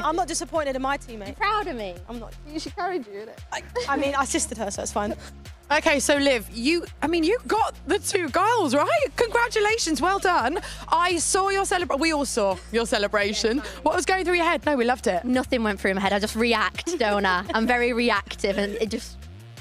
I'm not disappointed in my teammate. You proud of me? I'm not. She carried you, innit? I mean, I assisted her, so it's fine. Okay, so Liv, you got the 2 goals, right? Congratulations, well done. I saw your celebration. We all saw your celebration. What was going through your head? No, we loved it. Nothing went through my head. I just react, don't I? I'm very reactive, and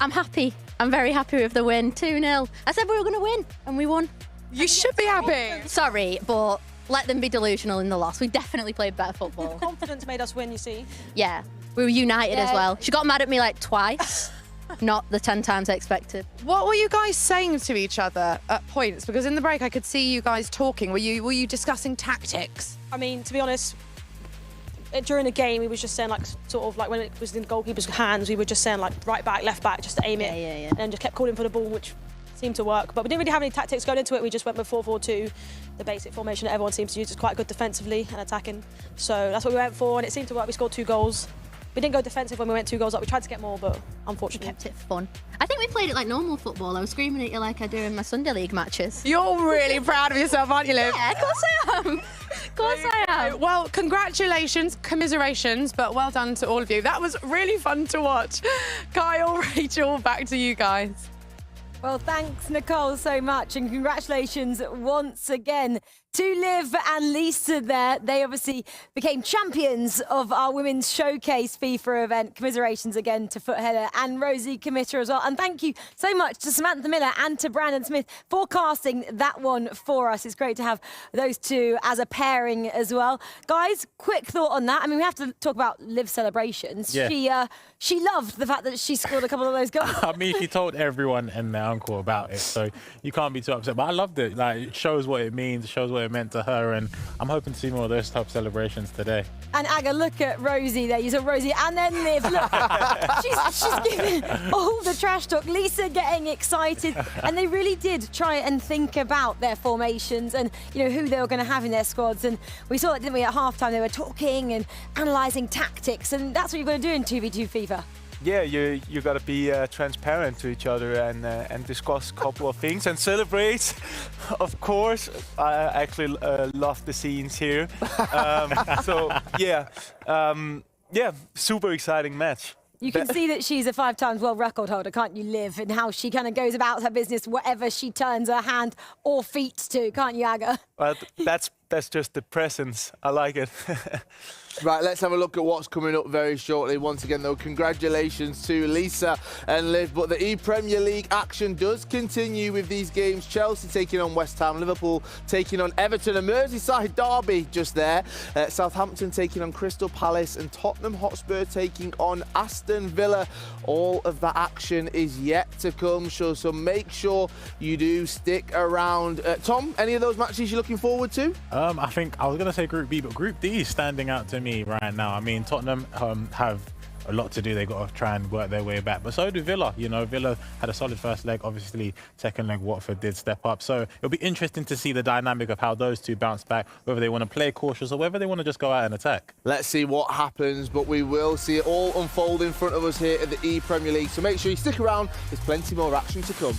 I'm happy. I'm very happy with the win. 2-0. I said we were going to win, and we won. You should be happy. Sorry, but let them be delusional in the loss. We definitely played better football. Confidence made us win, you see. Yeah, we were united as well. She got mad at me like twice, not the 10 times I expected. What were you guys saying to each other at points? Because in the break, I could see you guys talking. Were you discussing tactics? I mean, to be honest, during the game, we was just saying, like, sort of like when it was in the goalkeeper's hands, we were just saying, like, right back, left back, just to aim it. Yeah. And then just kept calling for the ball, which seemed to work. But we didn't really have any tactics going into it. We just went with 4-4-2, the basic formation that everyone seems to use. It's quite good defensively and attacking. So that's what we went for, and it seemed to work. We scored 2 goals. We didn't go defensive when we went 2 goals up. We tried to get more, but unfortunately. Kept it fun. I think we played it like normal football. I was screaming at you like I do in my Sunday League matches. You're really proud of yourself, aren't you, Liv? Yeah, of course I am. Of course I am. Well, congratulations, commiserations, but well done to all of you. That was really fun to watch. Kyle, Rachel, back to you guys. Well, thanks, Nicole, so much, and congratulations once again to Liv and Lisa there. They obviously became champions of our Women's Showcase FIFA event. Commiserations again to Footheader and Rosie Committer as well. And thank you so much to Samantha Miller and to Brandon Smith for casting that one for us. It's great to have those 2 as a pairing as well. Guys, quick thought on that. I mean, we have to talk about Liv's celebrations. Yeah. She loved the fact that she scored a couple of those goals. I mean, she told everyone and their uncle about it, so you can't be too upset. But I loved it. Like, it shows what it means, it shows what it meant to her, and I'm hoping to see more of those type of celebrations today. And Aga, look at Rosie there. You saw Rosie and then Liv. Look, she's giving all the trash talk. Lisa getting excited, and they really did try and think about their formations and who they were going to have in their squads. And we saw that, didn't we? At halftime, they were talking and analysing tactics, and that's what you're going to do in 2v2 FIFA. Yeah, you got to be transparent to each other and discuss a couple of things and celebrate. Of course, I actually love the scenes here. Yeah, super exciting match. You can see that she's a 5-time world record holder, can't you, Liv? And how she kind of goes about her business, whatever she turns her hand or feet to, can't you, Aga? Well, that's just the presence. I like it. Right, let's have a look at what's coming up very shortly. Once again, though, congratulations to Lisa and Liv. But the ePremier League action does continue with these games. Chelsea taking on West Ham, Liverpool taking on Everton, a Merseyside derby just there. Southampton taking on Crystal Palace, and Tottenham Hotspur taking on Aston Villa. All of that action is yet to come, so make sure you do stick around. Tom, any of those matches you're looking forward to? I think I was going to say Group B, but Group D is standing out to me right now. I mean, Tottenham have a lot to do. They've got to try and work their way back, but so do Villa. Villa had a solid first leg. Obviously, second leg, Watford did step up. So it'll be interesting to see the dynamic of how those 2 bounce back, whether they want to play cautious or whether they want to just go out and attack. Let's see what happens, but we will see it all unfold in front of us here at the ePremier League. So make sure you stick around. There's plenty more action to come.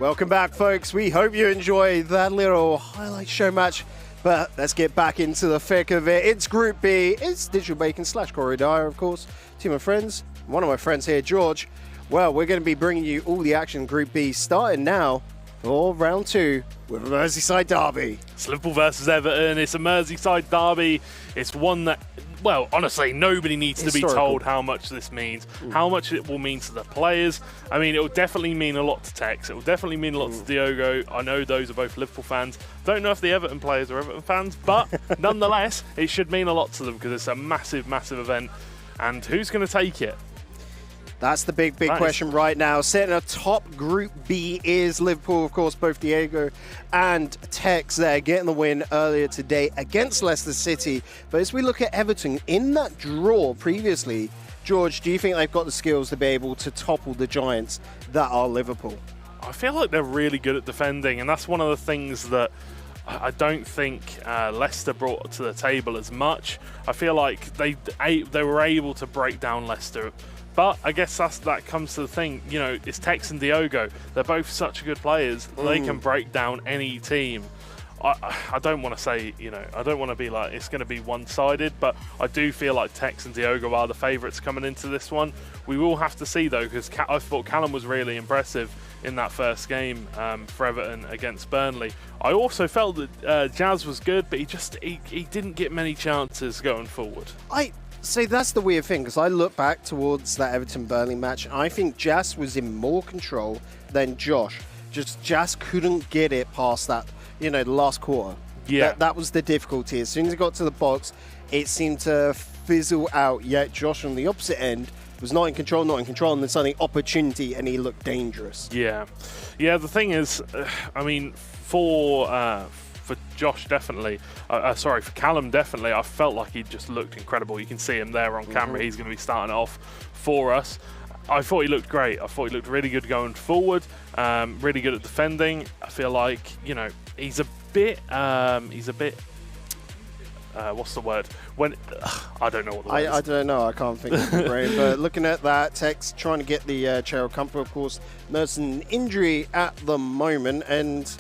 Welcome back, folks. We hope you enjoyed that little highlight show match. But let's get back into the thick of it. It's Group B. It's Digital Bacon / Corey Dyer, of course. Team of friends. One of my friends here, George. Well, we're going to be bringing you all the action in Group B starting now for round 2 with a Merseyside derby. It's Liverpool versus Everton. It's a Merseyside derby. It's one that, well, honestly, nobody needs to be told how much this means, how much it will mean to the players. I mean, it will definitely mean a lot to Tex. It will definitely mean a lot to Diogo. I know those are both Liverpool fans. Don't know if the Everton players are Everton fans, but nonetheless, it should mean a lot to them because it's a massive, massive event. And who's going to take it? That's the big question right now. Sitting atop Group B is Liverpool, of course, both Diego and Tex there getting the win earlier today against Leicester City. But as we look at Everton in that draw previously, George, do you think they've got the skills to be able to topple the giants that are Liverpool? I feel like they're really good at defending, and that's one of the things that I don't think Leicester brought to the table as much. I feel like they were able to break down Leicester. But I guess that comes to the thing, you know, it's Tex and Diogo. They're both such good players. They can break down any team. I don't want to say, you know, I don't want to be like it's going to be one-sided, but I do feel like Tex and Diogo are the favourites coming into this one. We will have to see, though, because I thought Callum was really impressive in that first game for Everton against Burnley. I also felt that Jazz was good, but he didn't get many chances going forward. So that's the weird thing, because I look back towards that Everton-Burnley match, and I think Jas was in more control than Josh. Just Jas couldn't get it past that, you know, the last quarter. Yeah. That was the difficulty. As soon as he got to the box, it seemed to fizzle out, yet Josh on the opposite end was not in control, and then suddenly opportunity, and he looked dangerous. Yeah. Yeah, the thing is, I mean, for Josh, definitely. For Callum, definitely. I felt like he just looked incredible. You can see him there on camera. He's going to be starting off for us. I thought he looked great. I thought he looked really good going forward. Really good at defending. I feel like, you know, he's a bit. What's the word? I don't know what the word is. I don't know. I can't think of the brain. But looking at that, Tex trying to get the chair of comfort, of course, nursing an injury at the moment, and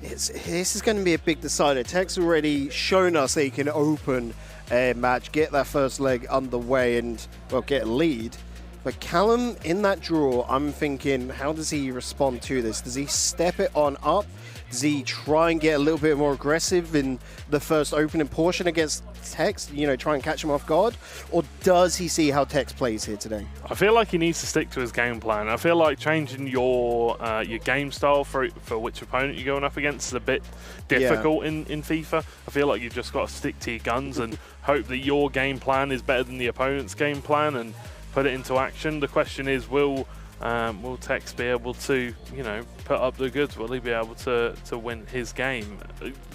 this is going to be a big decider. Tex already shown us that he can open a match, get that first leg underway, and, well, get a lead. But Callum, in that draw, I'm thinking, how does he respond to this? Does he step it on up? Does he try and get a little bit more aggressive in the first opening portion against Tex, you know, try and catch him off guard? Or does he see how Tex plays here today? I feel like he needs to stick to his game plan. I feel like changing your game style for which opponent you're going up against is a bit difficult in FIFA. I feel like you've just got to stick to your guns and hope that your game plan is better than the opponent's game plan and put it into action. The question is, will Tex be able to, you know, put up the goods? Will he be able to win his game?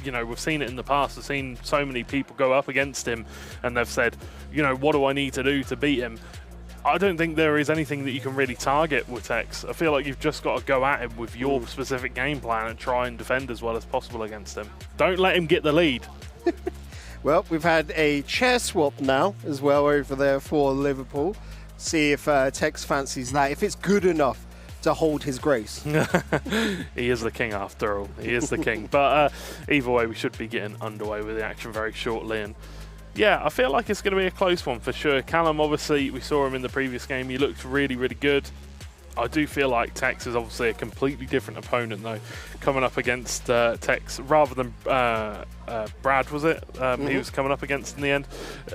You know, we've seen it in the past. We've seen so many people go up against him and they've said, you know, what do I need to do to beat him? I don't think there is anything that you can really target with Tex. I feel like you've just got to go at him with your specific game plan and try and defend as well as possible against him. Don't let him get the lead. Well, we've had a chair swap now as well over there for Liverpool. See if Tex fancies that, if it's good enough to hold his grace. He is the king after all. He is the king. But either way, we should be getting underway with the action very shortly. And yeah, I feel like it's going to be a close one for sure. Callum, obviously, we saw him in the previous game. He looked really, really good. I do feel like Tex is obviously a completely different opponent, though, coming up against Tex rather than Brad, was it? He was coming up against in the end.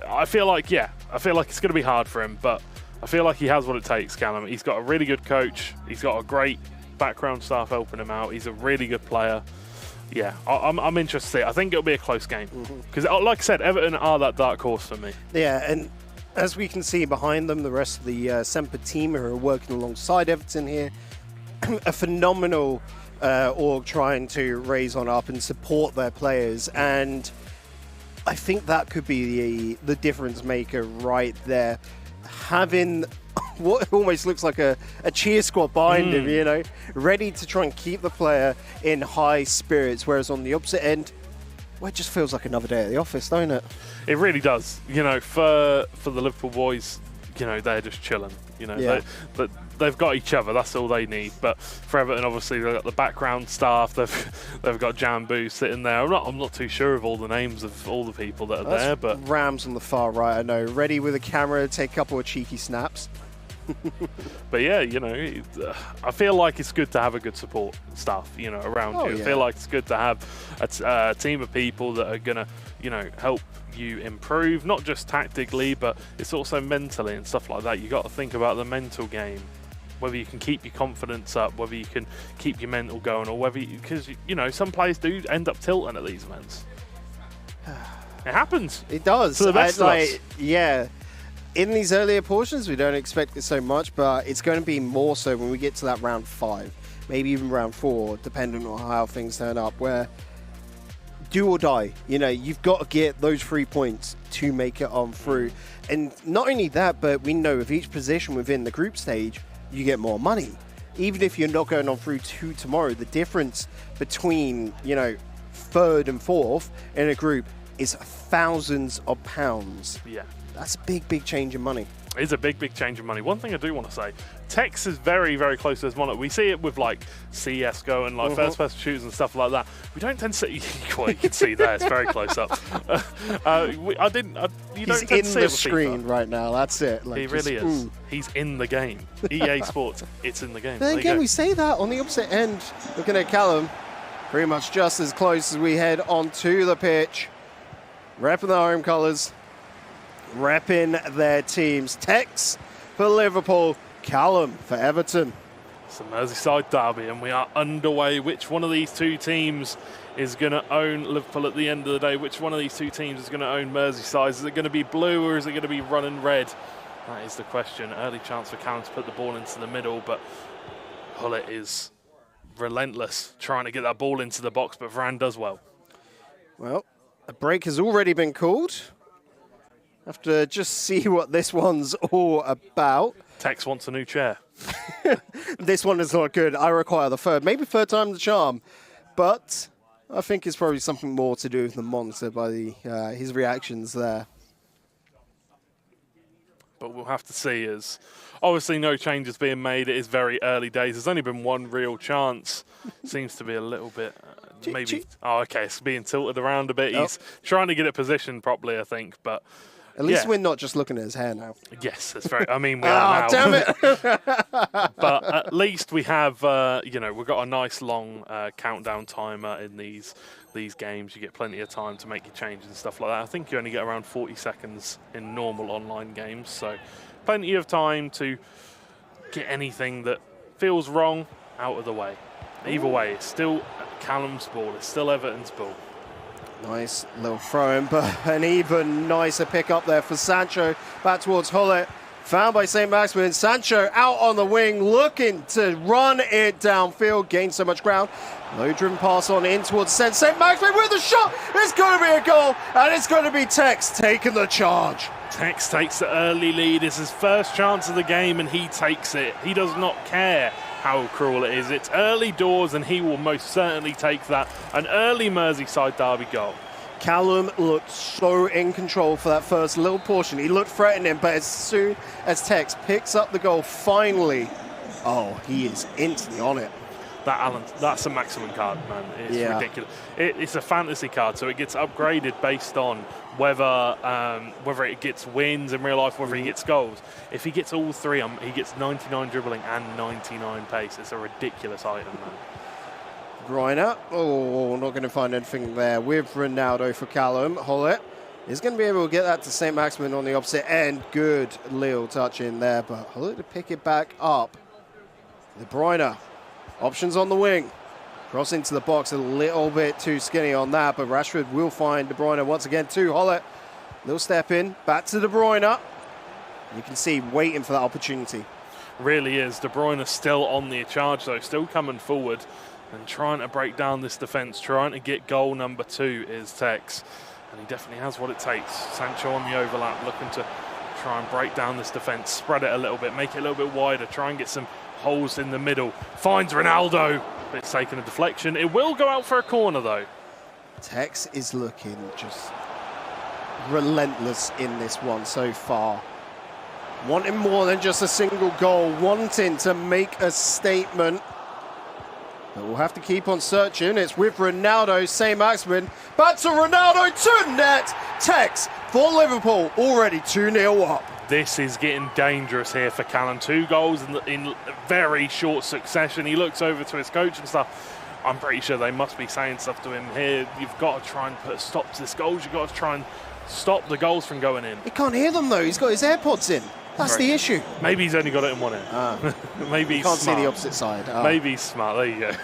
I feel like it's going to be hard for him, but I feel like he has what it takes, Callum. He's got a really good coach. He's got a great background staff helping him out. He's a really good player. Yeah, I'm interested. I think it'll be a close game. Because, like I said, Everton are that dark horse for me. Yeah, and as we can see behind them, the rest of the Semper team who are working alongside Everton here, a phenomenal org trying to raise on up and support their players. And I think that could be the difference maker right there. Having what almost looks like a cheer squad behind him, you know, ready to try and keep the player in high spirits, whereas on the opposite end, well, it just feels like another day at the office, don't it? It really does. You know, for the Liverpool boys, they're just chilling. Yeah. They've got each other. That's all they need. But for Everton, obviously, they've got the background staff. They've got Jambu sitting there. I'm not too sure of all the names of all the people that are there. But Rams on the far right, I know, ready with a camera to take a couple of cheeky snaps. But yeah, I feel like it's good to have a good support staff, around you. I feel like it's good to have a team of people that are gonna, help you improve, not just tactically, but it's also mentally and stuff like that. You got to think about the mental game, whether you can keep your confidence up, whether you can keep your mental going, or whether because some players do end up tilting at these events. It happens. It does. To the best of us. Yeah. In these earlier portions, we don't expect it so much, but it's going to be more so when we get to that round 5, maybe even round 4, depending on how things turn up, where do or die. You've got to get those 3 points to make it on through. And not only that, but we know with each position within the group stage, you get more money. Even if you're not going on through to tomorrow, the difference between, 3rd and 4th in a group is thousands of pounds. Yeah. That's a big, big change in money. It's a big, big change in money. One thing I do want to say, Tex is very, very close to this money. We see it with like CSGO and like first-person shooters and stuff like that. We don't tend to see. Well, you can see there; it's very close up. You He's don't tend in to see the it with screen FIFA. right now. That's it. He really is. He's in the game. EA Sports, it's in the game. Then again, we say that on the opposite end. Looking at Callum, pretty much just as close as we head onto the pitch, repping the home colours. Repping their teams. Tex for Liverpool, Callum for Everton. It's a Merseyside derby and we are underway. Which one of these two teams is going to own Liverpool at the end of the day? Which one of these two teams is going to own Merseyside? Is it going to be blue or is it going to be running red? That is the question. Early chance for Callum to put the ball into the middle, but Hullet is relentless trying to get that ball into the box, but Varane does well. Well, a break has already been called. Have to just see what this one's all about. Tex wants a new chair. This one is not good. I require the third. Maybe third time the charm. But I think it's probably something more to do with the monitor by his reactions there. But we'll have to see as obviously no changes being made. It is very early days. There's only been one real chance. Seems to be a little bit maybe. Oh, okay. It's being tilted around a bit. He's trying to get it positioned properly, I think. But at least we're not just looking at his hair now. Yes, that's very. I mean, we are now. Damn it! But at least we have, we've got a nice long countdown timer in these games. You get plenty of time to make your changes and stuff like that. I think you only get around 40 seconds in normal online games, so plenty of time to get anything that feels wrong out of the way. Either way, it's still Callum's ball. It's still Everton's ball. Nice little throw in, but an even nicer pick up there for Sancho. Back towards Hullet. Found by St. Maximin. Sancho out on the wing, looking to run it downfield. Gain so much ground. Low driven pass on in towards St. Maximin with a shot. It's going to be a goal, and it's going to be Tex taking the charge. Tex takes the early lead. It's his first chance of the game, and he takes it. He does not care how cruel it is. It's early doors, and he will most certainly take that. An early Merseyside derby goal. Callum looked so in control for that first little portion. He looked threatening, but as soon as Tex picks up the goal, finally, he is instantly on it. That's a maximum card, man. It's ridiculous. It's a fantasy card, so it gets upgraded based on whether it gets wins in real life, whether he gets goals. If he gets all three, he gets 99 dribbling and 99 pace. It's a ridiculous item, man. Reiner, not going to find anything there with Ronaldo for Callum. Hullet is going to be able to get that to St. Maximin on the opposite end. Good little touch in there, but Hullet to pick it back up. De Bruyne, options on the wing. Cross into the box, a little bit too skinny on that, but Rashford will find De Bruyne once again to Hullet. Little step in, back to De Bruyne. You can see waiting for that opportunity. Really is. De Bruyne still on the charge though, still coming forward and trying to break down this defence, trying to get goal number 2 is Tex. And he definitely has what it takes. Sancho on the overlap, looking to try and break down this defence, spread it a little bit, make it a little bit wider, try and get some holes in the middle. Finds Ronaldo, but it's taken a deflection. It will go out for a corner though. Tex is looking just relentless in this one so far. wanting more than just a single goal, wanting to make a statement. But we'll have to keep on searching. It's with Ronaldo, Saint-Maximin. Back to Ronaldo, to net. Tex for Liverpool, already 2-0 up. This is getting dangerous here for Callum. 2 goals in very short succession. He looks over to his coach and stuff. I'm pretty sure they must be saying stuff to him here. You've got to try and put a stop to this goals. You've got to try and stop the goals from going in. He can't hear them though. He's got his AirPods in. That's the issue. Maybe he's only got it in one ear. Maybe he's can't smart. see the opposite side. Maybe he's smart. There you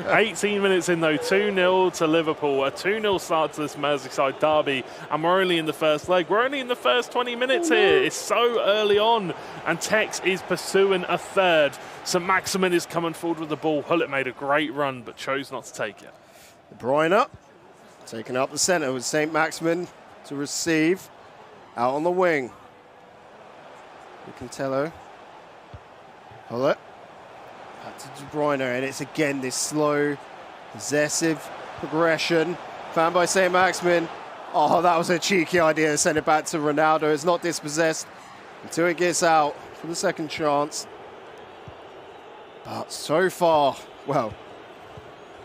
go. 18 minutes in though, 2-0 to Liverpool. A 2-0 start to this Merseyside derby, and we're only in the first leg. We're only in the first 20 minutes here. It's so early on, and Tex is pursuing a third. Saint-Maximin is coming forward with the ball. Hullet made a great run, but chose not to take it. De Bruyne taking up the centre with Saint-Maximin to receive. Out on the wing. Cantello. Hullet. Back to De Bruyne, and it's again this slow, possessive progression. Found by Saint-Maximin. Oh, that was a cheeky idea to send it back to Ronaldo. It's not dispossessed until it gets out for the second chance. But so far, well,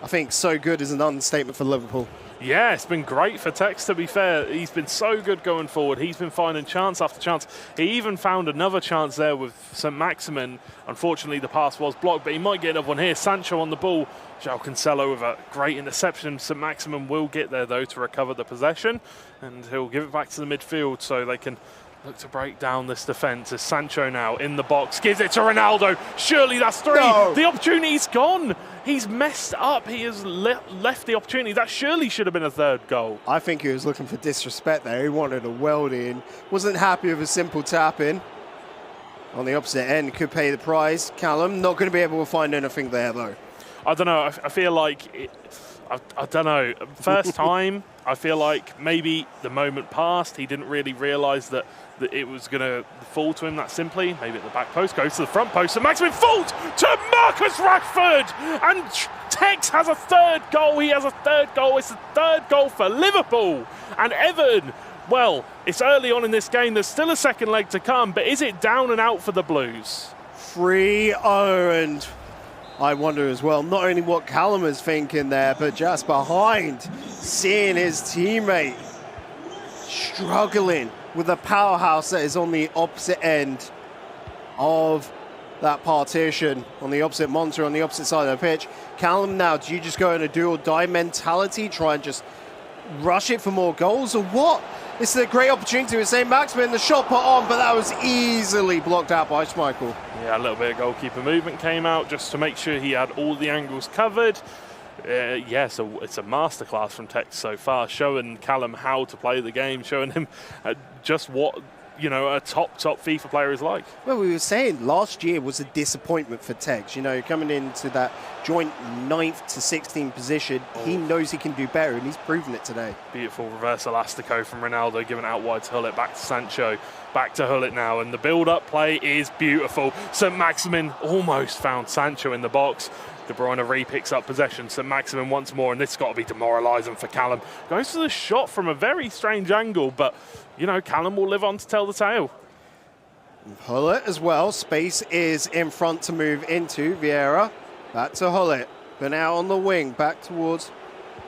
I think so good is an understatement for Liverpool. Yeah, it's been great for Tex, to be fair. He's been so good going forward. He's been finding chance after chance. He even found another chance there with Saint-Maximin. Unfortunately, the pass was blocked, but he might get another one here. Sancho on the ball. João Cancelo with a great interception. Saint-Maximin will get there, though, to recover the possession, and he'll give it back to the midfield so they can look to break down this defence. As Sancho now in the box, gives it to Ronaldo. Surely that's 3. No. The opportunity's gone. He's messed up. He has left the opportunity. That surely should have been a third goal. I think he was looking for disrespect there. He wanted a weld in. Wasn't happy with a simple tap in. On the opposite end, could pay the price. Callum, not going to be able to find anything there, though. I don't know. I feel like... I don't know. First time, I feel like maybe the moment passed. He didn't really realise that it was going to fall to him that simply. Maybe at the back post, goes to the front post, and Maximin falls to Marcus Rashford. And Tex has a third goal. He has a third goal. It's the third goal for Liverpool. And Everton, well, it's early on in this game. There's still a second leg to come, but is it down and out for the Blues? 3-0, and I wonder as well, not only what Callum is thinking there, but just behind, seeing his teammate struggling with the powerhouse that is on the opposite end of that partition, on the opposite monitor, on the opposite side of the pitch. Callum, now, do you just go in a do-or-die mentality, try and just rush it for more goals, or what? This is a great opportunity with Saint-Maximin, the shot put on, but that was easily blocked out by Schmeichel. Yeah, a little bit of goalkeeper movement came out just to make sure he had all the angles covered. Yeah, so it's a masterclass from Tex so far, showing Callum how to play the game, showing him just what, you know, a top FIFA player is like. Well, we were saying last year was a disappointment for Tex. You know, coming into that joint 9th to 16th position, he knows he can do better, and he's proven it today. Beautiful reverse elastico from Ronaldo, giving out wide to Hullet, back to Sancho, back to Hullet now, and the build-up play is beautiful. Saint-Maximin almost found Sancho in the box. De Bruyne re-picks up possession. Saint-Maximin once more, and this has got to be demoralising for Callum. Goes to the shot from a very strange angle, but, you know, Callum will live on to tell the tale. Hullet as well. Space is in front to move into. Vieira back to Hullet. But now on the wing, back towards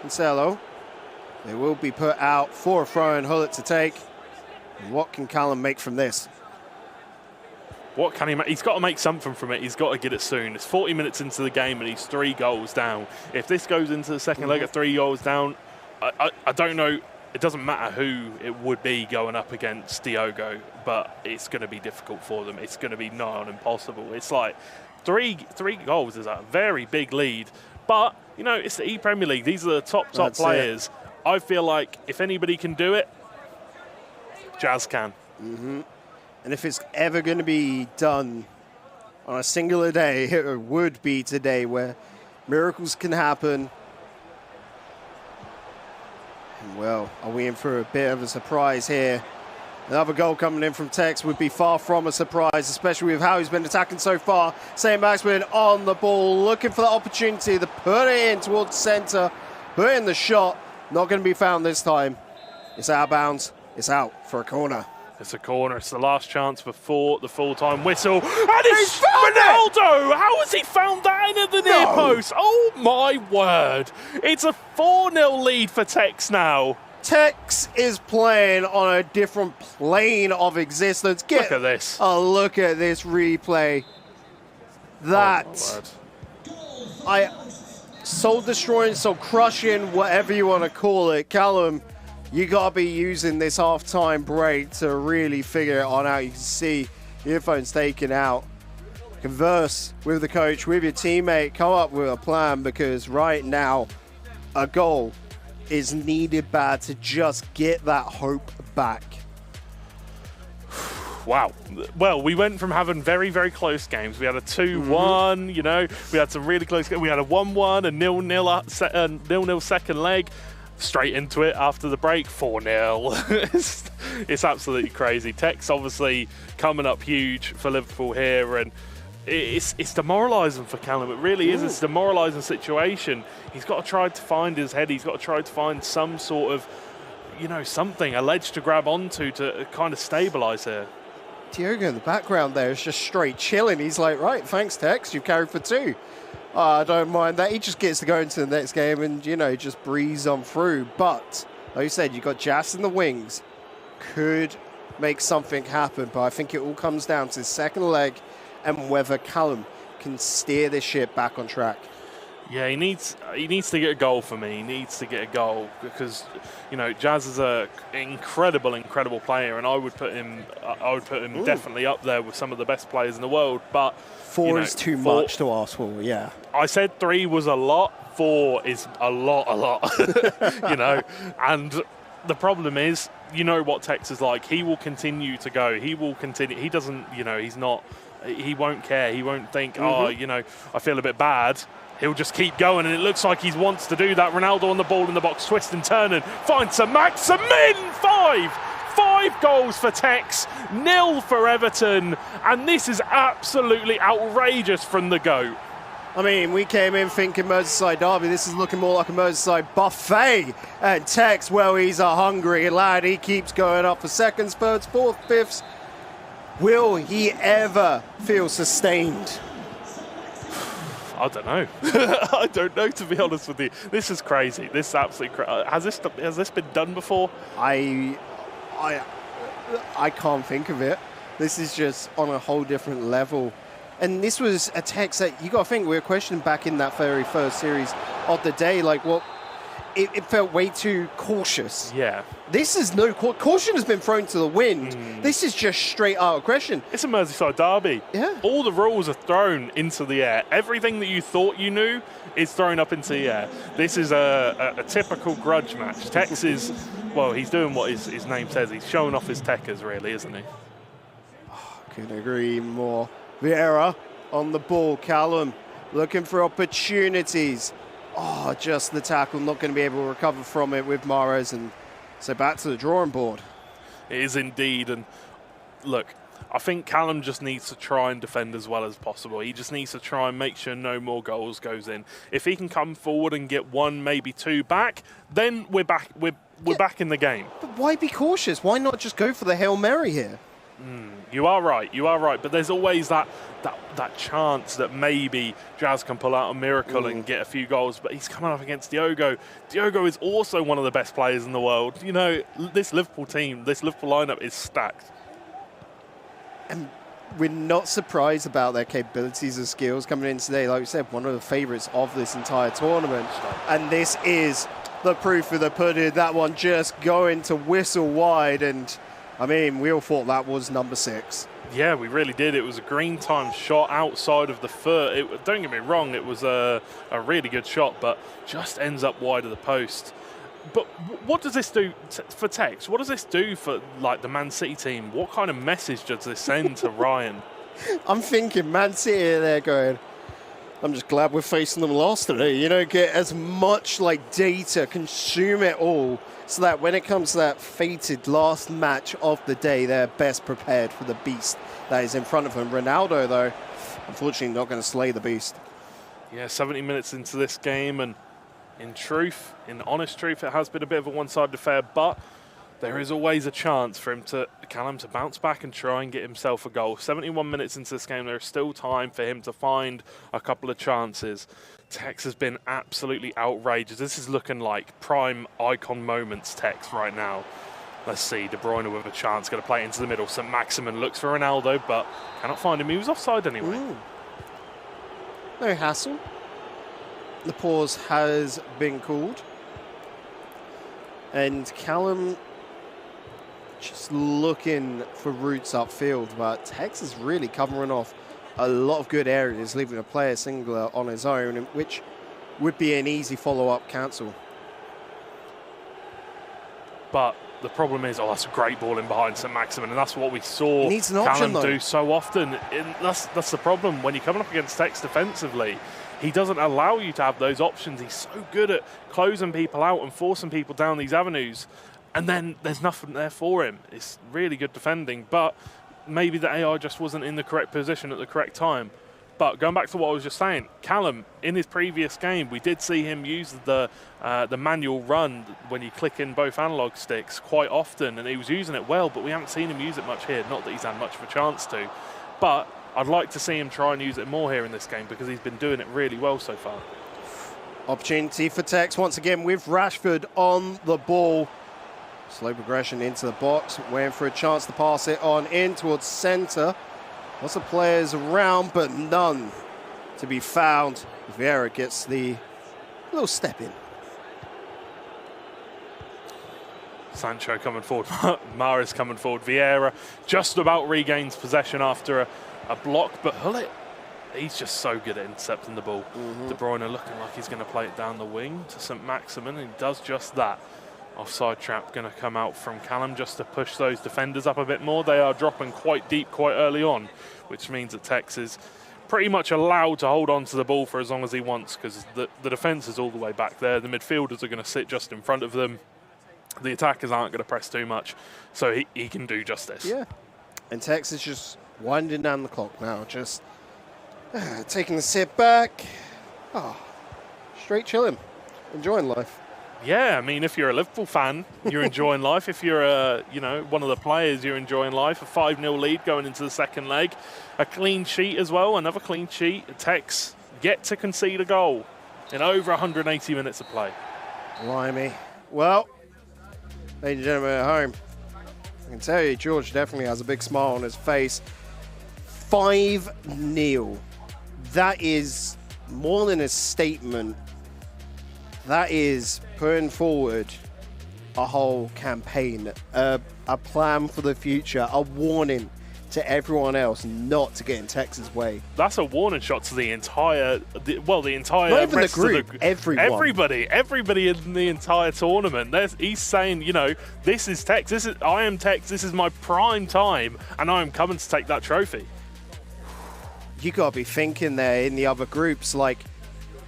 Cancelo. They will be put out for a throw and Hullet to take. And what can Callum make from this? What can he make? He's got to make something from it. He's got to get it soon. It's 40 minutes into the game and he's 3 goals down. If this goes into the second leg at 3 goals down, I don't know. It doesn't matter who it would be going up against Diogo, but it's going to be difficult for them. It's going to be nigh on impossible. It's like three goals is a very big lead. But, you know, it's the ePremier League. These are the top players. I feel like if anybody can do it, Jazz can. And if it's ever going to be done on a singular day, it would be today, where miracles can happen. And well, are we in for a bit of a surprise here? Another goal coming in from Tex would be far from a surprise, especially with how he's been attacking so far. Saint-Maximin on the ball, looking for the opportunity to put it in towards centre, put in the shot. Not going to be found this time. It's out of bounds. It's out for a corner. It's a corner. It's the last chance before the full-time whistle. And it's Ronaldo! How has he found that in at the near post? Oh, my word. It's a 4-0 lead for Tex now. Tex is playing on a different plane of existence. Look at this. Oh, look at this replay. That... soul destroying, soul crushing, whatever you want to call it. Callum, you got to be using this half-time break to really figure it on out. You can see earphones taken out. Converse with the coach, with your teammate, come up with a plan, because right now a goal is needed bad to just get that hope back. Wow. Well, we went from having very, very close games. We had a 2-1, you know, we had some really close games. We had a 1-1, a 0-0 second leg. Straight into it after the break, 4-0. It's absolutely crazy. Tex obviously coming up huge for Liverpool here, and it's demoralising for Callum. It really is. It's a demoralising situation. He's got to try to find his head. He's got to try to find some sort of, you know, something, a ledge to grab onto to kind of stabilise here. Diogo in the background there is just straight chilling. He's like, right, thanks, Tex. You've carried for 2. I don't mind that. He just gets to go into the next game and, you know, just breeze on through. But, like you said, you've got Jas in the wings. Could make something happen. But I think it all comes down to the second leg and whether Callum can steer this ship back on track. Yeah, he needs to get a goal for me. He needs to get a goal because, you know, Jas is a incredible player, and I would put him definitely up there with some of the best players in the world. But 4 is too much to ask for. Yeah, I said 3 was a lot. 4 is a lot. You know, and the problem is, you know what Tex is like. He will continue to go. He will continue. He doesn't, you know, he's not. He won't care. He won't think, oh, you know, I feel a bit bad. He'll just keep going, and it looks like he wants to do that. Ronaldo on the ball in the box, twist and turn, and finds a Maximin. 5 goals for Tex, 0 for Everton, and this is absolutely outrageous from the GOAT. I mean, we came in thinking Merseyside derby. This is looking more like a Merseyside buffet. And Tex, well, he's a hungry lad. He keeps going up for seconds, thirds, fourths, fifths. Will he ever feel sustained? I don't know. I don't know, to be honest with you. This is crazy. This is absolutely crazy. Has this been done before? I can't think of it. This is just on a whole different level. And this was a Tex that you got to think we were questioning back in that very first series of the day. Like, well, it felt way too cautious. Yeah. This is no caution has been thrown to the wind. This is just straight out aggression. It's a Merseyside derby. Yeah. All the rules are thrown into the air. Everything that you thought you knew is thrown up into the air. This is a typical grudge match. Tex is, well, he's doing what his name says. He's showing off his techers, really, isn't he? Oh, couldn't agree more. Vieira on the ball. Callum looking for opportunities. Oh, just the tackle, not going to be able to recover from it with Mahrez, and so back to the drawing board. It is indeed, and look, I think Callum just needs to try and defend as well as possible. He just needs to try and make sure no more goals goes in. If he can come forward and get 1, maybe 2 back, then we're back. We're back in the game. But why be cautious? Why not just go for the Hail Mary here? You are right. But there's always that chance that maybe Jas can pull out a miracle and get a few goals. But he's coming up against Diogo. Diogo is also one of the best players in the world. You know, this Liverpool team, this Liverpool lineup is stacked. And we're not surprised about their capabilities and skills coming in today. Like we said, one of the favourites of this entire tournament. And this is the proof of the pudding. That one just going to whistle wide, and I mean, we all thought that was number 6. Yeah, we really did. It was a green time shot outside of the foot. Don't get me wrong, it was a really good shot, but just ends up wide of the post. But what does this do for Tex? What does this do for, like, the Man City team? What kind of message does this send to Ryan? I'm thinking Man City, they're going, I'm just glad we're facing them last today. You know, get as much, like, data, consume it all, so that when it comes to that fated last match of the day, they're best prepared for the beast that is in front of them. Ronaldo, though, unfortunately not going to slay the beast. Yeah, 70 minutes into this game, and in honest truth, it has been a bit of a one-sided affair, but there is always a chance for Callum to bounce back and try and get himself a goal. 71 minutes into this game, there is still time for him to find a couple of chances. Tex has been absolutely outrageous. This is looking like prime icon moments Tex right now. Let's see, De Bruyne with a chance, going to play it into the middle. St. Maximin looks for Ronaldo, but cannot find him. He was offside anyway. Ooh. No hassle. The pause has been called. And Callum just looking for routes upfield, but Tex is really covering off a lot of good areas, leaving a player singular on his own, which would be an easy follow-up cancel. But the problem is, that's a great ball in behind St. Maximin, and that's what we saw needs an option, Callum do so often. That's the problem. When you're coming up against Tex defensively, he doesn't allow you to have those options. He's so good at closing people out and forcing people down these avenues, and then there's nothing there for him. It's really good defending, but maybe the AI just wasn't in the correct position at the correct time. But going back to what I was just saying, Callum, in his previous game, we did see him use the manual run when you click in both analog sticks quite often, and he was using it well, but we haven't seen him use it much here. Not that he's had much of a chance to, but I'd like to see him try and use it more here in this game because he's been doing it really well so far. Opportunity for Tex once again with Rashford on the ball. Slow progression into the box, waiting for a chance to pass it on in towards centre. Lots of players around, but none to be found. Vieira gets the little step in. Sancho coming forward, Mahrez coming forward. Vieira just about regains possession after a block, but Hullet, he's just so good at intercepting the ball. De Bruyne looking like he's going to play it down the wing to St. Maximin, and he does just that. Offside trap going to come out from Callum just to push those defenders up a bit more. They are dropping quite deep quite early on, which means that Tex is pretty much allowed to hold on to the ball for as long as he wants because the defence is all the way back there. The midfielders are going to sit just in front of them. The attackers aren't going to press too much, so he can do just this. Yeah, and Tex is just winding down the clock now, just taking a sit back. Straight chilling, enjoying life. Yeah, I mean, if you're a Liverpool fan, you're enjoying life. If you're one of the players, you're enjoying life. A 5-0 lead going into the second leg. A clean sheet as well, another clean sheet. Tex yet to concede a goal in over 180 minutes of play. Blimey. Well, ladies and gentlemen at home, I can tell you, George definitely has a big smile on his face. 5-0. That is more than a statement. That is putting forward a whole campaign, a plan for the future, a warning to everyone else not to get in Tex's way. That's a warning shot to the entire Not even the group, everyone. Everybody in the entire tournament. He's saying, this is Tex. I am Tex. This is my prime time, and I am coming to take that trophy. You got to be thinking there in the other groups, like,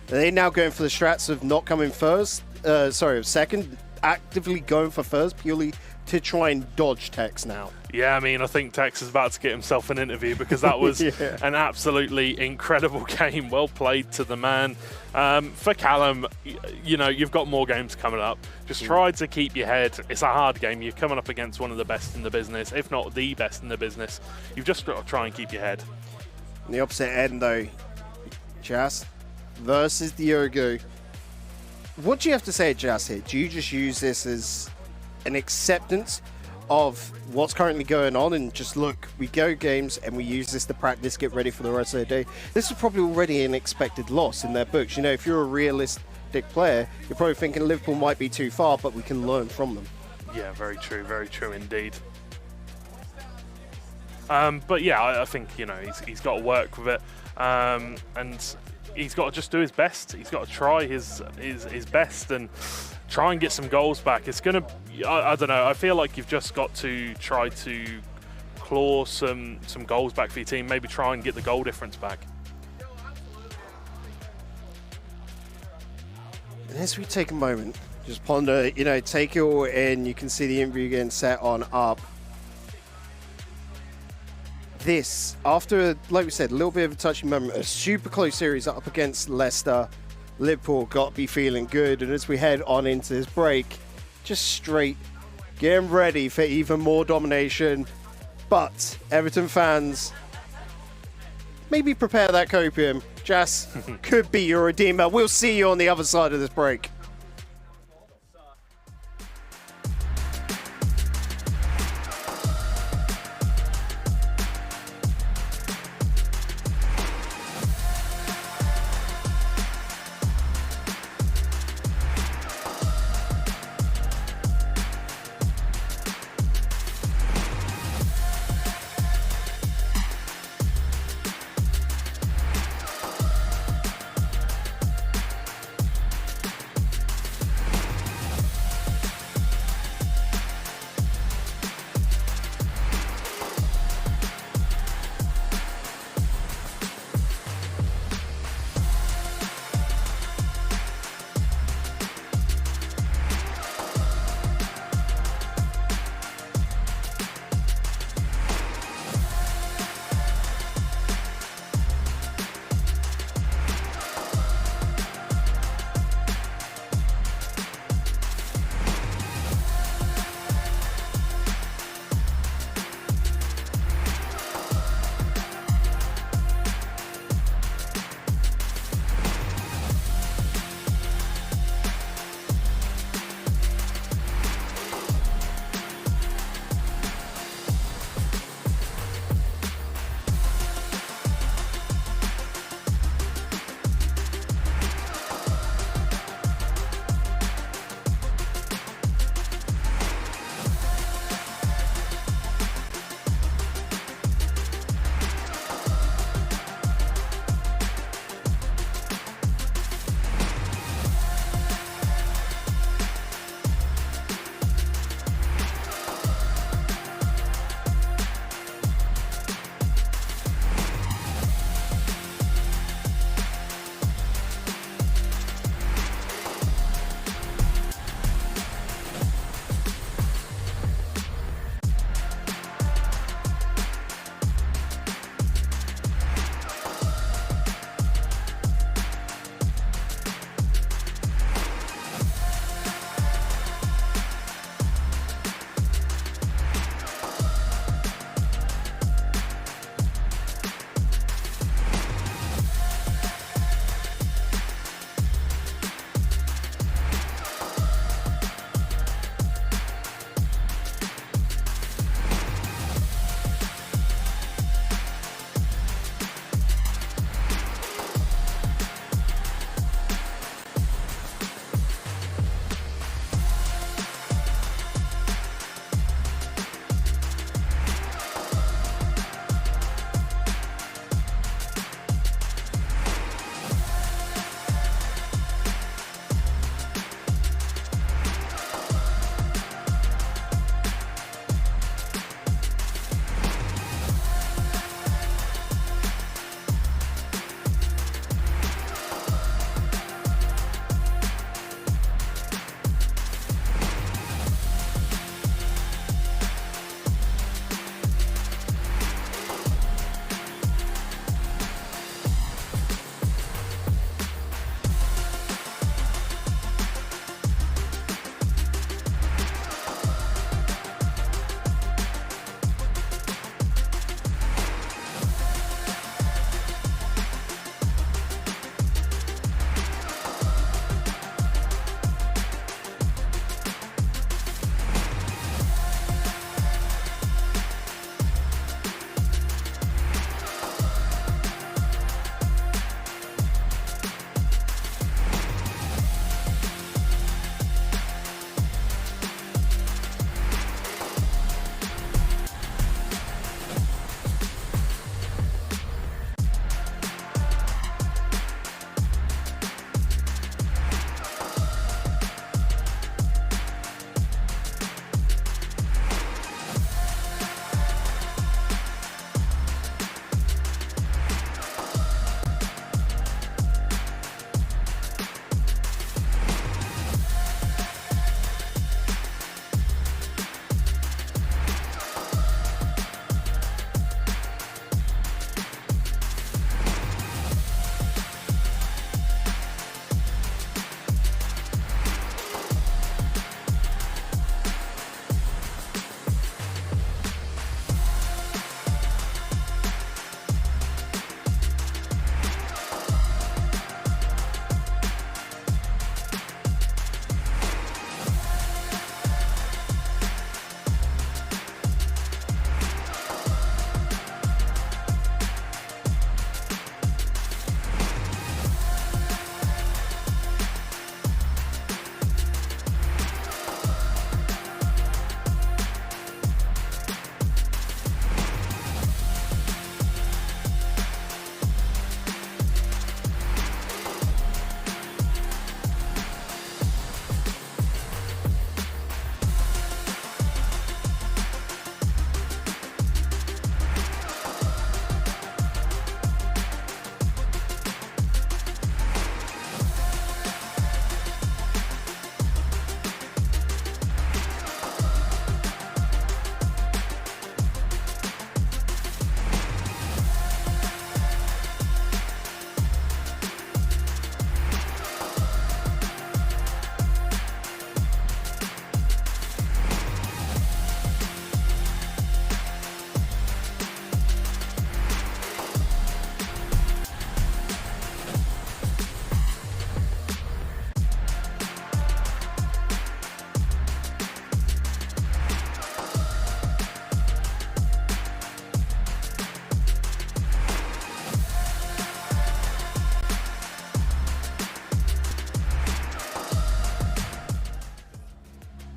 are they now going for the strats of not coming first? Second, actively going for first purely to try and dodge Tex now. Yeah, I mean, I think Tex is about to get himself an interview because that was an absolutely incredible game. Well played to the man. For Callum, you've got more games coming up. Just try to keep your head. It's a hard game. You're coming up against one of the best in the business, if not the best in the business. You've just got to try and keep your head. On the opposite end, though, Jas versus Diogo. What do you have to say, Jas, here? Do you just use this as an acceptance of what's currently going on and just look, we go games and we use this to practice, get ready for the rest of the day? This is probably already an expected loss in their books. If you're a realistic player, you're probably thinking Liverpool might be too far, but we can learn from them. Yeah, very true indeed. But yeah, I think he's got to work with it, and he's got to just do his best. He's got to try his best and try and get some goals back. It's gonna, I don't know. I feel like you've just got to try to claw some goals back for your team. Maybe try and get the goal difference back. And as we take a moment, just ponder, take it all in. You can see the interview getting set on up. This, after, like we said, a little bit of a touchy moment, a super close series up against Leicester, Liverpool got to be feeling good. And as we head on into this break, just straight getting ready for even more domination. But Everton fans, maybe prepare that copium. Jas could be your redeemer. We'll see you on the other side of this break.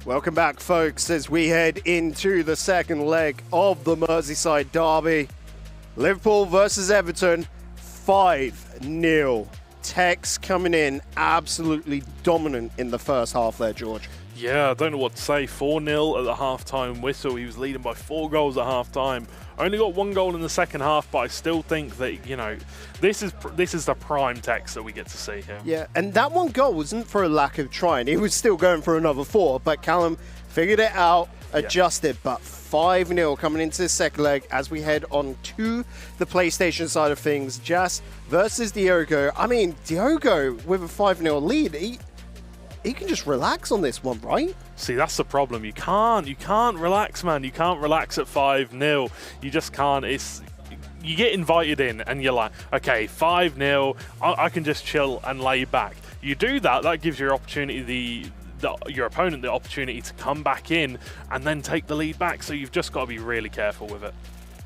Welcome back, folks, as we head into the second leg of the Merseyside derby. Liverpool versus Everton, 5-0. Tex coming in absolutely dominant in the first half there, George. Yeah, I don't know what to say. 4-0 at the half-time whistle. He was leading by 4 goals at half-time. Only got 1 goal in the second half, but I still think that, you know, this is the prime Tex that we get to see here. Yeah, and that 1 goal wasn't for a lack of trying. He was still going for another 4, but Callum figured it out, adjusted, but 5-0 coming into the second leg as we head on to the PlayStation side of things. Jas versus Diogo. I mean, Diogo with a 5-0 lead, he can just relax on this one, right? See, that's the problem. You can't relax, man. You can't relax at 5-0. You just can't. You get invited in and you're like, okay, 5-0, I can just chill and lay back. You do that gives your opportunity, your opponent the opportunity to come back in and then take the lead back. So you've just got to be really careful with it.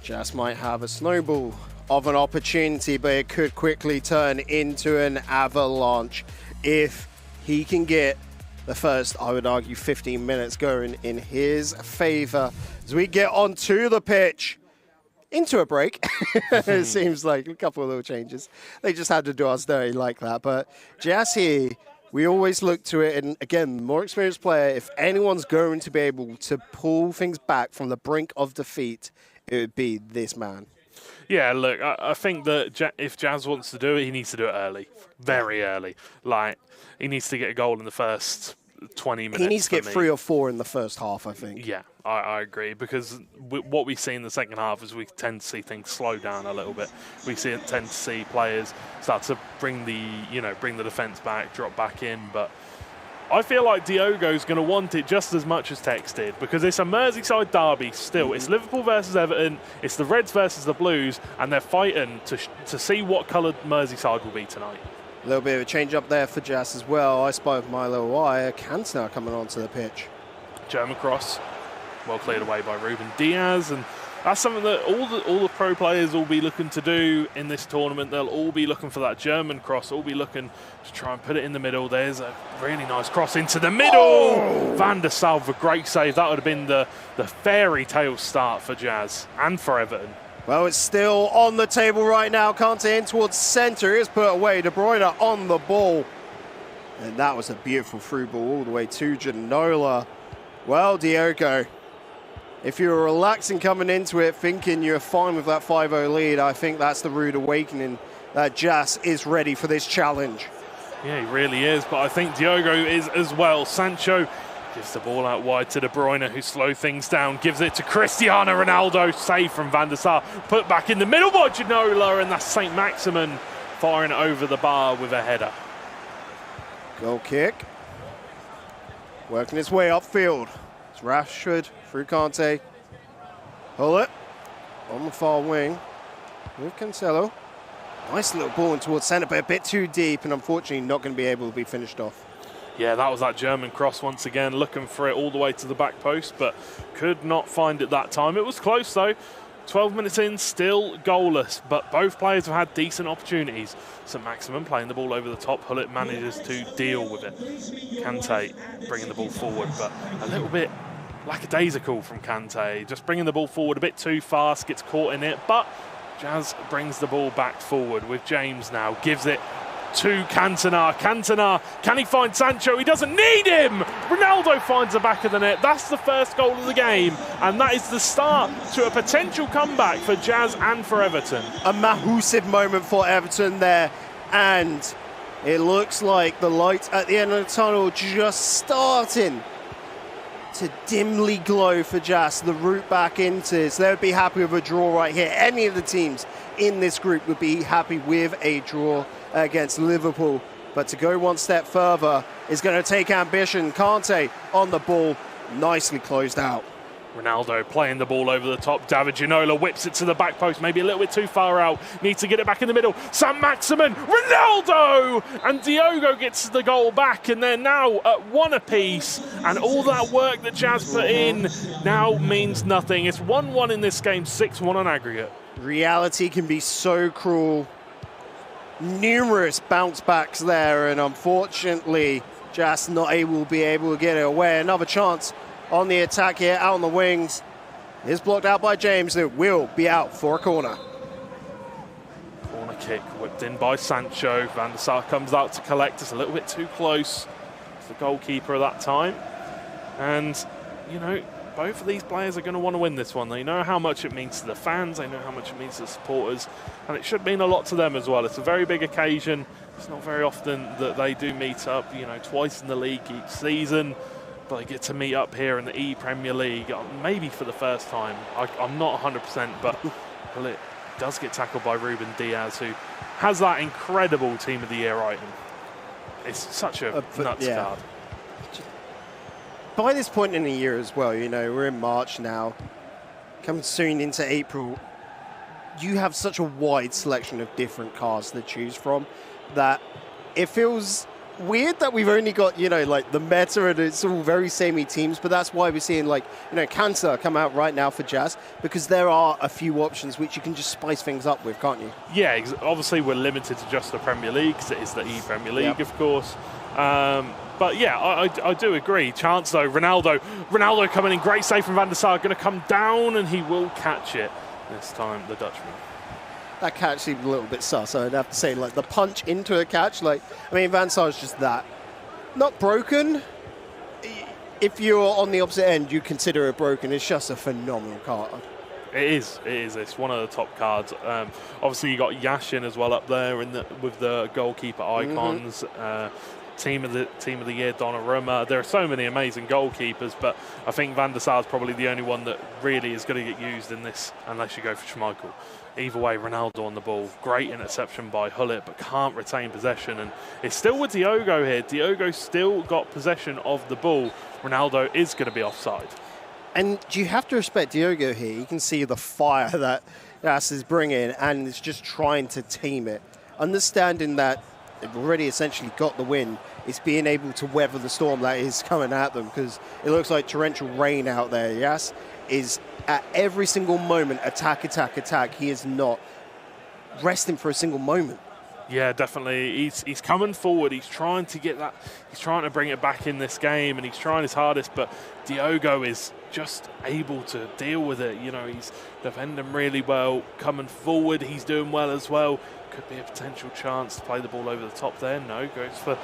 Jas might have a snowball of an opportunity, but it could quickly turn into an avalanche if he can get the first, I would argue, 15 minutes going in his favour as we get onto the pitch. Into a break. It seems like a couple of little changes. They just had to do us dirty like that. But Jas here, we always look to it. And again, more experienced player, if anyone's going to be able to pull things back from the brink of defeat, it would be this man. Yeah, look, I think that if Jas wants to do it, he needs to do it early. Very early. Like, he needs to get a goal in the first 20 minutes. He needs to get 3 or 4 in the first half, I think. Yeah, I agree, because what we see in the second half is we tend to see things slow down a little bit. We tend to see players start to bring the defence back, drop back in, but I feel like Diogo's going to want it just as much as Tex did, because it's a Merseyside derby still. It's Liverpool versus Everton, it's the Reds versus the Blues, and they're fighting to see what colour Merseyside will be tonight. A little bit of a change up there for Jas as well. I spy with my little eye. Cantona coming onto the pitch. German cross, well cleared away by Ruben Diaz, and that's something that all the pro players will be looking to do in this tournament. They'll all be looking for that German cross, all be looking to try and put it in the middle. There's a really nice cross into the middle. Oh! Van der Sar with a great save. That would have been the fairy tale start for Jas and for Everton. Well, it's still on the table right now. Kante in towards centre. He's put away. De Bruyne on the ball. And that was a beautiful through ball all the way to Ginola. Well, Diogo, if you were relaxing coming into it, thinking you're fine with that 5-0 lead, I think that's the rude awakening that Jas is ready for this challenge. Yeah, he really is. But I think Diogo is as well. Sancho gives the ball out wide to De Bruyne, who slowed things down, gives it to Cristiano Ronaldo, save from Van der Sar, put back in the middle by Ginola, and that's St. Maximin firing over the bar with a header. Goal kick. Working its way upfield. It's Rashford through Kante. Pull it. On the far wing with Cancelo. Nice little ball in towards centre, but a bit too deep, and unfortunately not going to be able to be finished off. Yeah, that was that German cross once again, looking for it all the way to the back post, but could not find it that time. It was close though. 12 minutes in, still goalless, but both players have had decent opportunities. St. Maximin playing the ball over the top. Hullet manages to deal with it. Kante bringing the ball forward, but a little bit lackadaisical from Kante. Just bringing the ball forward a bit too fast, gets caught in it, but Jas brings the ball back forward with James now. Gives it to Cantona. Cantona, can he find Sancho? He doesn't need him! Ronaldo finds the back of the net. That's the first goal of the game, and that is the start to a potential comeback for Jas and for Everton. A massive moment for Everton there, and it looks like the light at the end of the tunnel just starting to dimly glow for Jas. The route back into, so they would be happy with a draw right here. Any of the teams in this group would be happy with a draw against Liverpool, but to go one step further is going to take ambition. Kante on the ball, nicely closed out. Ronaldo playing the ball over the top. David Ginola whips it to the back post, maybe a little bit too far out. Needs to get it back in the middle. St. Maximin, Ronaldo! And Diogo gets the goal back, and they're now at 1 apiece. And all that work that Jas put in now means nothing. It's 1-1 in this game, 6-1 on aggregate. Reality can be so cruel. Numerous bounce backs there, and unfortunately Just not able to get it away. Another chance on the attack here, out on the wings. Is blocked out by James, who will be out for a corner. Corner kick whipped in by Sancho. Van der Sar comes out to collect. It's a little bit too close to the goalkeeper at that time. And, you know, both of these players are going to want to win this one. They know how much it means to the fans. They know how much it means to the supporters. And it should mean a lot to them as well. It's a very big occasion. It's not very often that they do meet up, you know, twice in the league each season. But they get to meet up here in the ePremier League, maybe for the first time. I'm not 100%, but well, it does get tackled by Ruben Diaz, who has that incredible Team of the Year item. It's such a nuts card. By this point in the year as well, you know, we're in March now, coming soon into April, you have such a wide selection of different cards to choose from that it feels weird that we've only got, you know, like the meta and it's all very samey teams, but that's why we're seeing, like, you know, Cancer come out right now for Jazz, because there are a few options which you can just spice things up with, can't you? Yeah, obviously we're limited to just the Premier League, because it is the ePremier League, of course. But yeah, I do agree. Chance though, Ronaldo coming in, great save from Van der Sar, going to come down and he will catch it this time, the Dutchman. That catch seemed a little bit sus, I'd have to say. Like, the punch into a catch, like, I mean, Van Sar's just that. Not broken. If you're on the opposite end, you consider it broken. It's just a phenomenal card. It is. It's one of the top cards. Obviously, you got Yashin as well up there with the goalkeeper icons. Team of the Year, Donnarumma. There are so many amazing goalkeepers, but I think Van der Sar is probably the only one that really is going to get used in this, unless you go for Schmeichel. Either way, Ronaldo on the ball. Great interception by Hullet, but can't retain possession. And it's still with Diogo here. Diogo still got possession of the ball. Ronaldo is going to be offside. And you have to respect Diogo here. You can see the fire that Jas is bringing, and is just trying to tame it. Understanding that they've already essentially got the win, it's being able to weather the storm that is coming at them, because it looks like torrential rain out there. Jas is at every single moment attack. He is not resting for a single moment. Yeah, definitely. He's coming forward. He's trying to get that. He's trying to bring it back in this game, and he's trying his hardest. But Diogo is just able to deal with it. You know, he's defending really well. Coming forward, he's doing well as well. Could be a potential chance to play the ball over the top there. No, goes for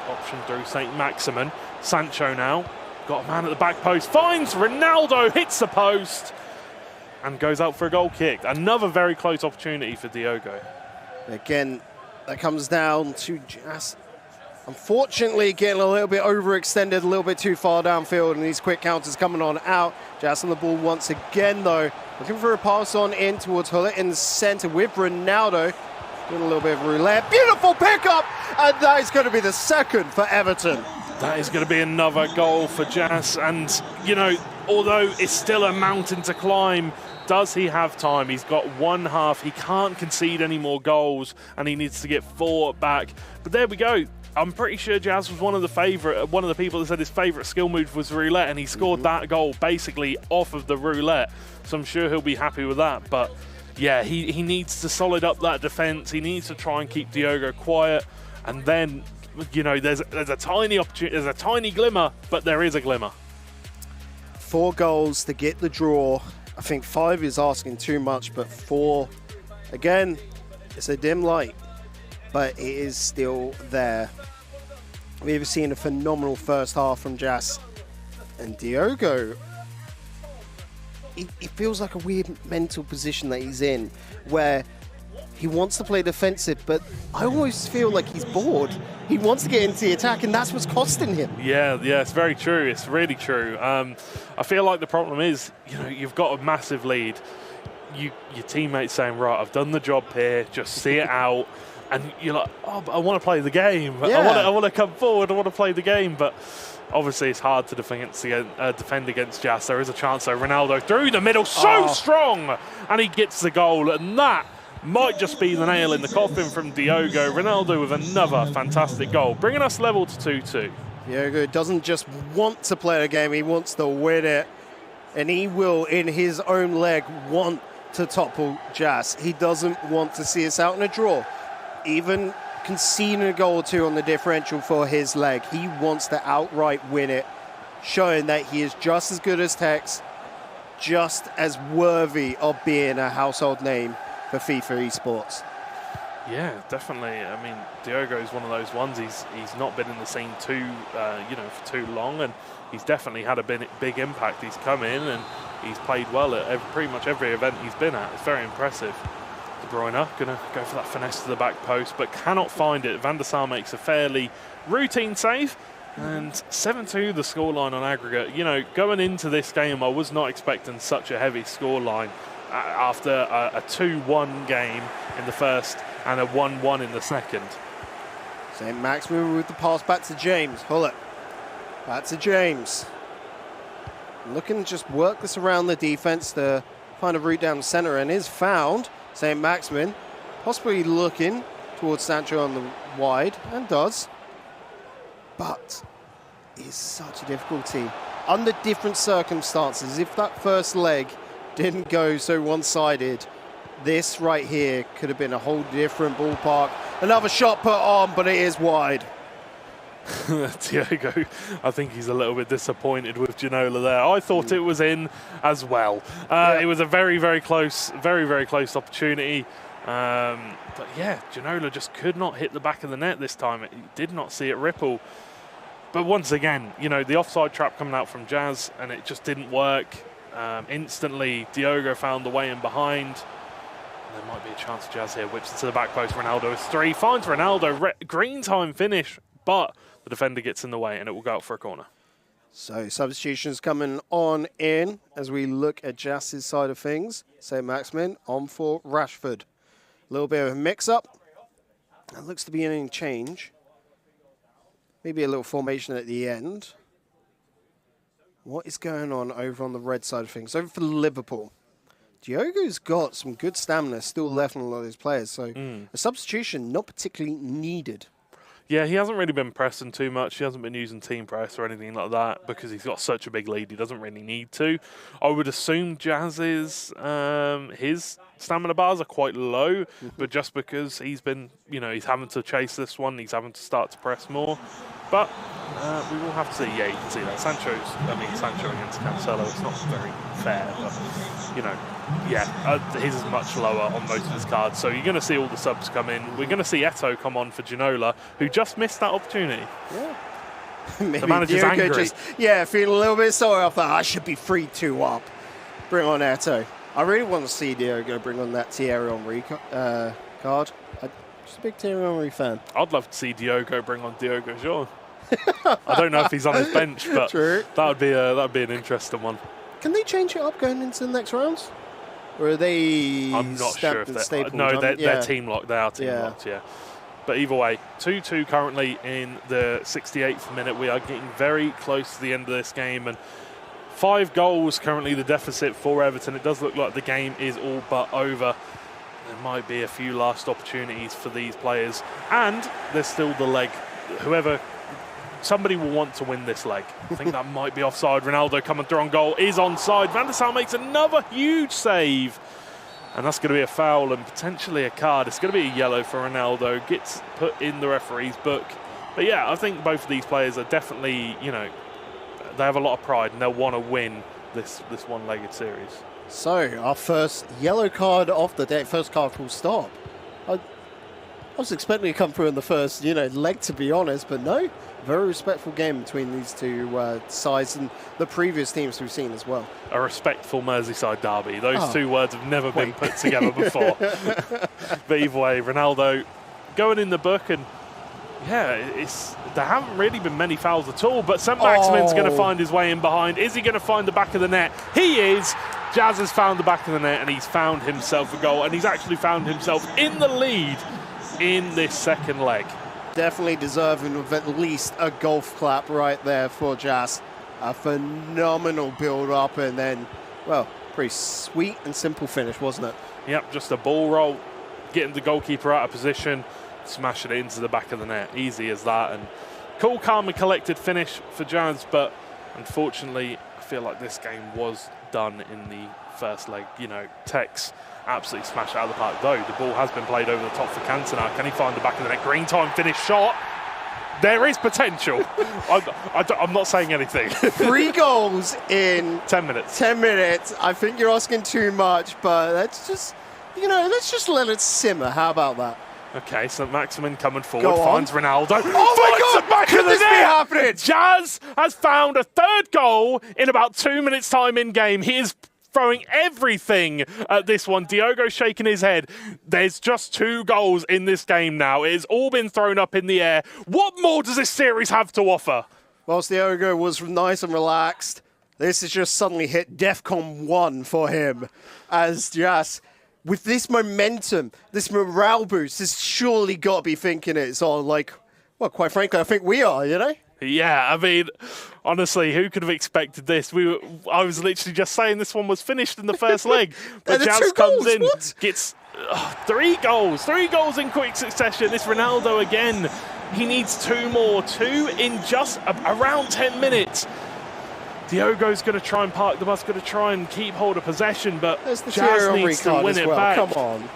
option through St. Maximin. Sancho now. Got a man at the back post. Finds Ronaldo, hits the post, and goes out for a goal kick. Another very close opportunity for Diogo. Again, that comes down to Jas. Unfortunately, getting a little bit overextended, a little bit too far downfield, and these quick counters coming on out. Jas on the ball once again, though. Looking for a pass on in towards Hullet in the centre with Ronaldo. Doing a little bit of roulette. Beautiful pickup! And that is going to be the second for Everton. That is going to be another goal for Jas. And, you know, although it's still a mountain to climb, does he have time? He's got one half. He can't concede any more goals, and he needs to get 4 back. But there we go. I'm pretty sure Jas was one of the people that said his favourite skill move was roulette, and he scored that goal basically off of the roulette. So I'm sure he'll be happy with that. But yeah, he needs to solid up that defence. He needs to try and keep Diogo quiet, and then, you know, there's a tiny opportunity, there's a tiny glimmer, but there is a glimmer. 4 goals to get the draw. I think 5 is asking too much, but 4, again, it's a dim light, but it is still there. We've seen a phenomenal first half from Jas, and Diogo, it feels like a weird mental position that he's in, where he wants to play defensive, but I always feel like he's bored. He wants to get into the attack, and that's what's costing him. Yeah, it's very true. It's really true. I feel like the problem is, you know, you've got a massive lead. Your teammates saying, right, I've done the job here, just see it out. And you're like, oh, but I want to play the game. Yeah. I want to come forward. I want to play the game. But obviously it's hard to defend against Jas. There is a chance, though. Ronaldo through the middle, so strong. And he gets the goal. And that might just be the nail in the coffin from Diogo. Ronaldo with another fantastic goal, bringing us level to 2-2. Diogo doesn't just want to play a game, he wants to win it. And he will, in his own leg, want to topple Jas. He doesn't want to see us out in a draw. Even conceding a goal or two on the differential for his leg. He wants to outright win it, showing that he is just as good as Tex, just as worthy of being a household name for FIFA esports. Yeah, definitely. I mean, Diogo is one of those ones. He's not been in the scene for too long, and he's definitely had a big impact. He's come in and he's played well at pretty much every event he's been at. It's very impressive. De Bruyne going to go for that finesse to the back post, but cannot find it. Van der Sar makes a fairly routine save, and 7-2 the scoreline on aggregate. You know, going into this game, I was not expecting such a heavy scoreline after a 2-1 game in the first and a 1-1 in the second. St. Maximin with the pass back to James. Hullet. Back to James. Looking to just work this around the defense to find a route down the center, and is found. St. Maximin possibly looking towards Sancho on the wide, and does. But it's such a difficulty. Under different circumstances, if that first leg didn't go so one-sided, this right here could have been a whole different ballpark. Another shot put on, but it is wide. Diogo, I think he's a little bit disappointed with Ginola there. I thought it was in as well. It was a very, very close opportunity. But yeah, Ginola just could not hit the back of the net this time. He did not see it ripple. But once again, you know, the offside trap coming out from Jazz, and it just didn't work. Instantly, Diogo found the way in behind. There might be a chance Jazz here, whips it to the back post. Ronaldo is 3, finds Ronaldo. Green time finish, but the defender gets in the way, and it will go out for a corner. So substitutions coming on in as we look at Jazz's side of things. St. Maximin on for Rashford. A little bit of a mix-up. That looks to be any change. Maybe a little formation at the end. What is going on over on the red side of things? Over for Liverpool. Diogo's got some good stamina still left on a lot of his players, so a substitution not particularly needed. Yeah, he hasn't really been pressing too much. He hasn't been using team press or anything like that because he's got such a big lead. He doesn't really need to. I would assume Jazz's his stamina bars are quite low, but just because he's been, you know, he's having to chase this one, he's having to start to press more. But we will have to see. Yeah, you can see that. Sancho against Cancelo, it's not very fair, but, you know, yeah, his is much lower on most of his cards. So you're going to see all the subs come in. We're going to see Eto'o come on for Ginola, who just missed that opportunity. Yeah. Maybe the manager's Diogo angry. Feeling a little bit sorry off that. I should be 3-2 up. Bring on Eto'o. I really want to see Diogo bring on that Thierry Henry card. I'm just a big Thierry Henry fan. I'd love to see Diogo bring on Diogo Jota. I don't know if he's on his bench, but that'd be an interesting one. Can they change it up going into the next rounds? Or are they? I'm not sure if they're. No, they're team locked. They are team locked. Yeah. But either way, 2-2 currently in the 68th minute. We are getting very close to the end of this game, and 5 goals currently the deficit for Everton. It does look like the game is all but over. There might be a few last opportunities for these players, and there's still the leg. Somebody will want to win this leg. I think that might be offside. Ronaldo coming through on goal is onside. Van der Sar makes another huge save. And that's going to be a foul and potentially a card. It's going to be a yellow for Ronaldo. Gets put in the referee's book. But yeah, I think both of these players are definitely, you know, they have a lot of pride and they'll want to win this one-legged series. So, our first yellow card off the deck, first card full stop. I was expecting to come through in the first, leg, to be honest, but no. Very respectful game between these two sides and the previous teams we've seen as well. A respectful Merseyside derby. Those two words have never been put together before. But either way, Ronaldo going in the book, and yeah, there haven't really been many fouls at all, but St. Maximin's going to find his way in behind. Is he going to find the back of the net? He is. Jazz has found the back of the net, and he's found himself a goal, and he's actually found himself in the lead in this second leg. Definitely deserving of at least a golf clap right there for Jazz. A phenomenal build-up, and then, well, pretty sweet and simple finish, wasn't it? Yep, just a ball roll, getting the goalkeeper out of position, smashing it into the back of the net. Easy as that, and cool, calm and collected finish for Jazz, but unfortunately, I feel like this game was done in the first leg. Tex absolutely smash it out of the park. Though the ball has been played over the top for Cantona. Can he find the back of the net? Green time finish shot. There is potential. I'm not saying anything. 3 goals in 10 minutes. 10 minutes. I think you're asking too much, but let's just let it simmer. How about that? Okay, so Maximin coming forward, Go on. finds Ronaldo. Oh my God! Back Could of the this be net. happening? Jazz has found a 3rd goal in about 2 minutes' time in game. He is throwing everything at this one. Diogo shaking his head. There's just 2 goals in this game now. It has all been thrown up in the air. What more does this series have to offer? Whilst Diogo was nice and relaxed, this has just suddenly hit DEFCON 1 for him. As Jazz, with this momentum, this morale boost, has surely got to be thinking it's on. Like, well, quite frankly, I think we are, you know? Yeah, I mean, honestly, who could have expected this? I was literally just saying this one was finished in the first leg. But Jazz comes in, gets 3 goals. 3 goals in quick succession. This Ronaldo again. He needs 2 more. 2 in just around 10 minutes. Diogo's going to try and park the bus, going to try and keep hold of possession, but Jazz needs to win it back. Come on.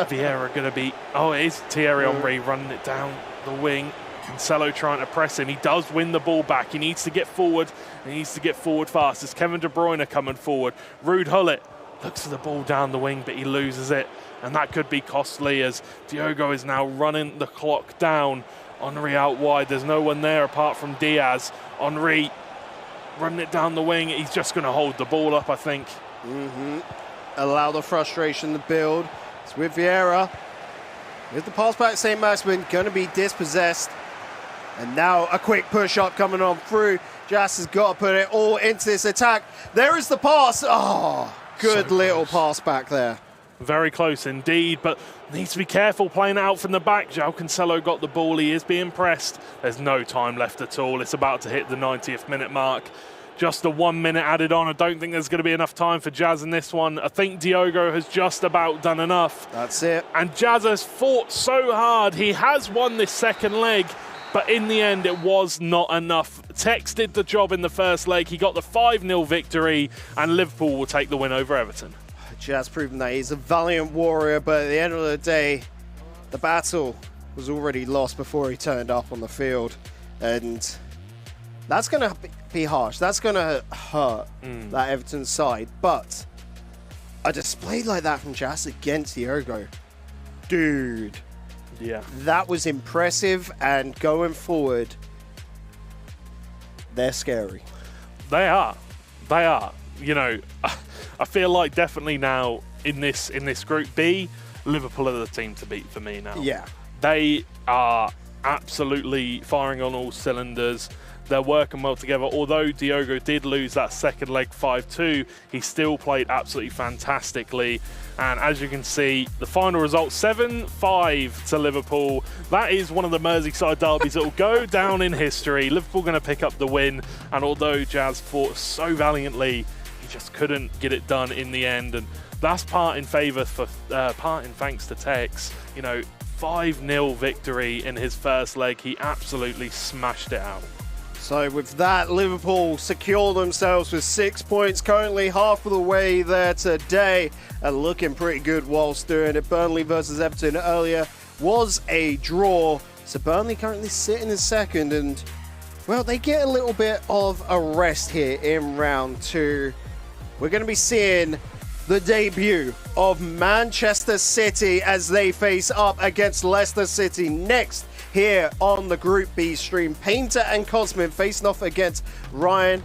Vieira going to be... Oh, it is Thierry Henry running it down the wing. Cancelo trying to press him. He does win the ball back. He needs to get forward. He needs to get forward fast. It's Kevin De Bruyne coming forward. Ruud Gullit looks for the ball down the wing, but he loses it. And that could be costly as Diogo is now running the clock down. Henry out wide. There's no one there apart from Diaz. Henry running it down the wing. He's just going to hold the ball up, I think. Allow the frustration to build. It's with Vieira. With the pass back, St. Maximin going to be dispossessed. And now a quick push-up coming on through. Jazz has got to put it all into this attack. There is the pass. Oh, good little pass back there. Very close indeed, but needs to be careful playing it out from the back. João Cancelo got the ball. He is being pressed. There's no time left at all. It's about to hit the 90th minute mark. Just the 1 minute added on. I don't think there's going to be enough time for Jazz in this one. I think Diogo has just about done enough. That's it. And Jazz has fought so hard. He has won this second leg, but in the end, it was not enough. Tex did the job in the first leg. He got the 5-0 victory, and Liverpool will take the win over Everton. Jazz proven that he's a valiant warrior, but at the end of the day, the battle was already lost before he turned up on the field. And that's going to be harsh. That's going to hurt that Everton side. But a display like that from Jazz against Diogo, dude. Yeah. That was impressive, and going forward, they're scary. They are. They are. You know, I feel like definitely now in this Group B, Liverpool are the team to beat for me now. Yeah. They are absolutely firing on all cylinders. They're working well together. Although Diogo did lose that second leg 5-2, he still played absolutely fantastically. And as you can see, the final result, 7-5 to Liverpool. That is one of the Merseyside derbies that will go down in history. Liverpool going to pick up the win. And although Jazz fought so valiantly, he just couldn't get it done in the end. And that's part in thanks to Tex. You know, 5-0 victory in his first leg. He absolutely smashed it out. So with that, Liverpool secure themselves with 6 points, currently half of the way there today, and looking pretty good whilst doing it. Burnley versus Everton earlier was a draw, so Burnley currently sitting in second, and well, they get a little bit of a rest here in round 2. We're going to be seeing the debut of Manchester City as they face up against Leicester City next here on the Group B stream. Painter and Cosmin facing off against Ryan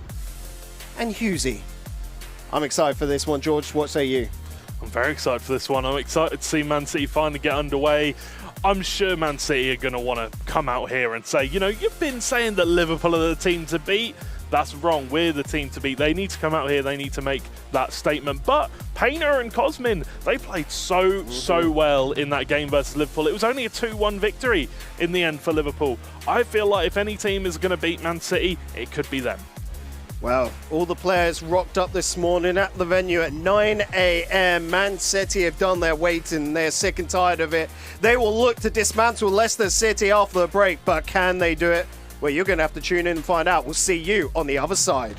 and Hughesy. I'm excited for this one. George, what say you? I'm very excited for this one. I'm excited to see Man City finally get underway. I'm sure Man City are going to want to come out here and say, you know, you've been saying that Liverpool are the team to beat. That's wrong. We're the team to beat. They need to come out here. They need to make that statement. But Painter and Cosmin, they played so well in that game versus Liverpool. It was only a 2-1 victory in the end for Liverpool. I feel like if any team is going to beat Man City, it could be them. Well, all the players rocked up this morning at the venue at 9 a.m. Man City have done their waiting. They're sick and tired of it. They will look to dismantle Leicester City after the break, but can they do it? Well, you're going to have to tune in and find out. We'll see you on the other side.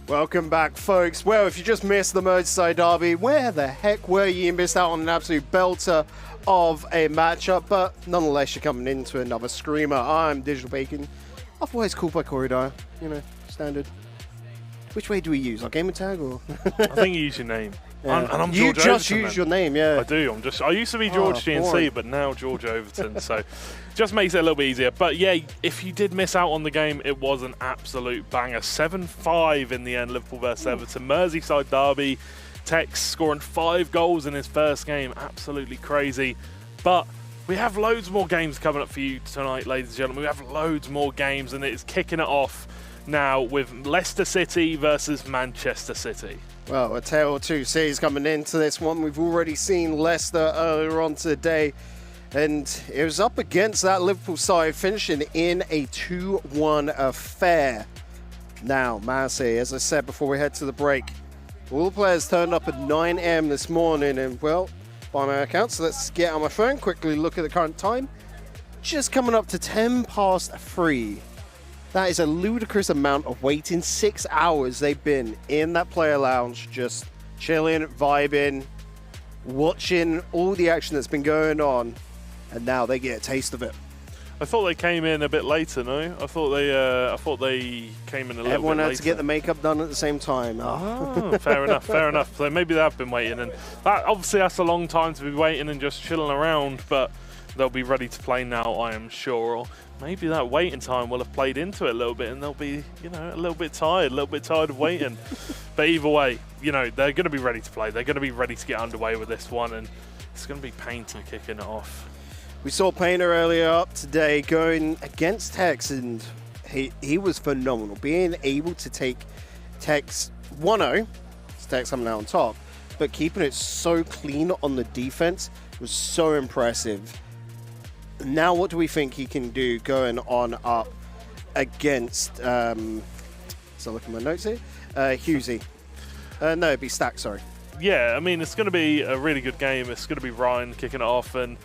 Welcome back, folks. Well, if you just missed the Merseyside derby, where the heck were you? You missed out on an absolute belter of a matchup, but nonetheless, you're coming into another screamer. I'm Digital Bacon, otherwise called by Corridor, you know, standard. Which way do we use? Our gamer tag or? I think you use your name. Yeah. And I'm you George just Overton, use your name, yeah. I do. I used to be George GNC, boring. but now George Overton. So just makes it a little bit easier. But yeah, if you did miss out on the game, it was an absolute banger. 7-5 in the end, Liverpool versus Everton. Merseyside derby. Tex scoring 5 goals in his first game. Absolutely crazy. But we have loads more games coming up for you tonight, ladies and gentlemen. We have loads more games, and it's kicking it off now with Leicester City versus Manchester City. Well, a tale of two cities coming into this one. We've already seen Leicester earlier on today, and it was up against that Liverpool side, finishing in a 2-1 affair. Now, Man City, as I said before we head to the break, all the players turned up at 9 a.m. this morning, and well, by my account, so let's get on my phone, quickly look at the current time. Just coming up to 10 past 3. That is a ludicrous amount of waiting. 6 hours they've been in that player lounge, just chilling, vibing, watching all the action that's been going on, and now they get a taste of it. I thought they came in a bit later, no? I thought they came in a little bit later. Everyone had to get the makeup done at the same time. Oh, fair enough, fair enough. So maybe they have been waiting, and obviously that's a long time to be waiting and just chilling around, but they'll be ready to play now, I am sure. Or maybe that waiting time will have played into it a little bit, and they'll be, you know, a little bit tired of waiting. But either way, you know, they're going to be ready to play. They're going to be ready to get underway with this one, and it's going to be Painter kicking it off. We saw Painter earlier up today going against Tex, and he was phenomenal. Being able to take Tex 1-0, Tex coming out on top, but keeping it so clean on the defense was so impressive. Now what do we think he can do going on up against, so looking at my notes here, Husey. No, it'd be Stack, sorry. Yeah, I mean, it's going to be a really good game. It's going to be Ryan kicking it off, and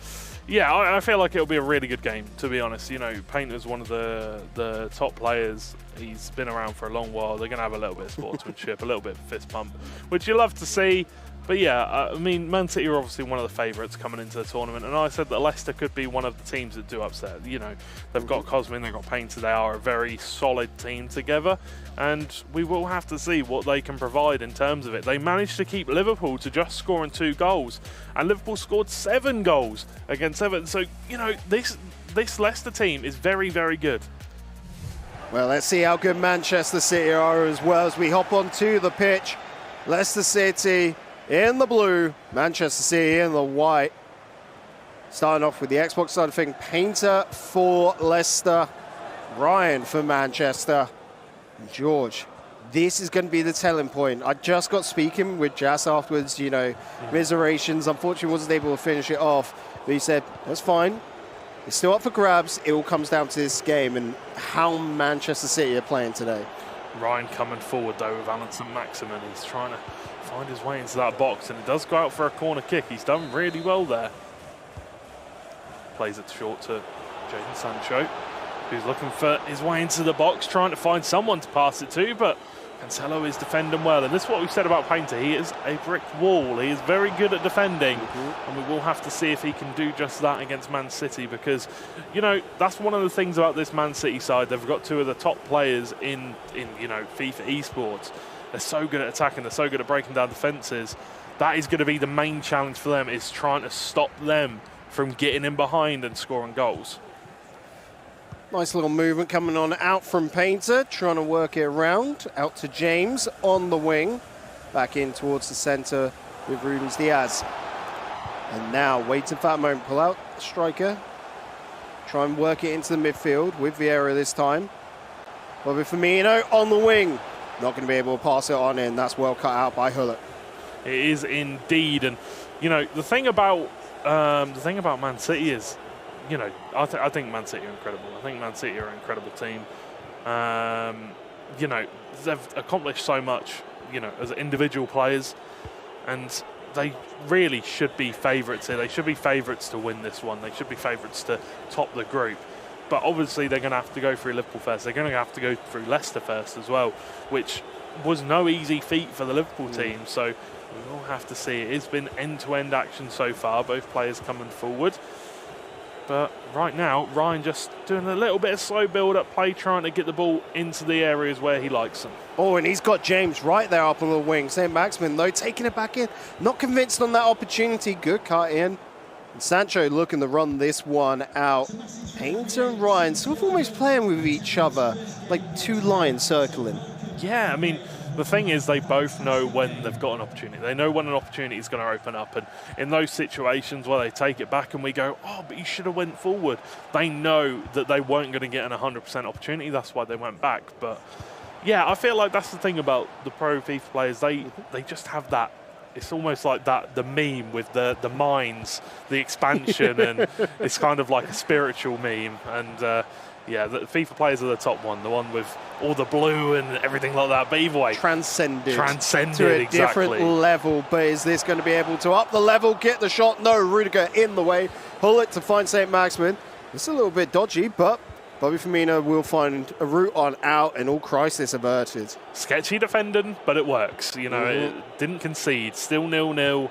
yeah, I feel like it'll be a really good game, to be honest. You know, Painter's one of the top players. He's been around for a long while. They're going to have a little bit of sportsmanship, a little bit of fist pump, which you love to see. But yeah, I mean, Man City are obviously one of the favourites coming into the tournament, and I said that Leicester could be one of the teams that do upset. You know, they've got Cosmin, they've got Painter, they are a very solid team together, and we will have to see what they can provide in terms of it. They managed to keep Liverpool to just scoring 2 goals, and Liverpool scored 7 goals against Everton. So, you know, this Leicester team is very, very good. Well, let's see how good Manchester City are as well as we hop onto the pitch. Leicester City in the blue, Manchester City in the white. Starting off with the Xbox side of things, Painter for Leicester, Ryan for Manchester, and George. This is going to be the telling point. I just got speaking with Jas afterwards, you know, miserations. Unfortunately, wasn't able to finish it off, but he said, that's fine. It's still up for grabs. It all comes down to this game and how Manchester City are playing today. Ryan coming forward, though, with Alanson Maximin. He's trying to find his way into that box, and it does go out for a corner kick. He's done really well there. Plays it short to Jadon Sancho, who's looking for his way into the box, trying to find someone to pass it to, but Cancelo is defending well. And this is what we said about Painter. He is a brick wall. He is very good at defending, and we will have to see if he can do just that against Man City, because, you know, that's one of the things about this Man City side. They've got 2 of the top players in you know, FIFA esports. They're so good at attacking. They're so good at breaking down defences. That is going to be the main challenge for them, is trying to stop them from getting in behind and scoring goals. Nice little movement coming on out from Painter, trying to work it around. Out to James on the wing. Back in towards the centre with Ruben Diaz. And now waiting for that moment. Pull out striker. Try and work it into the midfield with Vieira this time. Bobby Firmino on the wing. Not going to be able to pass it on in. That's well cut out by Hullet. It is indeed. And, you know, the thing about Man City is, you know, I think Man City are incredible. I think Man City are an incredible team. You know, they've accomplished so much, you know, as individual players, and they really should be favourites here. They should be favourites to win this one. They should be favourites to top the group. But obviously they're going to have to go through Liverpool first. They're going to have to go through Leicester first as well, which was no easy feat for the Liverpool team, so we will have to see. It's been end-to-end action so far, both players coming forward. But right now, Ryan just doing a little bit of slow build-up play, trying to get the ball into the areas where he likes them. Oh, and he's got James right there up on the wing. St. Maximin, though, taking it back in. Not convinced on that opportunity. Good cut in. And Sancho looking to run this one out. Painter and Ryan sort of almost playing with each other, like two lions circling. Yeah, I mean, the thing is they both know when they've got an opportunity. They know when an opportunity is going to open up. And in those situations where they take it back and we go, oh, but you should have went forward, they know that they weren't going to get an 100% opportunity. That's why they went back. But, yeah, I feel like that's the thing about the pro FIFA players. They just have that. It's almost like that, the meme with the mines, the expansion, and it's kind of like a spiritual meme. And, yeah, the FIFA players are the top one, the one with all the blue and everything like that. But either way, transcended to a exactly. Different level. But is this going to be able to up the level, get the shot? No, Rudiger in the way. Pull it to find St. Maximin. It's a little bit dodgy, but Bobby Firmino will find a route on out, and all crisis averted. Sketchy defending, but it works. You know, it didn't concede. Still 0-0.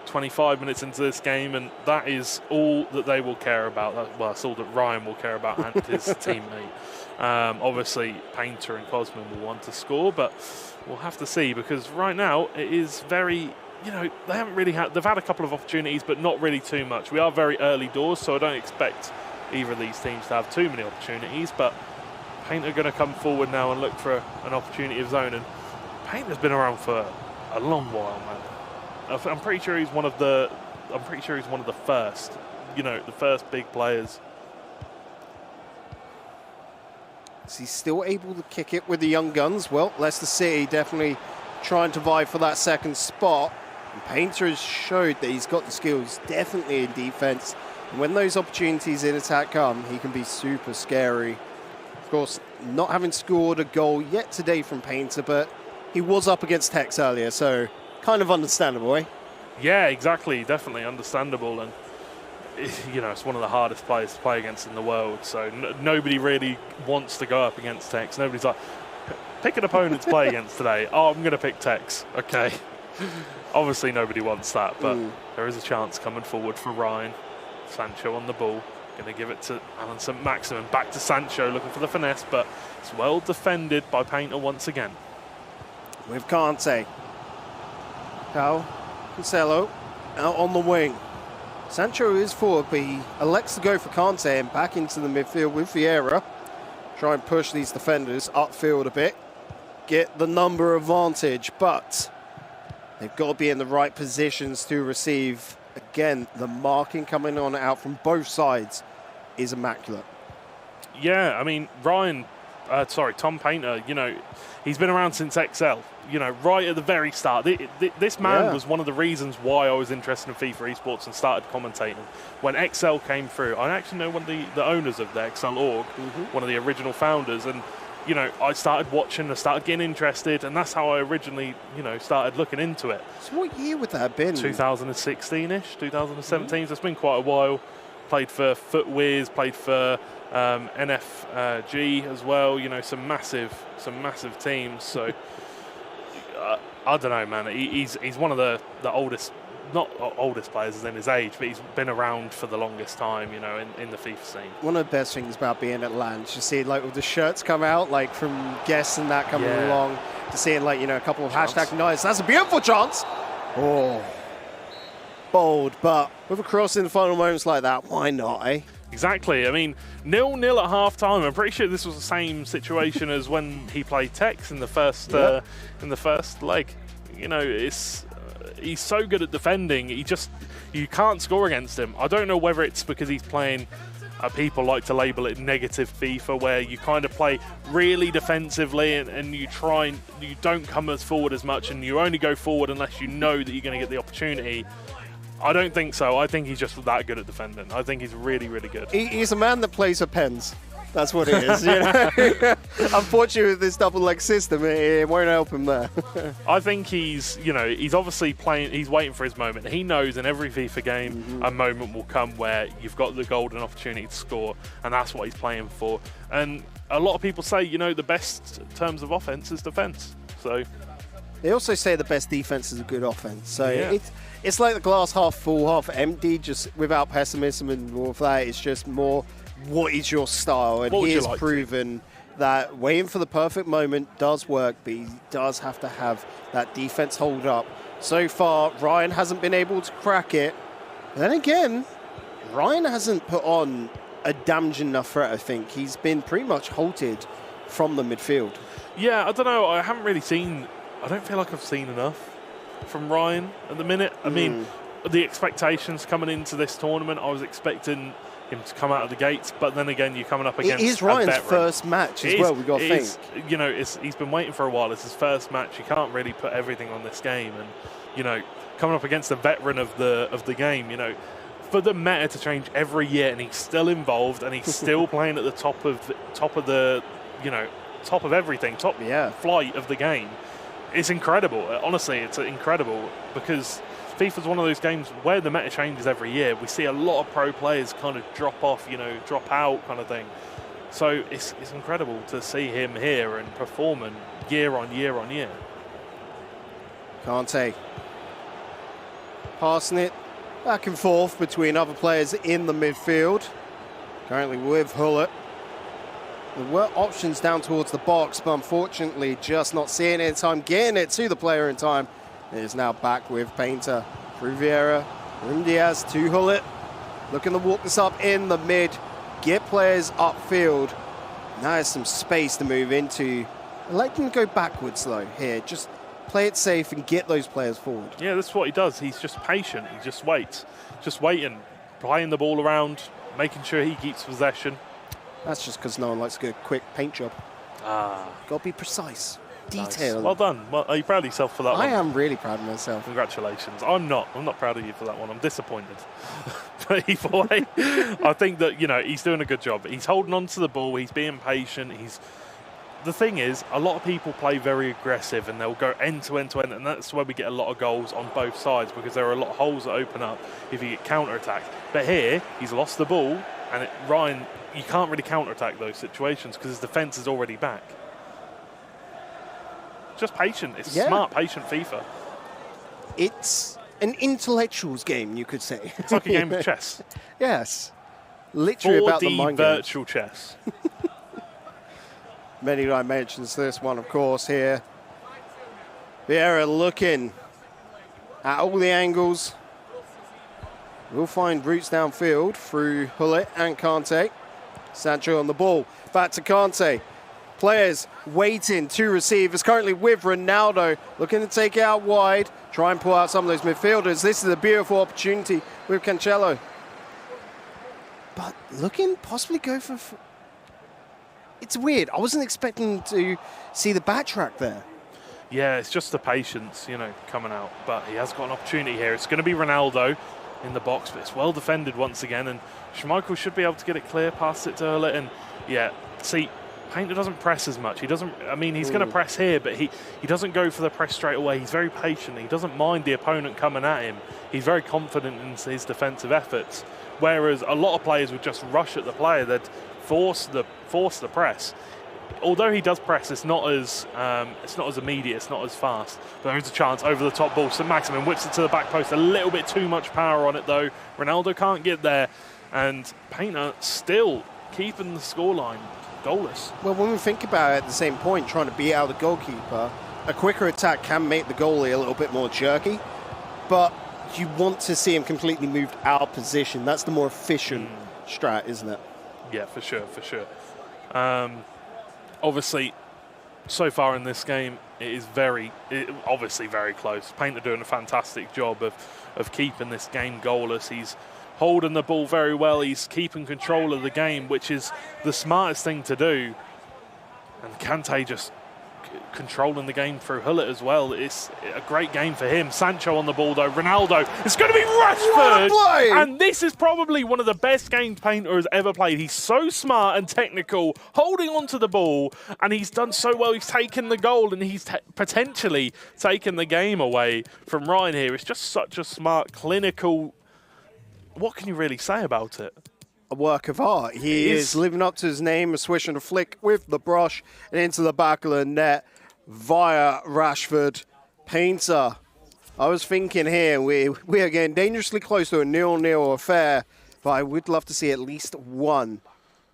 25 minutes into this game, and that is all that they will care about. Well, that's all that Ryan will care about and his teammate. Obviously, Painter and Cosman will want to score, but we'll have to see, because right now it is very, you know, they haven't really had, they've had a couple of opportunities, but not really too much. We are very early doors, so I don't expect either of these teams to have too many opportunities, but Painter going to come forward now and look for an opportunity of his own, and Painter's been around for a long while, man. I'm pretty sure he's one of the. I'm pretty sure he's one of the first. You know, the first big players. Is he still able to kick it with the young guns? Well, Leicester City definitely trying to vie for that second spot. And Painter has showed that he's got the skills, definitely in defence. And when those opportunities in attack come, he can be super scary. Of course, not having scored a goal yet today from Painter, but he was up against Tex earlier, so kind of understandable, eh? Yeah, exactly. Definitely understandable. And, you know, it's one of the hardest players to play against in the world. So nobody really wants to go up against Tex. Nobody's like, pick an opponent to play against today. Oh, I'm going to pick Tex. Okay. Obviously, nobody wants that. But there is a chance coming forward for Ryan. Sancho on the ball. Going to give it to Alan St. Maximin. Back to Sancho, looking for the finesse. But it's well defended by Painter once again. With Kante. Cancelo out on the wing. Sancho is forward, but he elects to go for Kante and back into the midfield with Vieira. Try and push these defenders upfield a bit. Get the number advantage, but they've got to be in the right positions to receive. Again, the marking coming on out from both sides is immaculate. Yeah, I mean, Tom Painter, you know, he's been around since XL. You know, right at the very start. This man was one of the reasons why I was interested in FIFA esports and started commentating. When XL came through, I actually know one of the owners of the XL org, one of the original founders, and, you know, I started watching, I started getting interested, and that's how I originally, you know, started looking into it. So what year would that have been? 2016-ish, 2017, so it's been quite a while. Played for Footwears, played for NFG as well, you know, some massive teams, so... I don't know, man. He's one of the oldest, not oldest players as in his age, but he's been around for the longest time, you know, in the FIFA scene. One of the best things about being at LAN, you see, like, with the shirts come out, like, from guests and that coming along, to seeing, like, you know, a couple of hashtag nights. That's a beautiful chance. Oh, bold, but with a cross in the final moments like that, why not, eh? Exactly. I mean, 0-0 at half-time. I'm pretty sure this was the same situation as when he played Tex in the first leg. You know, he's so good at defending. You can't score against him. I don't know whether it's because he's playing. People like to label it negative FIFA, where you kind of play really defensively and you don't come as forward as much, and you only go forward unless you know that you're going to get the opportunity. I don't think so. I think he's just that good at defending. I think he's really, really good. He's a man that plays for pens. That's what it is. You know? Unfortunately, with this double leg system, it won't help him there. I think he's obviously playing. He's waiting for his moment. He knows in every FIFA game a moment will come where you've got the golden opportunity to score, and that's what he's playing for. And a lot of people say, you know, the best terms of offense is defense. So they also say the best defense is a good offense. So Yeah. it's like the glass half full, half empty, just without pessimism and all of that. It's just more, what is your style? And What would he you has like to? proven that waiting for the perfect moment does work, but he does have to have that defense hold up. So far, Ryan hasn't been able to crack it. But then again, Ryan hasn't put on a damaging enough threat, I think. He's been pretty much halted from the midfield. yeah, I don't know. I haven't really seen. I don't feel like I've seen enough from Ryan at the minute. I mean, the expectations coming into this tournament, I was expecting him to come out of the gates, but then again, you're coming up against It is a Ryan's veteran. first match as well, we've got to think. You know, he's been waiting for a while. It's his first match. You can't really put everything on this game, and you know, coming up against a veteran of the game, you know, for the meta to change every year, and he's still involved, and he's still playing at the top of the, you know, top of everything, top flight of the game. It's incredible. Honestly, it's incredible because FIFA's one of those games where the meta changes every year. We see a lot of pro players kind of drop off, you know, drop out kind of thing. So it's incredible to see him here and performing year on year on year. Kante passing it back and forth between other players in the midfield. Currently with Hullet. There were options down towards the box, but unfortunately just not seeing it in time, getting it to the player in time. It is now back with Painter through Vieira, from Diaz to Hullet. Looking to walk this up in the mid, get players upfield. Now there's some space to move into. I like them to go backwards though here. Just play it safe and get those players forward. Yeah, that's what he does. He's just patient. He just waits. Just waiting, playing the ball around, making sure he keeps possession. That's just because no one likes to get a quick paint job. Ah. Got to be precise. Nice. Detailed. Well done. Well, are you proud of yourself for that one? I am really proud of myself. Congratulations. I'm not proud of you for that one. I'm disappointed. But either way, I think that, you know, he's doing a good job. He's holding on to the ball. He's being patient. The thing is, a lot of people play very aggressive and they'll go end to end to end, and that's where we get a lot of goals on both sides because there are a lot of holes that open up if you get counter-attacked. But here, he's lost the ball, and Ryan, you can't really counter-attack those situations because his defence is already back. Just patient. It's smart, patient FIFA. It's an intellectuals game, you could say. It's like a game of chess. Yes. Literally about the 4D mind virtual chess. Many dimensions, this one, of course, here. Vieira looking at all the angles. We'll find routes downfield through Hullet and Kante. Sancho on the ball. Back to Kante. Players waiting to receive. Is currently with Ronaldo. Looking to take it out wide. Try and pull out some of those midfielders. This is a beautiful opportunity with Cancelo. But looking possibly go for... It's weird. I wasn't expecting to see the backtrack there. Yeah, it's just the patience, you know, coming out. But he has got an opportunity here. It's going to be Ronaldo in the box, but it's well defended once again. And Schmeichel should be able to get it clear, pass it to Hullet. And yeah, see, Painter doesn't press as much. He doesn't, I mean, he's going to press here, but he doesn't go for the press straight away. He's very patient. He doesn't mind the opponent coming at him. He's very confident in his defensive efforts. Whereas a lot of players would just rush at the player. They'd force the press. Although he does press, it's not as immediate, it's not as fast. But there is a chance over the top ball. St. Maximin whips it to the back post. A little bit too much power on it though. Ronaldo can't get there, and Painter still keeping the scoreline goalless. Well, when we think about it, at the same point, trying to beat out the goalkeeper, a quicker attack can make the goalie a little bit more jerky, but you want to see him completely moved out of position. That's the more efficient strat, isn't it? Yeah, for sure, for sure. Obviously, so far in this game, it is obviously very close. Painter doing a fantastic job of keeping this game goalless. He's holding the ball very well. He's keeping control of the game, which is the smartest thing to do. And Kante just controlling the game through Hullet as well. It's a great game for him. Sancho on the ball though. Ronaldo. It's going to be Rashford. And this is probably one of the best games Painter has ever played. He's so smart and technical, holding onto the ball, and he's done so well. He's taken the goal, and he's potentially taken the game away from Ryan here. It's just such a smart, clinical... What can you really say about it? A work of art. He is living up to his name, a swish and a flick with the brush and into the back of the net. via Rashford. Painter. I was thinking here, we are getting dangerously close to a 0-0 affair, but I would love to see at least one.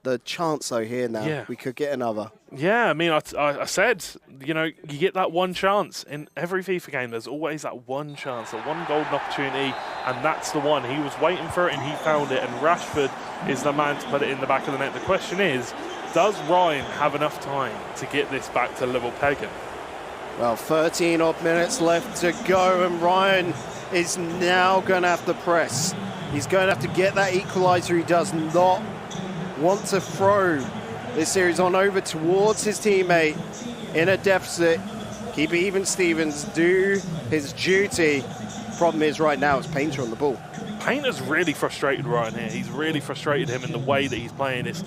The chance though here now, we could get another. Yeah, I mean, I said, you know, you get that one chance. In every FIFA game, there's always that one chance, that one golden opportunity, and that's the one. He was waiting for it and he found it, and Rashford is the man to put it in the back of the net. The question is, does Ryan have enough time to get this back to level pegging? Well, 13 odd minutes left to go, and Ryan is now going to have to press. He's going to have to get that equaliser. He does not want to throw this series on over towards his teammate in a deficit. Keep it even, Stevens. Do his duty. Problem is right now it's Painter on the ball. Painter's really frustrated Ryan here. He's really frustrated him in the way that he's playing. It's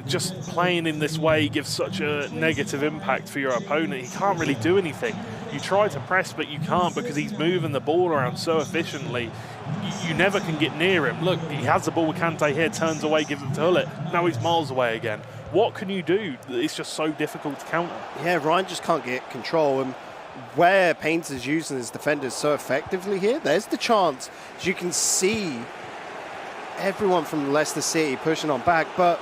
just playing in this way gives such a negative impact for your opponent. He can't really do anything. You try to press, but you can't because he's moving the ball around so efficiently. You never can get near him. Look, he has the ball with Kante here, turns away, gives it to Hullet. Now he's miles away again. What can you do? It's just so difficult to counter. Yeah, Ryan just can't get control. And where Painter's using his defenders so effectively here, there's the chance. As you can see, everyone from Leicester City pushing on back, but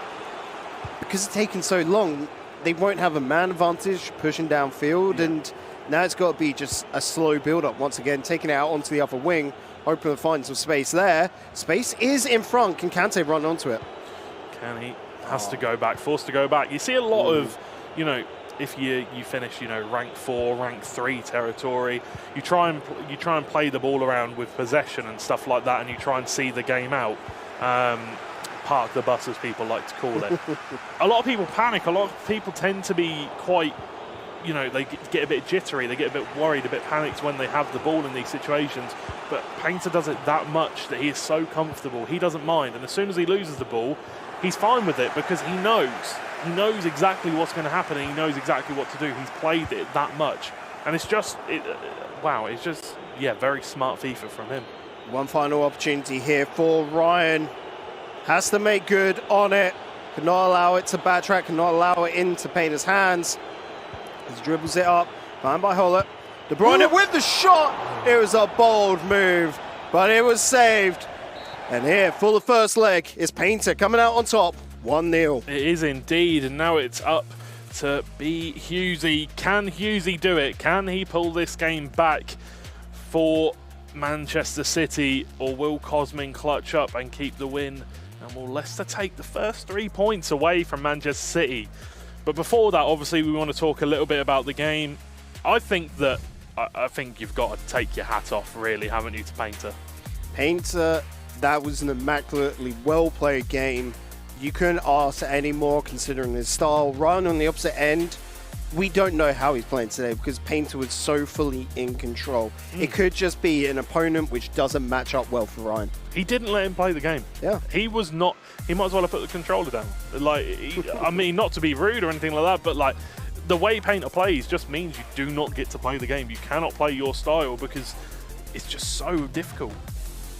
because it's taken so long, they won't have a man advantage pushing downfield, and now it's got to be just a slow build-up once again, taking it out onto the other wing, hoping to find some space there. Space is in front. Can Kante run onto it? Can he? Has to go back, forced to go back. You see a lot of, you know, if you finish, you know, rank 4, rank 3 territory, you try and play the ball around with possession and stuff like that, and you try and see the game out. Park the bus, as people like to call it. A lot of people panic. A lot of people tend to be quite, you know, they get a bit jittery, they get a bit worried, a bit panicked when they have the ball in these situations. But Painter does it that much that he is so comfortable. He doesn't mind. And as soon as he loses the ball, he's fine with it because he knows exactly what's going to happen, and he knows exactly what to do. He's played it that much. And it's just, wow, it's just, yeah, very smart FIFA from him. One final opportunity here for Ryan. Has to make good on it. Cannot allow it to backtrack, cannot allow it into Painter's hands. He dribbles it up, found by Hullet. De Bruyne with the shot. It was a bold move, but it was saved. And here, for the first leg, is Painter coming out on top, 1-0. It is indeed, and now it's up to B. Hughesy. Can Hughesy do it? Can he pull this game back for Manchester City, or will Cosmin clutch up and keep the win? And will Leicester take the first 3 points away from Manchester City? But before that, obviously, we want to talk a little bit about the game. I think you've got to take your hat off, really, haven't you, to Painter? Painter, that was an immaculately well-played game. You couldn't ask any more considering his style. Run on the opposite end, we don't know how he's playing today because Painter was so fully in control. It could just be an opponent which doesn't match up well for Ryan. He didn't let him play the game. Yeah. He was not, he might as well have put the controller down. Like, I mean, not to be rude or anything like that, but like, the way Painter plays just means you do not get to play the game. You cannot play your style because it's just so difficult.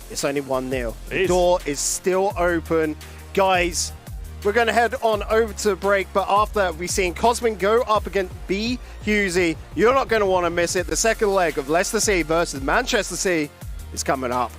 It's only 1-0. The door is still open. Guys, we're going to head on over to the break, but after that, we've seen Cosmin go up against B. Hughesy. You're not going to want to miss it. The second leg of Leicester City versus Manchester City is coming up.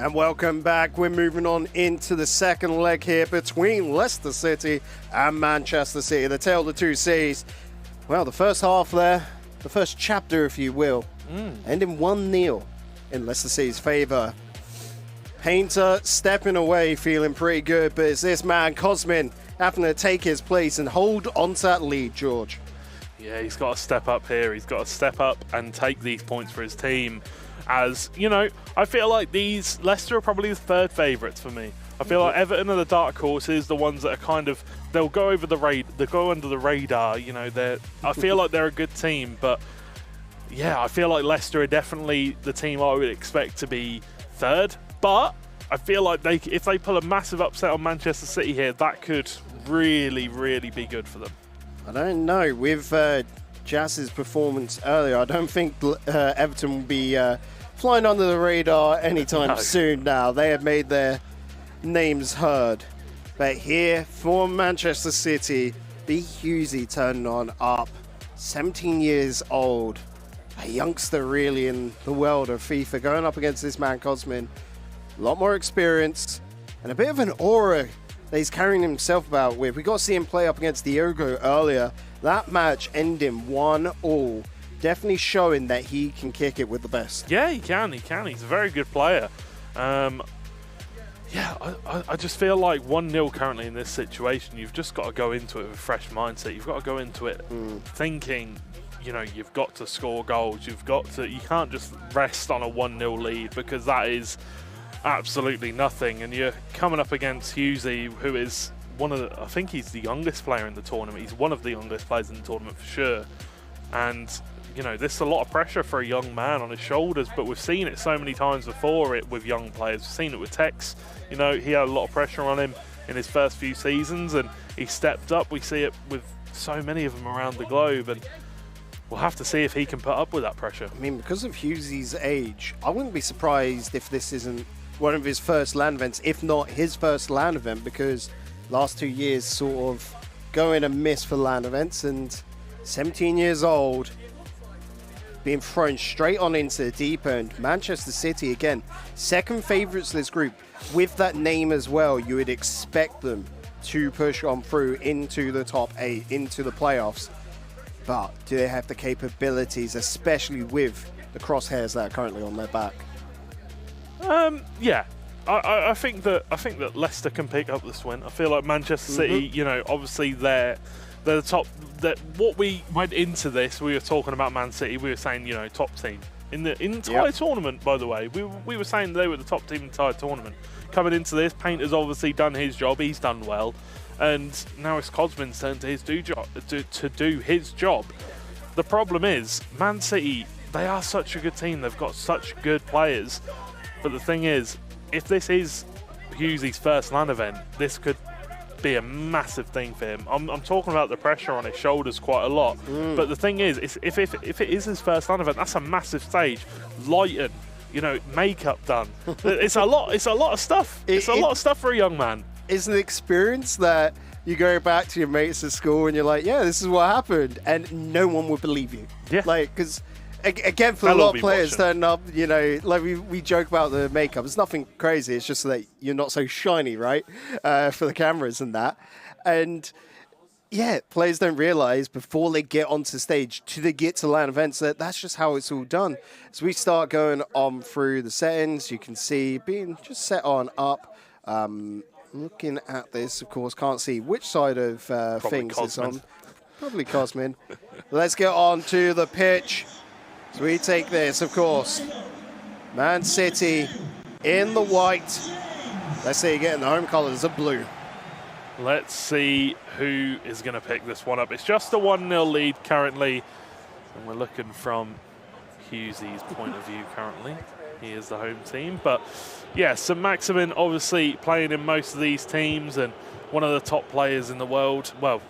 And welcome back. We're moving on into the second leg here between Leicester City and Manchester City. The tale of the two seas. Well, the first half there, the first chapter, if you will, ending 1-0 in Leicester City's favour. Painter stepping away, feeling pretty good, but it's this man, Cosmin, having to take his place and hold onto that lead, George. Yeah, he's got to step up here. He's got to step up and take these points for his team. As, you know, I feel like Leicester are probably the third favourites for me. I feel like Everton are the dark horses, the ones that are kind of, they'll go under the radar, you know, I feel like they're a good team, but yeah, I feel like Leicester are definitely the team I would expect to be third, but I feel like if they pull a massive upset on Manchester City here, that could really, really be good for them. I don't know, with Jazz's performance earlier, I don't think Everton will be flying under the radar anytime soon now. They have made their names heard. But here for Manchester City, B. Hughesy turning on up, 17 years old, a youngster really in the world of FIFA, going up against this man Cosmin. A lot more experience and a bit of an aura that he's carrying himself about with. We got to see him play up against Diogo earlier. That match ending 1-1. Definitely showing that he can kick it with the best. Yeah, he can. He's a very good player. Yeah, I just feel like 1-0 currently in this situation, you've just got to go into it with a fresh mindset. You've got to go into it thinking, you know, you've got to score goals. You can't just rest on a 1-0 lead, because that is absolutely nothing. And you're coming up against Hughesy, who is I think he's the youngest player in the tournament. He's one of the youngest players in the tournament for sure. And, you know, this is a lot of pressure for a young man on his shoulders, but we've seen it so many times before with young players. We've seen it with Tex. You know, he had a lot of pressure on him in his first few seasons, and he stepped up. We see it with so many of them around the globe, and we'll have to see if he can put up with that pressure. I mean, because of Hughesy's age, I wouldn't be surprised if this isn't one of his first LAN events, if not his first LAN event, because last 2 years sort of going and miss for LAN events, and 17 years old, being thrown straight on into the deep end. Manchester City, again, second favourites in this group. With that name as well, you would expect them to push on through into the top 8, into the playoffs. But do they have the capabilities, especially with the crosshairs that are currently on their back? Yeah. I think that Leicester can pick up this win. I feel like Manchester City, you know, obviously they're the top. What we went into this, we were talking about Man City. We were saying, you know, top team in the entire tournament. By the way, we were saying they were the top team in the entire tournament. Coming into this, Painter's obviously done his job. He's done well, and now it's Cosmin's turn to do his job. The problem is, Man City, they are such a good team. They've got such good players, but the thing is, if this is Hughesy's first LAN event, this could be a massive thing for him. I'm talking about the pressure on his shoulders quite a lot, but the thing is, if it is his first LAN event, that's a massive stage. Lighten, you know, makeup done. It's a lot of stuff. It's a lot of stuff for a young man. It's an experience that you go back to your mates at school and you're like, yeah, this is what happened, and no one would believe you. Yeah. Like, because again, for a lot of players turning up, you know, like we joke about the makeup. It's nothing crazy. It's just that you're not so shiny, right, for the cameras and that. And yeah, players don't realize before they get onto stage, till they get to LAN events, that that's just how it's all done. As we start going on through the settings, you can see being just set on up. Looking at this, of course, can't see which side of things it's on. Probably Cosmin. Let's get on to the pitch. So we take this, of course. Man City in the white. Let's see again, the home colours are blue. Let's see who is going to pick this one up. It's just a 1-0 lead currently, and we're looking from Hughesy's point of view currently. He is the home team, but yeah, St. Maximin obviously playing in most of these teams and one of the top players in the world. Well,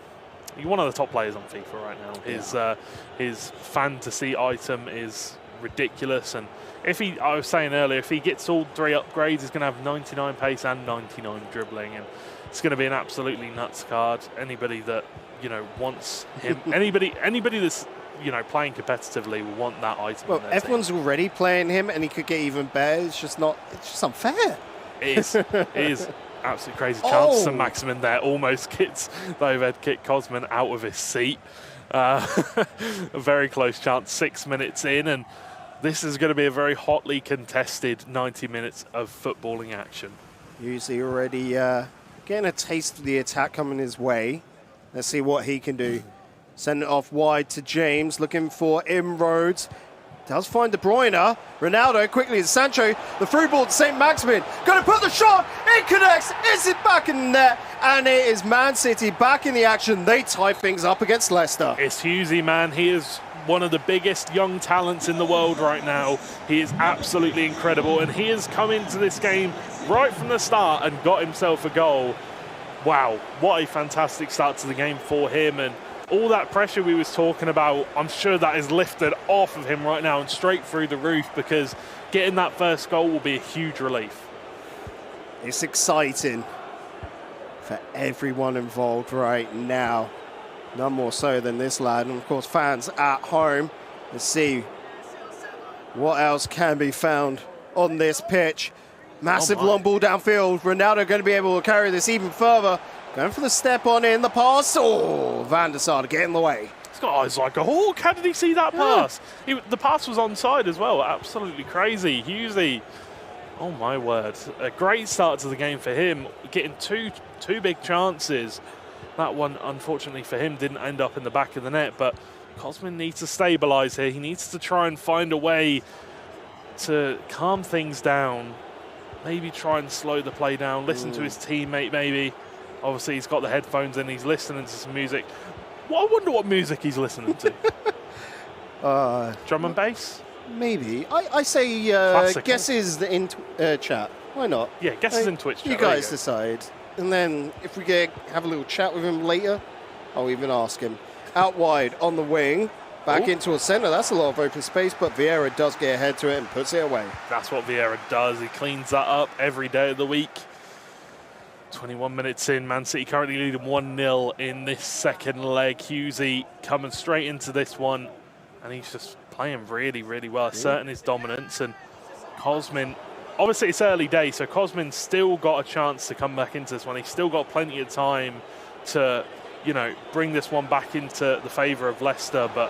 one of the top players on FIFA right now. His fantasy item is ridiculous, and I was saying earlier, if he gets all 3 upgrades, he's going to have 99 pace and 99 dribbling, and it's going to be an absolutely nuts card. Anybody that, you know, wants him, anybody that's, playing competitively will want that item. Well, in their everyone's team. already playing him, and he could get even better. It's just unfair. It is. It is. Absolutely crazy chance. And Maximin there almost gets the overhead kick Cosman out of his seat. A very close chance 6 minutes in, and this is going to be a very hotly contested 90 minutes of footballing action. Usually already getting a taste of the attack coming his way. Let's see what he can do. Send it off wide to James, looking for inroads. Does find De Bruyne. Ronaldo quickly to Sancho. The through ball to St. Maximin. Going to put the shot. It connects. Is it back in the net? And it is Man City back in the action. They tie things up against Leicester. It's Hughesy, man. He is one of the biggest young talents in the world right now. He is absolutely incredible, and he has come into this game right from the start and got himself a goal. Wow, what a fantastic start to the game for him, and all that pressure we was talking about, I'm sure that is lifted off of him right now and straight through the roof, because getting that first goal will be a huge relief. It's exciting for everyone involved right now. None more so than this lad. And of course, fans at home. Let's see what else can be found on this pitch. Massive long ball downfield. Ronaldo going to be able to carry this even further. Going for the step on in the pass. Oh, Van der Sar to get in the way. He's got eyes like a hawk. How did he see that pass? The pass was onside as well. Absolutely crazy. Hughesy. Oh my word. A great start to the game for him. Getting two big chances. That one, unfortunately for him, didn't end up in the back of the net, but Cosman needs to stabilise here. He needs to try and find a way to calm things down. Maybe try and slow the play down. Listen to his teammate, maybe. Obviously, he's got the headphones in. He's listening to some music. Well, I wonder what music he's listening to. Drum and bass? Maybe. I say guesses in chat. Why not? Yeah, guesses in Twitch chat. You guys decide. And then if we have a little chat with him later, I'll even ask him. Out wide on the wing, back into a centre. That's a lot of open space, but Vieira does get ahead to it and puts it away. That's what Vieira does. He cleans that up every day of the week. 21 minutes in, Man City currently leading 1-0 in this second leg. Hughesy coming straight into this one, and he's just playing really, really well, asserting his dominance. And Cosman, obviously it's early days, so Cosman's still got a chance to come back into this one. He's still got plenty of time to, bring this one back into the favour of Leicester, but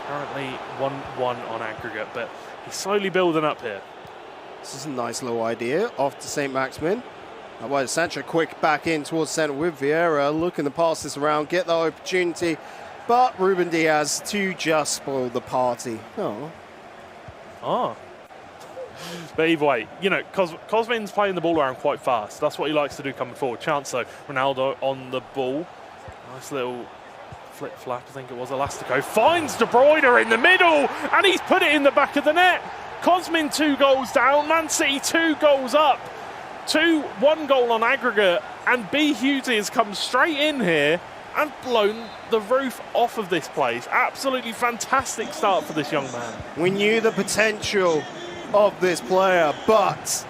currently 1-1 on aggregate, but he's slowly building up here. This is a nice little idea. Off to St. Maximin. That way Sancho quick back in towards centre with Vieira, looking to pass this around, get that opportunity, but Ruben Diaz to just spoil the party. But either way, Cosman's playing the ball around quite fast. That's what he likes to do coming forward. Chance though, Ronaldo on the ball. Nice little flip-flap, I think it was. Elastico finds De Bruyne in the middle, and he's put it in the back of the net. Cosman 2 goals down, Man City 2 goals up. 1 goal on aggregate, and B. Hughesy has come straight in here and blown the roof off of this place. Absolutely fantastic start for this young man. We knew the potential of this player, but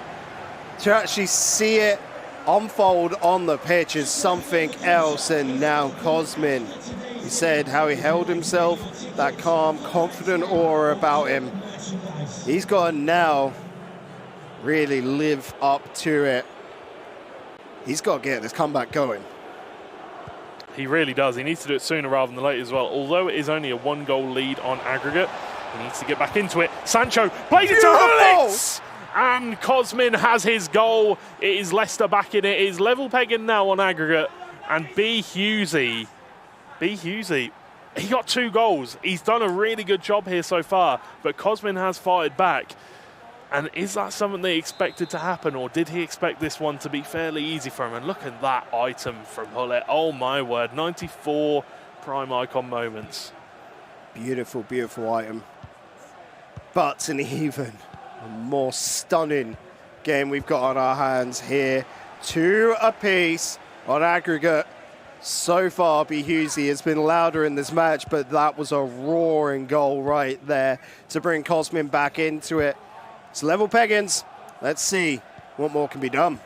to actually see it unfold on the pitch is something else. And now Cosman, he said how he held himself, that calm, confident aura about him. He's got to now really live up to it. He's got to get this comeback going. He really does. He needs to do it sooner rather than later as well. Although it is only a 1-goal lead on aggregate, he needs to get back into it. Sancho plays it to Clarets! And Cosman has his goal. It is Leicester back in it. It is level pegging now on aggregate. And B. Hughesy, he got 2 goals. He's done a really good job here so far, but Cosman has fired back. And is that something they expected to happen, or did he expect this one to be fairly easy for him? And look at that item from Hullet. Oh my word, 94 prime icon moments. Beautiful, beautiful item. But an even more stunning game we've got on our hands here. 2 apiece on aggregate. So far, B. Hughesy has been louder in this match, but that was a roaring goal right there to bring Cosman back into it. It's level peggings. Let's see what more can be done.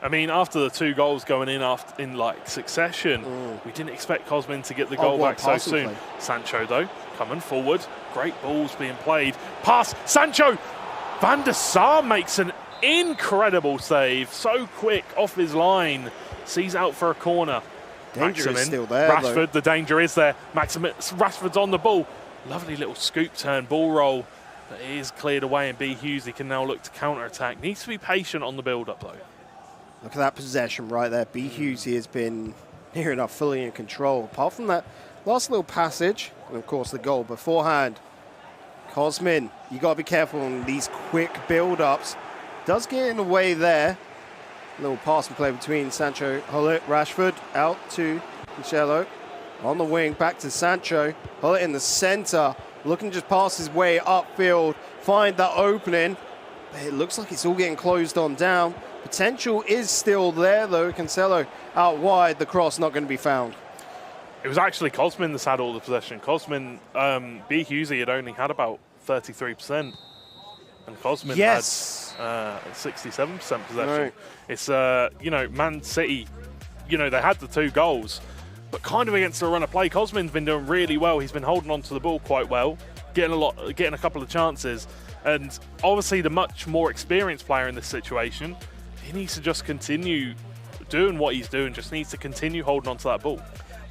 I mean, after the 2 goals going in like succession, we didn't expect Cosmin to get the goal back so soon. Play. Sancho, though, coming forward. Great balls being played. Pass, Sancho! Van der Sar makes an incredible save. So quick off his line. Sees out for a corner. Danger Maximin, is still there, Rashford, though. the danger is there. Rashford's on the ball. Lovely little scoop turn, ball roll. That is cleared away, and B. Hughes, he can now look to counter-attack. Needs to be patient on the build-up, though. Look at that possession right there. B. Hughes has been near enough fully in control. Apart from that last little passage, and of course the goal beforehand. Cosmin, you got to be careful on these quick build-ups. Does get in the way there. A little pass and play between Sancho, Hullet, Rashford, out to Michelo. On the wing, back to Sancho. Hullet in the centre, looking to just pass his way upfield, find that opening. It looks like it's all getting closed on down. Potential is still there, though. Cancelo out wide, the cross not going to be found. It was actually Cosmin that's had all the possession. Cosmin, B. Hughesy had only had about 33%. And Cosmin had 67% possession. Right. It's, you know, Man City, you know, they had the 2 goals, but kind of against the run of play, Cosmin's been doing really well. He's been holding on to the ball quite well, getting a couple of chances. And obviously the much more experienced player in this situation, he needs to just continue doing what he's doing, just needs to continue holding on to that ball.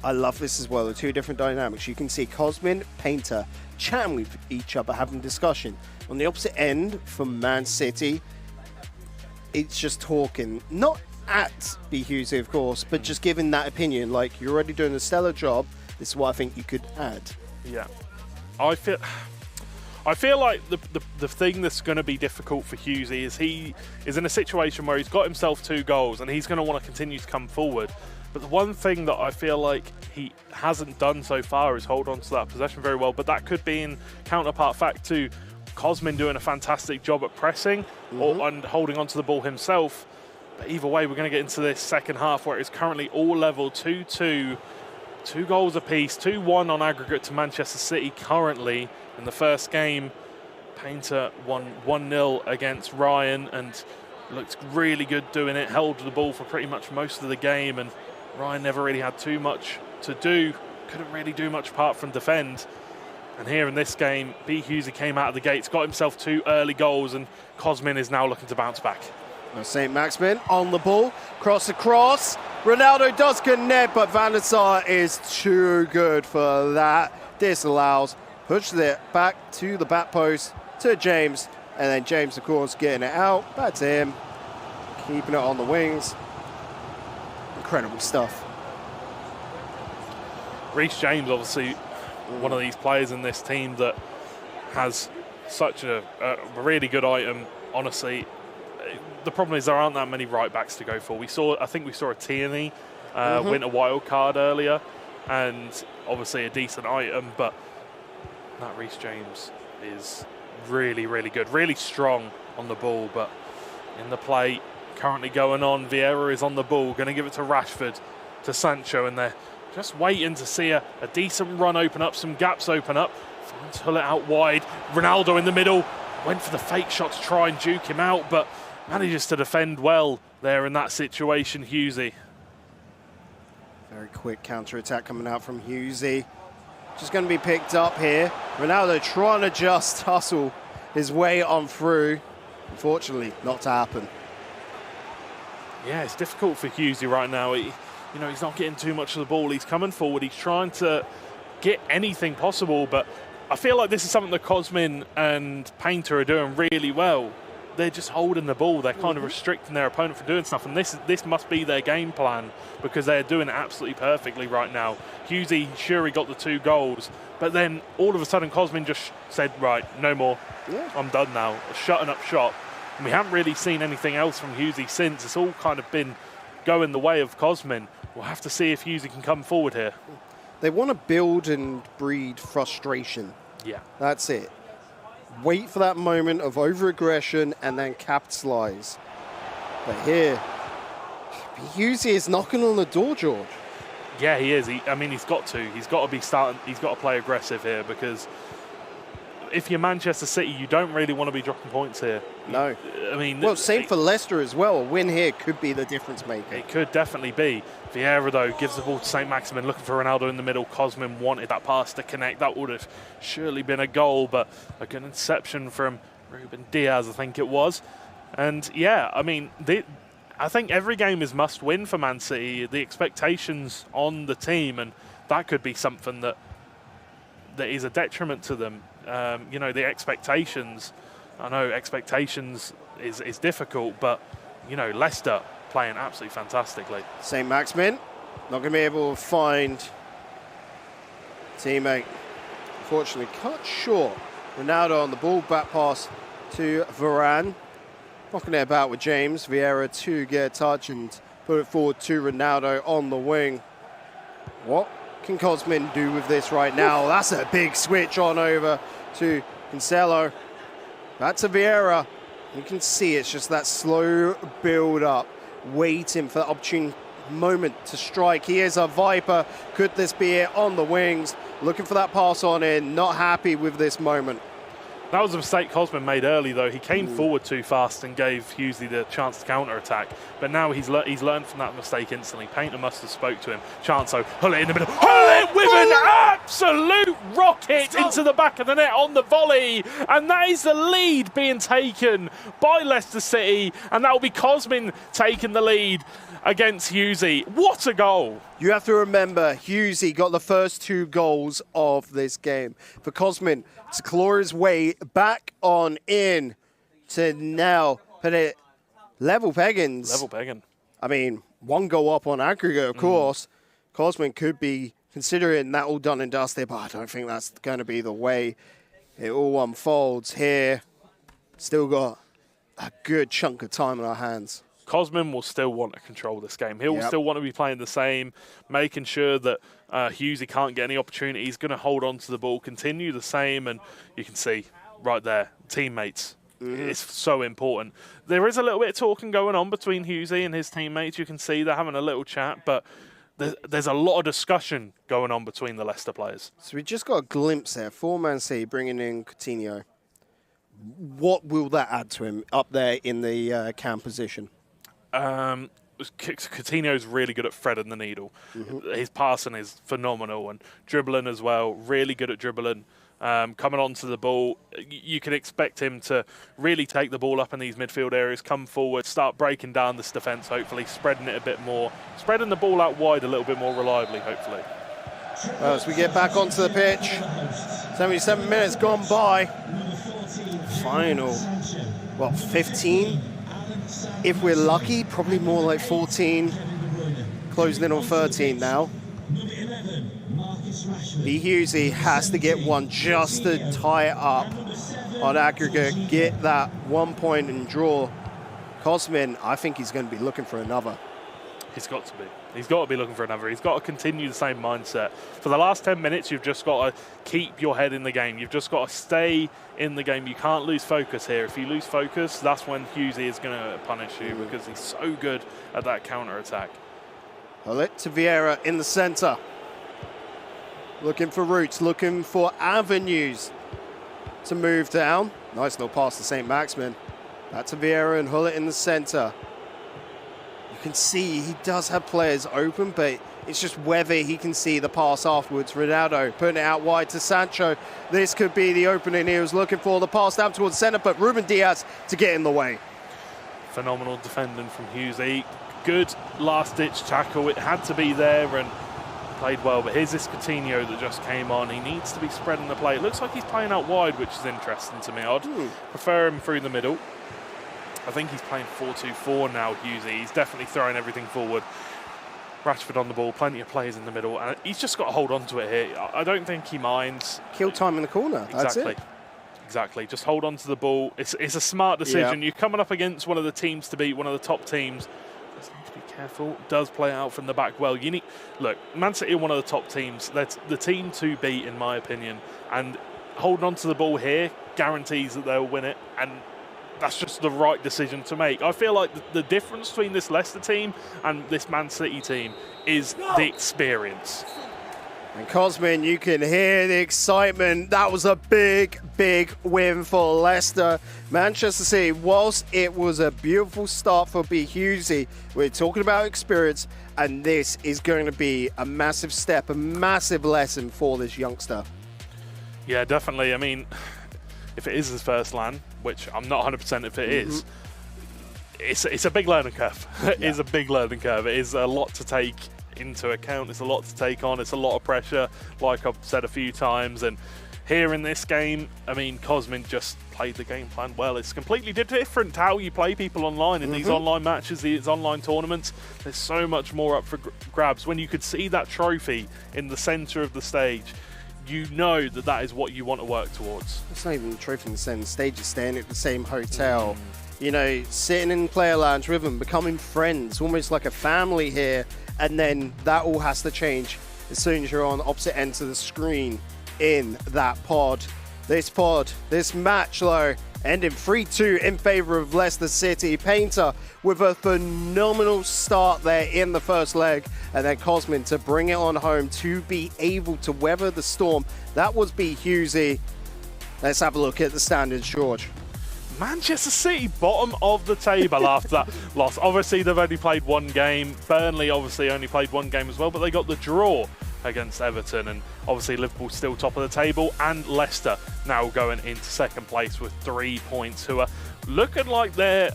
I love this as well, the 2 different dynamics. You can see Cosmin, Painter, chatting with each other, having discussion. On the opposite end, from Man City, it's just talking. Not at B. Hughes, of course, but just giving that opinion, like, you're already doing a stellar job, this is what I think you could add. Yeah. I feel like the thing that's going to be difficult for Hughesy is he is in a situation where he's got himself 2 goals and he's going to want to continue to come forward. But the one thing that I feel like he hasn't done so far is hold on to that possession very well. But that could be in counterpart fact to Cosmin doing a fantastic job at pressing and holding on to the ball himself. But either way, we're going to get into this second half where it's currently all level 2-2. 2 goals apiece, 2-1 on aggregate to Manchester City currently. In the first game, Painter won 1-0 against Ryan and looked really good doing it, held the ball for pretty much most of the game, and Ryan never really had too much to do, couldn't really do much apart from defend. And here in this game, B. Hughesy came out of the gates, got himself 2 early goals, and Cosmin is now looking to bounce back. St. Maximin on the ball, cross across. Ronaldo does connect, but Van der Sar is too good for that. Disallows, pushes it back to the back post to James, and then James, of course, getting it out. Back to him, keeping it on the wings. Incredible stuff. Reece James, obviously, one of these players in this team that has such a really good item, honestly. The problem is there aren't that many right backs to go for. I think we saw a Tierney win a wild card earlier, and obviously a decent item, but that Reece James is really, really good, really strong on the ball, but in the play currently going on, Vieira is on the ball, going to give it to Rashford, to Sancho, and they're just waiting to see a decent run open up, some gaps open up. Finds Hullet out wide, Ronaldo in the middle, went for the fake shot to try and juke him out, but manages to defend well there in that situation, Hughesy. Very quick counter-attack coming out from Hughesy. Just going to be picked up here. Ronaldo trying to just hustle his way on through. Unfortunately, not to happen. Yeah, it's difficult for Hughesy right now. He's not getting too much of the ball. He's coming forward. He's trying to get anything possible, but I feel like this is something that Cosmin and Painter are doing really well. They're just holding the ball. They're kind of restricting their opponent from doing stuff, and this must be their game plan because they're doing it absolutely perfectly right now. Hughesy, sure, he got the 2 goals, but then all of a sudden Cosmin just said, right, no more. Yeah. I'm done now. Shutting up shop. And we haven't really seen anything else from Hughesy since. It's all kind of been going the way of Cosmin. We'll have to see if Hughesy can come forward here. They want to build and breed frustration. Yeah. That's it. Wait for that moment of over-aggression and then capitalise. But here, Hughesy is knocking on the door, George. Yeah, he is. He's got to. He's got to be starting. He's got to play aggressive here because if you're Manchester City, you don't really want to be dropping points here. No. I mean, well, same for Leicester as well. A win here could be the difference maker. It could definitely be. Vieira, though, gives the ball to St. Maximin, looking for Ronaldo in the middle. Cosmin wanted that pass to connect. That would have surely been a goal, but a good interception from Ruben Diaz, I think it was. And, yeah, I mean, I think every game is must-win for Man City. The expectations on the team, and that could be something that is a detriment to them. You know, the expectations. I know expectations is difficult, but, you know, Leicester playing absolutely fantastically. St. Maximin not going to be able to find teammate. Unfortunately, cut short. Ronaldo on the ball, back pass to Varane. Knocking it about with James. Vieira to get a touch and put it forward to Ronaldo on the wing. What can Cosmin do with this right now? That's a big switch on over to Cancelo. Back to Vieira. You can see it's just that slow build up, waiting for the opportune moment to strike. He is a Viper. Could this be it on the wings? Looking for that pass on in. Not happy with this moment. That was a mistake Cosmin made early, though. He came forward too fast and gave Hughesley the chance to counter-attack. But now he's learned from that mistake instantly. Painter must have spoke to him. Chanso, Hullet in the middle. Hullet with an absolute rocket into the back of the net on the volley. And that is the lead being taken by Leicester City. And that will be Cosmin taking the lead against Hughesley. What a goal. You have to remember, Hughesley got the first 2 goals of this game. For Cosmin to claw his way back on in to now put it level peggings. Level pegging. I mean, 1 goal up on aggregate, of course. Cosmin could be considering that all done and dusted, but I don't think that's going to be the way it all unfolds here. Still got a good chunk of time on our hands. Cosmin will still want to control this game. He'll still want to be playing the same, making sure that Hughesley can't get any opportunity. He's going to hold on to the ball, continue the same, and you can see right there, teammates. It's so important. There is a little bit of talking going on between Hughesley and his teammates. You can see they're having a little chat, but there's a lot of discussion going on between the Leicester players. So we just got a glimpse there. 4-Man City bringing in Coutinho. What will that add to him up there in the cam position? Coutinho's really good at threading the needle. His passing is phenomenal, and dribbling as well. Really good at dribbling. Coming onto the ball, you can expect him to really take the ball up in these midfield areas, come forward, start breaking down this defence, hopefully, spreading it a bit more, spreading the ball out wide a little bit more reliably, hopefully. Well, as we get back onto the pitch, 77 minutes gone by. Final, 15? If we're lucky, probably more like 14. Closing in on 13 now. B. Hughesley has to get one just to tie it up on aggregate, get that 1 point and draw. Cosmin, I think he's going to be looking for another. He's got to be. He's got to be looking for another. He's got to continue the same mindset. For the last 10 minutes, you've just got to keep your head in the game. You've just got to stay in the game. You can't lose focus here. If you lose focus, that's when Hughesley is going to punish you because he's so good at that counter-attack. Hullet to Vieira in the centre. Looking for routes, looking for avenues to move down. Nice little pass to St. Maximin. Back to Vieira and Hullet in the centre. You can see he does have players open, but it's just whether he can see the pass afterwards. Ronaldo putting it out wide to Sancho. This could be the opening he was looking for. The pass down towards the centre, but Ruben Diaz to get in the way. Phenomenal defending from Hughesley. Good last-ditch tackle. It had to be there and played well. But here's this Coutinho that just came on. He needs to be spreading the play. It looks like he's playing out wide, which is interesting to me. I'd prefer him through the middle. I think he's playing 4-2-4 now, Hughesley. He's definitely throwing everything forward. Rashford on the ball, plenty of players in the middle, and he's just got to hold on to it here. I don't think he minds. Kill time in the corner, that's it. Exactly, just hold on to the ball. It's a smart decision. You're coming up against one of the teams to beat, one of the top teams. Just need to be careful. Does play out from the back well. Look, Man City are one of the top teams. That's the team to beat, in my opinion, and holding on to the ball here guarantees that they'll win it, and that's just the right decision to make. I feel like the difference between this Leicester team and this Man City team is the experience. And Cosmin, you can hear the excitement. That was a big, big win for Leicester. Manchester City, whilst it was a beautiful start for B. Hughesy, we're talking about experience, and this is going to be a massive step, a massive lesson for this youngster. Yeah, definitely. I mean, if it is his first LAN, which I'm not 100% if it is, it's a big learning curve. It is a big learning curve. It is a lot to take into account. It's a lot to take on. It's a lot of pressure, like I've said a few times. And here in this game, I mean, Cosmin just played the game plan well. It's completely different to how you play people online in these online matches, these online tournaments. There's so much more up for grabs. When you could see that trophy in the center of the stage, you know that that is what you want to work towards. It's not even the trophy in the same stage. You're staying at the same hotel, you know, sitting in player lounge with them, becoming friends, almost like a family here. And then that all has to change as soon as you're on opposite ends of the screen in that pod. This match, though, ending 3-2 in favor of Leicester City. Painter with a phenomenal start there in the first leg, and then Cosmin to bring it on home to be able to weather the storm. That was B. Hughesy. Let's have a look at the standings, George. Manchester City, bottom of the table after that loss. Obviously, they've only played one game. Burnley obviously only played one game as well, but they got the draw against Everton, and obviously Liverpool still top of the table, and Leicester now going into second place with 3 points, who are looking like they're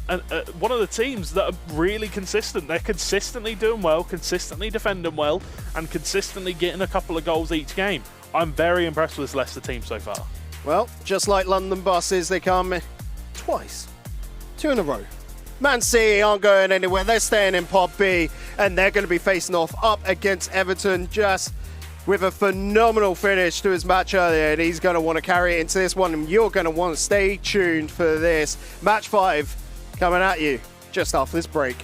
one of the teams that are really consistent. They're consistently doing well, consistently defending well, and consistently getting a couple of goals each game. I'm very impressed with this Leicester team so far. Well, just like London buses, they come twice, 2 in a row. Man City aren't going anywhere. They're staying in Pod B, and they're going to be facing off up against Everton, just with a phenomenal finish to his match earlier, and he's going to want to carry it into this one, and you're going to want to stay tuned for this. Match 5 coming at you just after this break.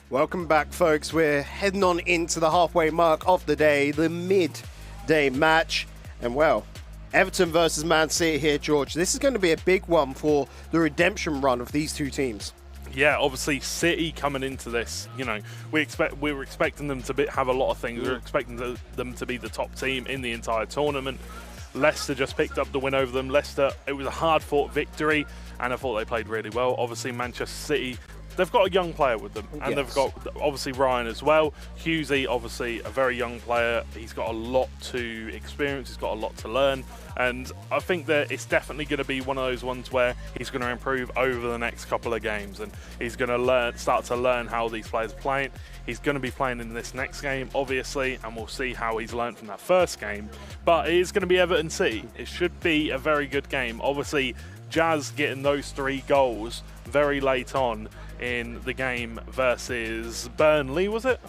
Welcome back, folks. We're heading on into the halfway mark of the day, the midday match. And, well, Everton versus Man City here, George. This is going to be a big one for the redemption run of these two teams. Yeah, obviously City coming into this, we were expecting them to have a lot of things. We were expecting them to be the top team in the entire tournament. Leicester just picked up the win over them. Leicester, it was a hard-fought victory, and I thought they played really well. Obviously, Manchester City, they've got a young player with them, and they've got, obviously, Ryan as well. Hughesy, obviously, a very young player. He's got a lot to experience. He's got a lot to learn, and I think that it's definitely going to be one of those ones where he's going to improve over the next couple of games, and he's going to start to learn how these players are playing. He's going to be playing in this next game, obviously, and we'll see how he's learned from that first game. But it is going to be Everton City. It should be a very good game. Obviously, Jazz getting those 3 goals very late on in the game versus Burnley, was it?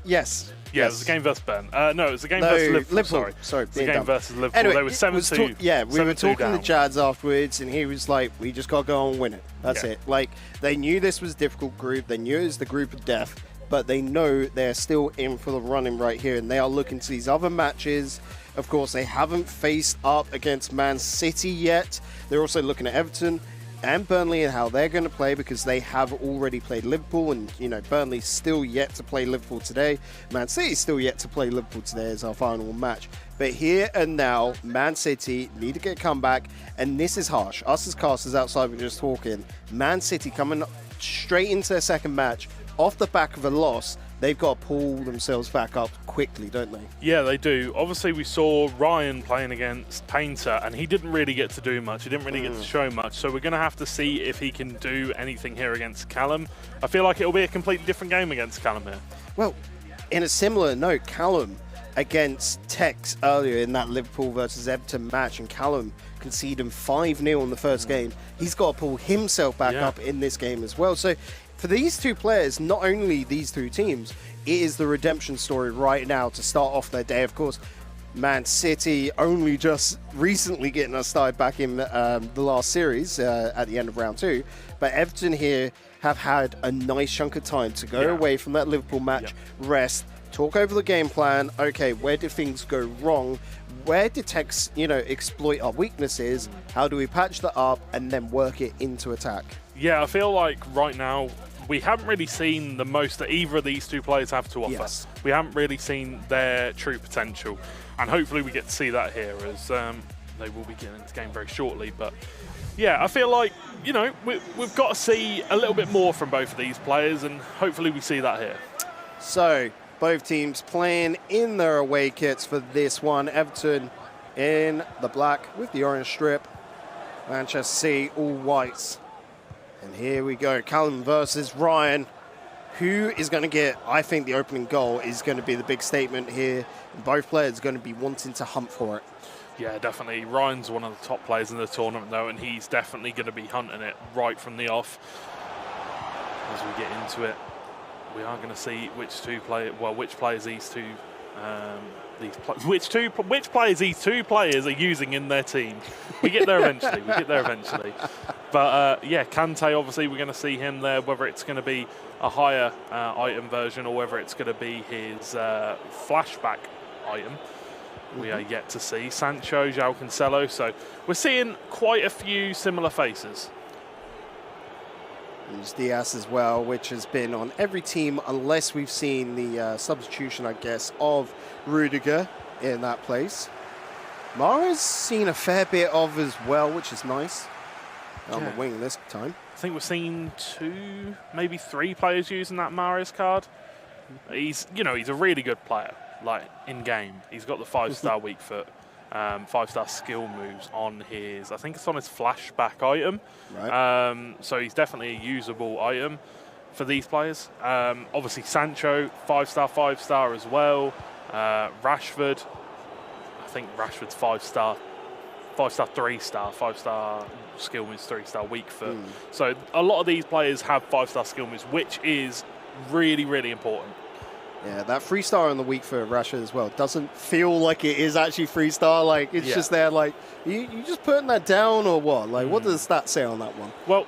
Yes. Yeah, it was a game versus Burnley. No, it was a game versus Liverpool. Sorry, it was a game versus Liverpool. Anyway, they were 7-2. Yeah, we were talking down. to Jazz afterwards, and he was like, we just got to go and win it. That's it. Like, they knew this was a difficult group. They knew it was the group of death, but they know they're still in for the running right here, and they are looking to these other matches. Of course, they haven't faced up against Man City yet. They're also looking at Everton and Burnley and how they're going to play, because they have already played Liverpool, and Burnley's still yet to play Liverpool today. Man City's still yet to play Liverpool today as our final match. But here and now, Man City need to get a comeback, and this is harsh. Us as casters outside, we're just talking. Man City coming straight into their second match off the back of a loss. They've got to pull themselves back up quickly, don't they? Yeah, they do. Obviously, we saw Ryan playing against Painter, and he didn't really get to do much. He didn't really get to show much. So we're going to have to see if he can do anything here against Callum. I feel like it'll be a completely different game against Callum here. Well, in a similar note, Callum against Tex earlier in that Liverpool versus Everton match, and Callum conceding 5-0 in the first game. He's got to pull himself back up in this game as well. So for these two players, not only these two teams, it is the redemption story right now to start off their day. Of course, Man City only just recently getting us started back in the last series at the end of round 2. But Everton here have had a nice chunk of time to go away from that Liverpool match, rest, talk over the game plan. Okay, where did things go wrong? Where did Tex, exploit our weaknesses? How do we patch that up and then work it into attack? Yeah, I feel like right now we haven't really seen the most that either of these two players have to offer. We haven't really seen their true potential, and hopefully we get to see that here as they will be getting into the game very shortly. But yeah, I feel like we've got to see a little bit more from both of these players, and hopefully we see that here. So both teams playing in their away kits for this one. Everton in the black with the orange strip, Manchester City all whites. And here we go, Callum versus Ryan. Who is going to get, I think the opening goal is going to be the big statement here. Both players are going to be wanting to hunt for it. Yeah, definitely. Ryan's one of the top players in the tournament, though, and he's definitely going to be hunting it right from the off. As we get into it, we are going to see which players these two players are using in their team. We get there eventually. But yeah, Kante, obviously we're going to see him there, whether it's going to be a higher item version or whether it's going to be his flashback item. We are yet to see. Sancho, João Cancelo, so we're seeing quite a few similar faces. There's Diaz as well, which has been on every team unless we've seen the substitution, I guess, of Rudiger in that place. Mara's seen a fair bit of as well, which is nice. On the wing this time. I think we've seen 2, maybe 3 players using that Mahrez card. He's a really good player, like in game. He's got the 5-star weak foot, 5-star skill moves on his, I think it's on his flashback item. Right. So he's definitely a usable item for these players. Obviously Sancho, 5-star as well. Rashford, I think Rashford's 5-star, 3-star, 5-star skill moves, 3-star weak foot. So a lot of these players have 5-star skill moves, which is really, really important. Yeah, that freestyle on the week for Russia as well doesn't feel like it is actually freestyle. Like, it's just there, like, you just putting that down or what? Like, what does that say on that one? Well,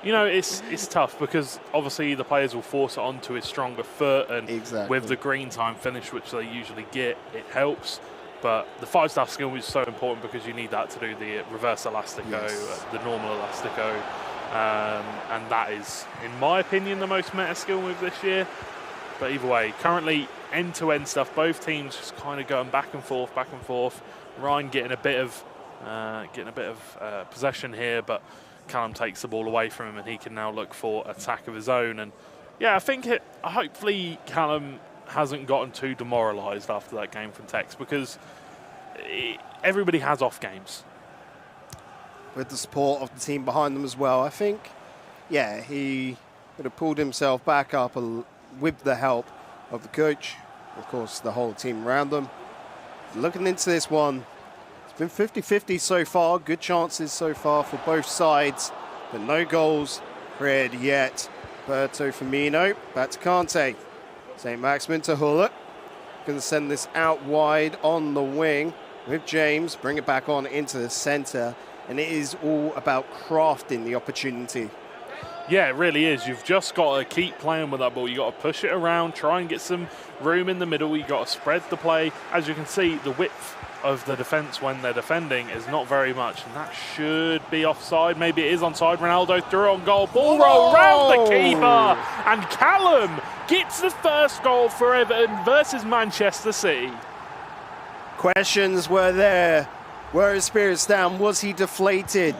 it's tough because obviously the players will force it onto his stronger foot, and with the green time finish, which they usually get, it helps. But the 5-star skill is so important because you need that to do the reverse elastico, the normal elastico, and that is, in my opinion, the most meta skill move this year. But either way, currently end-to-end stuff, both teams just kind of going back and forth, back and forth. Ryan getting a bit of possession here, but Callum takes the ball away from him, and he can now look for attack of his own. And yeah, I think hopefully Callum hasn't gotten too demoralised after that game from Tex, because everybody has off games. With the support of the team behind them as well, I think, yeah, he would have pulled himself back up with the help of the coach, of course, the whole team around them. Looking into this one, it's been 50-50 so far. Good chances so far for both sides, but no goals created yet. Berto Firmino, back to Kante. St. Maximin to Hullet. Going to send this out wide on the wing with James. Bring it back on into the centre. And it is all about crafting the opportunity. Yeah, it really is. You've just got to keep playing with that ball. You've got to push it around, try and get some room in the middle. You've got to spread the play. As you can see, the width of the defence when they're defending is not very much, and that should be offside. Maybe it is onside. Ronaldo through on goal. Ball roll round the keeper, and Callum gets the first goal for Everton versus Manchester City. Questions were there. Were his spirits down? Was he deflated?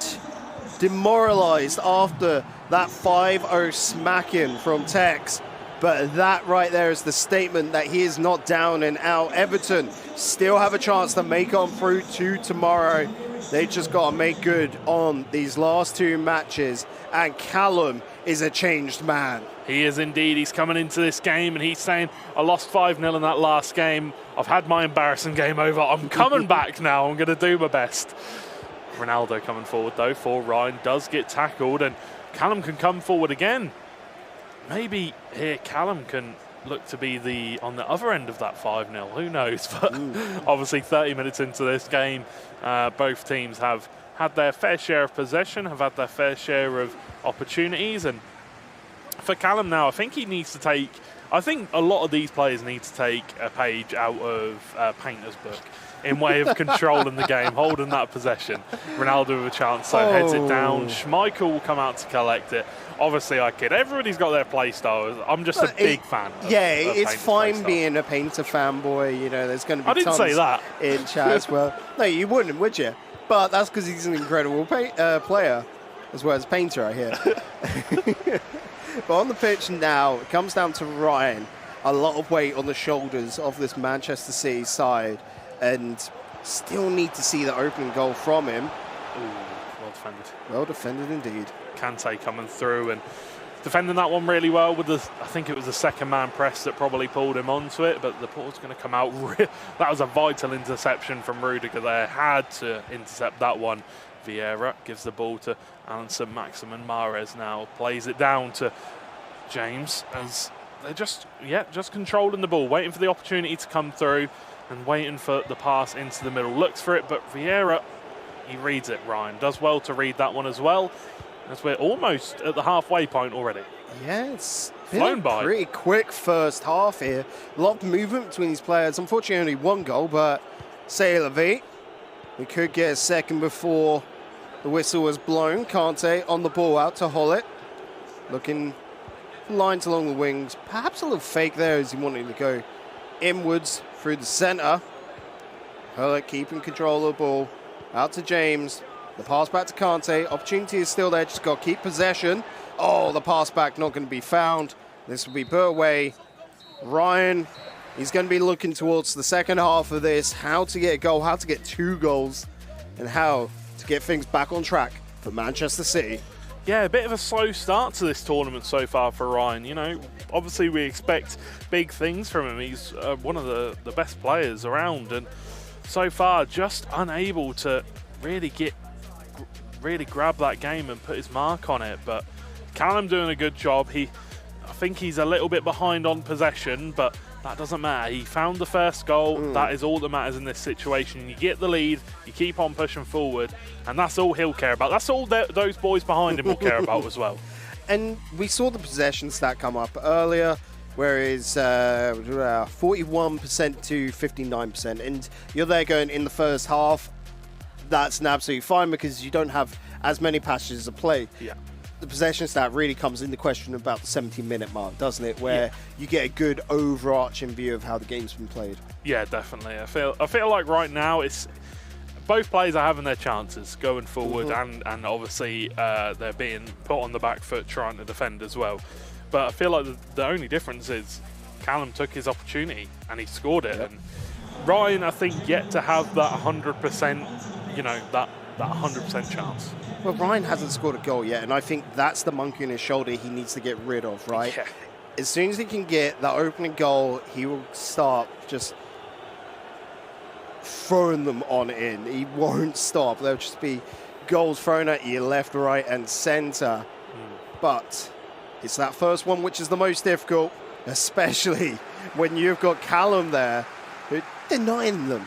Demoralised after that 5-0 smacking from Tex? But that right there is the statement that he is not down and out. Everton still have a chance to make on through to tomorrow. They just got to make good on these last 2 matches. And Callum is a changed man. He is indeed. He's coming into this game and he's saying, I lost 5-0 in that last game. I've had my embarrassing game over. I'm coming back now. I'm going to do my best. Ronaldo coming forward, though, for Ryan. Does get tackled, and Callum can come forward again. Maybe here Callum can look to be on the other end of that 5-0. Who knows? But obviously 30 minutes into this game, both teams have had their fair share of possession, have had their fair share of opportunities. And for Callum now, I think he needs to take... I think a lot of these players need to take a page out of Painter's book in way of controlling the game, holding that possession. Ronaldo with a chance, so heads it down. Schmeichel will come out to collect it. Obviously, I kid. Everybody's got their play styles. I'm just a big fan of it's fine being a Painter fanboy. You know, there's going to be tons say that in chat as well. No, you wouldn't, would you? But that's because he's an incredible player, as well as Painter, I hear. But on the pitch now, it comes down to Ryan. A lot of weight on the shoulders of this Manchester City side, and still need to see the opening goal from him. Ooh, well defended. Well defended indeed. Kante coming through and defending that one really well with I think it was the second man press that probably pulled him onto it, but the ball's going to come out. That was a vital interception from Rudiger there. Had to intercept that one. Vieira gives the ball to Alanson Maximin. Mahrez now plays it down to James as they're just controlling the ball, waiting for the opportunity to come through and waiting for the pass into the middle. Looks for it, but Vieira, he reads it. Ryan does well to read that one as well, as we're almost at the halfway point already. Yeah, it's flown by. Pretty quick first half here. A lot of movement between these players. Unfortunately, only 1 goal, but c'est la vie. We could get a second before the whistle was blown. Kante on the ball out to Hullet. Looking for lines along the wings. Perhaps a little fake there as he wanted to go inwards through the centre. Hullet keeping control of the ball. Out to James. The pass back to Kante. Opportunity is still there. Just got to keep possession. Oh, the pass back not going to be found. This will be put away. Ryan, he's going to be looking towards the second half of this. How to get a goal, how to get 2 goals, and how to get things back on track for Manchester City. Yeah, a bit of a slow start to this tournament so far for Ryan. You know, obviously we expect big things from him. He's one of the best players around, and so far just unable to really grab that game and put his mark on it. But Callum doing a good job. I think he's a little bit behind on possession, but that doesn't matter. He found the first goal. That is all that matters in this situation. You get the lead, you keep on pushing forward, and that's all he'll care about. That's all those boys behind him will care about as well. And we saw the possession stat come up earlier, whereas 41% to 59%. And you're there going in the first half, that's an absolutely fine because you don't have as many passages of play. Yeah. The possession stat really comes into question about the 70-minute mark, doesn't it? Where you get a good overarching view of how the game's been played. Yeah, definitely. I feel like right now it's both players are having their chances going forward, and obviously they're being put on the back foot trying to defend as well. But I feel like the only difference is Callum took his opportunity and he scored it. And Ryan, I think, yet to have that 100%, that 100% chance. Well, Ryan hasn't scored a goal yet, and I think that's the monkey on his shoulder he needs to get rid of, right? Yeah. As soon as he can get that opening goal, he will start just throwing them on in. He won't stop. There'll just be goals thrown at you left, right, and centre. But it's that first one which is the most difficult, especially when you've got Callum there denying them.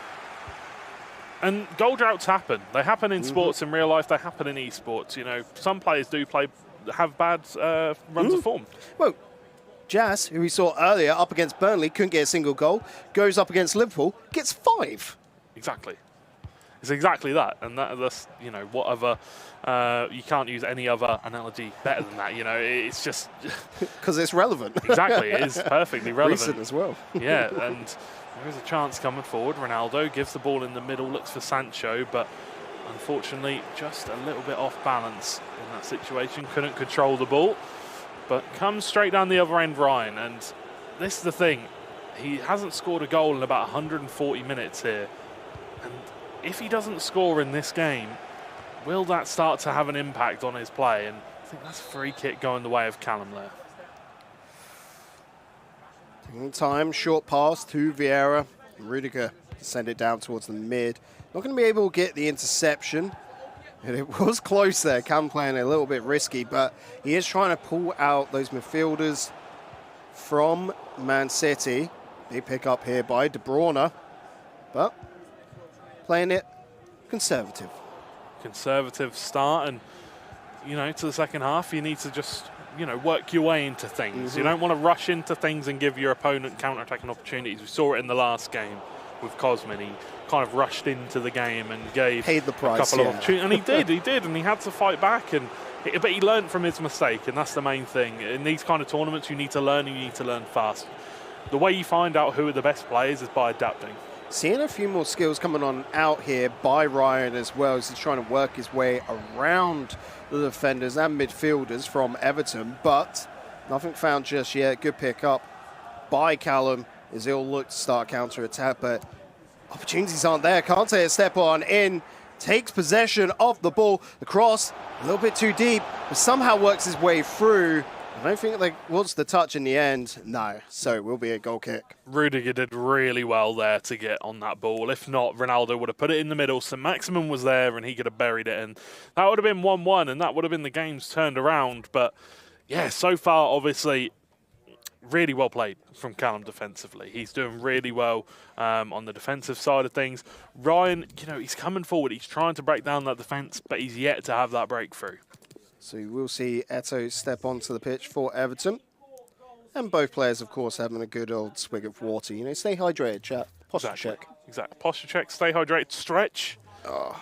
And goal droughts happen. They happen in sports in real life. They happen in esports. Some players do have bad runs of form. Well, Jazz, who we saw earlier up against Burnley, couldn't get a single goal. Goes up against Liverpool, gets 5. Exactly. It's exactly that. And that's, what other... you can't use any other analogy better than that. It's just... Because it's relevant. Exactly. It is perfectly relevant. Recent as well. Yeah, and... there is a chance coming forward. Ronaldo gives the ball in the middle, looks for Sancho, but unfortunately just a little bit off balance in that situation. Couldn't control the ball, but comes straight down the other end, Ryan. And this is the thing. He hasn't scored a goal in about 140 minutes here. And if he doesn't score in this game, will that start to have an impact on his play? And I think that's a free kick going the way of Callum there. Time, short pass to Vieira. Rudiger to send it down towards the mid. Not going to be able to get the interception. And it was close there. Cam playing a little bit risky, but he is trying to pull out those midfielders from Man City. They pick up here by De Bruyne, but playing it conservative. Conservative start, and to the second half, you need to just work your way into things. You don't want to rush into things and give your opponent counter-attacking opportunities. We saw it in the last game with Cosmin. He kind of rushed into the game and gave paid the price, a couple of opportunities. And he did, and he had to fight back. But he learned from his mistake, and that's the main thing. In these kind of tournaments, you need to learn, and you need to learn fast. The way you find out who are the best players is by adapting. Seeing a few more skills coming on out here by Ryan as well, as he's trying to work his way around the defenders and midfielders from Everton, but nothing found just yet. Good pick up by Callum as he'll look to start counter-attack, but opportunities aren't there. Can't take a step on in, takes possession of the ball. The cross, a little bit too deep, but somehow works his way through. I don't think there was the touch in the end. No, so it will be a goal kick. Rudiger did really well there to get on that ball. If not, Ronaldo would have put it in the middle. So Maximum was there and he could have buried it. And that would have been 1-1 and that would have been the game's turned around. But yeah, so far, obviously, really well played from Callum defensively. He's doing really well on the defensive side of things. Ryan, he's coming forward. He's trying to break down that defence, but he's yet to have that breakthrough. So you will see Eto'o step onto the pitch for Everton. And both players, of course, having a good old swig of water. Stay hydrated, chat. Posture check. Exactly. Posture check, stay hydrated, stretch. Oh.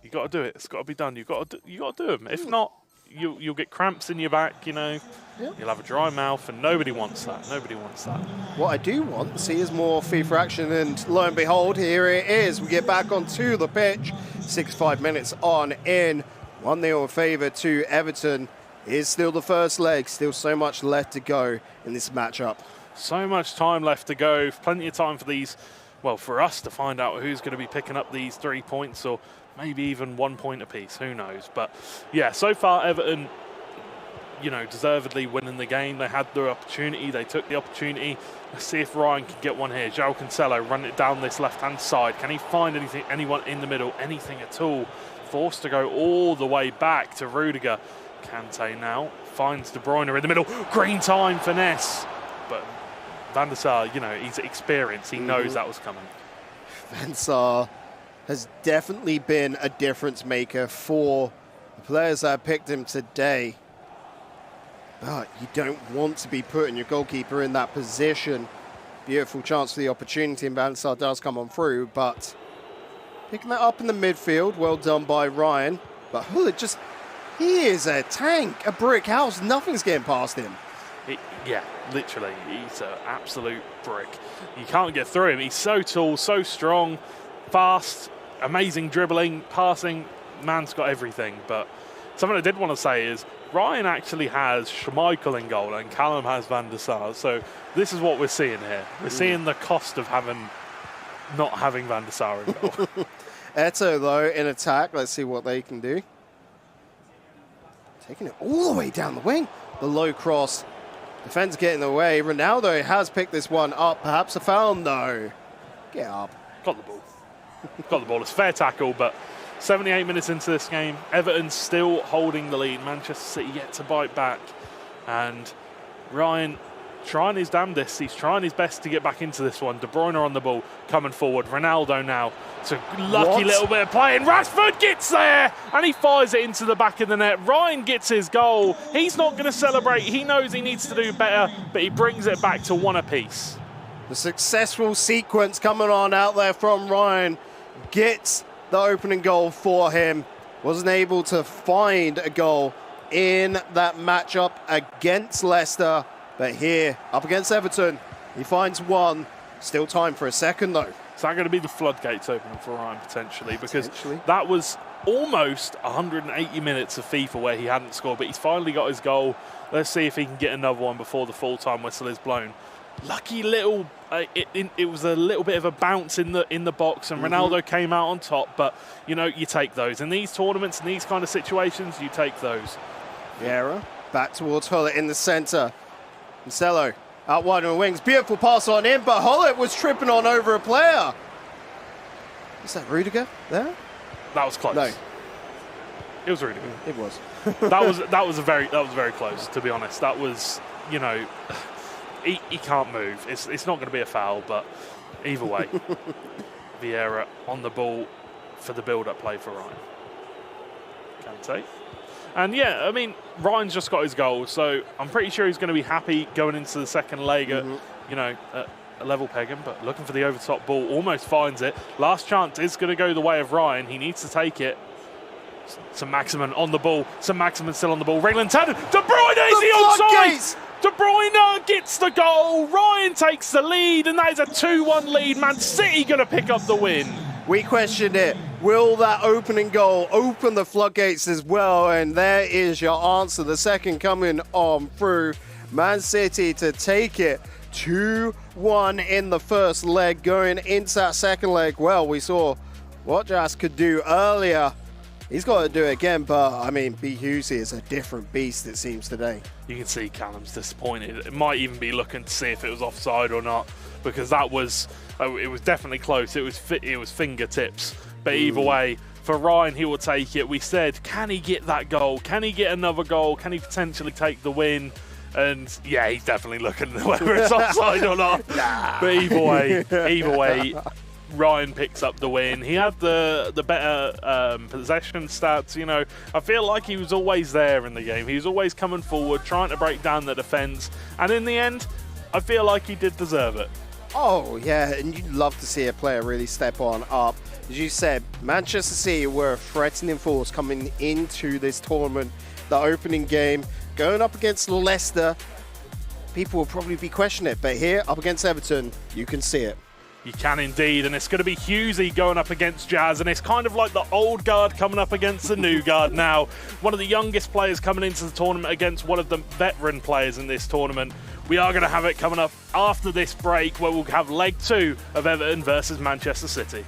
You got to do it. It's got to be done. You got to do them. If not, you'll get cramps in your back, You'll have a dry mouth, and nobody wants that. Nobody wants that. What I do want to see is more FIFA action, and lo and behold, here it is. We get back onto the pitch. 65 minutes on in. 1-0 in favour to Everton. Is still the first leg. Still so much left to go in this matchup. So much time left to go. Plenty of time for these, for us to find out who's going to be picking up these 3 points or maybe even 1 point apiece. Who knows? But yeah, so far Everton, deservedly winning the game. They had their opportunity. They took the opportunity. Let's see if Ryan can get one here. João Cancelo run it down this left-hand side. Can he find anyone in the middle? Anything at all? Forced to go all the way back to Rudiger. Kante now finds De Bruyne in the middle. Green time, finesse. But Van der Sar, you know, he's experienced. He knows that was coming. Van der Sar has definitely been a difference maker for the players that have picked him today. But you don't want to be putting your goalkeeper in that position. Beautiful chance for the opportunity, and Van der Sar does come on through, but picking that up in the midfield, well done by Ryan. But Hullet just, he is a tank, a brick house, nothing's getting past him. Yeah, literally, he's an absolute brick. You can't get through him. He's so tall, so strong, fast, amazing dribbling, passing. Man's got everything. But something I did want to say is Ryan actually has Schmeichel in goal and Callum has Van der Sar. So this is what we're seeing here. We're seeing the cost of not having Van der Sar in goal. Eto, though, in attack. Let's see what they can do. Taking it all the way down the wing. The low cross. Defense getting in the way. Ronaldo has picked this one up. Perhaps a foul? No. Get up. Got the ball. Got the ball. It's a fair tackle, but 78 minutes into this game, Everton still holding the lead. Manchester City yet to bite back. And Ryan trying his damnedest. He's trying his best to get back into this one. De Bruyne on the ball, coming forward. Ronaldo now. It's a lucky little bit of play, and Rashford gets there, and he fires it into the back of the net. Ryan gets his goal. He's not going to celebrate. He knows he needs to do better, but he brings it back to one apiece. The successful sequence coming on out there from Ryan gets the opening goal for him. Wasn't able to find a goal in that matchup against Leicester, but here, up against Everton, he finds one. Still time for a second, though. Is that going to be the floodgates opening for Ryan, potentially? Because that was almost 180 minutes of FIFA where he hadn't scored, but he's finally got his goal. Let's see if he can get another one before the full-time whistle is blown. Lucky little, it was a little bit of a bounce in the box, and Ronaldo came out on top, but, you know, you take those. In these tournaments, in these kind of situations, you take those. Vieira back towards Hullet in the centre. Marcelo out wide on the wings. Beautiful pass on in, but Hullet was tripping on over a player. Is that Rudiger there? That was close. No. It was Rudiger. It was. that was very close, to be honest. That was, you know, he can't move. It's not going to be a foul, but either way, Vieira on the ball for the build-up play for Ryan. Kante. And yeah, I mean, Ryan's just got his goal, so I'm pretty sure he's going to be happy going into the second leg at, you know, at a level pegging, but looking for the over-top ball, almost finds it. Last chance is going to go the way of Ryan. He needs to take it. St. Maximin on the ball. St. Maximin still on the ball. Raylan Tannen. De Bruyne is the onside. De Bruyne gets the goal. Ryan takes the lead, and that is a 2-1 lead. Man City going to pick up the win. We questioned it. Will that opening goal open the floodgates as well? And there is your answer. The second coming on through. Man City to take it 2-1 in the first leg. Going into that second leg, well, we saw what Jas could do earlier. He's got to do it again, but, I mean, Hughesy is a different beast, it seems, today. You can see Callum's disappointed. It might even be looking to see if it was offside or not, because that was, it was definitely close. It was fingertips. But either way, for Ryan, he will take it. We said, can he get that goal? Can he get another goal? Can he potentially take the win? And, yeah, he's definitely looking whether it's offside or not. But either way, Ryan picks up the win. He had the better possession stats. You know, I feel like he was always there in the game. He was always coming forward, trying to break down the defence. And in the end, I feel like he did deserve it. Oh, yeah, and you'd love to see a player really step on up. As you said, Manchester City were a threatening force coming into this tournament. The opening game, going up against Leicester, people will probably be questioning it. But here, up against Everton, you can see it. You can indeed, and it's going to be Hughesy going up against Jas, and it's kind of like the old guard coming up against the new guard now. One of the youngest players coming into the tournament against one of the veteran players in this tournament. We are going to have it coming up after this break, where we'll have leg 2 of Everton versus Manchester City.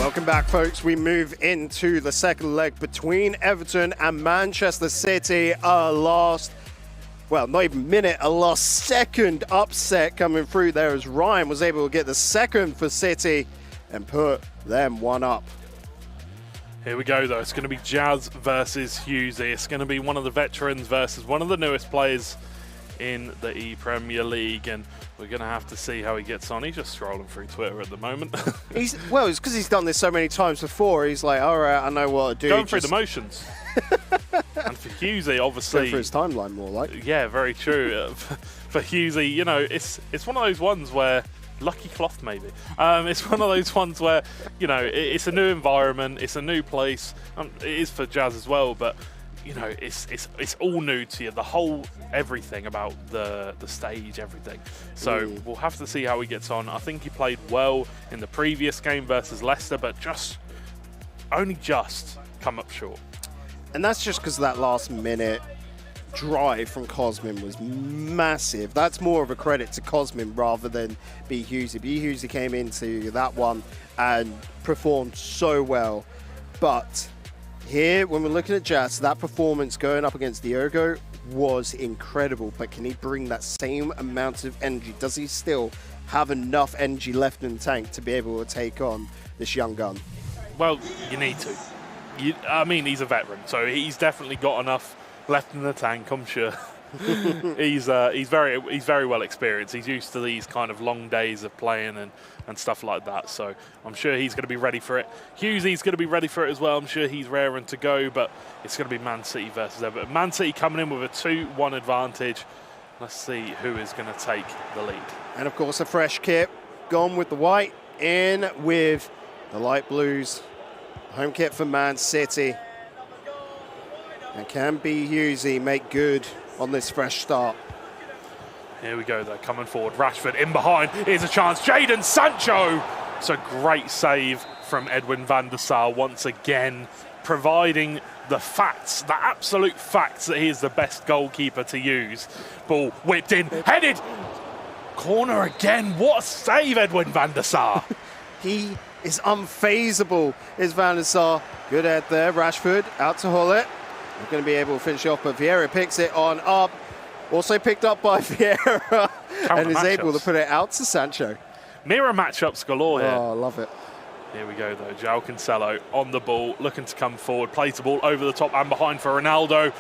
Welcome back, folks. We move into the second leg between Everton and Manchester City. A last, well, not even minute, a last second upset coming through there as Ryan was able to get the second for City and put them one up. Here we go, though. It's going to be Jazz versus Hughesy. It's going to be one of the veterans versus one of the newest players in the ePremier League, and we're going to have to see how he gets on. He's just scrolling through Twitter at the moment. It's because he's done this so many times before. He's like, all right, I know what to do. Going through the motions. And for Hughesy, obviously... Go through his timeline more like. Yeah, very true. For Hughesy, you know, it's one of those ones where... Lucky cloth, maybe. It's one of those ones where, you know, it's a new environment, it's a new place. It is for Jazz as well, but, you know, it's all new to you. The whole everything about the stage, everything. So we'll have to see how he gets on. I think he played well in the previous game versus Leicester, but only just come up short. And that's just because that last minute drive from Cosmin was massive. That's more of a credit to Cosmin rather than B. Hughesy. B. Hughesy came into that one and performed so well. But here, when we're looking at Jazz, that performance going up against Diogo was incredible. But can he bring that same amount of energy? Does he still have enough energy left in the tank to be able to take on this young gun? Well, you need to. I mean, he's a veteran, so he's definitely got enough left in the tank, I'm sure. He's very well experienced. He's used to these kind of long days of playing and stuff like that. So I'm sure he's going to be ready for it. Hughesy's going to be ready for it as well. I'm sure he's raring to go, but it's going to be Man City versus Everton. Man City coming in with a 2-1 advantage. Let's see who is going to take the lead. And of course, a fresh kit, gone with the white, in with the light blues. Home kit for Man City. And can B. Hughesy make good on this fresh start? Here we go, though, coming forward. Rashford in behind. Here's a chance. Jadon Sancho. It's a great save from Edwin van der Sar once again, providing the facts, the absolute facts that he is the best goalkeeper to use. Ball whipped in, headed. Corner again. What a save, Edwin van der Sar. He is unfazable, is van der Sar. Good head there. Rashford out to Hullet. Not going to be able to finish off, but Vieira picks it on up. Also picked up by Vieira and is able to put it out to Sancho. Mirror matchups galore here. Oh, I love it. Here we go, though. João Cancelo on the ball, looking to come forward. Plays the ball over the top and behind for Ronaldo.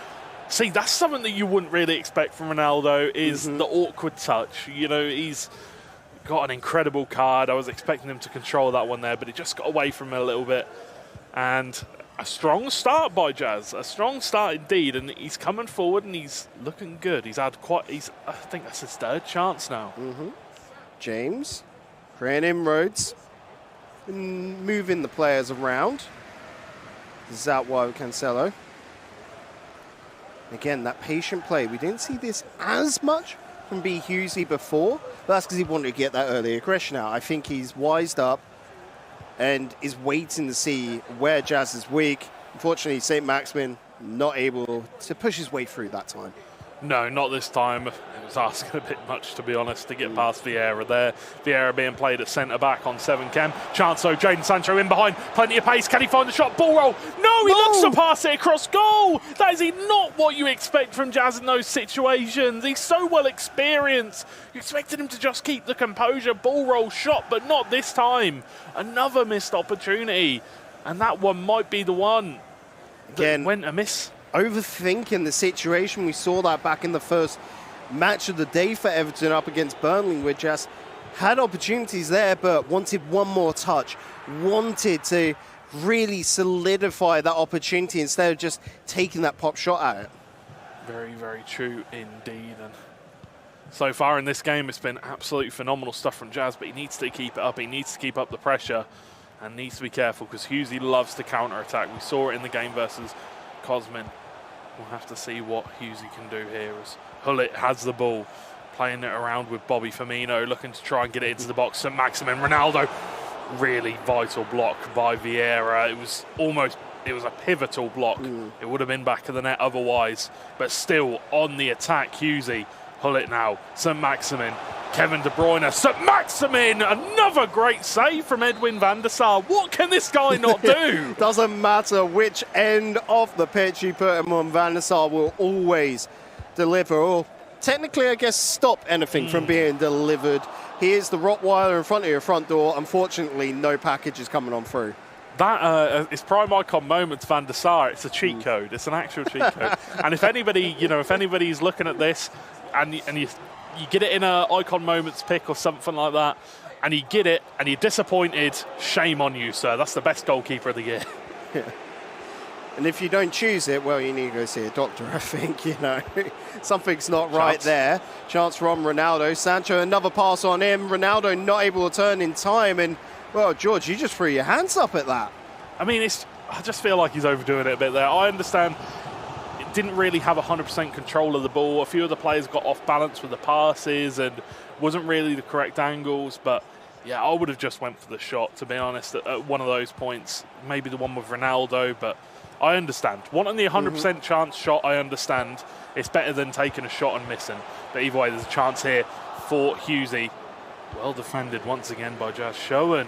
See, that's something that you wouldn't really expect from Ronaldo, is the awkward touch. You know, he's got an incredible card. I was expecting him to control that one there, but it just got away from him a little bit. And a strong start by Jazz, a strong start indeed, and he's coming forward and he's looking good. I think that's his third chance now. James, creating inroads, and moving the players around. This is out wide with Cancelo. Again, that patient play. We didn't see this as much from B. Hughesy before, but that's because he wanted to get that early aggression out. I think he's wised up and is waiting to see where Jazz is weak. Unfortunately, St. Maximin not able to push his way through that time. No, not this time. It was asking a bit much, to be honest, to get past Vieira there. Vieira being played at centre-back on 7-chem. Chance, though, Jadon Sancho in behind. Plenty of pace. Can he find the shot? Ball roll. No, he looks to pass it across goal. That is not what you expect from Jazz in those situations. He's so well experienced. You expected him to just keep the composure. Ball roll shot, but not this time. Another missed opportunity. And that one might be the one that went amiss. Overthinking the situation. We saw that back in the first match of the day for Everton up against Burnley, where Jazz had opportunities there, but wanted one more touch, wanted to really solidify that opportunity instead of just taking that pop shot at it. Very, very true indeed. And so far in this game, it's been absolutely phenomenal stuff from Jazz, but he needs to keep it up. He needs to keep up the pressure and needs to be careful because Hughesy loves to counter-attack. We saw it in the game versus Cosmin. We'll have to see what Hughesy can do here as Hullet has the ball, playing it around with Bobby Firmino, looking to try and get it into the box. St. Maximin, Ronaldo, really vital block by Vieira. It was a pivotal block. It would have been back of the net otherwise, but still on the attack, Hughesy. Hullet now, St. Maximin Kevin De Bruyne, St. Maximin, another great save from Edwin van der Sar. What can this guy not do? Doesn't matter which end of the pitch you put him on, Van der Sar will always deliver, or technically, I guess, stop anything from being delivered. He is the Rottweiler in front of your front door. Unfortunately, no package is coming on through. That is prime icon moments, Van der Sar. It's a cheat code. It's an actual cheat code. And if anybody, if anybody's looking at this, and you get it in a icon moments pick or something like that, and you get it, and you're disappointed, shame on you, sir. That's the best goalkeeper of the year. Yeah. And if you don't choose it, well, you need to go see a doctor, I think, Something's not right there. Chance from Ronaldo. Sancho, another pass on him. Ronaldo not able to turn in time. And, well, George, you just threw your hands up at that. I mean, I just feel like he's overdoing it a bit there. I understand it didn't really have 100% control of the ball. A few of the players got off balance with the passes and wasn't really the correct angles. But, yeah, I would have just went for the shot, to be honest, at one of those points. Maybe the one with Ronaldo, but I understand. Wanting the 100% chance shot, I understand. It's better than taking a shot and missing. But either way, there's a chance here for Hughesy. Well defended once again by Jazz Schoen.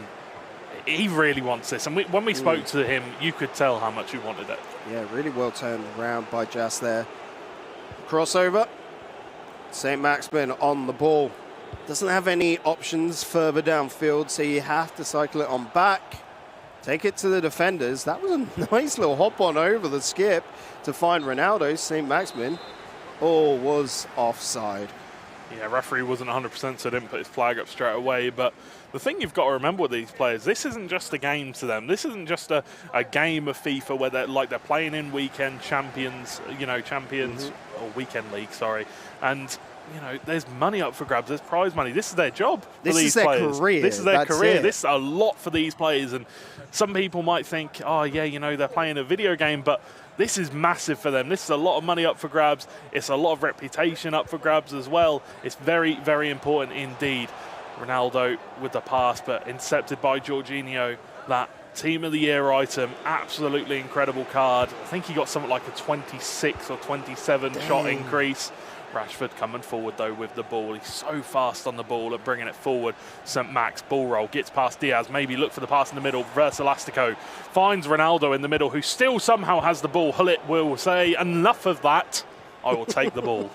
He really wants this. And when we spoke to him, you could tell how much he wanted it. Yeah, really well turned around by Jazz there. Crossover. St. Maximin on the ball. Doesn't have any options further downfield, so you have to cycle it on back. Take it to the defenders. That was a nice little hop on over the skip to find Ronaldo. St. Maximin was offside. Yeah, referee wasn't 100%, so didn't put his flag up straight away. But the thing you've got to remember with these players, this isn't just a game to them. This isn't just a game of FIFA where they're playing in weekend champions, or weekend league, sorry. And there's money up for grabs. There's prize money. This is their job for these players. This is their career. It. This is a lot for these players. And some people might think, oh, yeah, they're playing a video game, but this is massive for them. This is a lot of money up for grabs. It's a lot of reputation up for grabs as well. It's very, very important indeed. Ronaldo with the pass, but intercepted by Jorginho. That Team of the Year item, absolutely incredible card. I think he got something like a 26 or 27 shot increase. Rashford coming forward, though, with the ball. He's so fast on the ball at bringing it forward. St. Max, ball roll, gets past Diaz, maybe look for the pass in the middle. Reverse Elastico finds Ronaldo in the middle, who still somehow has the ball. Hullet will say, enough of that. I will take the ball.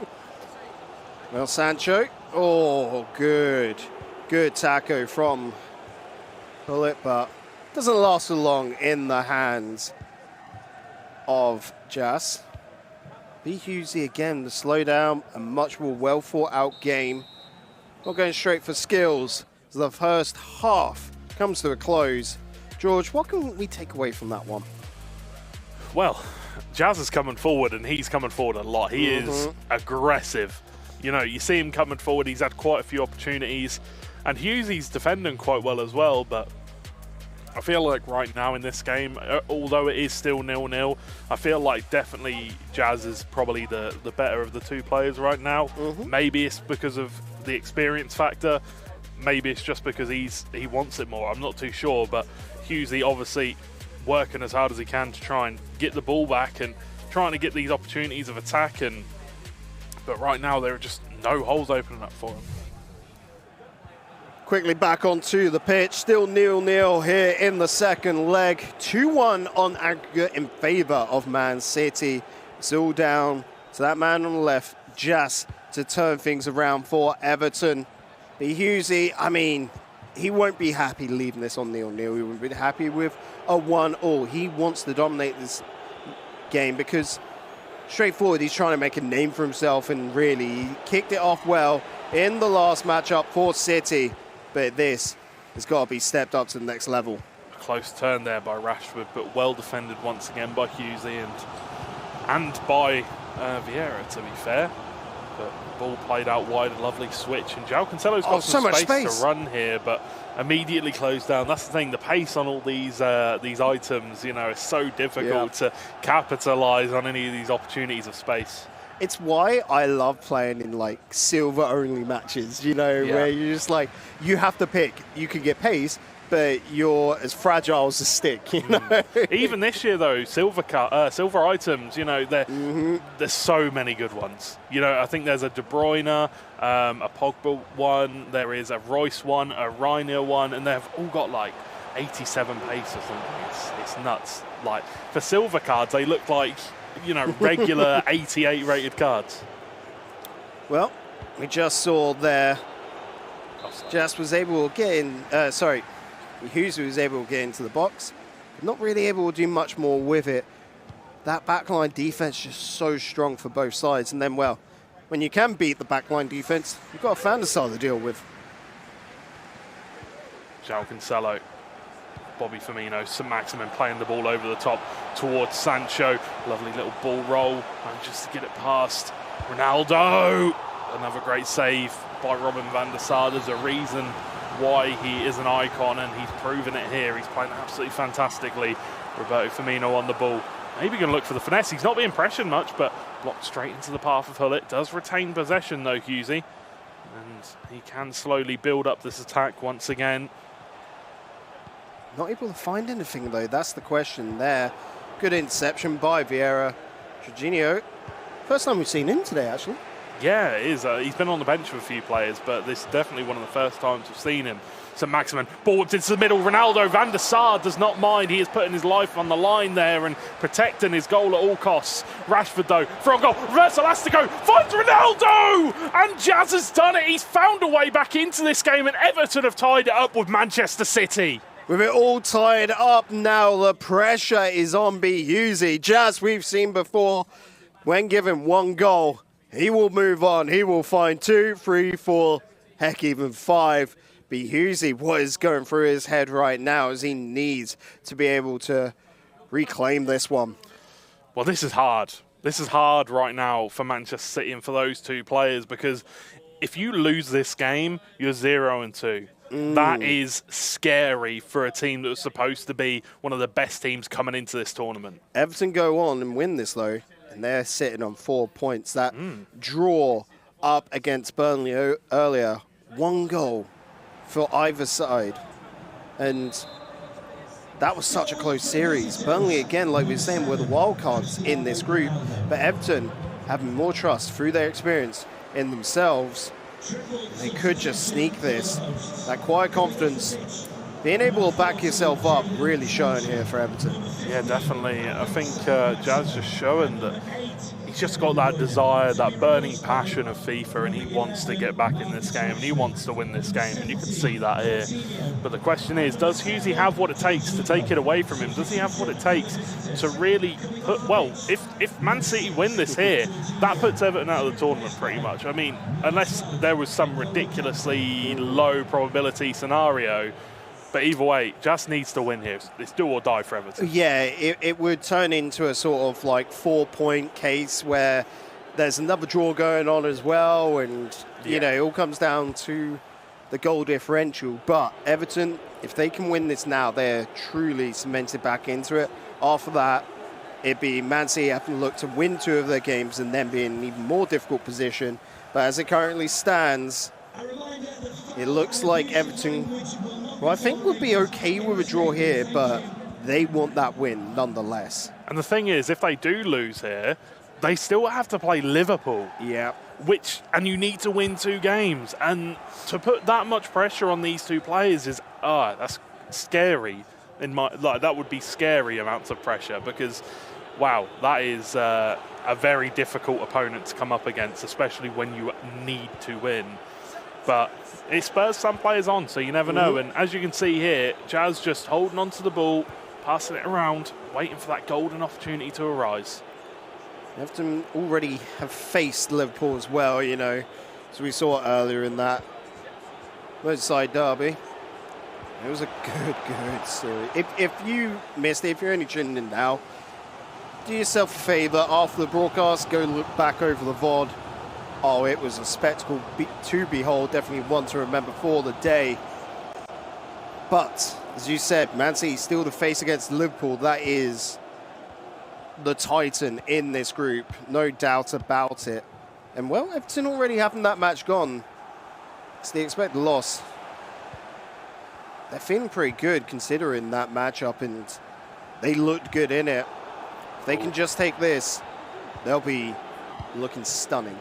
Well, Sancho. Oh, good. Good tackle from Hullet, but doesn't last so long in the hands of Jazz. Hughesy again, the slow down, a much more well thought out game. Not going straight for skills. The first half comes to a close. George, what can we take away from that one? Well, Jazz is coming forward, and he's coming forward a lot. He is aggressive. You see him coming forward. He's had quite a few opportunities, and Hughesy's defending quite well as well, but I feel like right now in this game, although it is still 0-0, I feel like definitely Jazz is probably the better of the two players right now. Maybe it's because of the experience factor. Maybe it's just because he wants it more. I'm not too sure, but Hughesy obviously working as hard as he can to try and get the ball back and trying to get these opportunities of attack. But right now there are just no holes opening up for him. Quickly back onto the pitch, still 0-0 here in the second leg. 2-1 on aggregate in favour of Man City. It's all down to that man on the left, Jazz, to turn things around for Everton. But Hughesy, I mean, he won't be happy leaving this on 0-0. He won't be happy with a 1-0. He wants to dominate this game because, straightforward, he's trying to make a name for himself, and really, he kicked it off well in the last matchup for City. But this has got to be stepped up to the next level. A close turn there by Rashford, but well defended once again by Hughesy and by Vieira, to be fair. But ball played out wide, a lovely switch, and João Cancelo's got so much space to run here, but immediately closed down. That's the thing, the pace on all these items, is so difficult to capitalise on any of these opportunities of space. It's why I love playing in silver only matches, where you're just you have to pick. You can get pace, but you're as fragile as a stick, you know? Even this year, though, silver items, you know, there's so many good ones. You know, I think there's a De Bruyne, a Pogba one, there is a Royce one, a Reinier one, and they've all got like 87 pace or something. It's nuts. Like, for silver cards, they look like, you know, regular 88 rated cards. Well, we just saw there, Just was able to get in, Hughes was able to get into the box, but not really able to do much more with it. That backline defense is just so strong for both sides. And then, well, when you can beat the backline defense, you've got a Van der Sar to deal with. João Cancelo, Bobby Firmino, St. Maximin playing the ball over the top towards Sancho. Lovely little ball roll, and just to get it past Ronaldo. Another great save by Robin van der Sar. There's a reason why he is an icon, and he's proven it here. He's playing absolutely fantastically. Roberto Firmino on the ball. Maybe going to look for the finesse. He's not being pressured much, but blocked straight into the path of Hullet. Does retain possession though, Hughesy. And he can slowly build up this attack once again. Not able to find anything though, that's the question there. Good interception by Vieira. Jorginho, first time we've seen him today actually. Yeah, it is. He's been on the bench for a few players, but this is definitely one of the first times we've seen him. St. Maximin, ball whipped into the middle. Ronaldo, van der Sar does not mind. He is putting his life on the line there and protecting his goal at all costs. Rashford, though, for a goal. Reverse Elastico, finds Ronaldo! And Jazz has done it. He's found a way back into this game, and Everton have tied it up with Manchester City. With it all tied up now, the pressure is on Hughes. Jazz, we've seen before, when given one goal, he will move on. He will find 2, 3, 4, heck, even 5. Hughes, what is going through his head right now is he needs to be able to reclaim this one. Well, this is hard. This is hard right now for Manchester City and for those two players, because if you lose this game, you're 0-2. That is scary for a team that was supposed to be one of the best teams coming into this tournament. Everton go on and win this, though, and they're sitting on 4 points. That draw up against Burnley earlier, 1 goal for either side. And that was such a close series. Burnley, again, like we were saying, were the wild cards in this group. But Everton, having more trust through their experience in themselves, they could just sneak this. That quiet confidence, being able to back yourself up, really showing here for Everton. Yeah, definitely. I think Jazz just showing that he's just got that desire, that burning passion of FIFA, and he wants to get back in this game, and he wants to win this game, and you can see that here. But the question is, does Hughesy have what it takes to take it away from him? Does he have what it takes to really put, well, if Man City win this here, that puts Everton out of the tournament pretty much. I mean, unless there was some ridiculously low probability scenario. But either way, just needs to win here. It's do or die for Everton. Yeah, it would turn into a sort of like 4-point case where there's another draw going on as well. And, you know, it all comes down to the goal differential. But Everton, if they can win this now, they're truly cemented back into it. After that, it'd be Man City having to look to win 2 of their games and then be in an even more difficult position. But as it currently stands, it looks like Everton, well, I think would be okay with a draw here, but they want that win nonetheless. And the thing is, if they do lose here, they still have to play Liverpool. Yeah. And you need to win 2 games. And to put that much pressure on these 2 players is, that's scary. That would be scary amounts of pressure, because, wow, that is a very difficult opponent to come up against, especially when you need to win. But it spurs some players on, so you never know. And as you can see here, Jazz just holding on to the ball, passing it around, waiting for that golden opportunity to arise. Everton already have faced Liverpool as well, you know, as we saw earlier in that Merseyside derby. It was a good series. If you missed it, if you're only tuning in now, do yourself a favour, after the broadcast, go look back over the VOD. Oh, it was a spectacle to behold, definitely one to remember for the day. But, as you said, Man City still the face against Liverpool. That is the titan in this group, no doubt about it. And, well, Everton already having that match gone. It's the expected loss. they're feeling pretty good considering that matchup, and they looked good in it. If they can just take this, they'll be looking stunning.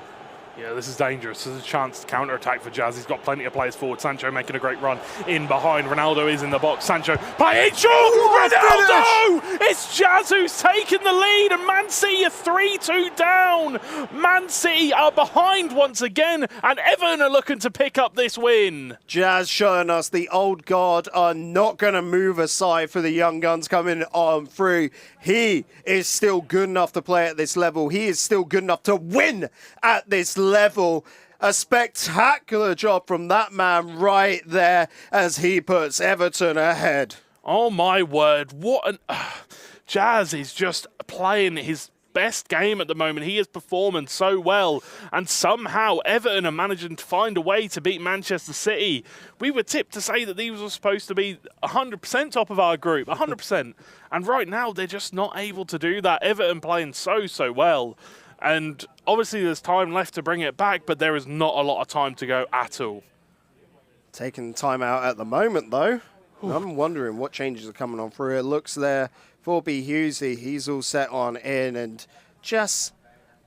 Yeah, this is dangerous. There's a chance to counter-attack for Jazz. He's got plenty of players forward. Sancho making a great run in behind. Ronaldo is in the box. Sancho, play it short! Ronaldo! It's Jazz who's taken the lead, and Man City are 3-2 down. Man City are behind once again, and Everton are looking to pick up this win. Jazz showing us the old guard are not going to move aside for the young guns coming on through. He is still good enough to play at this level. He is still good enough to win at this level. A spectacular job from that man right there as he puts Everton ahead. Oh my word, what an... Jazz is just playing his best game at the moment. He is performing so well, and somehow Everton are managing to find a way to beat Manchester City. We were tipped to say that these were supposed to be 100% top of our group, 100%. And right now, they're just not able to do that. Everton playing so well. And obviously there's time left to bring it back, but there is not a lot of time to go at all. Taking time out at the moment, though. I'm wondering what changes are coming on through. It looks there for B. Hughesy. He's all set on in, and just,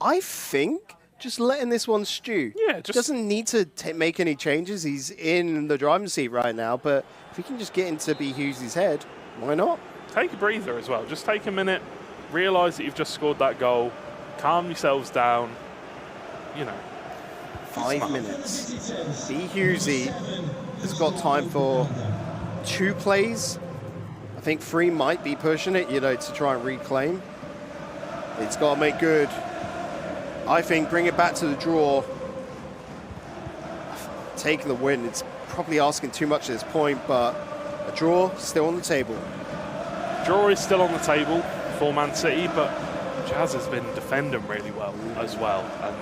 I think, just letting this one stew. Yeah, just doesn't need to make any changes. He's in the driving seat right now, but if he can just get into B. Hughesy's head, why not? Take a breather as well. Just take a minute, realise that you've just scored that goal, calm yourselves down, you know. 5 minutes. B. Hughesy has got time for 2 plays. I think 3 might be pushing it, you know, to try and reclaim. It's got to make good. I think bring it back to the draw. Taking the win, it's probably asking too much at this point, but a draw still on the table. Draw is still on the table for Man City, but Jazz has been defending really well as well. And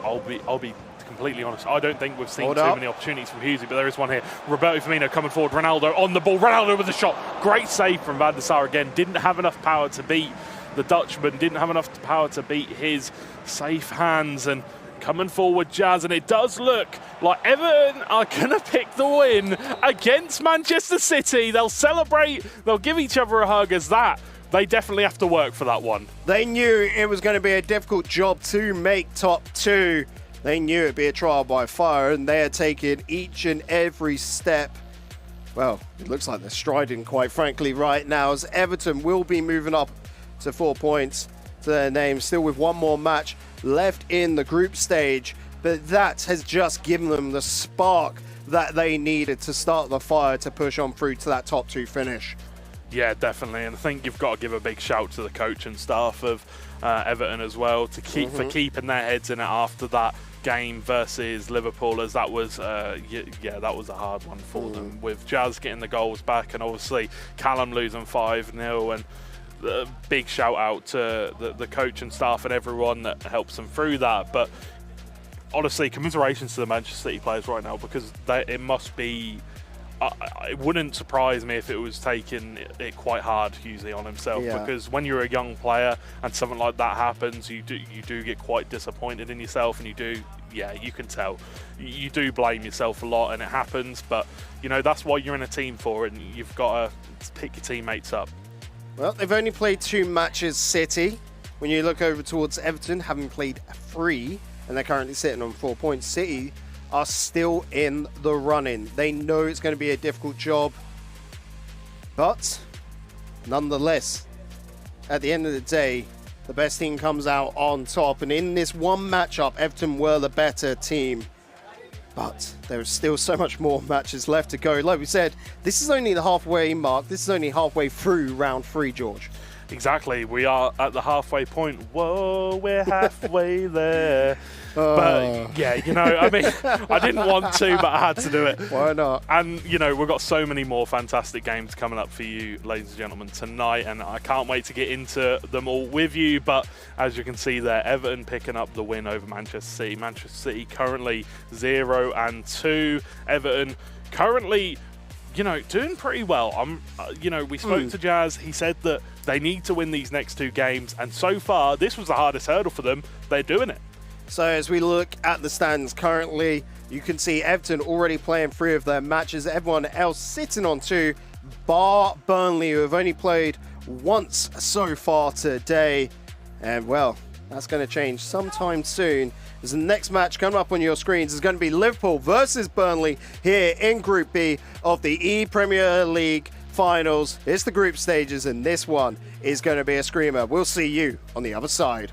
I'll be completely honest, I don't think we've seen too many opportunities from Hughesy, but there is one here. Roberto Firmino coming forward, Ronaldo on the ball, Ronaldo with a shot. Great save from Van der Sar again. Didn't have enough power to beat the Dutchman, didn't have enough power to beat his safe hands, and coming forward Jazz, and it does look like Everton are going to pick the win against Manchester City. They'll celebrate, they'll give each other a hug as that. They definitely have to work for that one. They knew it was going to be a difficult job to make top 2. They knew it'd be a trial by fire, and they are taking each and every step. Well, it looks like they're striding, quite frankly, right now, as Everton will be moving up to 4 points to their name, still with one more match left in the group stage. But that has just given them the spark that they needed to start the fire to push on through to that top 2 finish. Yeah, definitely, and I think you've got to give a big shout to the coach and staff of Everton as well to for keeping their heads in it after that game versus Liverpool, as that was that was a hard one for them, with Jazz getting the goals back and obviously Callum losing 5-0, and big shout out to the coach and staff and everyone that helps them through that. But honestly, commiserations to the Manchester City players right now, because it must be. It wouldn't surprise me if it was taking it quite hard, usually, on himself, because when you're a young player and something like that happens, you do get quite disappointed in yourself, and you can tell. You do blame yourself a lot, and it happens, but, you know, that's why you're in a team for it, and you've got to pick your teammates up. Well, they've only played 2 matches, City. When you look over towards Everton, having played 3, and they're currently sitting on 4 points, City are still in the running. They know it's going to be a difficult job, but nonetheless, at the end of the day, the best team comes out on top, and in this one matchup, Everton were the better team. But there's still so much more matches left to go. Like we said, this is only the halfway mark. This is only halfway through round 3, George. Exactly. We are at the halfway point. Whoa, we're halfway there. But, yeah, you know, I mean, I didn't want to, but I had to do it. Why not? And, you know, we've got so many more fantastic games coming up for you, ladies and gentlemen, tonight, and I can't wait to get into them all with you. But as you can see there, Everton picking up the win over Manchester City. Manchester City currently 0-2. Everton currently, you know, doing pretty well. You know, we spoke to Jazz. He said that they need to win these next 2 games, and so far, this was the hardest hurdle for them. They're doing it. So as we look at the stands currently, You can see Everton already playing 3 of their matches. Everyone else sitting on 2, bar Burnley, who have only played once so far today. And, well, that's going to change sometime soon. As the next match coming up on your screens is going to be Liverpool versus Burnley here in Group B of the ePremier League finals. It's the group stages, and this one is going to be a screamer. We'll see you on the other side.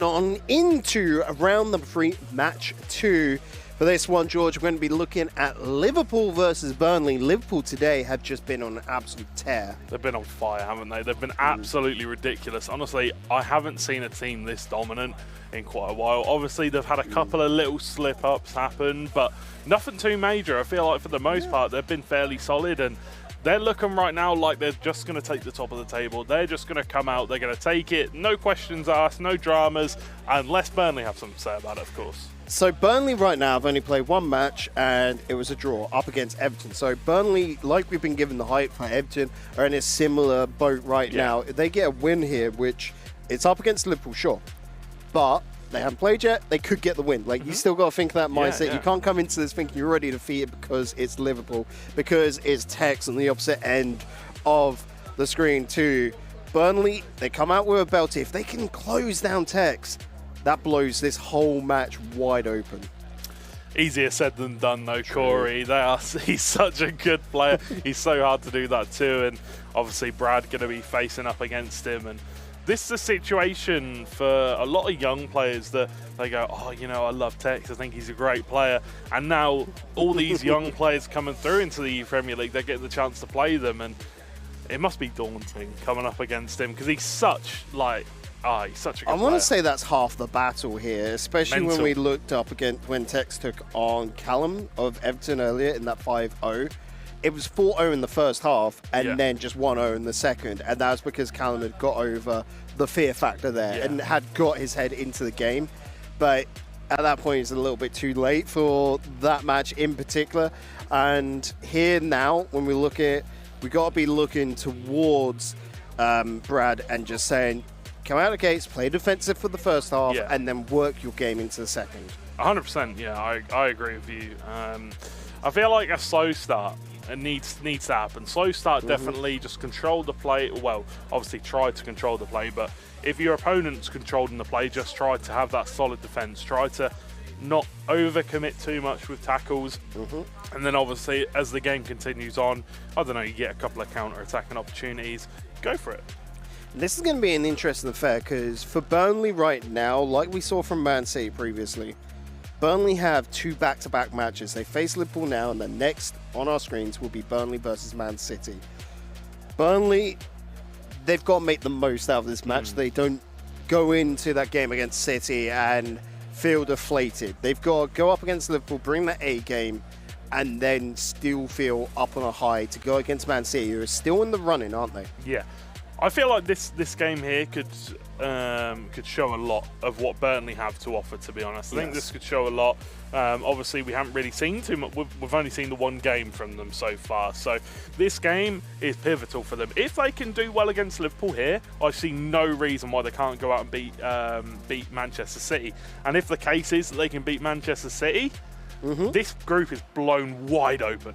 on into round number 3, match 2. For this one, George, we're going to be looking at Liverpool versus Burnley. Liverpool today have just been on an absolute tear. They've been on fire, haven't they? They've been absolutely ridiculous. Honestly, I haven't seen a team this dominant in quite a while. Obviously, they've had a couple of little slip-ups happen, but nothing too major. I feel like for the most part, they've been fairly solid, and they're looking right now like they're just going to take the top of the table. They're just going to come out. They're going to take it. No questions asked, no dramas, unless Burnley have something to say about it, of course. So Burnley right now have only played one match, and it was a draw up against Everton. So Burnley, like we've been given the hype for Everton, are in a similar boat right now. They get a win here, which it's up against Liverpool, sure. But they haven't played yet. They could get the win. Like, you still got to think that mindset. You can't come into this thinking you're already defeated because it's Liverpool, because it's Tex on the opposite end of the screen too. Burnley, they come out with a belt. If they can close down Tex, that blows this whole match wide open. Easier said than done, though, Corey. He's such a good player. He's so hard to do that too, and obviously Brad going to be facing up against him. And this is a situation for a lot of young players that they go, oh, you know, I love Tex. I think he's a great player. And now all these young players coming through into the Premier League, they're getting the chance to play them, and it must be daunting coming up against him because he's such he's such a good player. I want to say that's half the battle here, especially when we looked up against when Tex took on Callum of Everton earlier in that 5-0. It was 4-0 in the first half and then just 1-0 in the second. And that was because Callum had got over the fear factor there and had got his head into the game. But at that point, it's a little bit too late for that match in particular. And here now, when we look at, we got to be looking towards Brad and just saying, come out of the gates, play defensive for the first half, and then work your game into the second. 100%, I agree with you. I feel like a slow start needs to happen. Slow start, definitely just control the play. Well, obviously try to control the play, but if your opponent's controlling the play, just try to have that solid defence. Try to not overcommit too much with tackles. And then obviously, as the game continues on, I don't know, you get a couple of counter-attacking opportunities, go for it. This is going to be an interesting affair because for Burnley right now, like we saw from Man City previously, Burnley have 2 back-to-back matches. They face Liverpool now, and the next on our screens will be Burnley versus Man City. Burnley, they've got to make the most out of this match. They don't go into that game against City and feel deflated. They've got to go up against Liverpool, bring that A game, and then still feel up on a high to go against Man City, who are still in the running, aren't they? Yeah. I feel like this game here could show a lot of what Burnley have to offer, to be honest. I think this could show a lot. Obviously, we haven't really seen too much. We've only seen the one game from them so far. So this game is pivotal for them. If they can do well against Liverpool here, I see no reason why they can't go out and beat Manchester City. And if the case is that they can beat Manchester City, this group is blown wide open.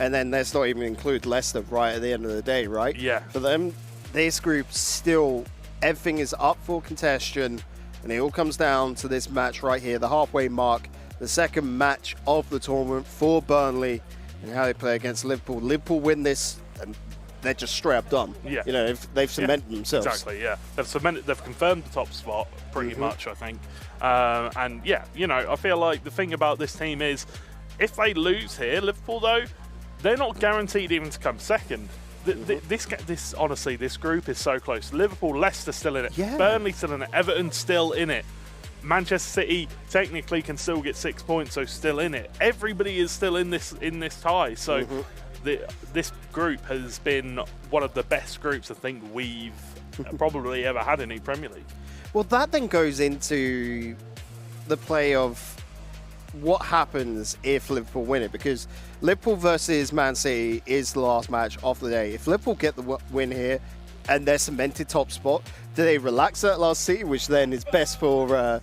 And then let's not even include Leicester right at the end of the day, right? Yeah. For them, this group still, everything is up for contention, and it all comes down to this match right here, the halfway mark, the second match of the tournament for Burnley, and how they play against Liverpool. Liverpool win this, and they're just straight up done. Yeah. You know, they've cemented themselves. Exactly, yeah. They've confirmed the top spot pretty much, I think. And yeah, you know, I feel like the thing about this team is, if they lose here, Liverpool though, they're not guaranteed even to come second. Honestly, this group is so close. Liverpool, Leicester still in it. Burnley still in it. Everton still in it. Manchester City technically can still get 6 points, so still in it. Everybody is still in this tie. So this group has been one of the best groups I think we've probably ever had in the Premier League. Well, that then goes into the play of what happens if Liverpool win it, because Liverpool versus Man City is the last match of the day. If Liverpool get the win here and they're cemented top spot, do they relax that last City, which then is best for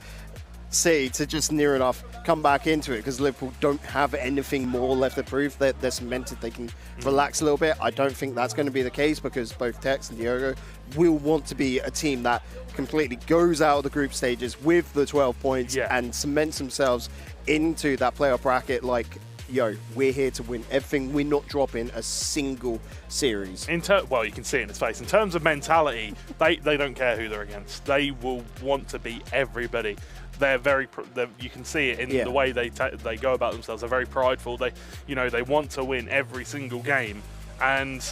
City to just near enough come back into it, because Liverpool don't have anything more left to prove. They're cemented, they can relax a little bit. I don't think that's going to be the case, because both Tex and Diogo will want to be a team that completely goes out of the group stages with the 12 points and cements themselves into that playoff bracket like yo, we're here to win everything. We're not dropping a single series. Well, you can see it in his face. In terms of mentality, they don't care who they're against. They will want to beat everybody. They're you can see it in the way they go about themselves. They're very prideful. They want to win every single game, and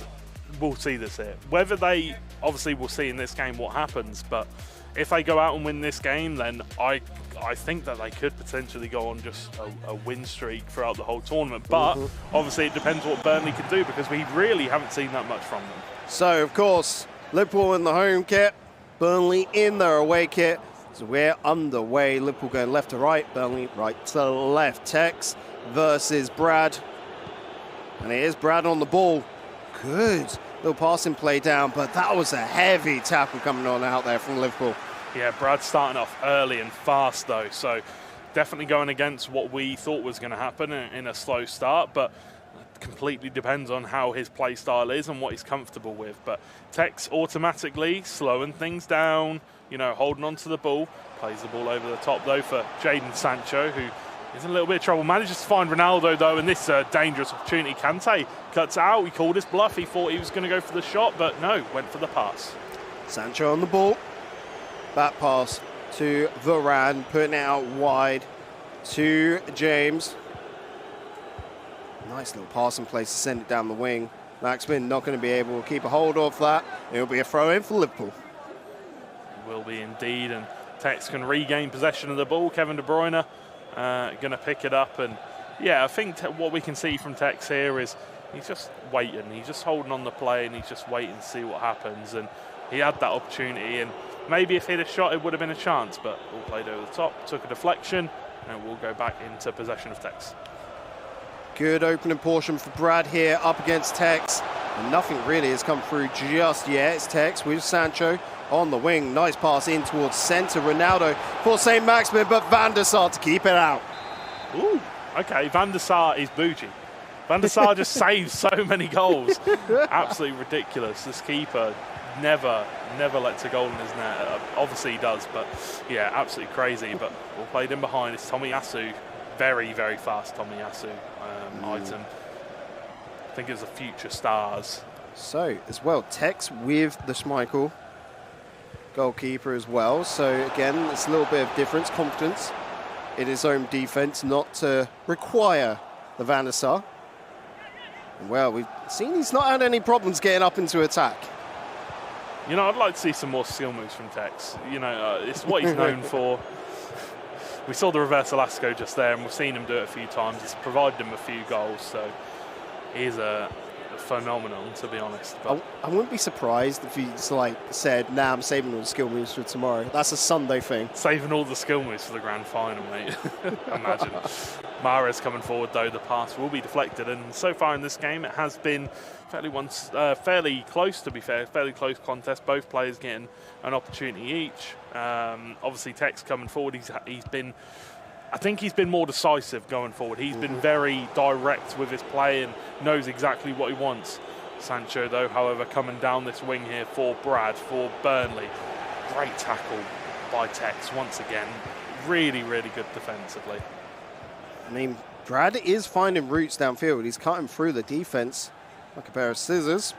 we'll see this here. Whether they, obviously we'll see in this game what happens, but if they go out and win this game, then I think that they could potentially go on just a win streak throughout the whole tournament. But obviously it depends what Burnley can do, because we really haven't seen that much from them. So, of course, Liverpool in the home kit, Burnley in their away kit. So we're underway. Liverpool going left to right, Burnley right to left. Tex versus Brad. And it is Brad on the ball. Good little passing play down, but that was a heavy tackle coming on out there from Liverpool. Yeah, Brad's starting off early and fast though, so definitely going against what we thought was going to happen in a slow start, but completely depends on how his play style is and what he's comfortable with. But Tex automatically slowing things down, holding on to the ball, plays the ball over the top though for Jadon Sancho, who is in a little bit of trouble. Manages to find Ronaldo though, and this dangerous opportunity. Kante cuts out. He called his bluff. He thought he was going to go for the shot, but no, went for the pass. Sancho on the ball. Back pass to Varane, putting it out wide to James. Nice little passing place to send it down the wing. Maxman not going to be able to keep a hold of that. It'll be a throw in for Liverpool. Will be indeed, and Tex can regain possession of the ball. Kevin De Bruyne going to pick it up, and yeah, I think what we can see from Tex here is he's just waiting. He's just holding on the play, and he's just waiting to see what happens. And he had that opportunity, and maybe if he'd have shot, it would have been a chance, but all played over the top, took a deflection, and we'll go back into possession of Tex. Good opening portion for Brad here up against Tex. And nothing really has come through just yet. It's Tex with Sancho on the wing. Nice pass in towards centre. Ronaldo for St. Maximin, but Van der Sar to keep it out. Ooh, okay, Van der Sar is bougie. Van der Sar just saves so many goals. Absolutely ridiculous. This keeper never lets a goal in his net. Obviously he does, but yeah, absolutely crazy. But we'll play in behind. It's Tomiyasu. Very, very fast Tomiyasu item. I think it's a future stars. So, as well, Tex with the Schmeichel goalkeeper as well. So, again, it's a little bit of difference, confidence in his own defence, not to require the Van der Sar. And, well, we've seen he's not had any problems getting up into attack. I'd like to see some more skill moves from Tex. It's what he's known for. We saw the reverse Elasco just there, and we've seen him do it a few times. It's provided him a few goals, so he's a phenomenon, to be honest. But I wouldn't be surprised if he's said, nah, I'm saving all the skill moves for tomorrow. That's a Sunday thing. Saving all the skill moves for the grand final, mate. Imagine. Mahrez coming forward, though. The pass will be deflected, and so far in this game, it has been fairly close, to be fair. Fairly close contest. Both players getting an opportunity each. Obviously, Tex coming forward. I think he's been more decisive going forward. He's been very direct with his play and knows exactly what he wants. Sancho, though, however, coming down this wing here for Brad, for Burnley. Great tackle by Tex once again. Really, really good defensively. I mean, Brad is finding routes downfield. He's cutting through the defense like a pair of scissors.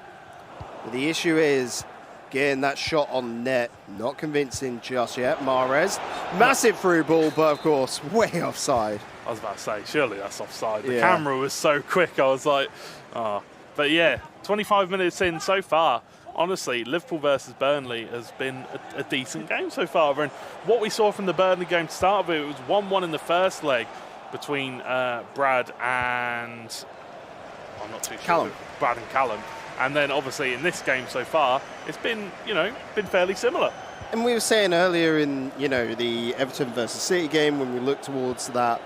But the issue is getting that shot on net. Not convincing just yet. Mahrez, massive through ball, but of course, way offside. I was about to say, surely that's offside. The camera was so quick, I was like, oh. But yeah, 25 minutes in so far. Honestly, Liverpool versus Burnley has been a decent game so far. And what we saw from the Burnley game to start with, it was 1-1 in the first leg between Brad and... I'm not too sure. Callum. Brad and Callum. And then obviously in this game so far, it's been, been fairly similar. And we were saying earlier in, the Everton versus City game, when we looked towards that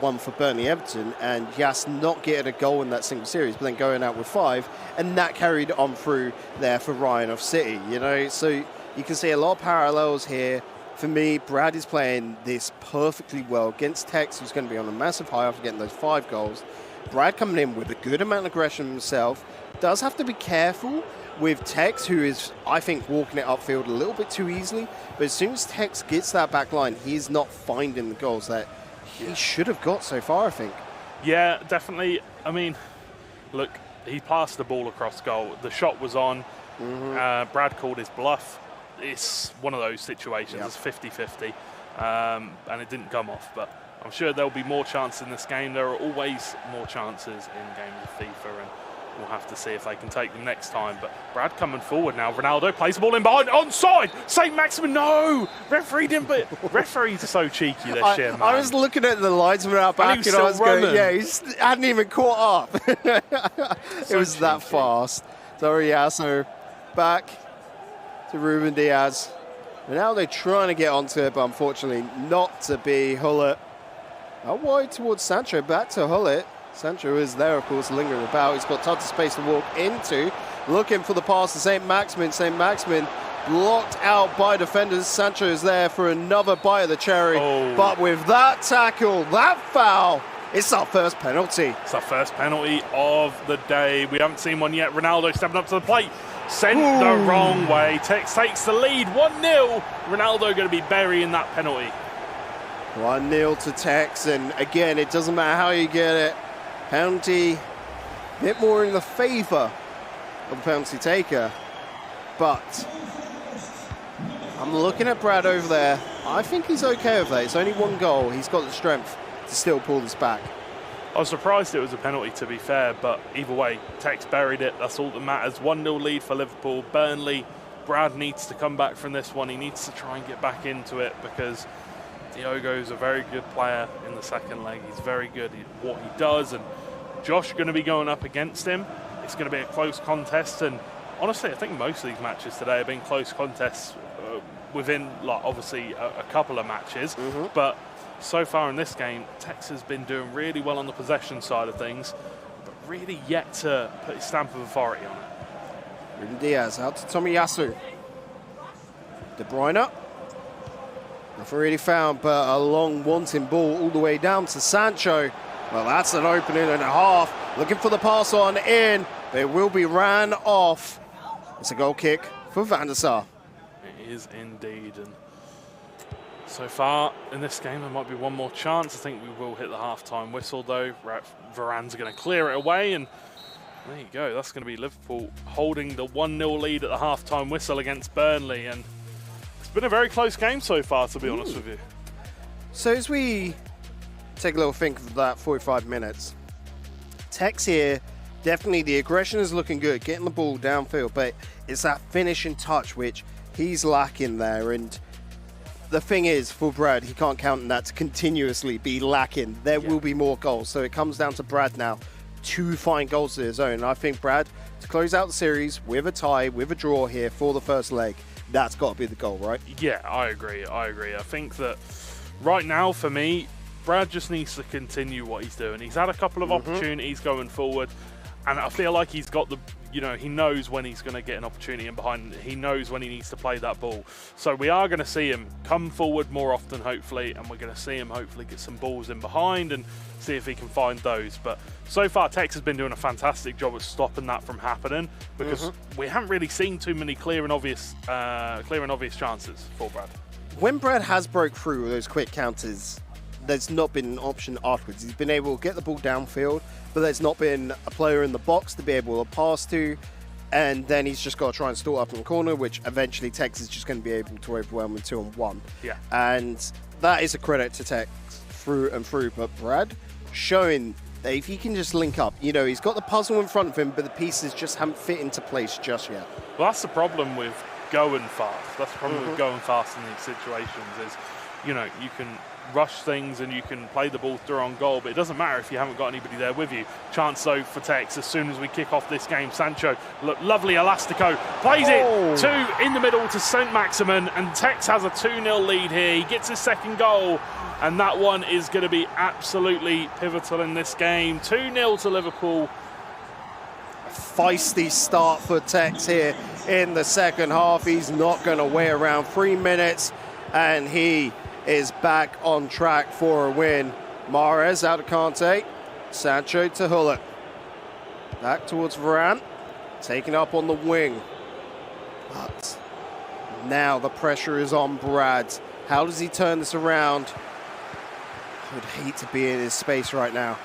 one for Burnley-Everton, and yes, not getting a goal in that single series, but then going out with 5, and that carried on through there for Ryan of City, So you can see a lot of parallels here. For me, Brad is playing this perfectly well against Tex, who's going to be on a massive high after getting those 5 goals. Brad coming in with a good amount of aggression himself. Does have to be careful with Tex, who is, I think, walking it upfield a little bit too easily. But as soon as Tex gets that back line, he's not finding the goals that he should have got so far, I think. Yeah, definitely. I mean, look, he passed the ball across goal. The shot was on. Brad called his bluff. It's one of those situations. It's 50-50, and it didn't come off. But I'm sure there'll be more chances in this game. There are always more chances in games of FIFA, and we'll have to see if they can take them next time. But Brad coming forward now. Ronaldo plays the ball in behind. Onside! St. Maximin, no! Referee didn't, but referees are so cheeky this year, man. I was looking at the linesman out back and I was going, yeah, he hadn't even caught up. It was cheeky. That fast. So back to Ruben Diaz. Ronaldo trying to get onto it, but unfortunately not to be. Hullet out wide towards Sancho, back to Hullet. Sancho is there, of course, lingering about. He's got tons of space to walk into. Looking for the pass to St. Maximin. St. Maximin blocked out by defenders. Sancho is there for another bite of the cherry. But with that tackle, that foul, it's our first penalty. It's our first penalty of the day. We haven't seen one yet. Ronaldo stepping up to the plate. Sent the wrong way. Tex takes the lead. 1-0. Ronaldo going to be burying that penalty. 1-0 to Tex. And again, it doesn't matter how you get it. Penalty, a bit more in the favour of the penalty taker. But I'm looking at Brad over there. I think he's okay with that. It's only one goal. He's got the strength to still pull this back. I was surprised it was a penalty, to be fair, but either way, Tex buried it. That's all that matters. 1-0 lead for Liverpool. Burnley, Brad needs to come back from this one. He needs to try and get back into it because Diogo's a very good player in the second leg. He's very good at what he does, and Josh going to be going up against him. It's going to be a close contest, and honestly, I think most of these matches today have been close contests within, like, obviously a couple of matches, but so far in this game, Tex has been doing really well on the possession side of things, but really yet to put his stamp of authority on it. Ruben Diaz out to Tomiyasu. De Bruyne. Nothing really found, but a long wanting ball all the way down to Sancho. Well, that's an opening and a half. Looking for the pass on in. It will be ran off. It's a goal kick for Van der Sar. It is indeed. And so far in this game, there might be one more chance. I think we will hit the half-time whistle, though. Varane's going to clear it away, and there you go. That's going to be Liverpool holding the 1-0 lead at the half-time whistle against Burnley, and it's been a very close game so far, to be honest with you. So as we take a little think of that 45 minutes, Tex here, definitely the aggression is looking good, getting the ball downfield, but it's that finishing touch which he's lacking there, and the thing is, for Brad, he can't count on that to continuously be lacking. There will be more goals. So it comes down to Brad now to find goals of his own. And I think Brad, to close out the series with a tie, with a draw here for the first leg, that's got to be the goal, right? Yeah, I agree. I think that right now, for me, Brad just needs to continue what he's doing. He's had a couple of opportunities going forward, and I feel like he's got the, he knows when he's going to get an opportunity in behind. He knows when he needs to play that ball. So we are going to see him come forward more often, hopefully, and we're going to see him hopefully get some balls in behind and see if he can find those. But so far, Tex has been doing a fantastic job of stopping that from happening because we haven't really seen too many clear and obvious chances for Brad. When Brad has broke through those quick counters, there's not been an option afterwards. He's been able to get the ball downfield, but there's not been a player in the box to be able to pass to, and then he's just got to try and stall up in the corner, which eventually Tex is just going to be able to overwhelm with 2-on-1. Yeah. And that is a credit to Tex through and through, but Brad showing that if he can just link up, he's got the puzzle in front of him, but the pieces just haven't fit into place just yet. Well, that's the problem with going fast. That's the problem with going fast in these situations is, you can rush things and you can play the ball through on goal, but it doesn't matter if you haven't got anybody there with you. Chance though for Tex as soon as we kick off this game. Sancho, look, lovely elastico, plays it to in the middle to St. Maximin, and Tex has a 2-0 lead here. He gets his second goal, and that one is going to be absolutely pivotal in this game. 2-0 to Liverpool. Feisty start for Tex here in the second half. He's not going to wait around 3 minutes, and he is back on track for a win. Mahrez out of Kante. Sancho to Hullet. Back towards Varane. Taken up on the wing. But now the pressure is on Brad. How does he turn this around? I would hate to be in his space right now.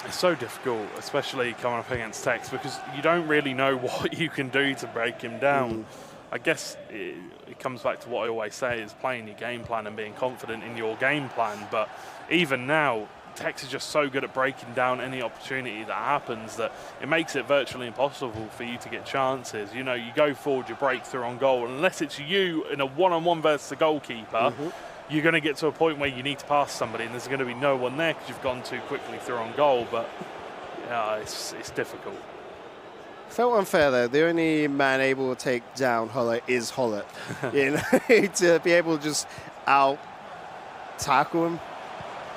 It's so difficult, especially coming up against Tex, because you don't really know what you can do to break him down. I guess it comes back to what I always say, is playing your game plan and being confident in your game plan. But even now, Tex is just so good at breaking down any opportunity that happens that it makes it virtually impossible for you to get chances. You know, you go forward, you break through on goal, unless it's you in a one-on-one versus the goalkeeper, you're going to get to a point where you need to pass somebody and there's going to be no one there because you've gone too quickly through on goal. But yeah, it's difficult. Felt unfair though. The only man able to take down Hollett is Hollett. You know, to be able to just out tackle him.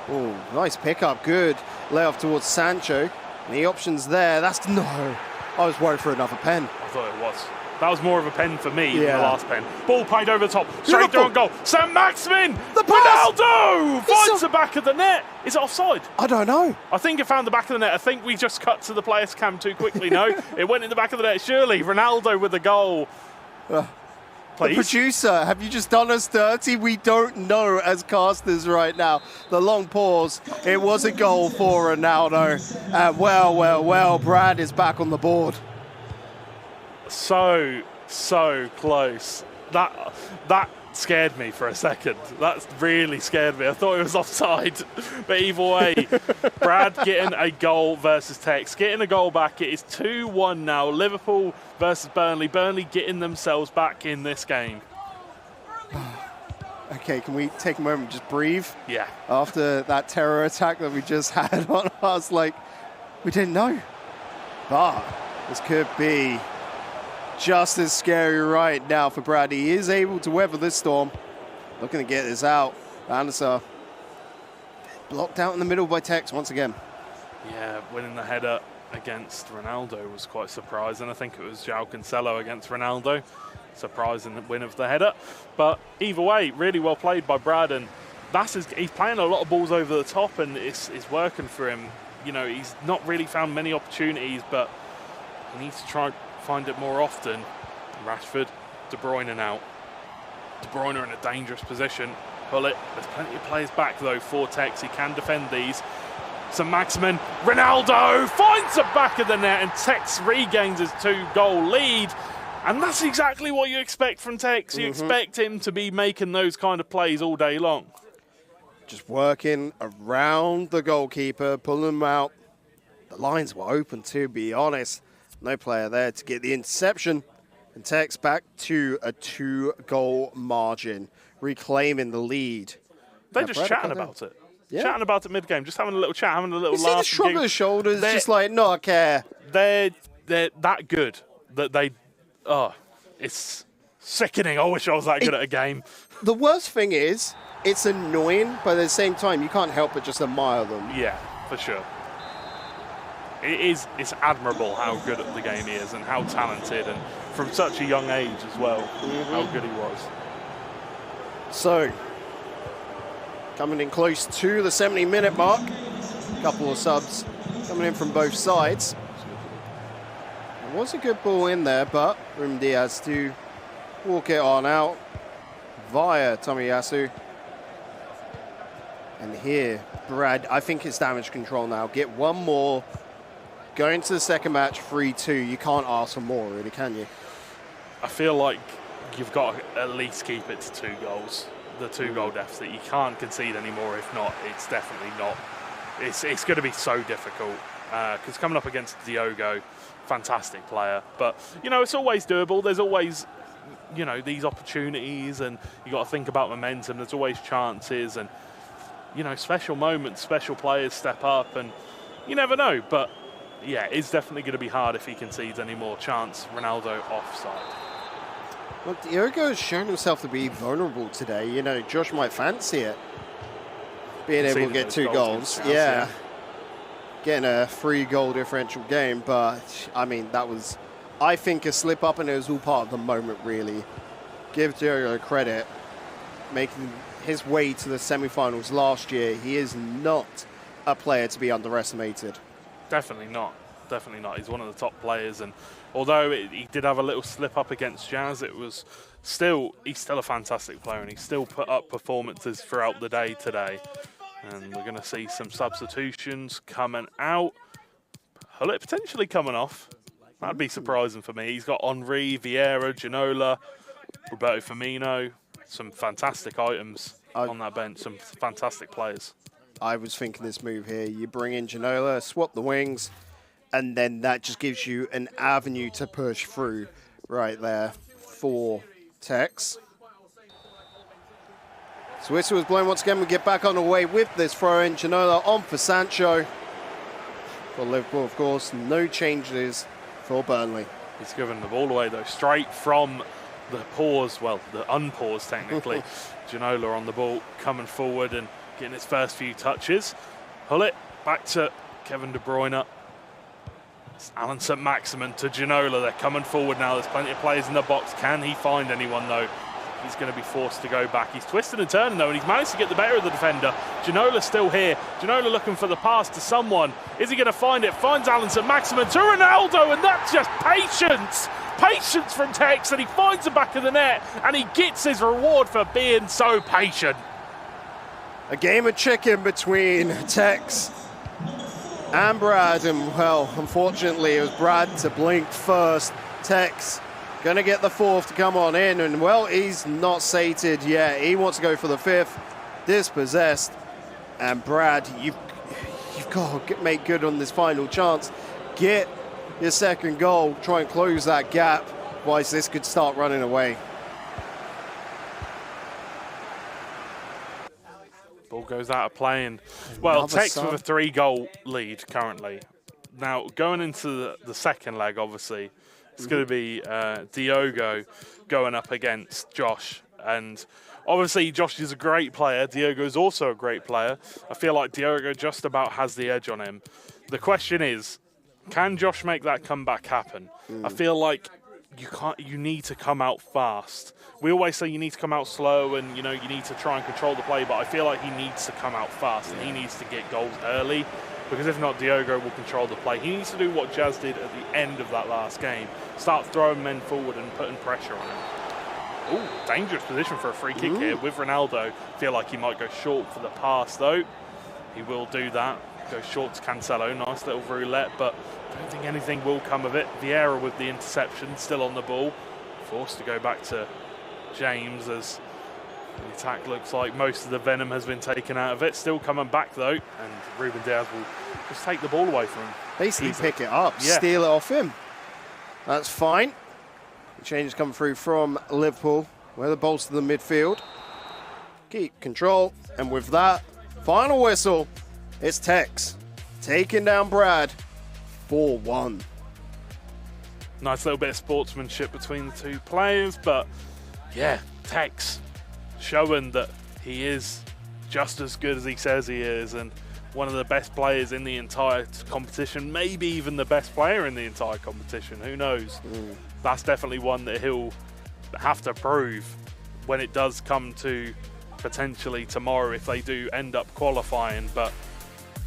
Oh, nice pickup. Good layoff towards Sancho. And the options there. That's no. I was worried for another pen. I thought it was. That was more of a pen for me than the last pen. Ball played over the top, straight through on goal. Sam Maximin! The pass! Ronaldo! Finds the back of the net. Is it offside? I don't know. I think it found the back of the net. I think we just cut to the player's cam too quickly. No, it went in the back of the net. Surely Ronaldo with the goal. The producer, have you just done us dirty? We don't know as casters right now. The long pause. It was a goal for Ronaldo. And well, Brad is back on the board. So close. That scared me for a second. That really scared me. I thought it was offside. But either way, Brad getting a goal versus Tex. Getting a goal back. It is 2-1 now. Liverpool versus Burnley. Burnley getting themselves back in this game. Okay, can we take a moment and just breathe? Yeah. After that terror attack that we just had on us, like, we didn't know. But this could be just as scary right now for Brad. He is able to weather this storm. Looking to get this out. Anderson blocked out in the middle by Tex once again. Yeah, winning the header against Ronaldo was quite surprising. I think it was João Cancelo against Ronaldo. Surprising win of the header. But either way, really well played by Brad. And he's playing a lot of balls over the top and it's working for him. You know, he's not really found many opportunities, but he needs to try and find it more often. Rashford, De Bruyne now. De Bruyne in a dangerous position. Pull it. There's plenty of players back though for Tex. He can defend these. St. Maximin, Ronaldo finds the back of the net and Tex regains his 2-goal lead. And that's exactly what you expect from Tex. You expect him to be making those kind of plays all day long. Just working around the goalkeeper, pulling him out. The lines were open, to be honest. No player there to get the interception. And Tex back to a 2-goal margin, reclaiming the lead. They're just chatting about it. Yeah. Chatting about it mid-game, just having a little chat, having a little You laugh. see the shrug of the shoulders, just like, no, I care. They're that good that it's sickening. I wish I was that good at a game. The worst thing is, it's annoying, but at the same time, you can't help but just admire them. Yeah, for sure. It's admirable how good at the game he is and how talented, and from such a young age as well, how good he was. So, coming in close to the 70-minute mark. A couple of subs coming in from both sides. It was a good ball in there, but Ruben Diaz to walk it on out via Tomiyasu. And here, Brad, I think it's damage control now. Get one more. Going to the second match, 3-2. You can't ask for more, really, can you? I feel like you've got to at least keep it to 2 goals. The 2-goal deficit. You can't concede anymore. If not, it's definitely not. It's going to be so difficult. Because coming up against Diogo, fantastic player. But, you know, it's always doable. There's always, you know, these opportunities, and you got to think about momentum. There's always chances, and, you know, special moments, special players step up, and you never know. But yeah, it's definitely going to be hard if he concedes any more chance. Ronaldo offside. Well, Diogo has shown himself to be vulnerable today. You know, Josh might fancy it. Being able to get 2 goals. Yeah. Getting a 3-goal differential game. But, I mean, that was, I think, a slip up, and it was all part of the moment, really. Give Diogo credit. Making his way to the semi-finals last year. He is not a player to be underestimated. Definitely not. Definitely not. He's one of the top players, and although he did have a little slip up against Jazz, he's still a fantastic player, and he still put up performances throughout the day today. And we're going to see some substitutions coming out. Hullet potentially coming off. That'd be surprising for me. He's got Henry, Vieira, Ginola, Roberto Firmino. Some fantastic items on that bench. Some fantastic players. I was thinking this move here. You bring in Ginola, swap the wings, and then that just gives you an avenue to push through right there for Tex. So whistle was blown once again. We get back on the way with this throw-in. Ginola on for Sancho. For Liverpool, of course, no changes for Burnley. He's given the ball away, though, straight from the pause, well, the unpause, technically. Ginola on the ball, coming forward and getting his first few touches. Hullet back to Kevin De Bruyne. It's Alan St-Maximin to Ginola. They're coming forward now. There's plenty of players in the box. Can he find anyone, though? He's going to be forced to go back. He's twisting and turning, though, and he's managed to get the better of the defender. Ginola's still here. Ginola looking for the pass to someone. Is he going to find it? Finds Alan St-Maximin to Ronaldo, and that's just patience. Patience from Tex, and he finds the back of the net, and he gets his reward for being so patient. A game of chicken between Tex and Brad, and, well, unfortunately, it was Brad to blink first. Tex going to get the fourth to come on in, and, well, he's not sated yet. He wants to go for the fifth, dispossessed. And Brad, you've got to make good on this final chance. Get your second goal, try and close that gap, otherwise this could start running away. Ball goes out of play, and, well, Tex with a 3-goal lead currently. Now, going into the second leg, obviously, it's going to be Diogo going up against Josh. And obviously, Josh is a great player. Diogo is also a great player. I feel like Diogo just about has the edge on him. The question is, can Josh make that comeback happen? I feel like you need to come out fast. We always say you need to come out slow and, you need to try and control the play, but I feel like he needs to come out fast and he needs to get goals early. Because if not, Diogo will control the play. He needs to do what Jazz did at the end of that last game. Start throwing men forward and putting pressure on him. Oh, dangerous position for a free kick here with Ronaldo. Feel like he might go short for the pass, though. He will do that. Go short to Cancelo. Nice little roulette, but I don't think anything will come of it. Vieira with the interception, still on the ball. Forced to go back to James as the attack looks like most of the venom has been taken out of it. Still coming back, though, and Ruben Diaz will just take the ball away from him. Basically pick it up, steal it off him. That's fine. The change come through from Liverpool, where the ball's to the midfield. Keep control, and with that, final whistle, it's Tex taking down Brad 4-1. Nice little bit of sportsmanship between the two players, but yeah, Tex showing that he is just as good as he says he is, and one of the best players in the entire competition, maybe even the best player in the entire competition, who knows. That's definitely one that he'll have to prove when it does come to potentially tomorrow if they do end up qualifying. But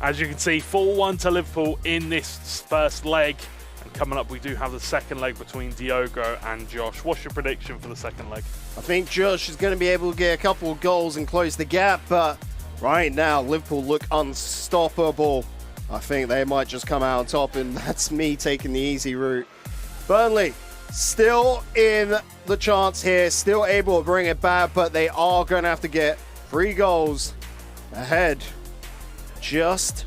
as you can see, 4-1 to Liverpool in this first leg. And coming up, we do have the second leg between Diogo and Josh. What's your prediction for the second leg? I think Josh is going to be able to get a couple of goals and close the gap, but right now, Liverpool look unstoppable. I think they might just come out on top, and that's me taking the easy route. Burnley still in the chance here, still able to bring it back, but they are going to have to get 3 goals ahead just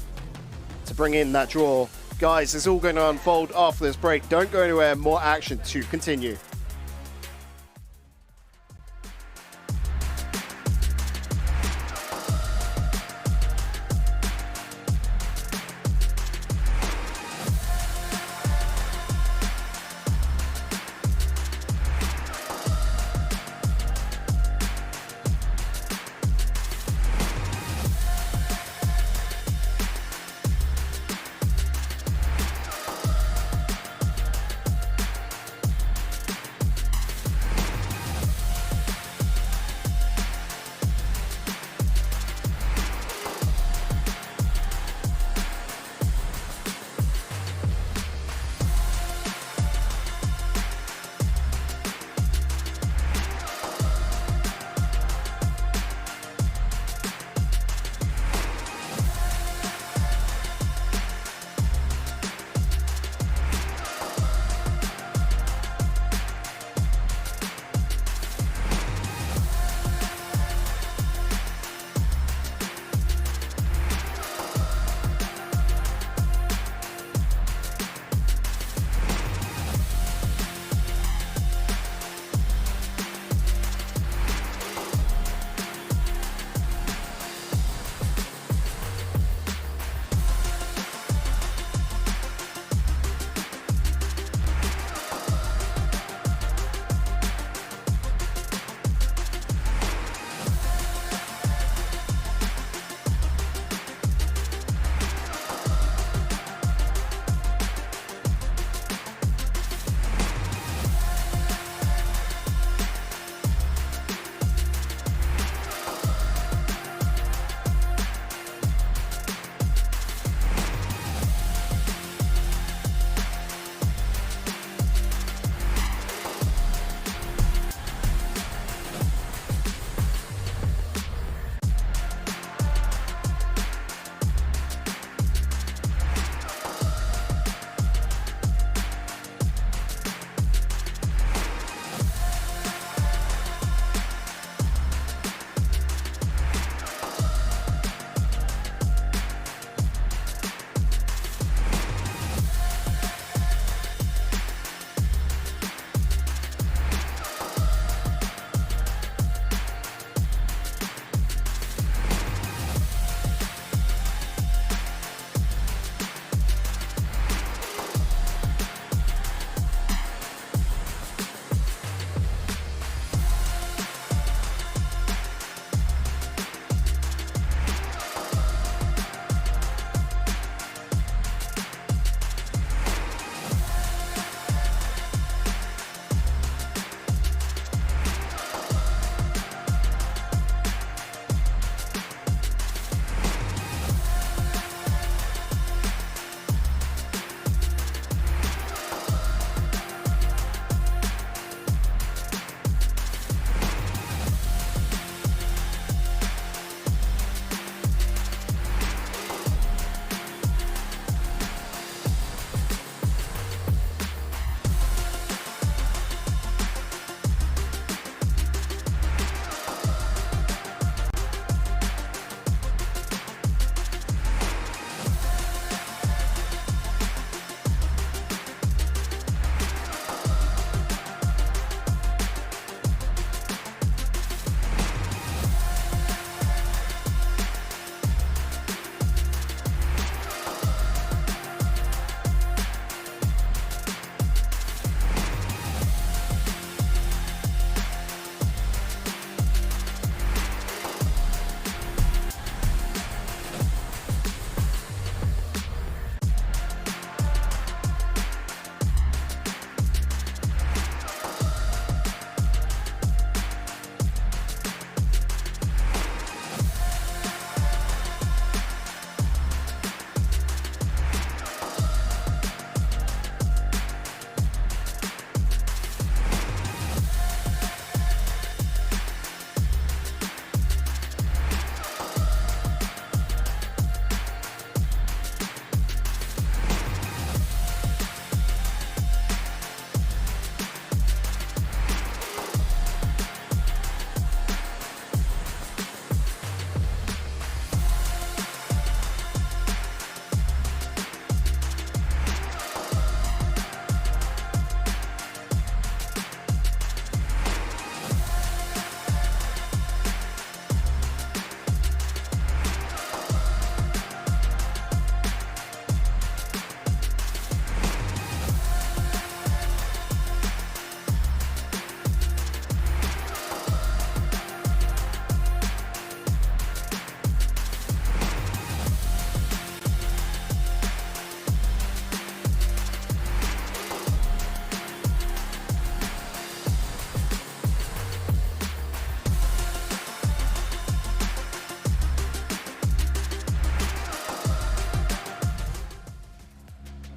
to bring in that draw. Guys, it's all going to unfold after this break. Don't go anywhere. More action to continue.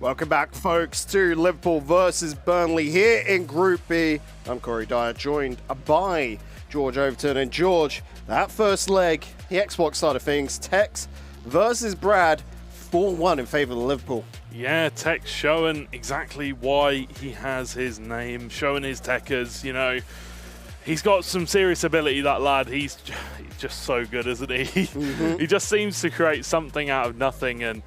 Welcome back, folks, to Liverpool versus Burnley here in Group B. I'm Corey Dyer, joined by George Overton. And George, that first leg, the Xbox side of things, Tex versus Brad, 4-1 in favour of Liverpool. Yeah, Tex showing exactly why he has his name, showing his techers, you know. He's got some serious ability, that lad. He's just so good, isn't he? He just seems to create something out of nothing, and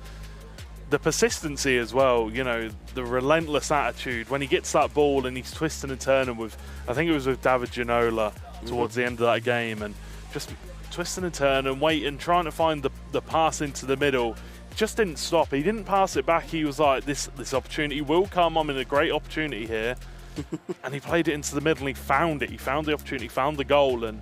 the persistency as well, you know, the relentless attitude. When he gets that ball and he's twisting and turning with, I think it was with David Ginola towards the end of that game, and just twisting and turning, waiting, trying to find the pass into the middle. Just didn't stop. He didn't pass it back. He was like, this opportunity will come. I'm in a great opportunity here. And he played it into the middle and he found it. He found the opportunity, found the goal, and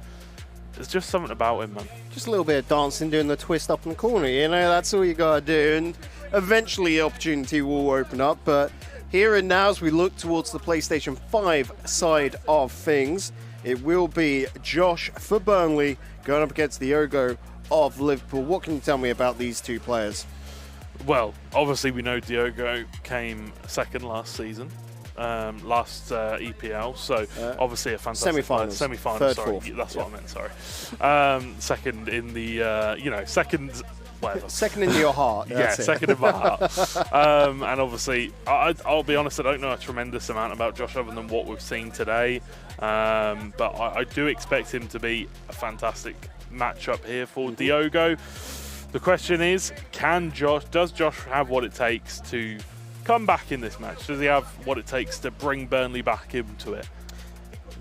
there's just something about him, man. Just a little bit of dancing, doing the twist up in the corner, you know, that's all you got to do. And eventually the opportunity will open up. But here and now, as we look towards the PlayStation 5 side of things, it will be Josh for Burnley going up against Diogo of Liverpool. What can you tell me about these two players? Well, obviously we know Diogo came second last season. Last EPL, so obviously a fantastic semi-finals, sorry, fourth. That's what I meant. Sorry, second in the second, whatever. Second in your heart. Second in my heart. And obviously, I'll be honest, I don't know a tremendous amount about Josh other than what we've seen today, but I do expect him to be a fantastic matchup here for Diogo. The question is, does Josh have what it takes to come back in this match? Does he have what it takes to bring Burnley back into it?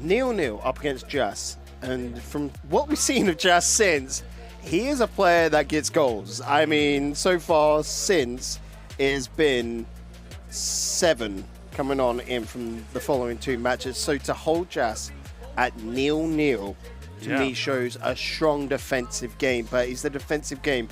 0-0 up against Jas. And from what we've seen of Jas since, he is a player that gets goals. I mean, so far since, it has been 7 coming on in from the following 2 matches. So to hold Jas at 0-0 to me shows a strong defensive game. But is the defensive game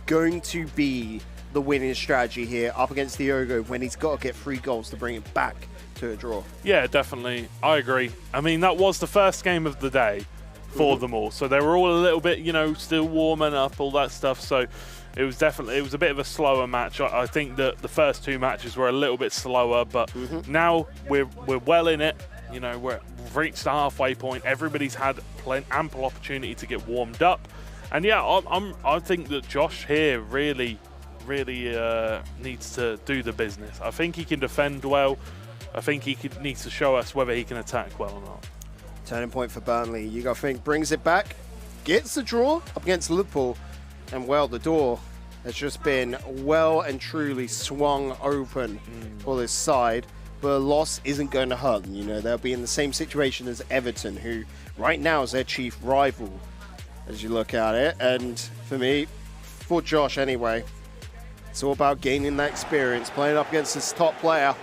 going to be the winning strategy here up against Diogo when he's got to get 3 goals to bring it back to a draw? Yeah, definitely. I agree. I mean, that was the first game of the day for them all. So they were all a little bit, you know, still warming up, all that stuff. So it was a bit of a slower match. I think that the first 2 matches were a little bit slower, but now we're well in it. You know, we've reached the halfway point. Everybody's had ample opportunity to get warmed up. And yeah, I think that Josh here really needs to do the business. I think he can defend well. I think he needs to show us whether he can attack well or not. Turning point for Burnley. You got to think, brings it back, gets the draw up against Liverpool, and well, the door has just been well and truly swung open for this side. But a loss isn't going to hurt them. You know, they'll be in the same situation as Everton, who right now is their chief rival, as you look at it. And for me, for Josh anyway, it's all about gaining that experience, playing up against this top player,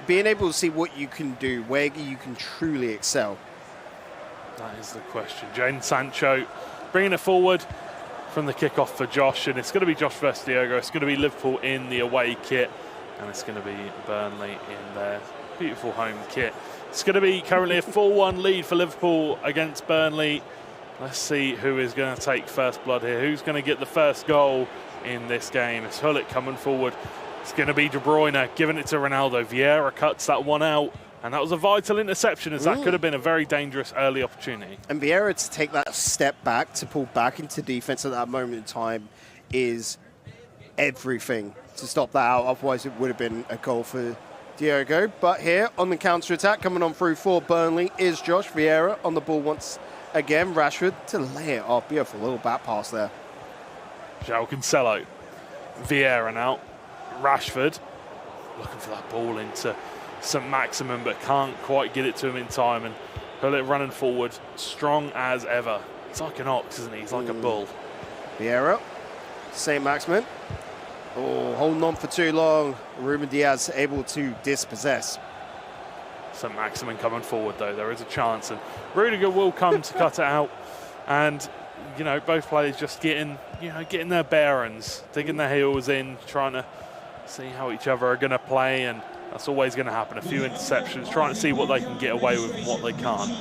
being able to see what you can do, where you can truly excel. That is the question. Jadon Sancho bringing it forward from the kickoff for Josh, and it's going to be Josh versus Diogo. It's going to be Liverpool in the away kit, and it's going to be Burnley in their beautiful home kit. It's going to be currently a 4-1 lead for Liverpool against Burnley. Let's see who is going to take first blood here. Who's going to get the first goal in this game? It's Hullet coming forward. It's going to be De Bruyne giving it to Ronaldo. Vieira cuts that one out, and that was a vital interception, as that could have been a very dangerous early opportunity. And Vieira to take that step back, to pull back into defense at that moment in time, is everything to stop that out. Otherwise, it would have been a goal for Diogo. But here on the counter-attack, coming on through for Burnley, is Josh Vieira on the ball once again. Rashford to lay it off. Beautiful little back pass there. João Cancelo. Vieira now. Rashford looking for that ball into St. Maximin, but can't quite get it to him in time. And Hullet running forward, strong as ever. He's like an ox, isn't he? He's like a bull. Vieira. St. Maximin. Oh, holding on for too long. Ruben Diaz able to dispossess. St. Maximin coming forward, though. There is a chance, and Rudiger will come to cut it out. And, you know, both players just getting their bearings, digging their heels in, trying to see how each other are going to play, and that's always going to happen. A few interceptions, trying to see what they can get away with and what they can't.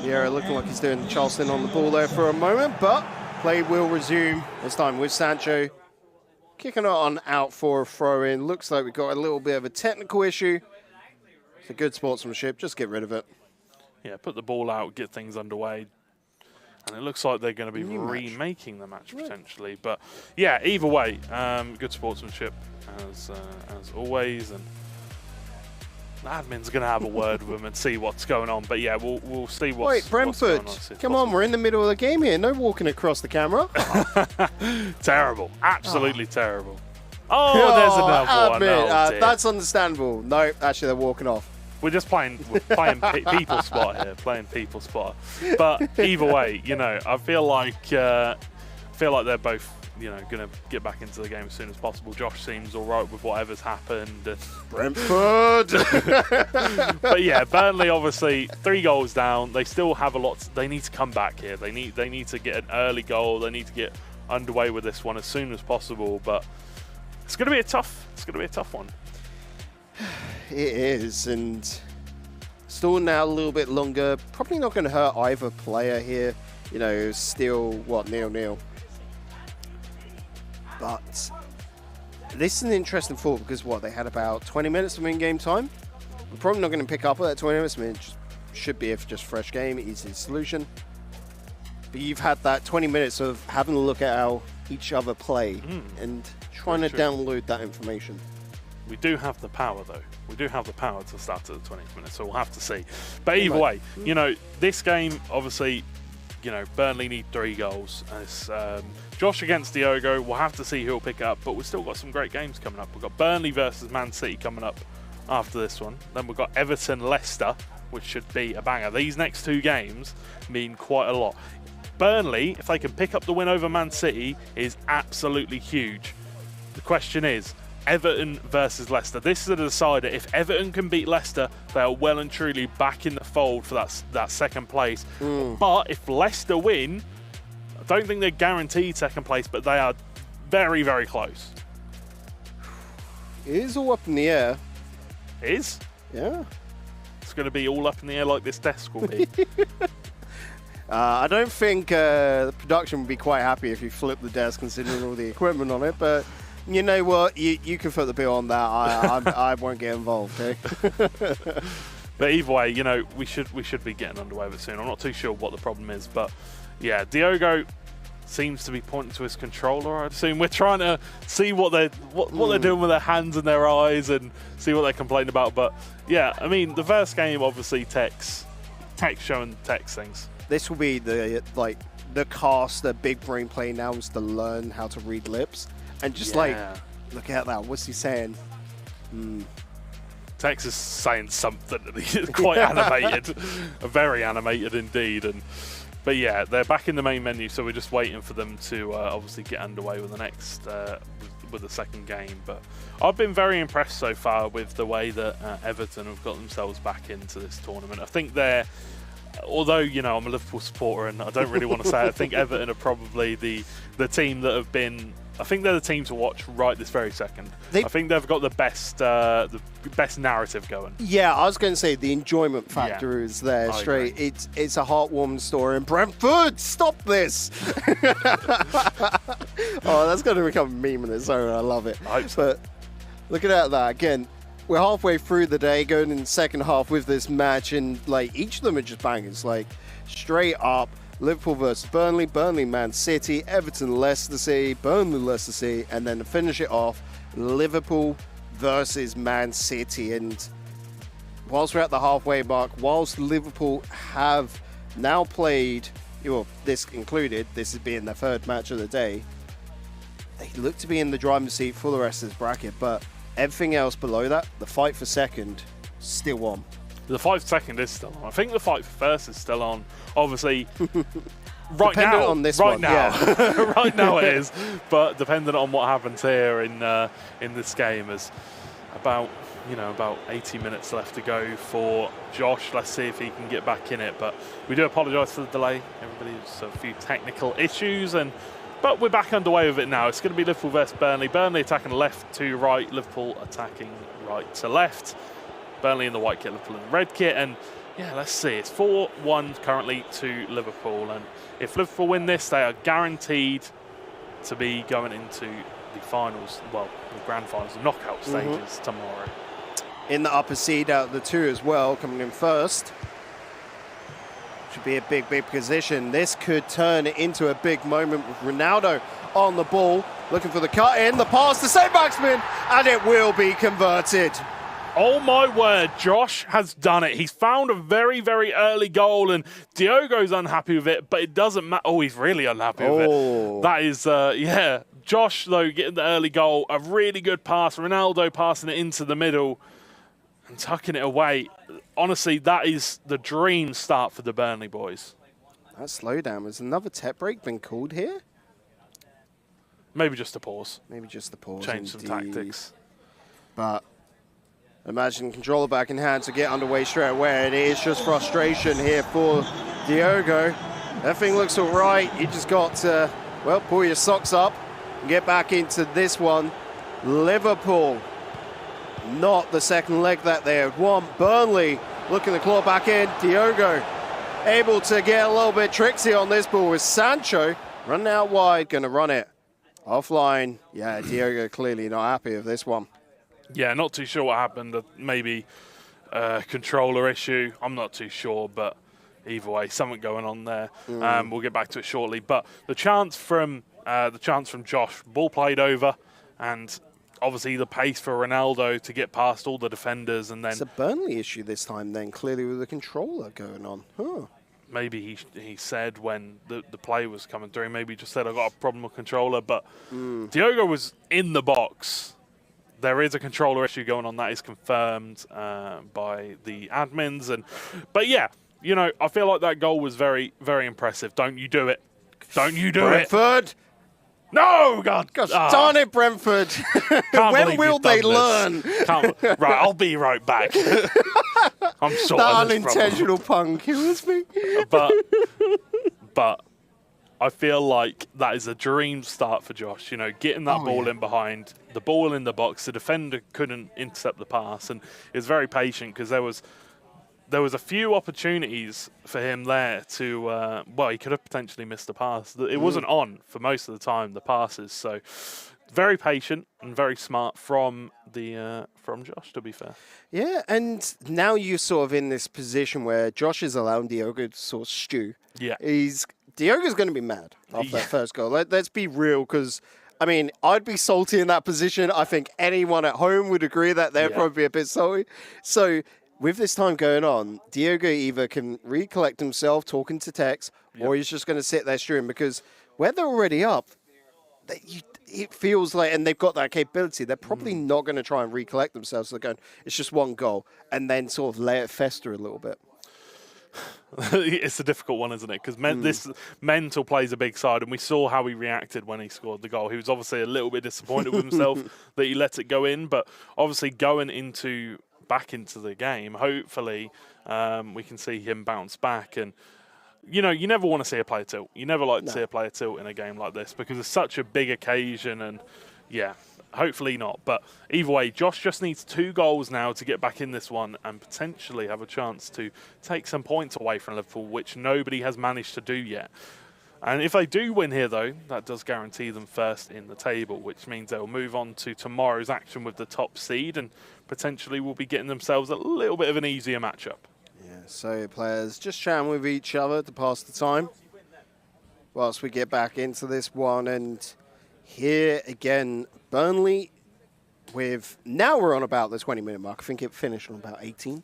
Vieira looking like he's doing Charleston on the ball there for a moment, but play will resume, this time with Sancho Kicking it on out for a throw-in. Looks like we've got a little bit of a technical issue. It's a good sportsmanship. Just get rid of it. Yeah, put the ball out, get things underway. And it looks like they're going to be remaking the match potentially. But yeah, either way, good sportsmanship as always. And the admin's going to have a word with them and see what's going on. But yeah, we'll see what's Brentford, what's going on. come on, we're in the middle of the game here. No walking across the camera. Terrible. Absolutely terrible. Oh, there's another one. Oh, that's understandable. No, actually, they're walking off. We're just playing people spot here, playing people spot. But either way, you know, I feel like they're both, you know, going to get back into the game as soon as possible. Josh seems all right with whatever's happened. Brentford. But yeah, Burnley obviously 3 goals down. They still have a lot. They need to come back here. They need to get an early goal. They need to get underway with this one as soon as possible. But it's going to be a tough one. It is, and still now a little bit longer. Probably not going to hurt either player here. You know, still, 0-0. But this is an interesting thought because, they had about 20 minutes of in-game time. We're probably not going to pick up at that 20 minutes. I mean, it should be a just fresh game, easy solution. But you've had that 20 minutes of having a look at how each other play and trying to download that information. We do have the power, though. We do have the power to start at the 20th minute, so we'll have to see. But either way, you know, this game, obviously, you know, Burnley need 3 goals. As Josh against Diogo, we'll have to see who'll pick up, but we've still got some great games coming up. We've got Burnley versus Man City coming up after this one. Then we've got Everton, Leicester, which should be a banger. These next 2 games mean quite a lot. Burnley, if they can pick up the win over Man City, is absolutely huge. The question is, Everton versus Leicester. This is a decider. If Everton can beat Leicester, they are well and truly back in the fold for that second place. But if Leicester win, I don't think they're guaranteed second place, but they are very, very close. It is all up in the air. It is? Yeah. It's going to be all up in the air like this desk will be. I don't think the production would be quite happy if you flip the desk considering all the equipment on it, but you know what? You can foot the bill on that. I won't get involved. Eh? But either way, you know, we should be getting underway with it soon. I'm not too sure what the problem is, but yeah, Diogo seems to be pointing to his controller. I'd assume we're trying to see what they're doing with their hands and their eyes and see what they're complaining about. But yeah, I mean, the first game obviously Tech's showing Tech's things. This will be the cast, the big brain play now is to learn how to read lips. And just look at that. What's he saying? Tex is saying something. He's quite animated, very animated indeed. But yeah, they're back in the main menu, so we're just waiting for them to obviously get underway with the next with the second game. But I've been very impressed so far with the way that Everton have got themselves back into this tournament. I think they're, although, you know, I'm a Liverpool supporter and I don't really want to say it, I think Everton are probably the team that have been, I think they're the team to watch right this very second. I think they've got the best narrative going. Yeah, I was going to say the enjoyment factor is there straight. It's a heartwarming story. And Brentford, stop this! Oh, that's going to become a meme in its own. I love it. I hope so. But look at that again. We're halfway through the day, going in the second half with this match, and like each of them are just bangers. Like straight up, Liverpool versus Burnley, Burnley Man City, Everton Leicester City, Burnley Leicester City, and then to finish it off, Liverpool versus Man City. And whilst we're at the halfway mark, whilst Liverpool have now played, well, this included, this is being their 3rd match of the day, they look to be in the driving seat for the rest of this bracket, but everything else below that, the fight for second, still on. The fight for second is still on. I think the fight for first is still on. Obviously, right now it is. But depending on what happens here in this game, is about 80 minutes left to go for Josh. Let's see if he can get back in it. But we do apologise for the delay. Everybody's a few technical issues, but we're back underway with it now. It's going to be Liverpool versus Burnley. Burnley attacking left to right, Liverpool attacking right to left. Burnley in the white kit, Liverpool in the red kit. And yeah, let's see. It's 4-1 currently to Liverpool. And if Liverpool win this, they are guaranteed to be going into the finals, well, the grand finals, the knockout stages tomorrow. In the upper seed out of the two as well, coming in first. Should be a big, big position. This could turn into a big moment with Ronaldo on the ball, looking for the cut in, the pass to St. Maximin, and it will be converted. Oh my word, Josh has done it. He's found a very, very early goal, and Diogo's unhappy with it, but it doesn't matter. Oh, he's really unhappy with it. That is, yeah. Josh, though, getting the early goal, a really good pass. Ronaldo passing it into the middle and tucking it away. Honestly, that is the dream start for the Burnley boys. That slowdown. Has another tech break been called here? Maybe just a pause. Maybe just the pause. Change some tactics. But imagine controller back in hand to get underway straight away, and it is just frustration here for Diogo. Everything looks all right. You just got to, well, pull your socks up and get back into this one. Liverpool, not the second leg that they had won. Burnley looking to claw back in. Diogo able to get a little bit tricksy on this ball with Sancho running out wide, going to run it offline. Yeah, Diogo clearly not happy with this one. Yeah, not too sure what happened. Maybe a controller issue. I'm not too sure, but either way, something going on there. We'll get back to it shortly. But the chance from Josh, ball played over, and obviously the pace for Ronaldo to get past all the defenders, and then it's a Burnley issue this time. Then clearly with the controller going on. Maybe he said when the play was coming through, maybe he just said, I got a problem with controller, but Diogo was in the box. There is a controller issue going on. That is confirmed by the admins. But yeah, you know, I feel like that goal was very, very impressive. Don't you do it. Don't you do it. Brentford. No, God. Gosh, darn it, Brentford. When will they learn? Right, I'll be right back. I'm sorry. That unintentional pun kills me. But I feel like that is a dream start for Josh. You know, getting that ball in behind, the ball in the box. The defender couldn't intercept the pass, and he was very patient because there was a few opportunities for him there to, well, he could have potentially missed the pass. It wasn't on for most of the time, the passes. So very patient and very smart from Josh, to be fair. Yeah, and now you're sort of in this position where Josh is allowing Diogo to sort of stew. Yeah. Diogo's going to be mad after that first goal. Let's be real, because I mean, I'd be salty in that position. I think anyone at home would agree that they'd probably be a bit salty. So with this time going on, Diogo either can recollect himself talking to Tex, or he's just going to sit there stewing, because where they're already up, it feels like, and they've got that capability, they're probably not going to try and recollect themselves. They're going, it's just one goal, and then sort of let it fester a little bit. It's a difficult one, isn't it? Because this mental plays a big side, and we saw how he reacted when he scored the goal. He was obviously a little bit disappointed with himself that he let it go in, but obviously going back into the game, hopefully we can see him bounce back. And you know, you never want to see a player tilt. You never like to see a player tilt in a game like this, because it's such a big occasion, and yeah, hopefully not. But either way, Josh just needs 2 goals now to get back in this one and potentially have a chance to take some points away from Liverpool, which nobody has managed to do yet. And if they do win here, though, that does guarantee them first in the table, which means they'll move on to tomorrow's action with the top seed, and potentially will be getting themselves a little bit of an easier matchup. Yeah, so players just chatting with each other to pass the time whilst we get back into this one. And here again, Burnley with, now we're on about the 20-minute mark. I think it finished on about 18.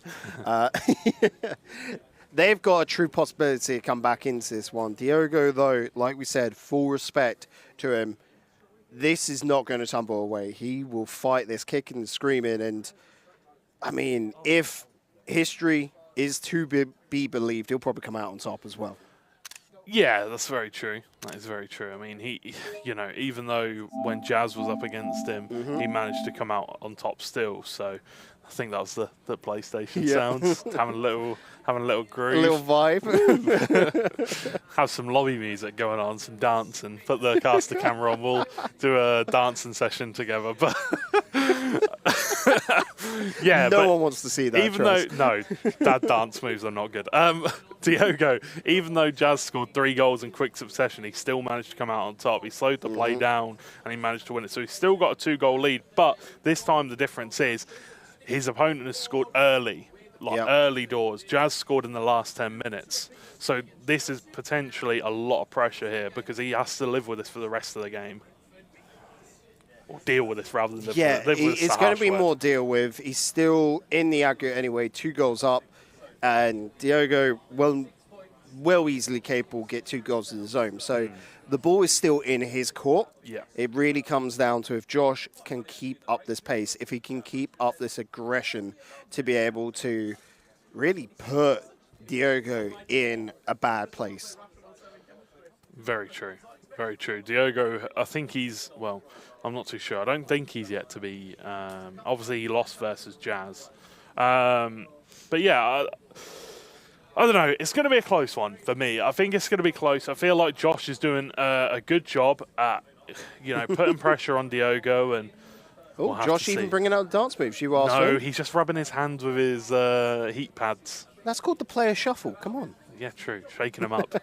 They've got a true possibility to come back into this one. Diogo, though, like we said, full respect to him. This is not going to tumble away. He will fight this kicking and screaming. And, I mean, if history is to be believed, he'll probably come out on top as well. Yeah, that's very true. That is very true. I mean, he, you know, even though when Jazz was up against him, he managed to come out on top still. So I think that was the PlayStation sounds, having a little groove, a little vibe. Have some lobby music going on, some dancing. Put the caster camera on. We'll do a dancing session together. But Yeah, no one wants to see that. Even though that dance moves are not good. Diogo, even though Jazz scored 3 goals in quick succession, he still managed to come out on top. He slowed the play down and he managed to win it. So he's still got a 2-goal lead. But this time the difference is his opponent has scored early. Early doors. Jazz scored in the last 10 minutes. So this is potentially a lot of pressure here because he has to live with this for the rest of the game. Or deal with this rather than live with it. It's going to be more deal with. He's still in the aggregate anyway, 2 goals up. And Diogo will easily capable get 2 goals in the zone. So the ball is still in his court. Yeah. It really comes down to if Josh can keep up this pace, if he can keep up this aggression to be able to really put Diogo in a bad place. Very true. Very true. Diogo, I think he's, well, I'm not too sure. I don't think he's yet to be, obviously he lost versus Jazz. But yeah, I don't know. It's going to be a close one for me. I think it's going to be close. I feel like Josh is doing a good job at, putting pressure on Diogo. And Josh even bringing out dance moves. You asked No, him. he's just rubbing his hands with his heat pads. That's called the player shuffle. Come on. Yeah, true. Shaking them up.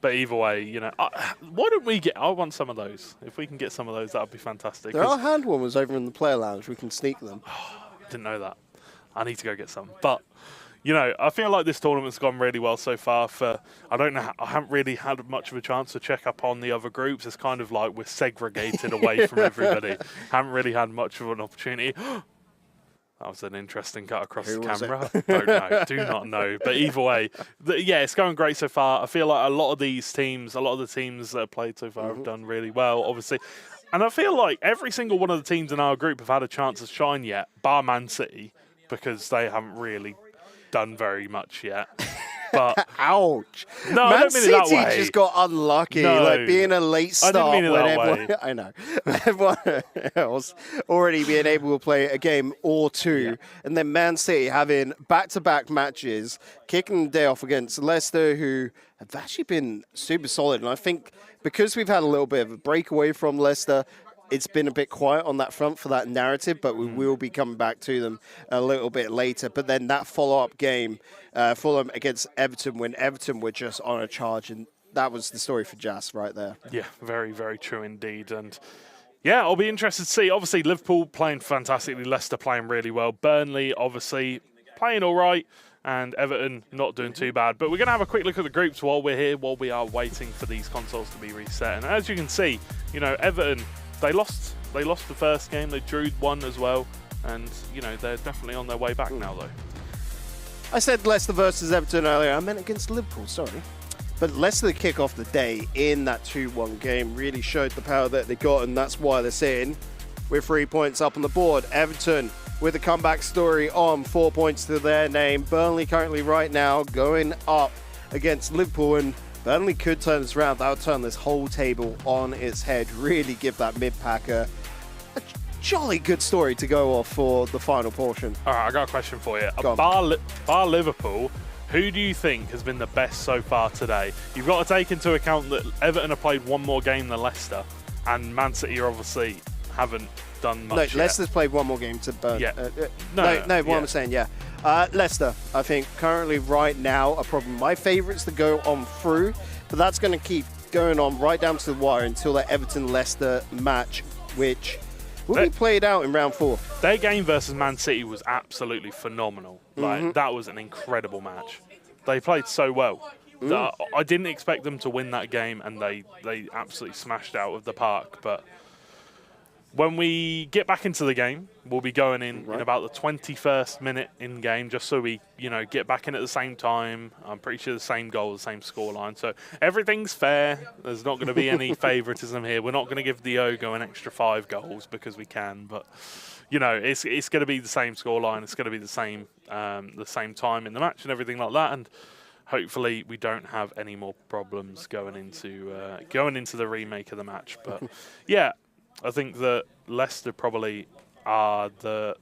But either way, why don't we I want some of those. If we can get some of those, that would be fantastic. There are hand warmers over in the player lounge. We can sneak them. Didn't know that. I need to go get some. But, I feel like this tournament's gone really well so far. I haven't really had much of a chance to check up on the other groups. It's kind of like we're segregated away from everybody. Haven't really had much of an opportunity. That was an interesting cut across the camera. Don't know. Do not know. But either way, it's going great so far. I feel like a lot of the teams that have played so far have done really well, obviously. And I feel like every single one of the teams in our group have had a chance to shine yet, bar Man City, because they haven't really done very much yet. But ouch! No, Man I don't mean it that City way. just got unlucky, like being a late start. I didn't mean it that way. I know everyone else already being able to play a game or two, and then Man City having back-to-back matches, kicking the day off against Leicester, who have actually been super solid. And I think because we've had a little bit of a breakaway from Leicester, it's been a bit quiet on that front for that narrative, but we will be coming back to them a little bit later. But then that follow-up game, Fulham against Everton, when Everton were just on a charge, and that was the story for Jazz right there. Yeah, very, very true indeed. And yeah, I'll be interested to see. Obviously, Liverpool playing fantastically, Leicester playing really well, Burnley obviously playing all right, and Everton not doing too bad. But we're going to have a quick look at the groups while we're here, while we are waiting for these consoles to be reset. And as you can see, Everton, They lost the first game. They drew one as well. And, they're definitely on their way back now, though. I said Leicester versus Everton earlier. I meant against Liverpool, sorry. But Leicester kick off the day in that 2-1 game really showed the power that they got, and that's why they're sitting with 3 points up on the board. Everton with a comeback story on 4 points to their name. Burnley currently right now going up against Liverpool, and Burnley could turn this around. That would turn this whole table on its head, really give that mid-pack a jolly good story to go off for the final portion. All right, I got a question for you. Go Bar Liverpool, who do you think has been the best so far today? You've got to take into account that Everton have played one more game than Leicester, and Man City obviously haven't done much yet. Leicester's played one more game to Burnley. Yeah. I'm saying, Leicester, I think, currently right now are probably my favourites to go on through, but that's going to keep going on right down to the wire until that Everton-Leicester match, which will be played out in round 4. Their game versus Man City was absolutely phenomenal. That was an incredible match. They played so well. I didn't expect them to win that game, and they absolutely smashed out of the park. But when we get back into the game, we'll be going in about the 21st minute in game, just so we, get back in at the same time. I'm pretty sure the same goal, the same scoreline. So everything's fair. There's not going to be any favoritism here. We're not going to give Diogo an extra 5 goals because we can, but it's going to be the same scoreline. It's going to be the same time in the match and everything like that. And hopefully we don't have any more problems going into the remake of the match. But yeah. I think that Leicester probably are the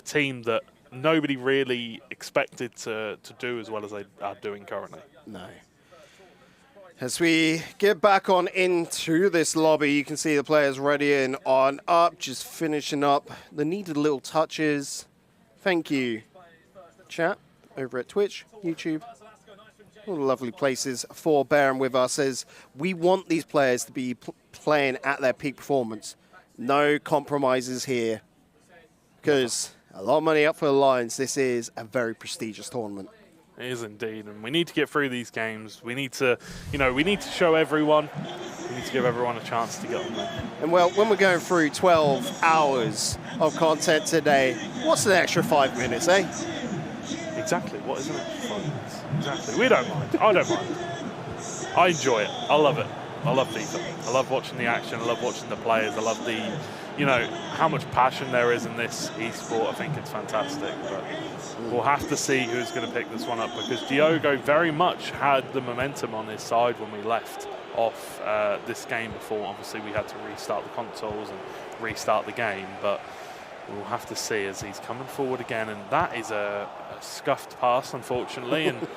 team that nobody really expected to do as well as they are doing currently. No. As we get back on into this lobby, you can see the players readying on up, just finishing up the needed little touches. Thank you, chat, over at Twitch, YouTube, all the lovely places for bearing with us, as we want these players to be playing at their peak performance. No compromises here, because a lot of money up for the Lions. This is a very prestigious tournament. It is indeed, and we need to get through these games. We need to, we need to show everyone. We need to give everyone a chance to get on there. And well, when we're going through 12 hours of content today, what's an extra 5 minutes, eh? Exactly. What is an extra 5 minutes? Exactly. We don't mind. I don't mind. I enjoy it. I love it. I love FIFA. I love watching the action. I love watching the players. I love the, how much passion there is in this esport. I think it's fantastic. But we'll have to see who's going to pick this one up, because Diogo very much had the momentum on his side when we left off this game before. Obviously, we had to restart the consoles and restart the game, but we'll have to see as he's coming forward again. And that is a scuffed pass, unfortunately, and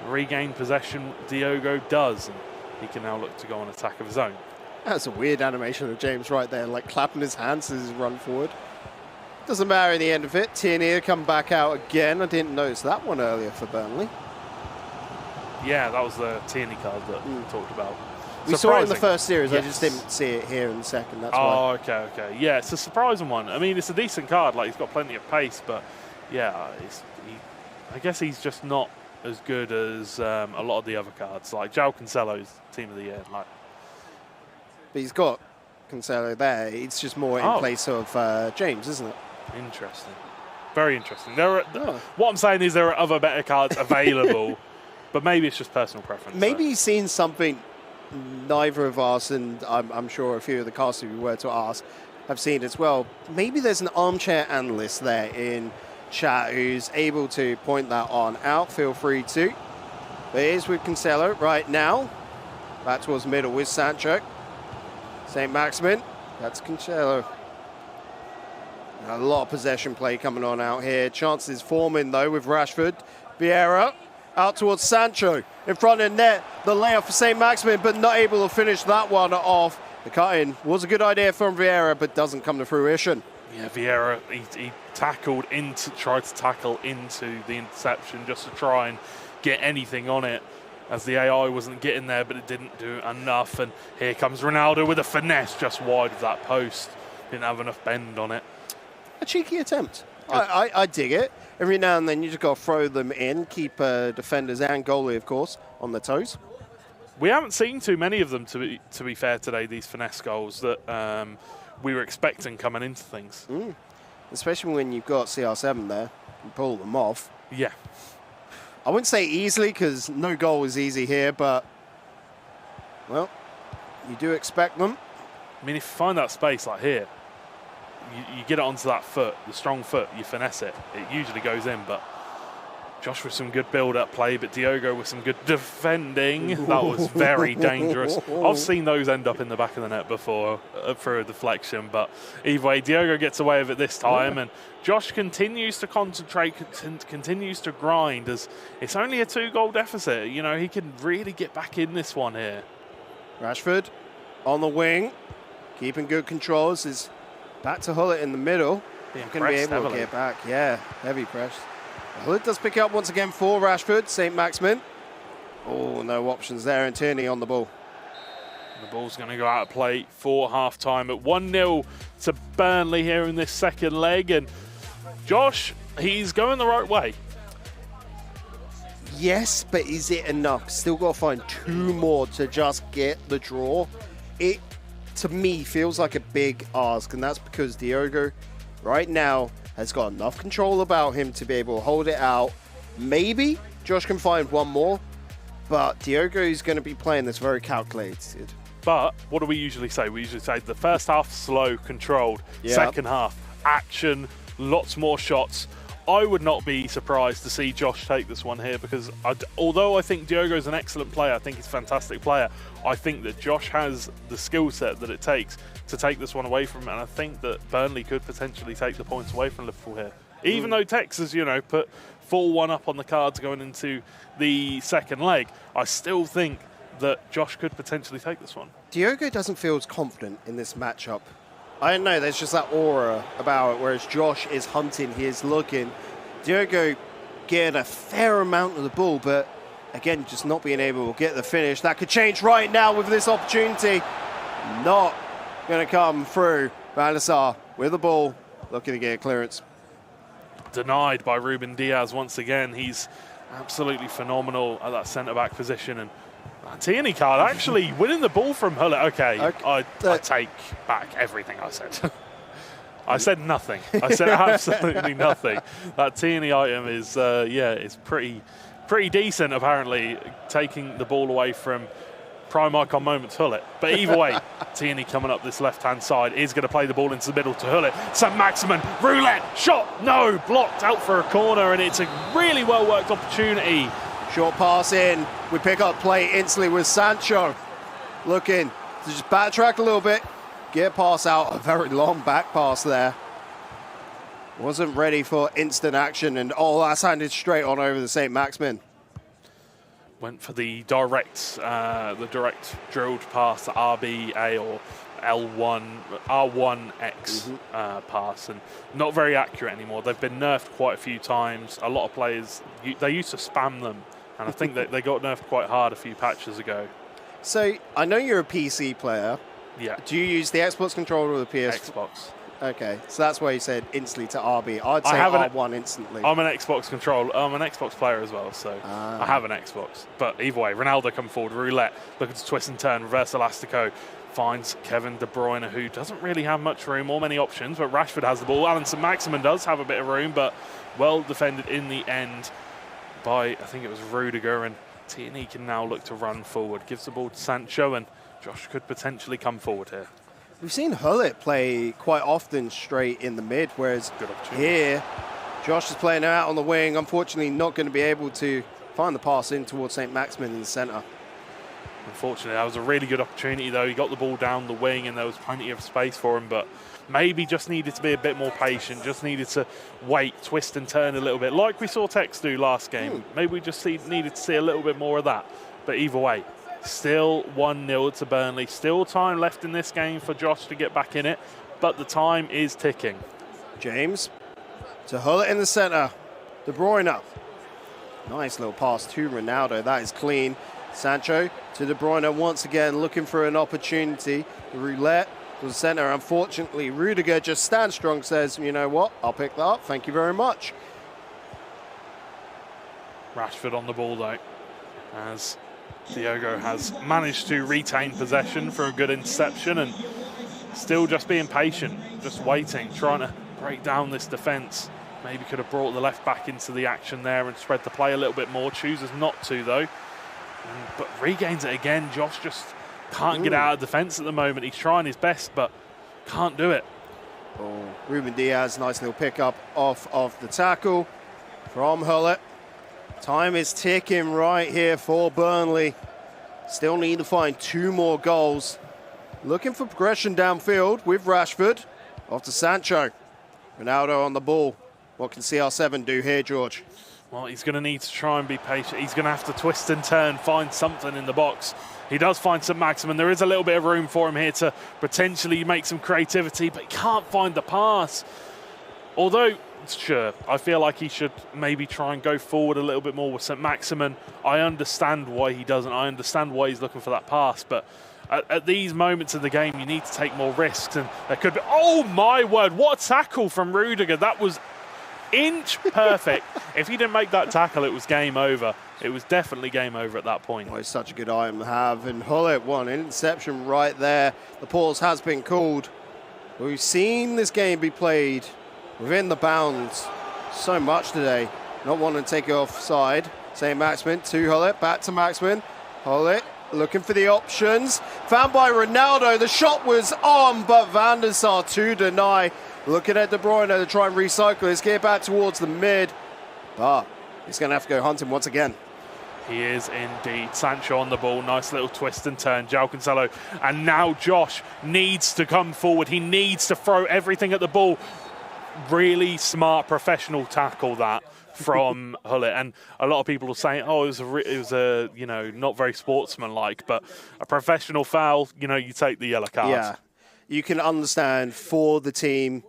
regain possession Diogo does. And he can now look to go on attack of his own. That's a weird animation of James right there, like clapping his hands as he run forward. Doesn't matter in the end of it. Tierney come back out again. I didn't notice that one earlier for Burnley. Yeah, that was the Tierney card that we talked about. We saw it in the first series. Yes. I just didn't see it here in the second. That's why. Okay. Yeah, it's a surprising one. I mean, it's a decent card. Like, he's got plenty of pace, but yeah, I guess he's just not as good as a lot of the other cards. Like João Cancelo's Team of the Year. Like, but he's got Cancelo there. It's just more in place of James, isn't it? Interesting. Very interesting. What I'm saying is there are other better cards available, but maybe it's just personal preference. Maybe he's seen something neither of us, and I'm sure a few of the cast, if we were to ask, have seen as well. Maybe there's an armchair analyst there in chat who's able to point that on out. Feel free to. But it is with Cancelo right now. Back towards the middle with Sancho. St. Maximin. That's Cancelo. A lot of possession play coming on out here. Chances forming, though, with Rashford. Vieira out towards Sancho. In front of net. The layup for St. Maximin, but not able to finish that one off. The cut-in was a good idea from Vieira, but doesn't come to fruition. Yeah, Vieira, he tried to tackle into the interception just to try and get anything on it, as the AI wasn't getting there, but it didn't do enough. And here comes Ronaldo with a finesse just wide of that post. Didn't have enough bend on it. A cheeky attempt. I dig it. Every now and then you just got to throw them in, keep defenders and goalie, of course, on their toes. We haven't seen too many of them, to be fair, today, these finesse goals that we were expecting coming into things. Especially when you've got CR7 there and pull them off. Yeah. I wouldn't say easily, because no goal is easy here, but, well, you do expect them. I mean, if you find that space like here, you get it onto that foot, the strong foot, you finesse it. It usually goes in, but Josh with some good build-up play, but Diogo with some good defending. That was very dangerous. I've seen those end up in the back of the net before for a deflection, but either way, Diogo gets away with it this time, and Josh continues to concentrate, continues to grind, as it's only a 2-goal deficit. He can really get back in this one here. Rashford on the wing, keeping good controls, is back to Hullet in the middle. Going to be able to get back. Yeah, heavy press. Hullet does pick up once again for Rashford. St. Maximin. Oh, no options there, and Tierney on the ball. The ball's going to go out of play for half-time at 1-0 to Burnley here in this second leg. And Josh, he's going the right way. Yes, but is it enough? Still got to find 2 more to just get the draw. It, to me, feels like a big ask, and that's because Diogo, right now, has got enough control about him to be able to hold it out. Maybe Josh can find 1 more, but Diogo is going to be playing this very calculated. But what do we usually say? We usually say the first half slow, controlled. Yep. Second half action, lots more shots. I would not be surprised to see Josh take this one here, because although I think Diogo's an excellent player, I think he's a fantastic player, I think that Josh has the skill set that it takes to take this one away from him, and I think that Burnley could potentially take the points away from Liverpool here. Even though Tex has, put 4-1 up on the cards going into the second leg, I still think that Josh could potentially take this one. Diogo doesn't feel as confident in this matchup. I don't know, there's just that aura about it, whereas Josh is hunting, he is looking. Diogo getting a fair amount of the ball, but again, just not being able to get the finish. That could change right now with this opportunity. Not going to come through. Van der Sar with the ball, looking to get clearance. Denied by Ruben Diaz once again. He's absolutely phenomenal at that centre-back position. And Tierney card actually winning the ball from Hullett. Okay. I take back everything I said. I said nothing. I said absolutely nothing. That Tierney item is, is pretty decent, apparently, taking the ball away from prime icon moments Hullett. But either way, Tierney coming up this left-hand side is going to play the ball into the middle to Hullett. St. Maximin, roulette, shot, no, blocked out for a corner, and it's a really well-worked opportunity. Short pass in. We pick up play instantly with Sancho. Looking to just backtrack a little bit. Get pass out. A very long back pass there. Wasn't ready for instant action, and that's handed straight on over the St. Maximin. Went for the direct drilled pass to RBA or R1X pass, and not very accurate anymore. They've been nerfed quite a few times. A lot of players, they used to spam them, and I think that they got nerfed quite hard a few patches ago. So, I know you're a PC player. Yeah. Do you use the Xbox controller or the PS? Xbox. Okay, so that's why you said instantly to RB. I'd say R1 instantly. I'm an Xbox controller. I'm an Xbox player as well, so I have an Xbox. But either way, Ronaldo come forward, roulette, looking to twist and turn, reverse elastico, finds Kevin De Bruyne, who doesn't really have much room or many options, but Rashford has the ball. Alan St. Maximin does have a bit of room, but well defended in the end by, I think it was Rudiger, and Tierney can now look to run forward. Gives the ball to Sancho, and Josh could potentially come forward here. We've seen Hullett play quite often straight in the mid, whereas here, Josh is playing out on the wing. Unfortunately, not going to be able to find the pass in towards St. Maximin in the centre. Unfortunately, that was a really good opportunity, though. He got the ball down the wing, and there was plenty of space for him, but maybe just needed to be a bit more patient, just needed to wait, twist and turn a little bit, like we saw Tex do last game. Maybe we just needed to see a little bit more of that. But either way, still 1-0 to Burnley. Still time left in this game for Josh to get back in it, but the time is ticking. James to Hullett in the centre. De Bruyne. Nice little pass to Ronaldo. That is clean. Sancho to De Bruyne once again, looking for an opportunity. The roulette to the centre. Unfortunately, Rudiger just stands strong, says, you know what, I'll pick that up. Thank you very much. Rashford on the ball, though, as Diogo has managed to retain possession for a good interception, and still just being patient, just waiting, trying to break down this defence. Maybe could have brought the left back into the action there and spread the play a little bit more. Chooses not to, though. But regains it again. Josh just can't get out of defence at the moment. He's trying his best, but can't do it. Oh, Ruben Diaz, nice little pick-up off of the tackle from Hullett. Time is ticking right here for Burnley. Still need to find 2 more goals. Looking for progression downfield with Rashford. Off to Sancho. Ronaldo on the ball. What can CR7 do here, George? Well, he's going to need to try and be patient. He's going to have to twist and turn, find something in the box. He does find St. Maximin. There is a little bit of room for him here to potentially make some creativity, but he can't find the pass. Although, sure, I feel like he should maybe try and go forward a little bit more with St. Maximin. I understand why he doesn't. I understand why he's looking for that pass, but at these moments of the game, you need to take more risks, and there could be... Oh, my word, what a tackle from Rudiger. That was inch perfect. If he didn't make that tackle, it was game over. It was definitely game over at that point. Oh, it's such a good item to have. And Hullett won an interception right there. The pause has been called. We've seen this game be played within the bounds so much today. Not wanting to take it offside. St. Maximin to Hullett. Back to Maximin. Hullett looking for the options. Found by Ronaldo. The shot was on, but Van der Sar to deny. Looking at De Bruyne to try and recycle. Let's get back towards the mid. But he's going to have to go hunting once again. He is indeed. Sancho on the ball. Nice little twist and turn. João Cancelo. And now Josh needs to come forward. He needs to throw everything at the ball. Really smart professional tackle that from Hullet. And a lot of people are saying, oh, it was a you know, not very sportsmanlike, but a professional foul, you know, you take the yellow card. Yeah, you can understand for the team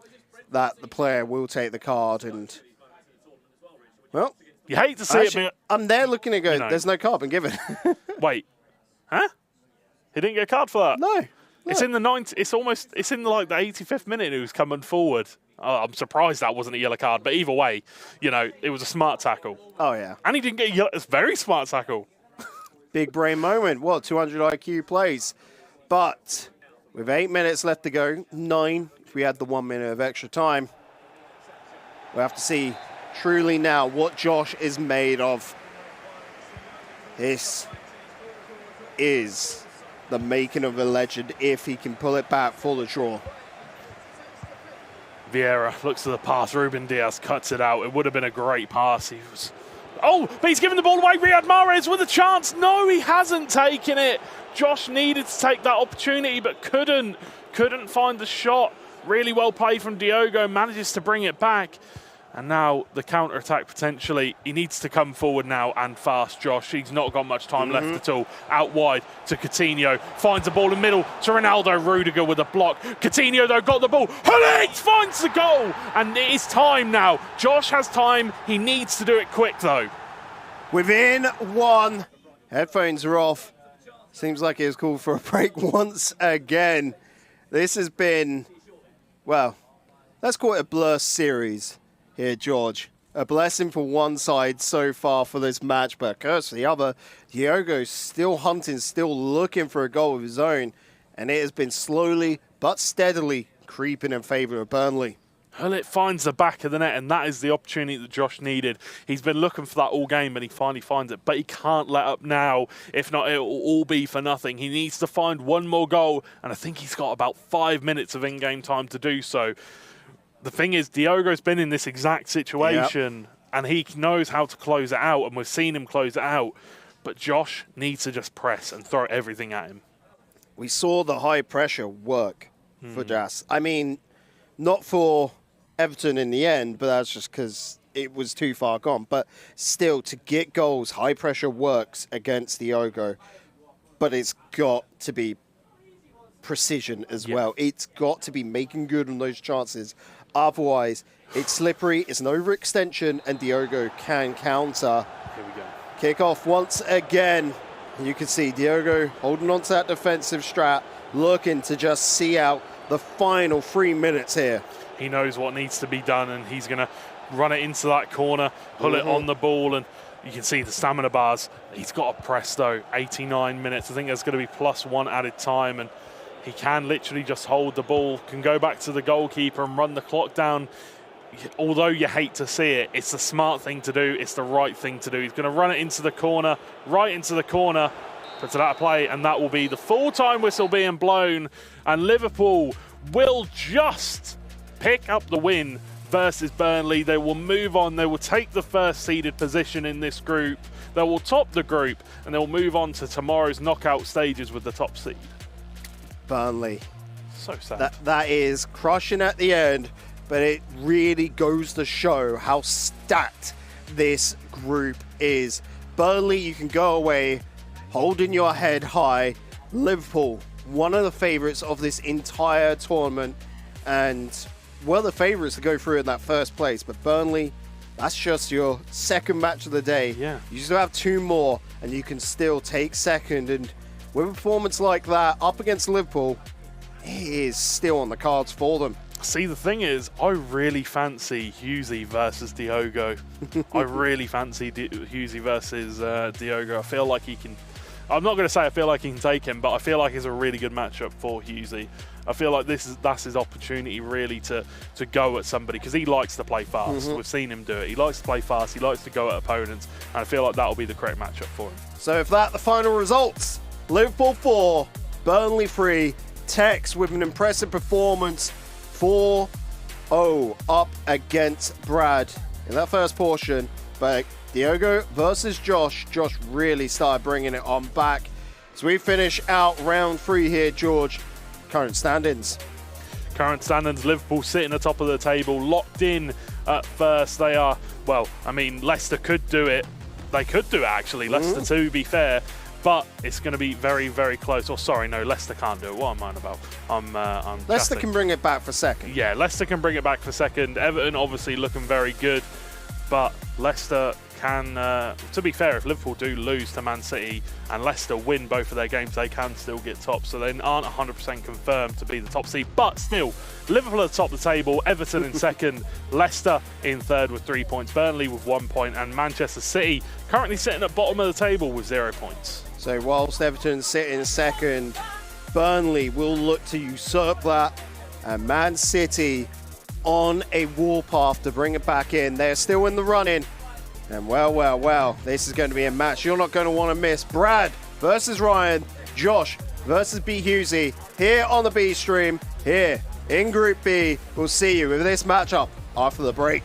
that the player will take the card, and well, you hate to see actually, it. I'm there looking to go, you know. there's no card been given. Wait, huh? He didn't get a card for that. No. It's in the 90. It's in like the 85th minute. He was coming forward. Oh, I'm surprised that wasn't a yellow card. But either way, you know, it was a smart tackle. Oh yeah. And he didn't get a yellow. It's a very smart tackle. Big brain moment. What, 200 IQ plays. But with 8 minutes left to go, 9 if we had the 1 minute of extra time, we'll have to see truly now what Josh is made of. This is the making of a legend if he can pull it back for the draw. Vieira looks to the pass. Ruben Diaz cuts it out. It would have been a great pass. Oh, but he's given the ball away. Riyad Mahrez with a chance. No, he hasn't taken it. Josh needed to take that opportunity, but couldn't find the shot. Really well played from Diogo. Manages to bring it back. And now the counter-attack potentially. He needs to come forward now and fast, Josh. He's not got much time left at all. Out wide to Coutinho. Finds the ball in middle to Ronaldo. Rudiger with a block. Coutinho, though, got the ball. Hullet finds the goal. And it is time now. Josh has time. He needs to do it quick, though. Within 1. Headphones are off. Seems like it was called for a break once again. This has been, well, let's call it a blur series. Here, George. A blessing for one side so far for this match, but a curse for the other. Diogo's still hunting, still looking for a goal of his own, and it has been slowly but steadily creeping in favour of Burnley. Hullet finds the back of the net, and that is the opportunity that Josh needed. He's been looking for that all game, and he finally finds it, but he can't let up now. If not, it will all be for nothing. He needs to find one more goal, and I think he's got about 5 minutes of in-game time to do so. The thing is, Diogo's been in this exact situation, and he knows how to close it out, and we've seen him close it out. But Josh needs to just press and throw everything at him. We saw the high pressure work for Jas. I mean, not for Everton in the end, but that's just because it was too far gone. But still, to get goals, high pressure works against Diogo. But it's got to be precision as well. It's got to be making good on those chances. Otherwise, it's slippery, it's an overextension, and Diogo can counter. Here we go. Kick off once again. You can see Diogo holding on to that defensive strat, looking to just see out the final 3 minutes here. He knows what needs to be done, and he's going to run it into that corner, pull it on the ball, and you can see the stamina bars. He's got a press, though. 89 minutes. I think there's going to be +1 added time, and he can literally just hold the ball, can go back to the goalkeeper and run the clock down. Although you hate to see it, it's the smart thing to do. It's the right thing to do. He's going to run it into the corner, right into the corner, puts it out of play, and that will be the full-time whistle being blown. And Liverpool will just pick up the win versus Burnley. They will move on. They will take the first seeded position in this group. They will top the group, and they will move on to tomorrow's knockout stages with the top seed. Burnley. So sad. That is crushing at the end, but it really goes to show how stacked this group is. Burnley, you can go away holding your head high. Liverpool, one of the favourites of this entire tournament, and well, the favourites to go through in that first place. But Burnley, that's just your second match of the day. Yeah. You still have 2 more, and you can still take second. And with a performance like that up against Liverpool, it is still on the cards for them. See, the thing is, I really fancy Hughesy versus Diogo. I really fancy Hughesy versus Diogo. I feel like he can... I'm not going to say I feel like he can take him, but I feel like it's a really good matchup for Hughesy. I feel like that's his opportunity really to go at somebody, because he likes to play fast. We've seen him do it. He likes to play fast. He likes to go at opponents, and I feel like that will be the correct matchup for him. So if that the final results, Liverpool 4, Burnley 3, Tex with an impressive performance, 4-0 up against Brad in that first portion. But Diogo versus Josh. Josh really started bringing it on back. So we finish out round 3 here, George. Current standings. Current standings, Liverpool sitting at the top of the table, locked in at first. They are, well, I mean, Leicester could do it. They could do it, actually. Leicester, to be fair. But it's going to be very, very close. Or sorry, no, Leicester can't do it. What am I on about? I'm Leicester chatting. can bring it back for second. Yeah, Leicester can bring it back for second. Everton obviously looking very good, but Leicester can, to be fair, if Liverpool do lose to Man City and Leicester win both of their games, they can still get top. So they aren't 100% confirmed to be the top seed. But still, Liverpool at the top of the table, Everton in second, Leicester in third with 3 points, Burnley with 1 point, and Manchester City currently sitting at bottom of the table with 0 points. So whilst Everton sit in second, Burnley will look to usurp that, and Man City on a warpath to bring it back in. They're still in the running, and well, this is going to be a match you're not going to want to miss. Brad versus Ryan, Josh versus B. Husey, here on the B stream, here in Group B. We'll see you with this matchup after the break.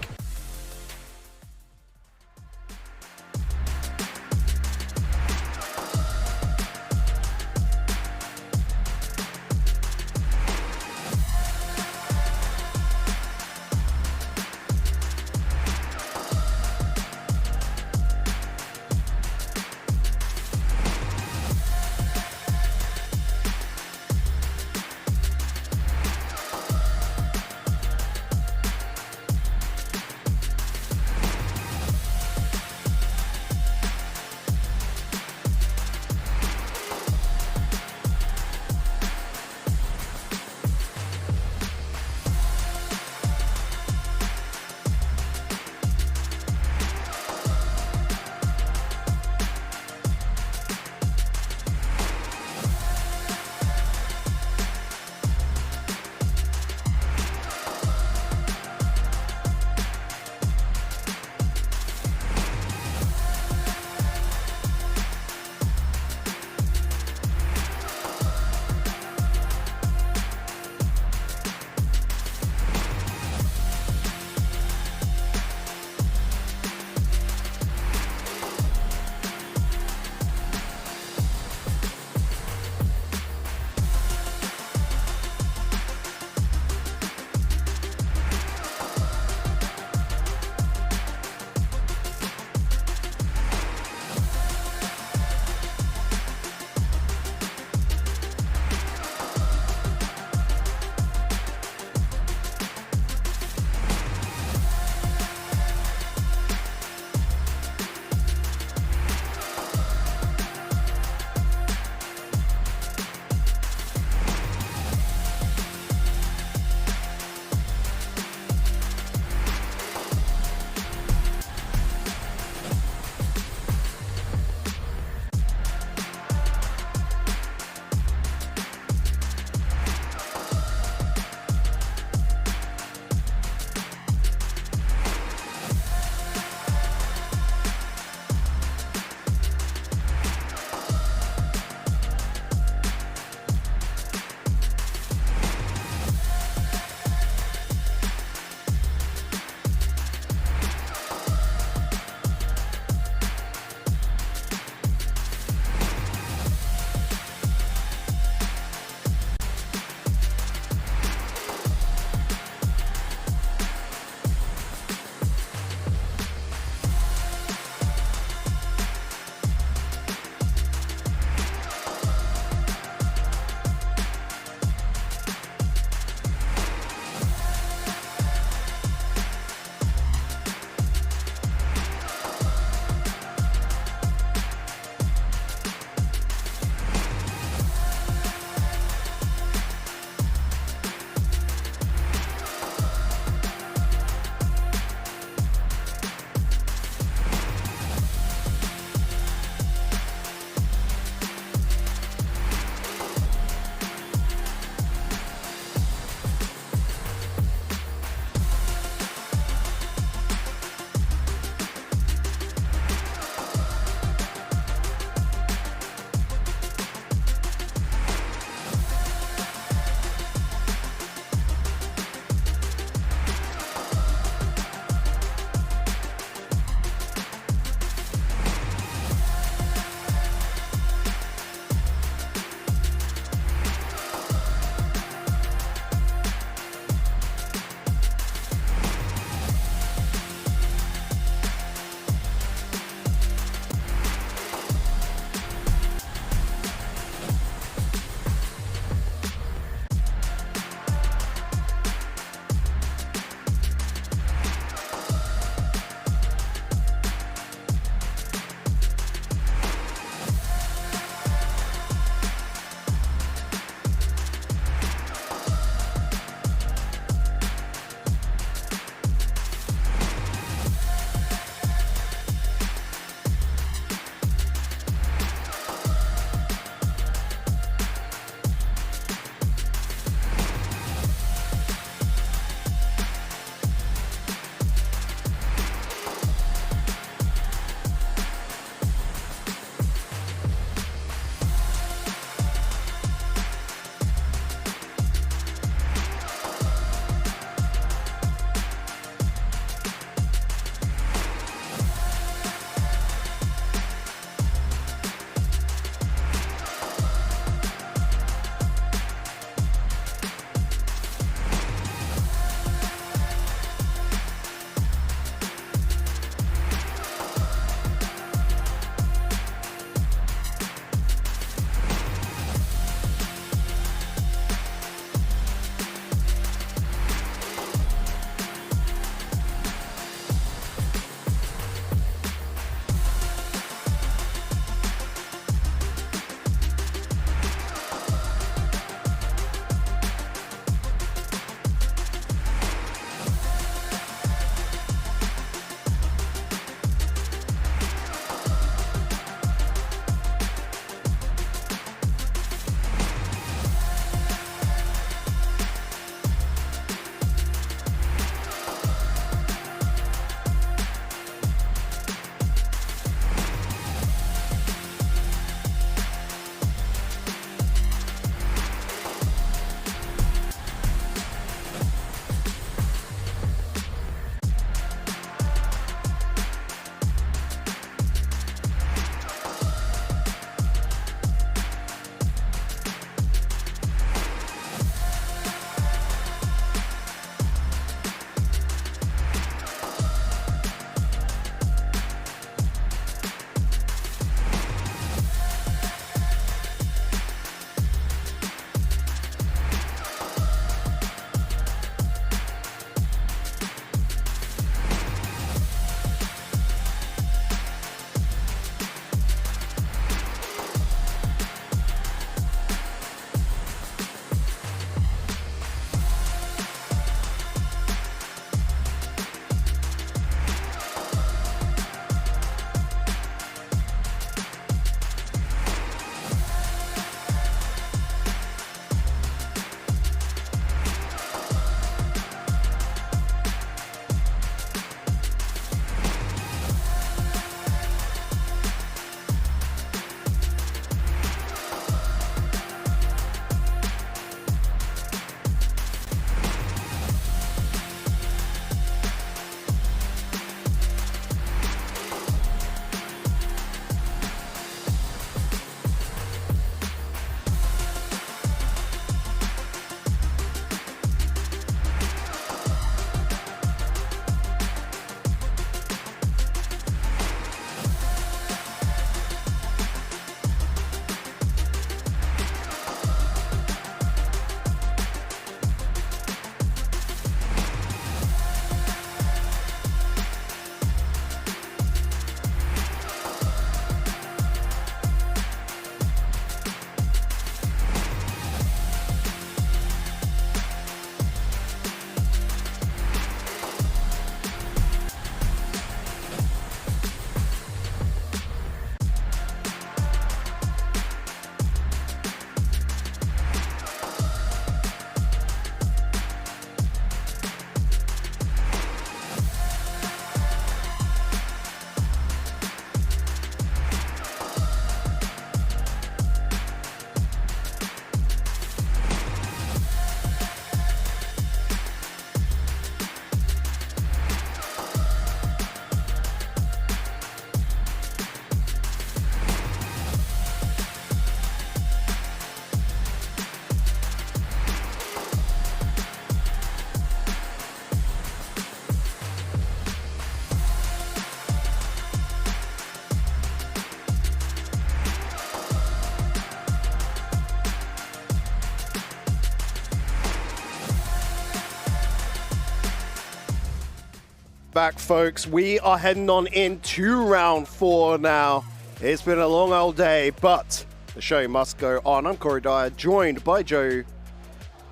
back, folks. We are heading on into round 4 now. It's been a long old day, but the show must go on. I'm Corey Dyer, joined by Joe.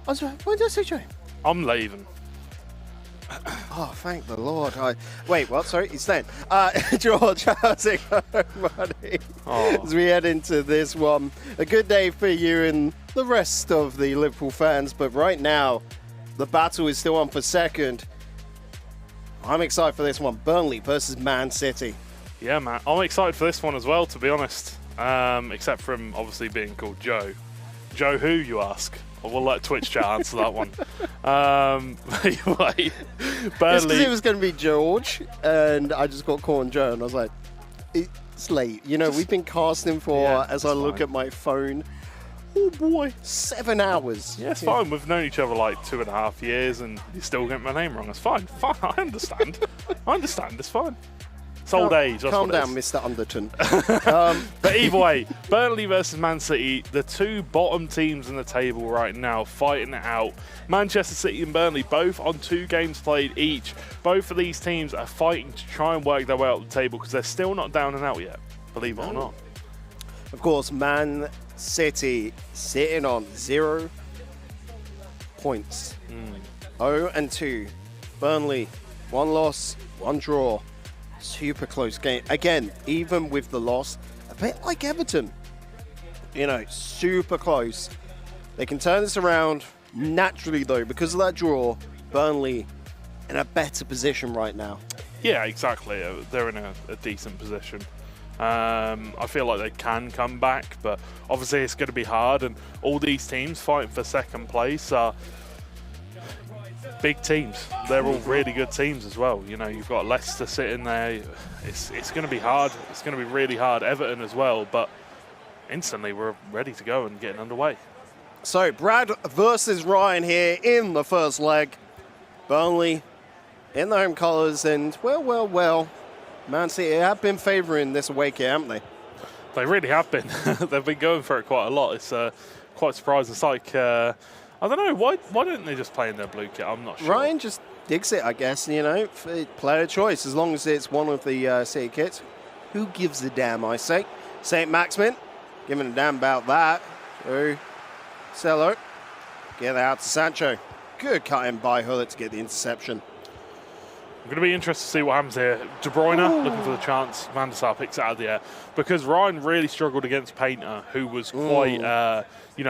What did I say, Joe? I'm leaving. Oh, thank the Lord. Wait, what? Sorry, he's staying. George, how's it going, buddy? Oh. As we head into this one, a good day for you and the rest of the Liverpool fans, but right now, the battle is still on for second. I'm excited for this one. Burnley versus Man City. Yeah, man. I'm excited for this one as well, to be honest. Except for him obviously being called Joe. Joe who, you ask? Well, we'll let Twitch chat answer that one. Anyway, Burnley. It's because it was going to be George, and I just got called Joe, and I was like, it's late. You know, we've been casting for, as I look at my phone, oh boy, 7 hours. Yeah, it's fine. We've known each other like 2.5 years, and you still get my name wrong. It's fine. Fine. I understand. I understand. It's fine. It's old age. Calm down, Mr. Underton. But either way, Burnley versus Man City, the two bottom teams in the table right now, fighting it out. Manchester City and Burnley, both on 2 games played each. Both of these teams are fighting to try and work their way up the table because they're still not down and out yet, believe it or not. Of course, Man City sitting on 0 points. 0-2. Burnley, 1 loss, 1 draw. Super close game. Again, even with the loss, a bit like Everton. You know, super close. They can turn this around naturally, though, because of that draw. Burnley in a better position right now. Yeah, exactly. They're in a decent position. I feel like they can come back, but obviously it's going to be hard, and all these teams fighting for second place are big teams. They're all really good teams as well. You know, you've got Leicester sitting there. It's going to be hard. It's going to be really hard. Everton as well, but instantly we're ready to go and getting underway. So Brad versus Ryan here in the first leg. Burnley in the home colours, and well, Man City have been favouring this away kit, haven't they? They really have been. They've been going for it quite a lot. It's quite surprising. It's like, I don't know, why don't they just play in their blue kit? I'm not sure. Ryan just digs it, I guess, you know, player choice, as long as it's one of the City kits. Who gives a damn, I say? St. Maximin, giving a damn about that. So, Cello, get that out to Sancho. Good cut in by Hullet to get the interception. I'm going to be interested to see what happens here. De Bruyne looking for the chance. Van der Sar picks it out of the air. Because Ryan really struggled against Painter, who was quite,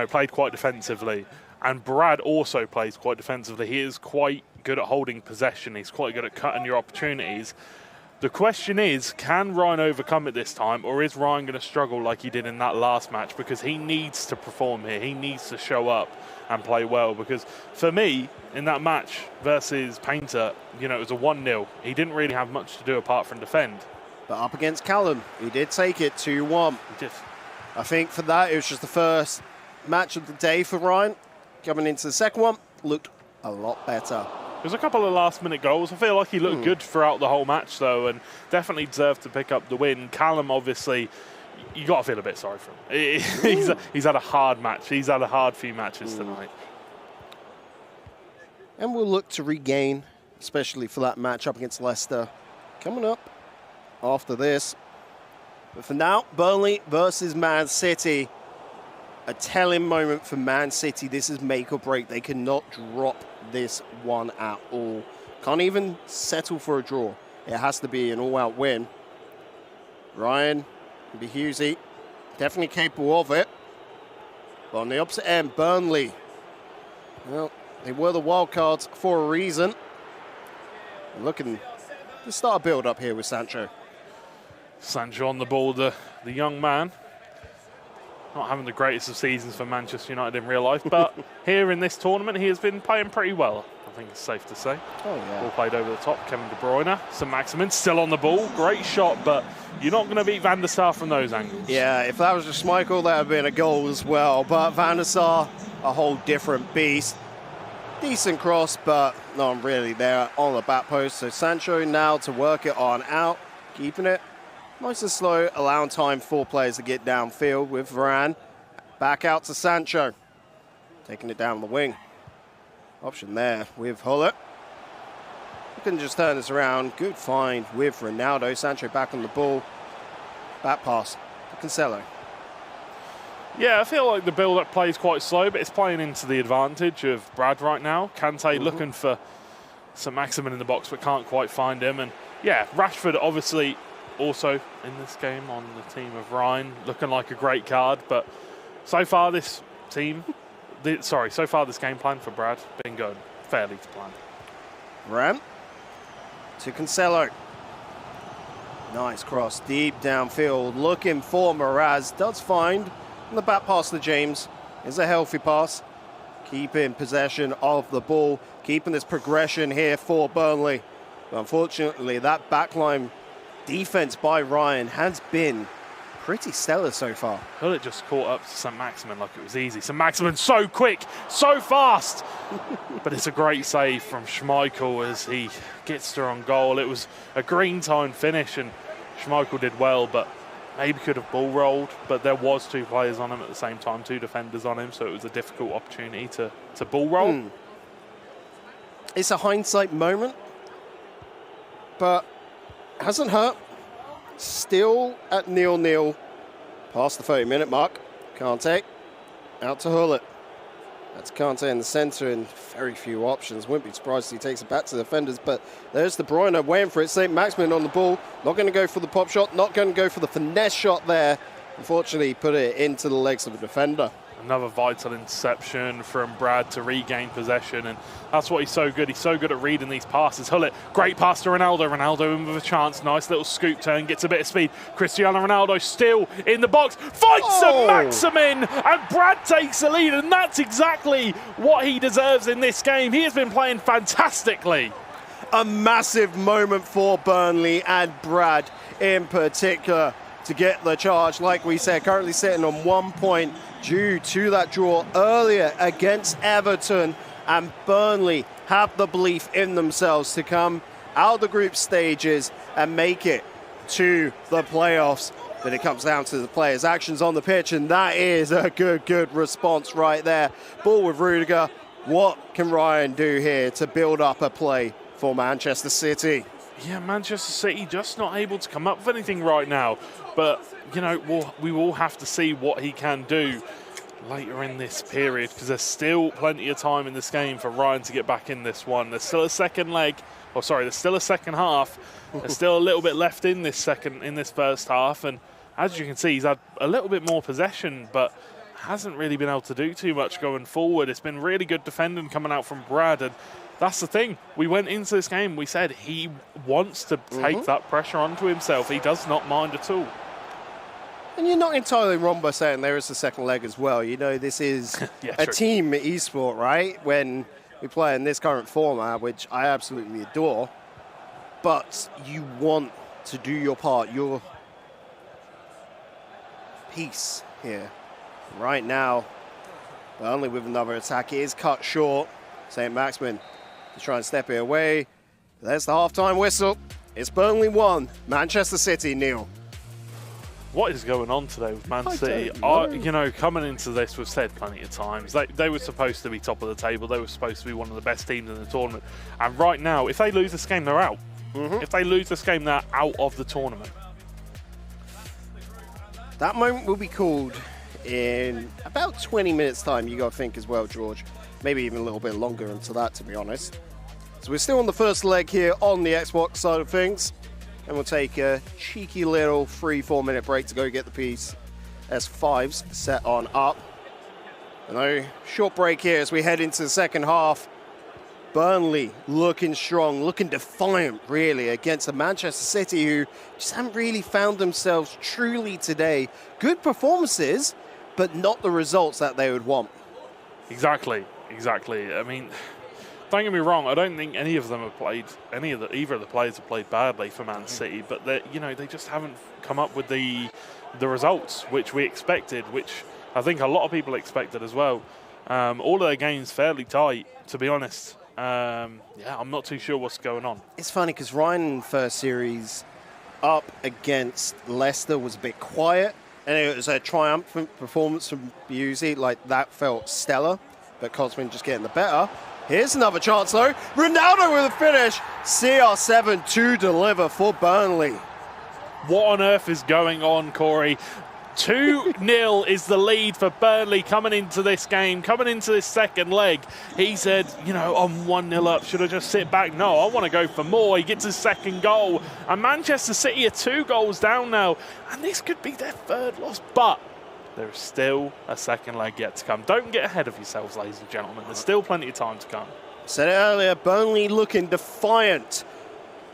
played quite defensively. And Brad also plays quite defensively. He is quite good at holding possession. He's quite good at cutting your opportunities. The question is, can Ryan overcome it this time, or is Ryan going to struggle like he did in that last match? Because he needs to perform here. He needs to show up and play well. Because for me, in that match versus Painter, you know, it was a 1-0. He didn't really have much to do apart from defend. But up against Callum, he did take it 2-1. He did. I think for that, it was just the first match of the day for Ryan. Coming into the second one, looked a lot better. There's a couple of last-minute goals. I feel like he looked good throughout the whole match, though, and definitely deserved to pick up the win. Callum, obviously, you got to feel a bit sorry for him. He's had a hard match. He's had a hard few matches tonight. And we'll look to regain, especially for that match up against Leicester, coming up after this. But for now, Burnley versus Man City. A telling moment for Man City. This is make or break. They cannot drop this one at all. Can't even settle for a draw. It has to be an all-out win. Ryan, be Hughesy, definitely capable of it. But on the opposite end, Burnley. Well, they were the wild cards for a reason. Looking to start a build-up here with Sancho. Sancho on the ball, the young man. Not having the greatest of seasons for Manchester United in real life, but here in this tournament, he has been playing pretty well, I think it's safe to say. Oh, yeah. Ball played over the top, Kevin De Bruyne. St. Maximin still on the ball. Great shot, but you're not going to beat Van der Sar from those angles. Yeah, if that was just Schmeichel, that would have been a goal as well. But Van der Sar, a whole different beast. Decent cross, but not really there on the back post. So Sancho now to work it on out, keeping it nice and slow, allowing time for players to get downfield with Varane. Back out to Sancho. Taking it down the wing. Option there with Hullet. looking to just turn this around. Good find with Ronaldo. Sancho back on the ball. Back pass to Cancelo. Yeah, I feel like the build-up plays quite slow, but it's playing into the advantage of Brad right now. Kante looking for St. Maximin in the box, but can't quite find him. And yeah, Rashford obviously also in this game on the team of Ryan, looking like a great card. But so far this team, so far this game plan for Brad been going fairly to plan. Ram to Cancelo. Nice cross deep downfield, looking for Mraz. Does find the back pass to James. Is a healthy pass. Keeping possession of the ball, keeping this progression here for Burnley. But unfortunately, that backline defense by Ryan has been pretty stellar so far. Well, it just caught up to St. Maximin like it was easy. St. Maximin so quick, so fast. But it's a great save from Schmeichel as he gets through on goal. It was a green time finish and Schmeichel did well, but maybe could have ball rolled. But there was 2 players on him at the same time, 2 defenders on him, so it was a difficult opportunity to ball roll. It's a hindsight moment, but hasn't hurt. Still at 0-0, past the 30-minute mark. Kante out to Hullet. That's Kante in the centre and very few options. Wouldn't be surprised if he takes it back to the defenders, but there's De Bruyne waiting for it. St. Maximin on the ball. Not going to go for the pop shot, not going to go for the finesse shot there. Unfortunately, he put it into the legs of the defender. Another vital interception from Brad to regain possession, and that's what he's so good. He's so good at reading these passes. Hullet, great pass to Ronaldo. Ronaldo in with a chance. Nice little scoop turn, gets a bit of speed. Cristiano Ronaldo still in the box. Fights St. Maximin, and Brad takes the lead, and that's exactly what he deserves in this game. He has been playing fantastically. A massive moment for Burnley and Brad in particular to get the charge. Like we said, currently sitting on 1 point due to that draw earlier against Everton, and Burnley have the belief in themselves to come out of the group stages and make it to the playoffs. But it comes down to the players' actions on the pitch, and that is a good response right there. Ball with Rudiger. What can Ryan do here to build up a play for Manchester City? Yeah, Manchester City just not able to come up with anything right now. But, you know, we will have to see what he can do later in this period, because there's still plenty of time in this game for Ryan to get back in this one. There's still a second leg, or sorry, there's still a second half. There's still a little bit left in this first half, and as you can see, he's had a little bit more possession, but hasn't really been able to do too much going forward. It's been really good defending coming out from Brad, and that's the thing. We went into this game, we said he wants to take that pressure onto himself. He does not mind at all. And you're not entirely wrong by saying there is a second leg as well. You know, this is a team esport, right? When we play in this current format, which I absolutely adore, but you want to do your part, your piece here. Right now, Burnley with another attack. It is cut short. St. Maximin to try and step it away. There's the half-time whistle. It's Burnley 1, Manchester City 0. What is going on today with Man City? You know, coming into this, we've said plenty of times, they were supposed to be top of the table. They were supposed to be one of the best teams in the tournament. And right now, if they lose this game, they're out. If they lose this game, they're out of the tournament. That moment will be called in about 20 minutes' time, you got to think as well, George. Maybe even a little bit longer into that, to be honest. So we're still on the first leg here on the Xbox side of things. And we'll take a cheeky little 3-4 minute break to go get the PS5s set on up. And a short break here as we head into the second half. Burnley looking strong, looking defiant, really, against a Manchester City who just haven't really found themselves truly today. Good performances, but not the results that they would want. Exactly. I mean, don't get me wrong, I don't think any of them have played, either of the players have played badly for Man City, but they just haven't come up with the results which we expected, which I think a lot of people expected as well. All of their games fairly tight, to be honest. I'm not too sure what's going on. It's funny because Ryan first series up against Leicester was a bit quiet, and it was a triumphant performance from Busey. Like, that felt stellar, but Cosman just getting the better. Here's another chance though. Ronaldo with a finish. CR7 to deliver for Burnley. What on earth is going on, Corey? 2-0 is the lead for Burnley coming into this game, coming into this second leg. He said, you know, I'm 1-0 up. Should I just sit back? No, I want to go for more. He gets his second goal. And Manchester City are 2 goals down now. And this could be their 3rd loss. But there is still a second leg yet to come. Don't get ahead of yourselves, ladies and gentlemen. There's still plenty of time to come. Said it earlier, Burnley looking defiant.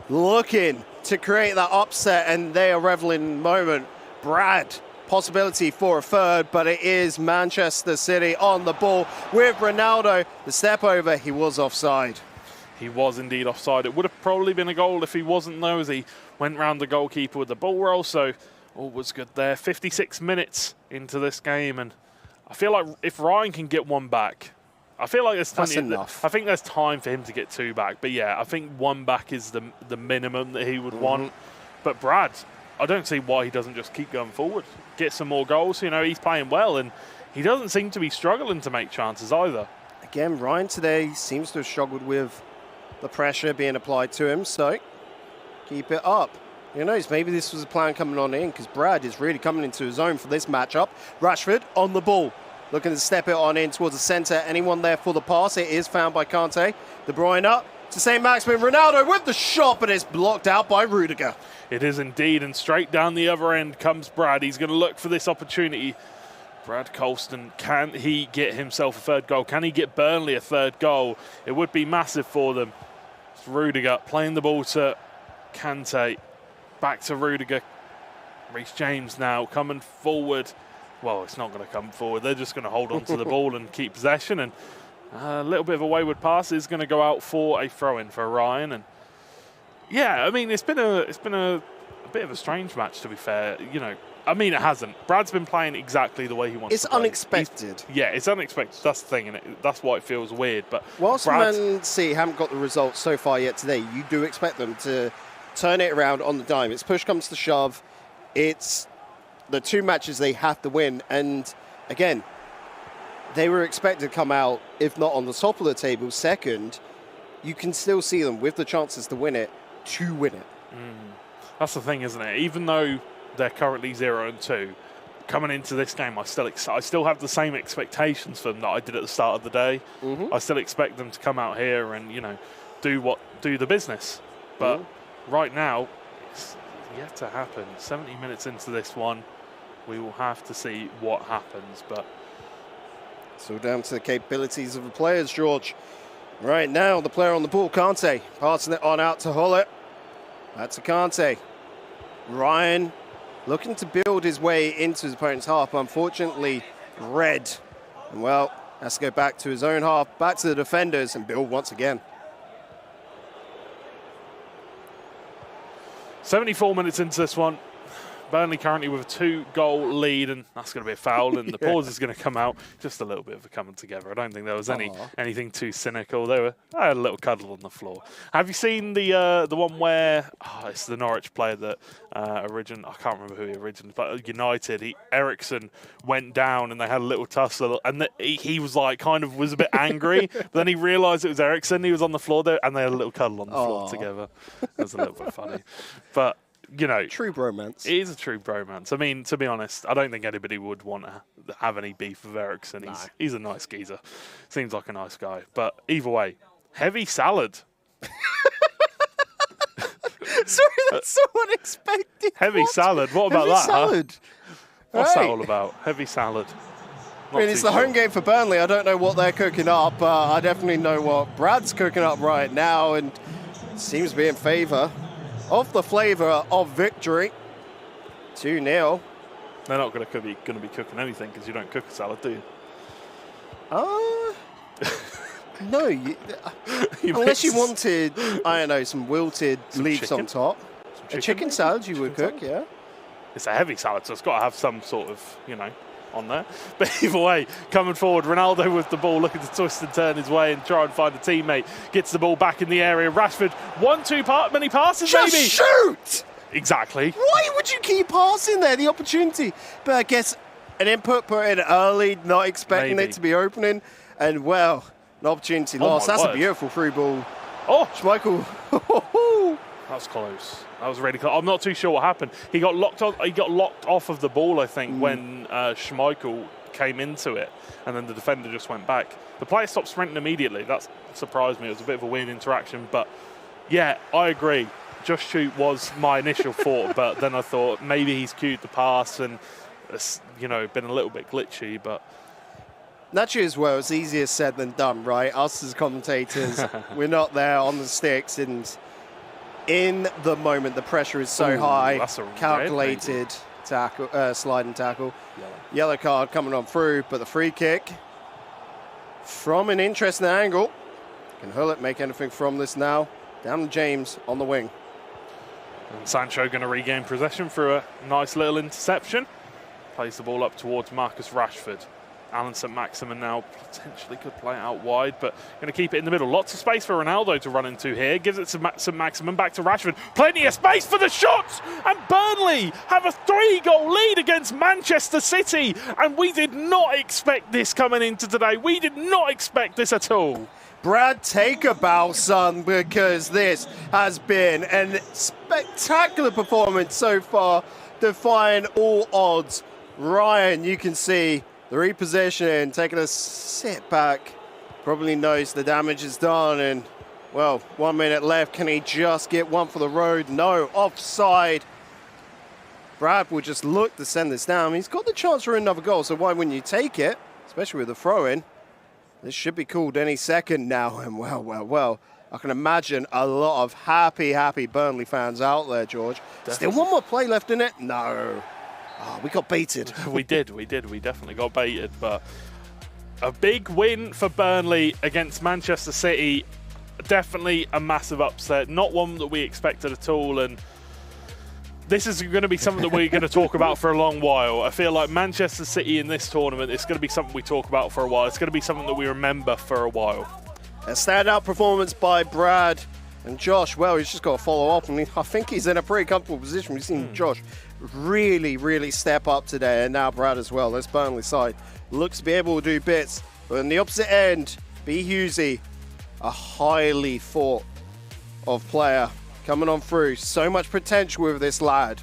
Looking to create that upset. And they are reveling in the moment. Brad. Possibility for a 3rd, but it is Manchester City on the ball with Ronaldo. The step over, he was offside. He was indeed offside. It would have probably been a goal if he wasn't, though, as he went round the goalkeeper with the ball roll, so all was good there. 56 minutes into this game, and I feel like if Ryan can get 1 back, I feel like there's plenty. That's enough. I think there's time for him to get 2 back, but yeah, I think 1 back is the minimum that he would want. But Brad, I don't see why he doesn't just keep going forward, get some more goals. You know, he's playing well, and he doesn't seem to be struggling to make chances either. Again, Ryan today seems to have struggled with the pressure being applied to him, so keep it up. Who knows, maybe this was a plan coming on in, because Brad is really coming into his own for this matchup. Rashford on the ball, looking to step it on in towards the centre. Anyone there for the pass? It is found by Kante. De Bruyne up to St. Maximin. Ronaldo with the shot, but it's blocked out by Rudiger. It is indeed, and straight down the other end comes Brad. He's going to look for this opportunity. Brad Colston, can he get himself a 3rd goal? Can he get Burnley a 3rd goal? It would be massive for them. It's Rudiger playing the ball to Kante. Back to Rudiger. Reece James now coming forward. Well, it's not going to come forward. They're just going to hold on to the ball and keep possession. And a little bit of a wayward pass is going to go out for a throw-in for Ryan. And yeah, I mean, it's been a bit of a strange match, to be fair. You know, I mean, it hasn't. Brad's been playing exactly the way he wants to play. It's unexpected. Yeah, it's unexpected. That's the thing, and that's why it feels weird. But whilst Man City haven't got the results so far yet today, you do expect them to turn it around on the dime. It's push comes to shove. It's the 2 matches they have to win. And again, they were expected to come out, if not on the top of the table, 2nd. You can still see them with the chances to win it, to win it. That's the thing, isn't it? Even though they're currently 0-2, coming into this game, I still have the same expectations for them that I did at the start of the day. I still expect them to come out here and, you know, do the business. But right now, it's yet to happen. 70 minutes into this one, we will have to see what happens. But it's all down to the capabilities of the players, George. Right now, the player on the ball, Kante, passing it on out to Hollett. That's a Kante. Ryan looking to build his way into his opponent's half, but unfortunately, red. And well, has to go back to his own half, back to the defenders, and build once again. 74 minutes into this one. Burnley currently with a 2-goal lead, and that's going to be a foul, and the pause is going to come out. Just a little bit of a coming together. I don't think there was anything too cynical. They had a little cuddle on the floor. Have you seen the one where it's the Norwich player that I can't remember who he originated, but United. Ericsson went down, and they had a little tussle, and he was like was a bit angry. But then he realised it was Ericsson. He was on the floor there, and they had a little cuddle on the floor together. It was a little bit funny, but. You know, true bromance. It is a true bromance. I mean, to be honest, I don't think anybody would want to have any beef with Ericsson. He's a nice geezer. Seems like a nice guy. But either way, heavy salad. Sorry, that's so unexpected. Heavy salad. What about that? Salad. Huh? What's that all about? Heavy salad. I mean, it's the home game for Burnley. I don't know what they're cooking up. I definitely know what Brad's cooking up right now, and seems to be in favour of the flavour of victory. 2-0. They're not going to be cooking anything because you don't cook a salad, do you? No. Unless you wanted, I don't know, some wilted leaves on top. A chicken salad you would cook, yeah. It's a heavy salad, so it's got to have some sort of, on there. But either way, coming forward, Ronaldo with the ball, looking to twist and turn his way and try and find a teammate. Gets the ball back in the area. Rashford, many passes, just maybe. Shoot! Exactly. Why would you keep passing there, the opportunity? But I guess an input put in early, not expecting it to be opening. And, well, An opportunity Oh lost. my That's a word. beautiful through ball. Oh, Schmeichel. that was close. That was really close. I'm not too sure what happened. He got locked off of the ball, I think, when Schmeichel came into it, and then the defender just went back. The player stopped sprinting immediately. That surprised me. It was a bit of a weird interaction, but yeah, I agree. Just shoot was my initial thought, but then I thought maybe he's cued the pass and it's, you know, been a little bit glitchy, but. Naturally as well, it's easier said than done, right? Us as commentators, we're not there on the sticks, and in the moment the pressure is so high. That's a Calculated tackle, slide and tackle. Yellow card coming on through, but the free kick from an interesting angle. Can Hullet make anything from this now? Down to James on the wing. And Sancho going to regain possession through a nice little interception. Plays the ball up towards Marcus Rashford. Alan St. Maximin now potentially could play it out wide, but going to keep it in the middle. Lots of space for Ronaldo to run into here. Gives it to St. Maximin, back to Rashford. Plenty of space for the shots! And Burnley have a 3-goal lead against Manchester City. And we did not expect this coming into today. We did not expect this at all. Brad, take a bow, son, because this has been a spectacular performance so far, defying all odds. Ryan, you can see the repositioning, taking a sit back, probably knows the damage is done, and, well, 1 minute left. Can he just get one for the road? No, offside. Brad will just look to send this down. He's got the chance for another goal, so why wouldn't you take it, especially with the throw-in? This should be called any second now, and well, I can imagine a lot of happy Burnley fans out there, George. Definitely. Still one more play left in it? No. Oh, we got baited. We did. We definitely got baited, but a big win for Burnley against Manchester City. Definitely a massive upset. Not one that we expected at all, and this is going to be something that we're going to talk about for a long while. I feel like Manchester City in this tournament is going to be something we talk about for a while. It's going to be something that we remember for a while. A standout performance by Brad. And Josh, well, he's just got to follow up. And I think he's in a pretty comfortable position. We've seen Josh really step up today. And now Brad as well. This Burnley side looks to be able to do bits. But on the opposite end, B. Hughesy, a highly thought of player coming on through. So much potential with this lad.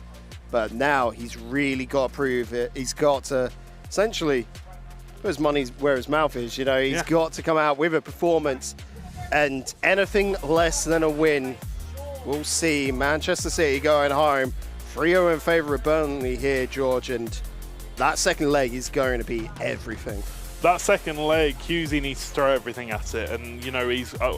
But now he's really got to prove it. He's got to essentially put his money where his mouth is. You know, he's got to come out with a performance. And anything less than a win, we'll see Manchester City going home. 3-0 in favour of Burnley here, George. And that second leg is going to be everything. That second leg, Hughesy needs to throw everything at it. And, you know,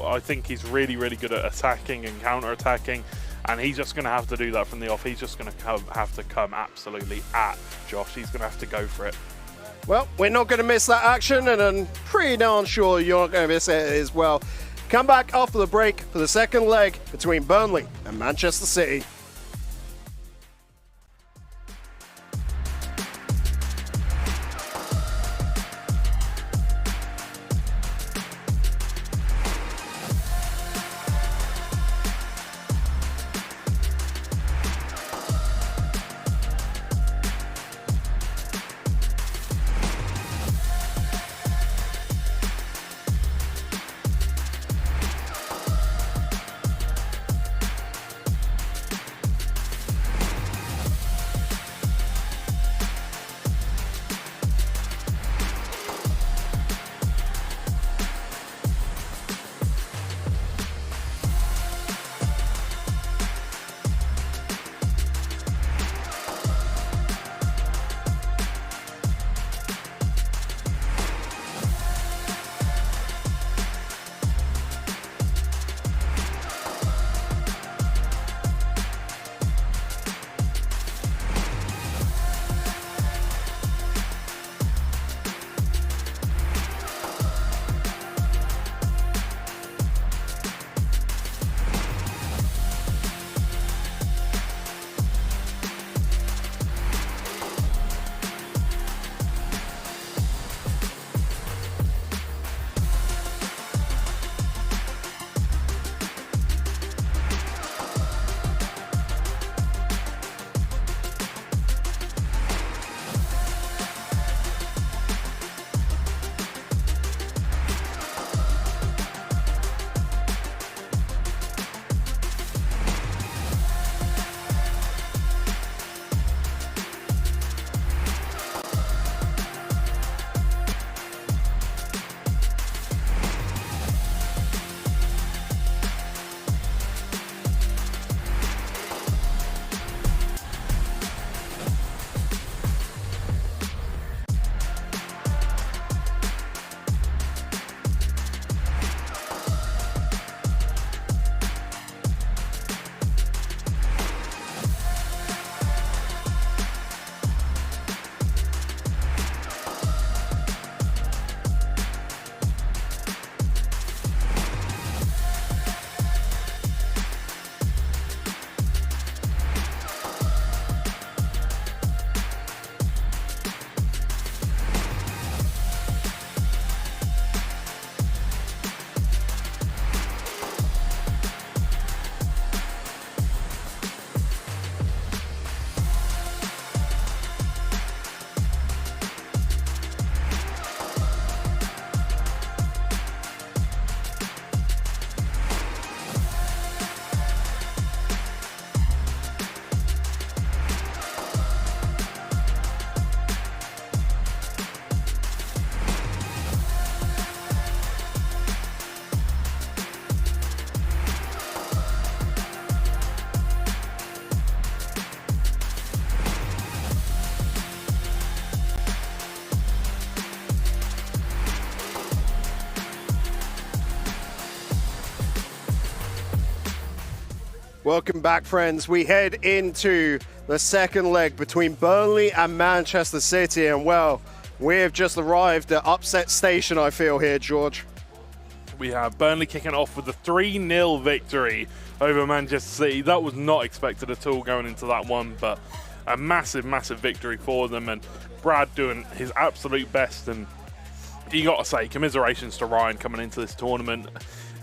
I think he's really good at attacking and counter-attacking. And he's just going to have to do that from the off. He's just going to have to come absolutely at Josh. He's going to have to go for it. Well, we're not going to miss that action. And I'm pretty darn sure you're not going to miss it as well. Come back after the break for the second leg between Burnley and Manchester City. Welcome back, friends. We head into the second leg between Burnley and Manchester City. And, well, we have just arrived at upset station, I feel, here, George. We have Burnley kicking off with a 3-0 victory over Manchester City. That was not expected at all going into that one, but a massive, massive victory for them. And Brad doing his absolute best. And you got to say, commiserations to Ryan coming into this tournament.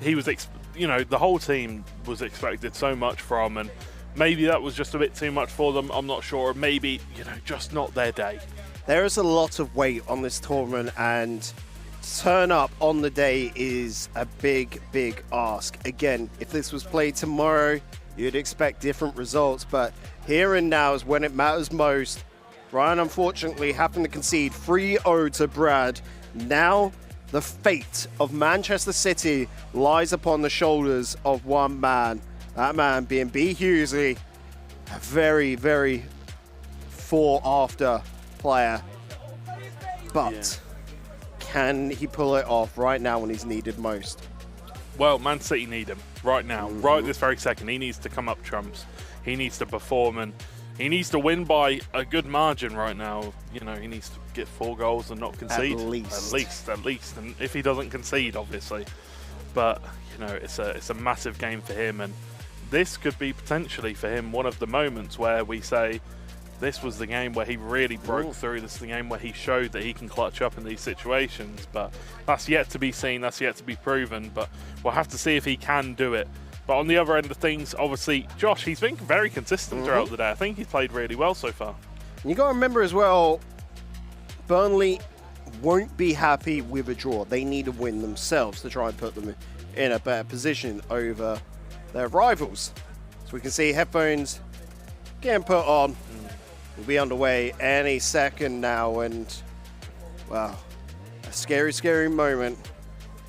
He was, the whole team was expected so much from, and maybe that was just a bit too much for them. I'm not sure. Maybe, just not their day. There is a lot of weight on this tournament, and to turn up on the day is a big, big ask. Again, if this was played tomorrow, you'd expect different results, but here and now is when it matters most. Ryan, unfortunately, having to concede 3-0 to Brad. Now, the fate of Manchester City lies upon the shoulders of one man. That man being B. Hughesley, a very, very fought-after player. But can he pull it off right now when he's needed most? Well, Man City need him right now, right this very second. He needs to come up trumps. He needs to perform, and he needs to win by a good margin right now. He needs to get 4 goals and not concede. At least. And if he doesn't concede, obviously. But, it's a massive game for him. And this could be potentially for him one of the moments where we say, this was the game where he really broke through. This is the game where he showed that he can clutch up in these situations. But that's yet to be seen. That's yet to be proven. But we'll have to see if he can do it. But on the other end of things, obviously, Josh, he's been very consistent throughout the day. I think he's played really well so far. You got to remember as well, Burnley won't be happy with a draw. They need a win themselves to try and put them in a better position over their rivals. So we can see headphones getting put on. We'll be underway any second now. And, wow, a scary, scary moment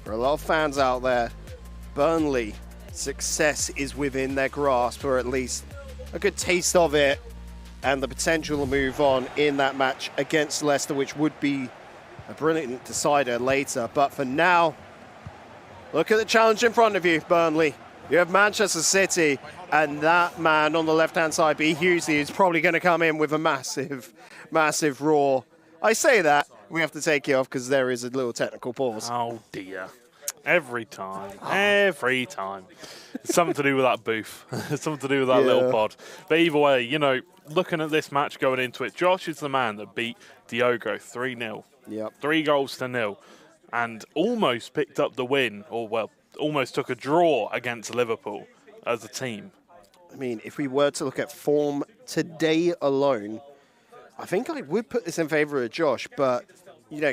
for a lot of fans out there. Burnley, success is within their grasp, or at least a good taste of it, and the potential to move on in that match against Leicester, which would be a brilliant decider later. But for now, look at the challenge in front of you, Burnley. You have Manchester City, and that man on the left-hand side, B. Hughesley, is probably going to come in with a massive, massive roar. I say that, we have to take it off because there is a little technical pause. Oh, dear. Every time. It's something to do with that booth. It's something to do with that little pod. But either way, looking at this match going into it, Josh is the man that beat Diogo 3-0. Yep. 3-0. And almost picked up the win, almost took a draw against Liverpool as a team. I mean, if we were to look at form today alone, I think I would put this in favour of Josh, but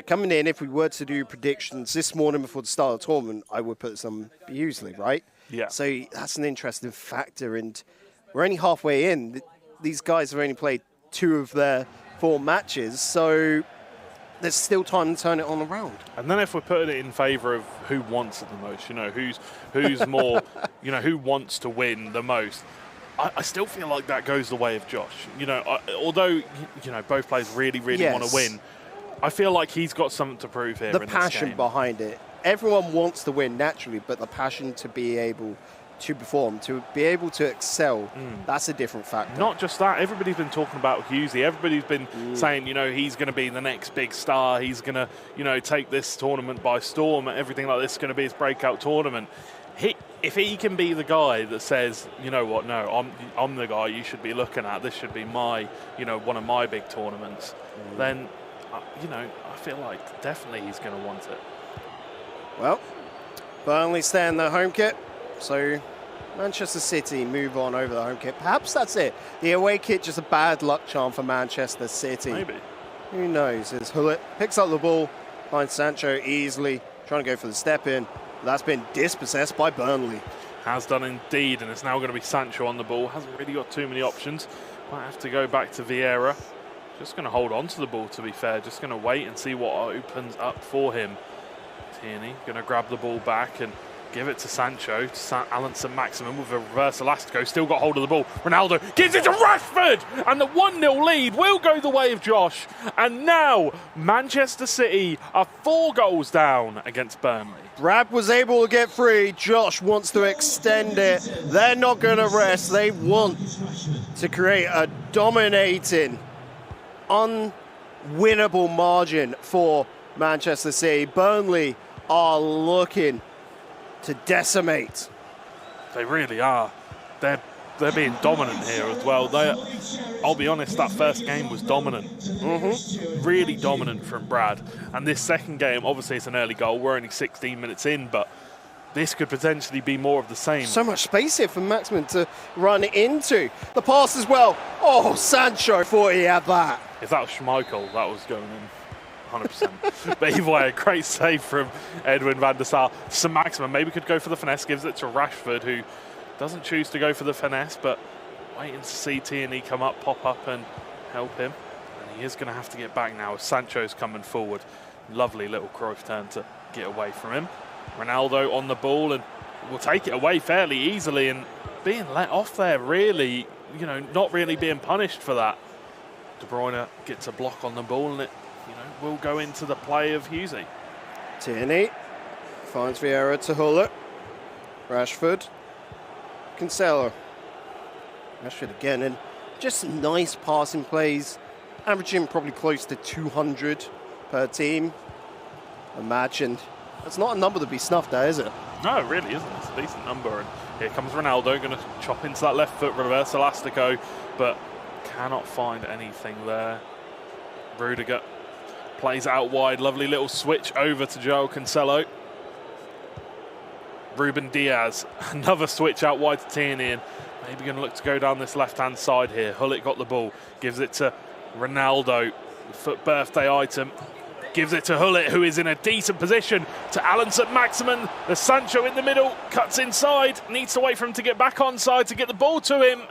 coming in, if we were to do predictions this morning before the start of the tournament, I would put this on Hughesley, right? Yeah. So that's an interesting factor, and we're only halfway in. These guys have only played 2 of their 4 matches, so there's still time to turn it on around. And then if we're putting it in favour of who wants it the most, who's more, who wants to win the most, I still feel like that goes the way of Josh. Although, both players really, really want to win, I feel like he's got something to prove here. The passion behind it. Everyone wants to win naturally, but the passion to be able to perform, to be able to excel, that's a different factor. Not just that, everybody's been talking about Hughesley. Everybody's been saying, he's going to be the next big star. He's going to, take this tournament by storm. Everything like this is going to be his breakout tournament. If he can be the guy that says, I'm the guy you should be looking at. This should be my, one of my big tournaments. Then, I feel like definitely he's going to want it. Well, Burnley stay in their home kit. So Manchester City move on over the home kit. Perhaps that's it. The away kit, just a bad luck charm for Manchester City. Maybe. Who knows? As Hullet picks up the ball, finds Sancho easily, trying to go for the step in. That's been dispossessed by Burnley. Has done indeed, and it's now going to be Sancho on the ball. Hasn't really got too many options. Might have to go back to Vieira. Just going to hold on to the ball, to be fair. Just going to wait and see what opens up for him. Tierney going to grab the ball back, and Give it to Sancho, to Alan St-Maximin with a reverse elastico. Still got hold of the ball. Ronaldo gives it to Rashford. And the 1-0 lead will go the way of Josh. And now Manchester City are 4 goals down against Burnley. Brad was able to get free. Josh wants to extend it. They're not going to rest. They want to create a dominating, unwinnable margin for Manchester City. Burnley are looking to decimate. They really are. They're being dominant here as well. I'll be honest, that first game was dominant. Really dominant from Brad. And this second game, obviously it's an early goal. We're only 16 minutes in, but this could potentially be more of the same. So much space here for Maximin to run into. The pass as well. Oh, Sancho thought he had that. If that was Schmeichel, that was going in. 100%. But either way, a great save from Edwin van der Sar. St-Maximin maybe could go for the finesse, gives it to Rashford, who doesn't choose to go for the finesse, but waiting to see Tierney come up, pop up and help him. And he is going to have to get back now as Sancho's coming forward. Lovely little Cruyff turn to get away from him. Ronaldo on the ball and will take it away fairly easily and being let off there, really, not really being punished for that. De Bruyne gets a block on the ball and it will go into the play of Hughesy. Tierney finds Vieira to Huller. Rashford. Cancelo. Rashford again, and just some nice passing plays, averaging probably close to 200 per team. Imagine. That's not a number to be snuffed at, is it? No, it really isn't. It's a decent number. And here comes Ronaldo, going to chop into that left foot, reverse elastico, but cannot find anything there. Rudiger plays out wide. Lovely little switch over to Joao Cancelo. Ruben Diaz, another switch out wide to Tierney, and maybe going to look to go down this left-hand side here. Hullet got the ball, gives it to Ronaldo, the foot birthday item. Gives it to Hullet, who is in a decent position, to Alan St-Maximin. The Sancho in the middle, cuts inside, needs to wait for him to get back onside to get the ball to him.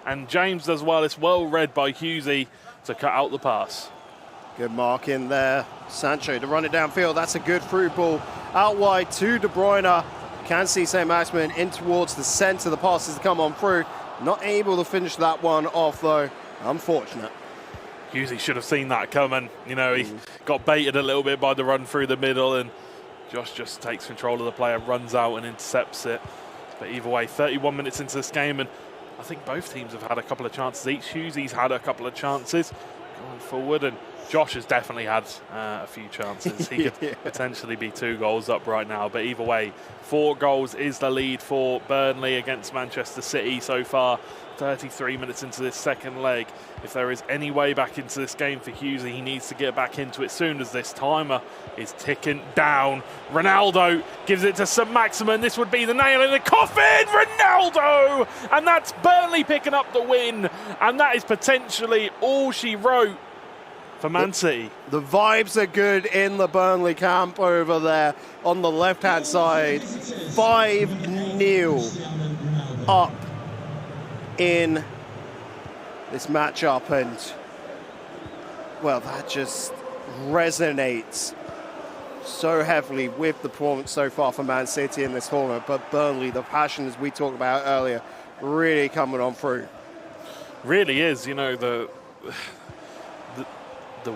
And James does well. It's well read by Hughesy to cut out the pass. Good mark in there. Sancho to run it downfield. That's a good through ball. Out wide to De Bruyne. Can see St-Maximin in towards the centre. The passes to come on through. Not able to finish that one off, though. Unfortunate. Hughesy should have seen that coming. He got baited a little bit by the run through the middle, and Josh just takes control of the play and runs out and intercepts it. But either way, 31 minutes into this game, and I think both teams have had a couple of chances each. Hughesy's had a couple of chances going forward, and Josh has definitely had a few chances. He could potentially be 2 goals up right now. But either way, 4 goals is the lead for Burnley against Manchester City so far. 33 minutes into this second leg. If there is any way back into this game for Hughesy, he needs to get back into it soon as this timer is ticking down. Ronaldo gives it to St-Maximin. This would be the nail in the coffin. Ronaldo! And that's Burnley picking up the win. And that is potentially all she wrote for Man City. The vibes are good in the Burnley camp over there on the left-hand side. 5-0 up in this matchup, and well, that just resonates so heavily with the performance so far for Man City in this tournament. But Burnley, the passion as we talked about earlier, really coming on through. Really is, the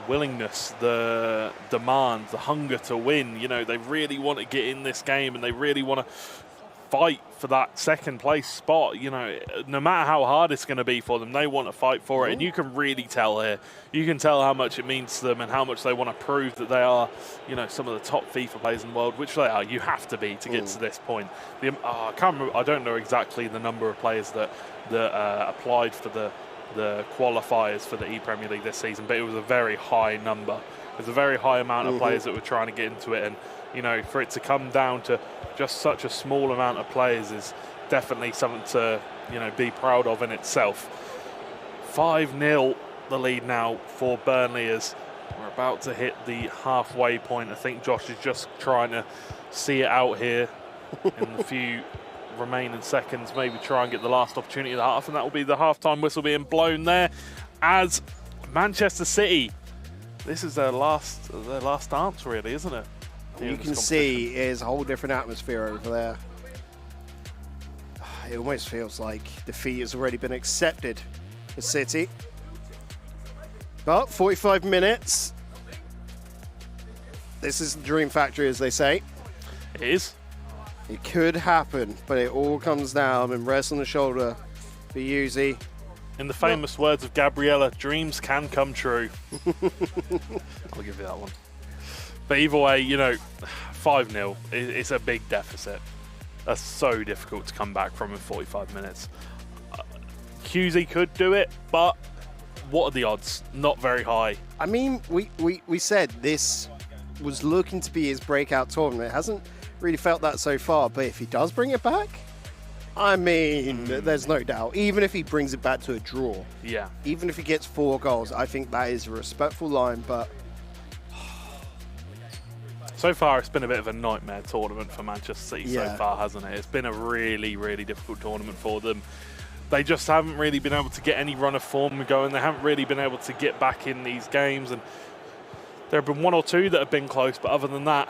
willingness, the demand, the hunger to win. They really want to get in this game and they really want to fight for that second place spot. No matter how hard it's going to be for them, they want to fight for it. And you can really tell here. You can tell how much it means to them and how much they want to prove that they are, some of the top FIFA players in the world, which they are. You have to be to get to this point. I can't remember, I don't know exactly the number of players that applied for the qualifiers for the ePremier League this season, but it was a very high number. It was a very high amount of players that were trying to get into it, and for it to come down to just such a small amount of players is definitely something to be proud of in itself. 5-0 the lead now for Burnley as we're about to hit the halfway point. I think Josh is just trying to see it out here in the few remaining seconds, maybe try and get the last opportunity of the half, and that will be the half-time whistle being blown there as Manchester City, this is their last dance really, isn't it? You can see is a whole different atmosphere over there. it almost feels like defeat has already been accepted for City. But 45 minutes. This is the dream factory, as they say. It is. It could happen, but it all comes down and rests on the shoulder for Yuzi. In the famous words of Gabriella, dreams can come true. I'll give you that one. But either way, you know, 5-0, it's a big deficit. That's so difficult to come back from in 45 minutes. QZ could do it, but what are the odds? Not very high. I mean, we said this was looking to be his breakout tournament. It hasn't really felt that so far, but if he does bring it back, I mean, there's no doubt. Even if he brings it back to a draw, yeah. Even if he gets 4 goals, I think that is a respectful line, but so far, it's been a bit of a nightmare tournament for Manchester City so far, hasn't it? It's been a really, really difficult tournament for them. They just haven't really been able to get any run of form going. They haven't really been able to get back in these games. And there have been 1 or 2 that have been close, but other than that,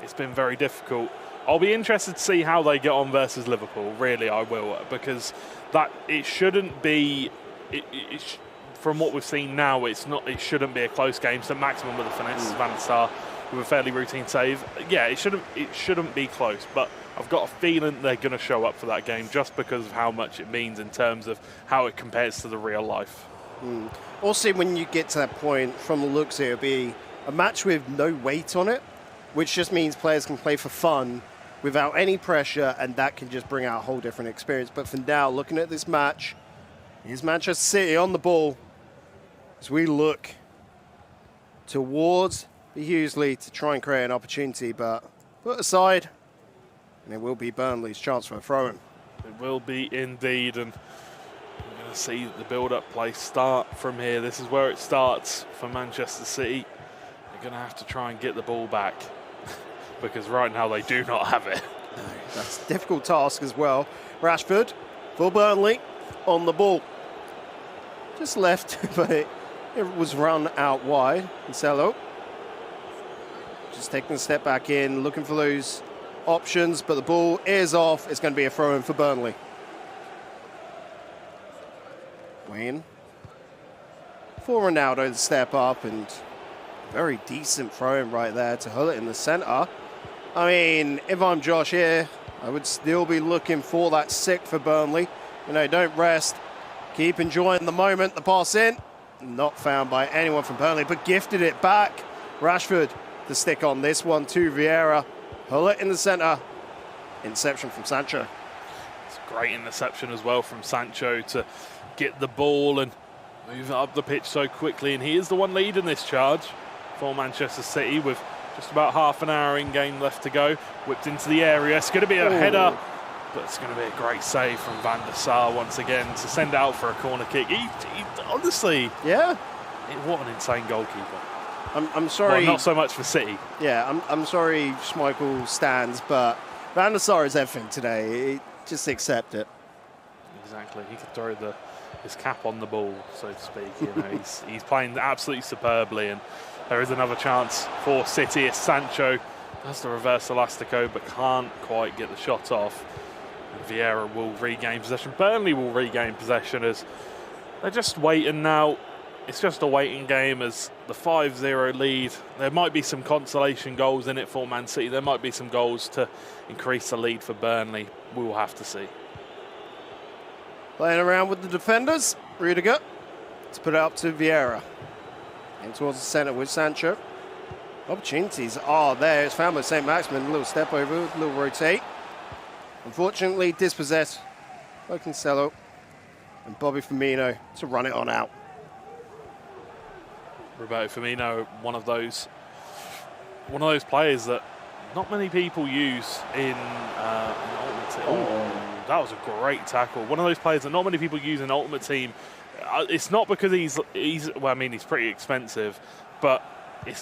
it's been very difficult. I'll be interested to see how they get on versus Liverpool. Really, I will, because that it shouldn't be. From what we've seen now, it's not. It shouldn't be a close game. So maximum with the finesse, Van der Sar with a fairly routine save. Yeah, it shouldn't be close, but I've got a feeling they're going to show up for that game just because of how much it means in terms of how it compares to the real life. Also, when you get to that point, from the looks, it'll be a match with no weight on it, which just means players can play for fun without any pressure, and that can just bring out a whole different experience. But for now, looking at this match, here's Manchester City on the ball as we look towards the Hughesley to try and create an opportunity, but put aside, and it will be Burnley's chance for a throw-in. It will be indeed, and we're going to see the build-up play start from here. This is where it starts for Manchester City. They're going to have to try and get the ball back because right now they do not have it. No, that's a difficult task as well. Rashford for Burnley on the ball. Just left, but it was run out wide. Cancelo just taking a step back in, looking for those options, but the ball is off. It's going to be a throw-in for Burnley. Wayne for Ronaldo to step up, and very decent throw-in right there to Hull it in the centre. I mean, if I'm Josh here, I would still be looking for that 6 for Burnley. You know, don't rest. Keep enjoying the moment. The pass in. Not found by anyone from Burnley, but gifted it back. Rashford to stick on this one to Vieira. Hull it in the centre. Interception from Sancho. It's a great interception as well from Sancho to get the ball and move it up the pitch so quickly. And he is the one leading this charge for Manchester City with just about half an hour in game left to go. Whipped into the area. It's going to be a header, but it's going to be a great save from Van der Sar once again to send it out for a corner kick. He honestly, what an insane goalkeeper. I'm sorry. Well, not so much for City. Yeah, I'm sorry, Schmeichel stands, but Van der Sar is everything today. Just accept it. Exactly. He could throw his cap on the ball, so to speak. You know, he's playing absolutely superbly, and there is another chance for City. It's Sancho has the reverse elastico, but can't quite get the shot off. And Vieira will regain possession. Burnley will regain possession as they're just waiting now. It's just a waiting game as the 5-0 lead. There might be some consolation goals in it for Man City. There might be some goals to increase the lead for Burnley. We will have to see. Playing around with the defenders. Rudiger to put it up to Vieira. In towards the centre with Sancho. Opportunities are there. It's found by St. Maximin. A little step over, a little rotate. Unfortunately dispossessed by Cancelo and Bobby Firmino to run it on out. Roberto Firmino, one of those players that not many people use in Ultimate Team. Oh, that was a great tackle. One of those players that not many people use in Ultimate Team. It's not because he's well, I mean, he's pretty expensive, but you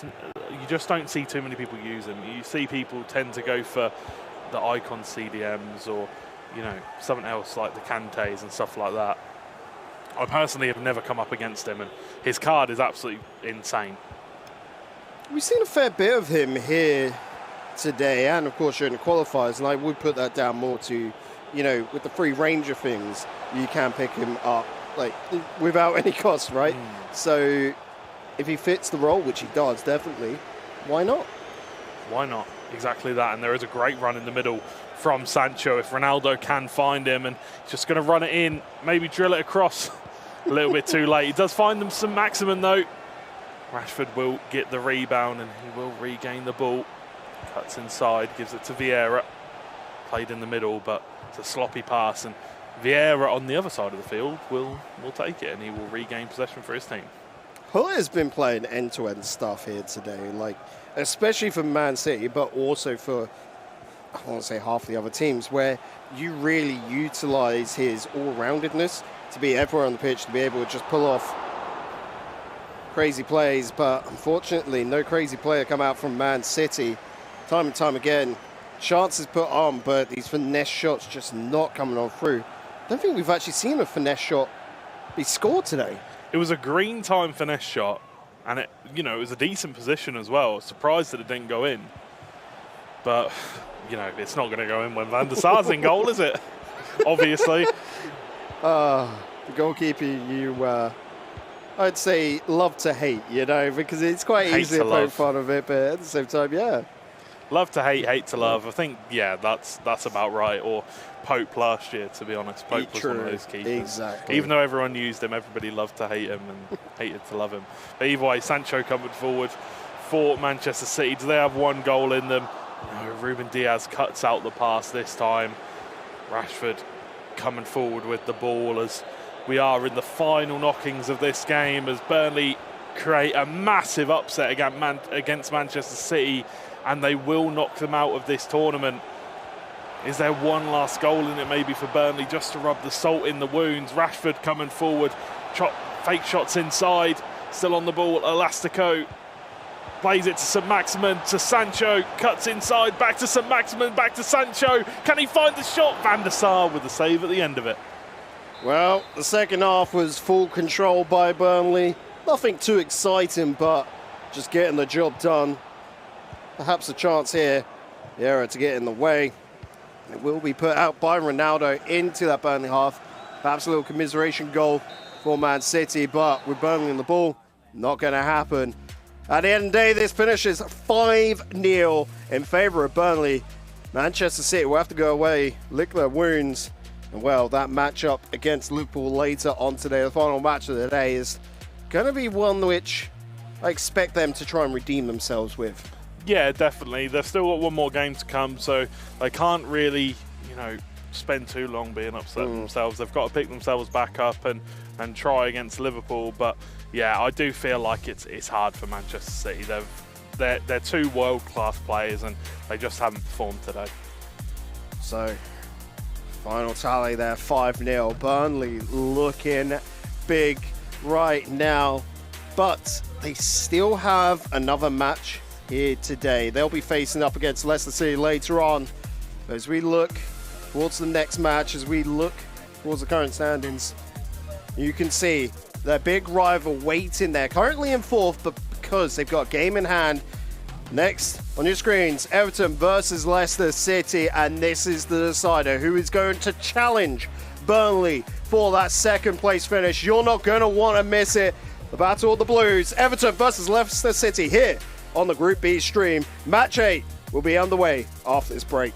just don't see too many people use him. You see people tend to go for the icon CDMs or, you know, something else like the Kantes and stuff like that. I personally have never come up against him, and his card is absolutely insane. We've seen a fair bit of him here today, and of course during the qualifiers, and I would put that down more to you know, with the free range of things, you can pick him up like without any cost, right? So if he fits the role, which he does definitely, why not? Why not? Exactly that. And there is a great run in the middle from Sancho. If Ronaldo can find him, and he's just going to run it in, maybe drill it across. A little bit too late. He does find them some maximum though. Rashford will get the rebound and he will regain the ball. Cuts inside, gives it to Vieira. Played in the middle, but it's a sloppy pass, and Vieira on the other side of the field will take it, and he will regain possession for his team. Hull has been playing end-to-end stuff here today, like especially for Man City, but also for, I want to say, half the other teams, where you really utilise his all-roundedness to be everywhere on the pitch, to be able to just pull off crazy plays. But unfortunately, no crazy player come out from Man City. Time and time again, chances put on, but these finesse shots just not coming on through. I don't think we've actually seen a finesse shot be scored today. It was a green time finesse shot, and it was a decent position as well. Surprised that it didn't go in. But, it's not going to go in when Van der Sar's in goal, is it? Obviously. The goalkeeper, I'd say love to hate, because it's quite easy to poke fun of it, but at the same time, yeah. Love to hate, hate to love. I think, that's about right. Or Pope last year, to be honest. Pope was one of those keepers. Exactly. Even though everyone used him, everybody loved to hate him and hated to love him. But either way, Sancho coming forward for Manchester City. Do they have one goal in them? No, Ruben Diaz cuts out the pass this time. Rashford coming forward with the ball as we are in the final knockings of this game, as Burnley create a massive upset against Manchester City, and they will knock them out of this tournament. Is there one last goal in it maybe for Burnley just to rub the salt in the wounds? Rashford coming forward, fake shots inside, still on the ball, Elastico plays it to St Maximin, to Sancho, cuts inside, back to St Maximin, back to Sancho. Can he find the shot? Van der Sar with the save at the end of it. Well, the second half was full control by Burnley. Nothing too exciting, but just getting the job done. Perhaps a chance here, Vieira to get in the way. It will be put out by Ronaldo into that Burnley half. Perhaps a little commiseration goal for Man City, but with Burnley in the ball, not going to happen. At the end of the day, this finishes 5-0 in favour of Burnley. Manchester City will have to go away, lick their wounds. And well, that matchup against Liverpool later on today, the final match of the day, is going to be one which I expect them to try and redeem themselves with. Yeah, definitely. They've still got one more game to come, so they can't really, spend too long being upset with themselves. They've got to pick themselves back up and try against Liverpool. But yeah, I do feel like it's hard for Manchester City. They're two world-class players, and they just haven't performed today. So, final tally there, 5-0. Burnley looking big right now, but they still have another match here today. They'll be facing up against Leicester City later on. As we look towards the next match, as we look towards the current standings, you can see their big rival waiting there, currently in fourth, but because they've got a game in hand. Next on your screens, Everton versus Leicester City, and this is the decider. Who is going to challenge Burnley for that second place finish? You're not going to want to miss it. The Battle of the Blues, Everton versus Leicester City, here on the Group B stream. Match 8 will be underway after this break.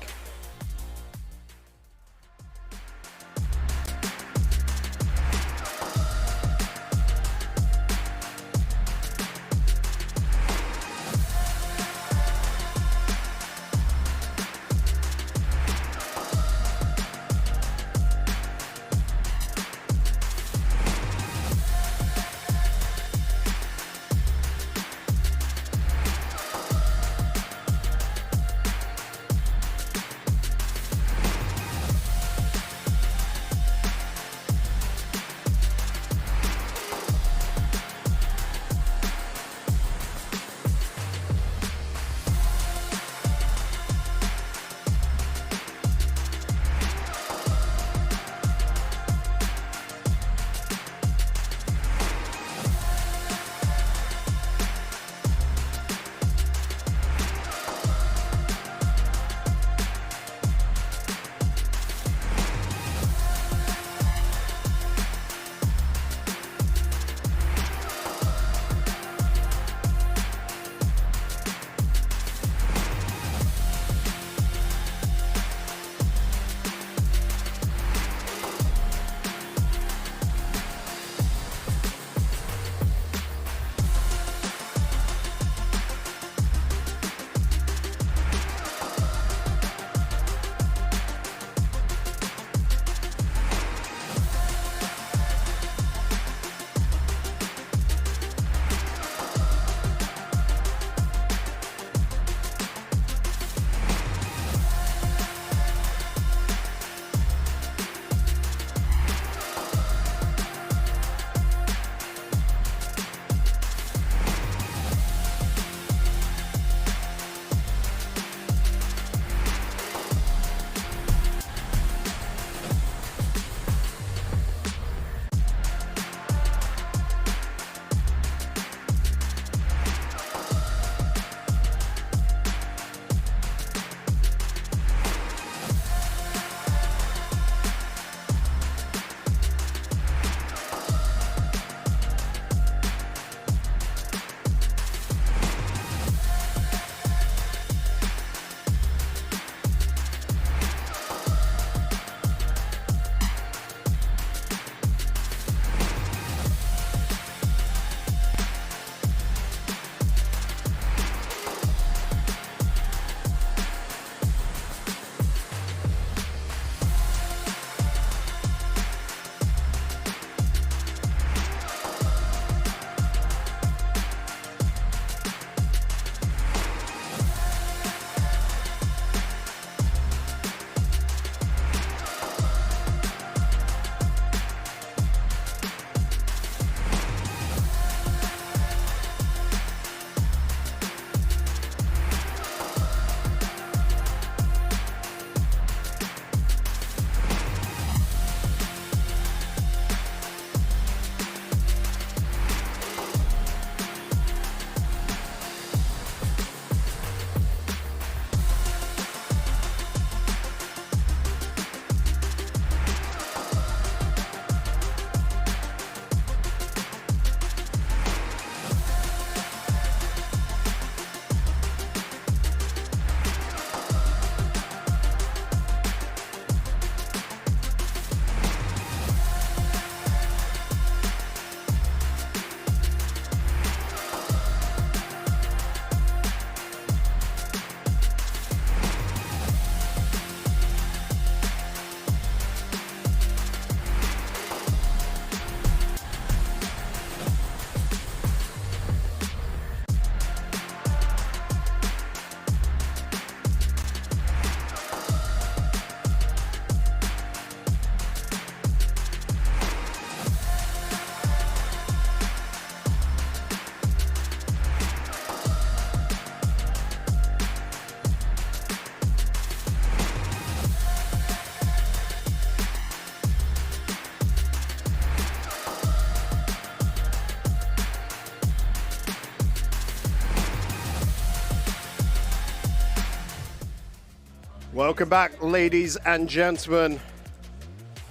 Welcome back, ladies and gentlemen.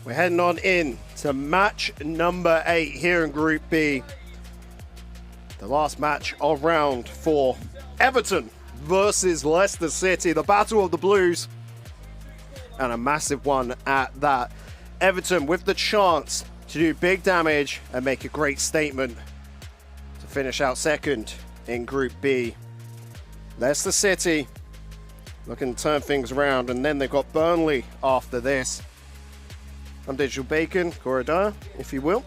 We're heading on in to match number 8 here in Group B. The last match of round 4. Everton versus Leicester City, the battle of the Blues. And a massive one at that. Everton with the chance to do big damage and make a great statement to finish out second in Group B. Leicester City looking to turn things around, and then they've got Burnley after this. I'm Digital Bacon, Corridor, if you will.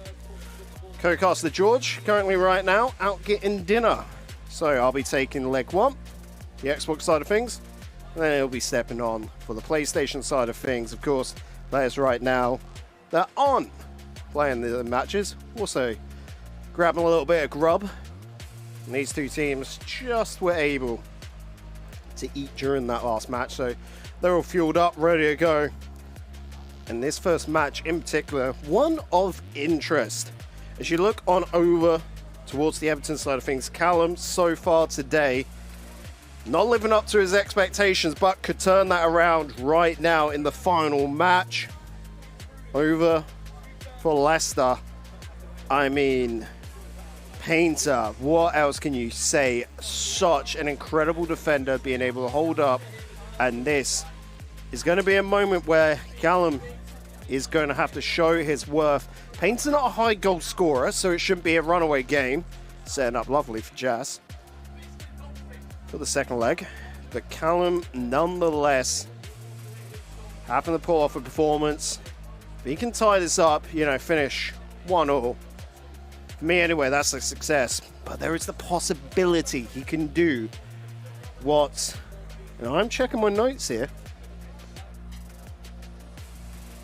Co-caster George, currently right now, out getting dinner. So I'll be taking leg 1, the Xbox side of things, and then he'll be stepping on for the PlayStation side of things. Of course, players right now that aren't playing the matches, also grabbing a little bit of grub. And these two teams just were able to eat during that last match, so they're all fueled up, ready to go. And this first match in particular, one of interest. As you look on over towards the Everton side of things, Callum so far today not living up to his expectations, but could turn that around right now in the final match. Over for Leicester, I mean, Painter, what else can you say? Such an incredible defender, being able to hold up, and this is going to be a moment where Callum is going to have to show his worth. Painter's not a high goal scorer, so it shouldn't be a runaway game. Setting up lovely for Jazz for the second leg, but Callum nonetheless having to pull off a performance. If he can tie this up, you know, finish 1-1. For me anyway, that's a success. But there is the possibility he can do what, and I'm checking my notes here,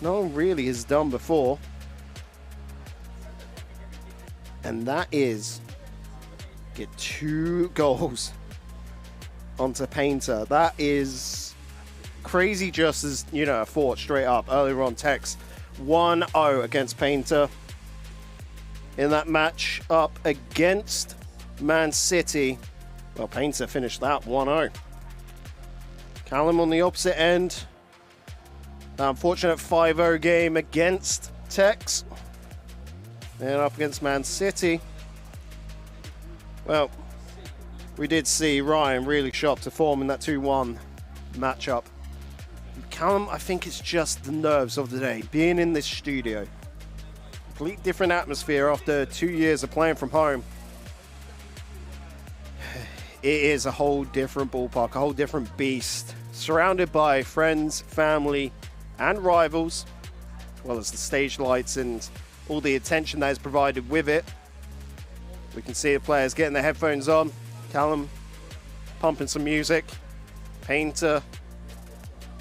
no one really has done before. And that is get 2 goals onto Painter. That is crazy, just as, you know, I thought straight up earlier on text. 1-0 against Painter in that match up against Man City. Well, Painter finished that 1-0. Callum on the opposite end. The unfortunate 5-0 game against Tex. And up against Man City. Well, we did see Ryan really sharp to form in that 2-1 matchup. Callum, I think it's just the nerves of the day. Being in this studio. Complete different atmosphere after 2 years of playing from home. It is a whole different ballpark, a whole different beast. Surrounded by friends, family, and rivals, as well as the stage lights and all the attention that is provided with it. We can see the players getting their headphones on. Callum pumping some music. Painter,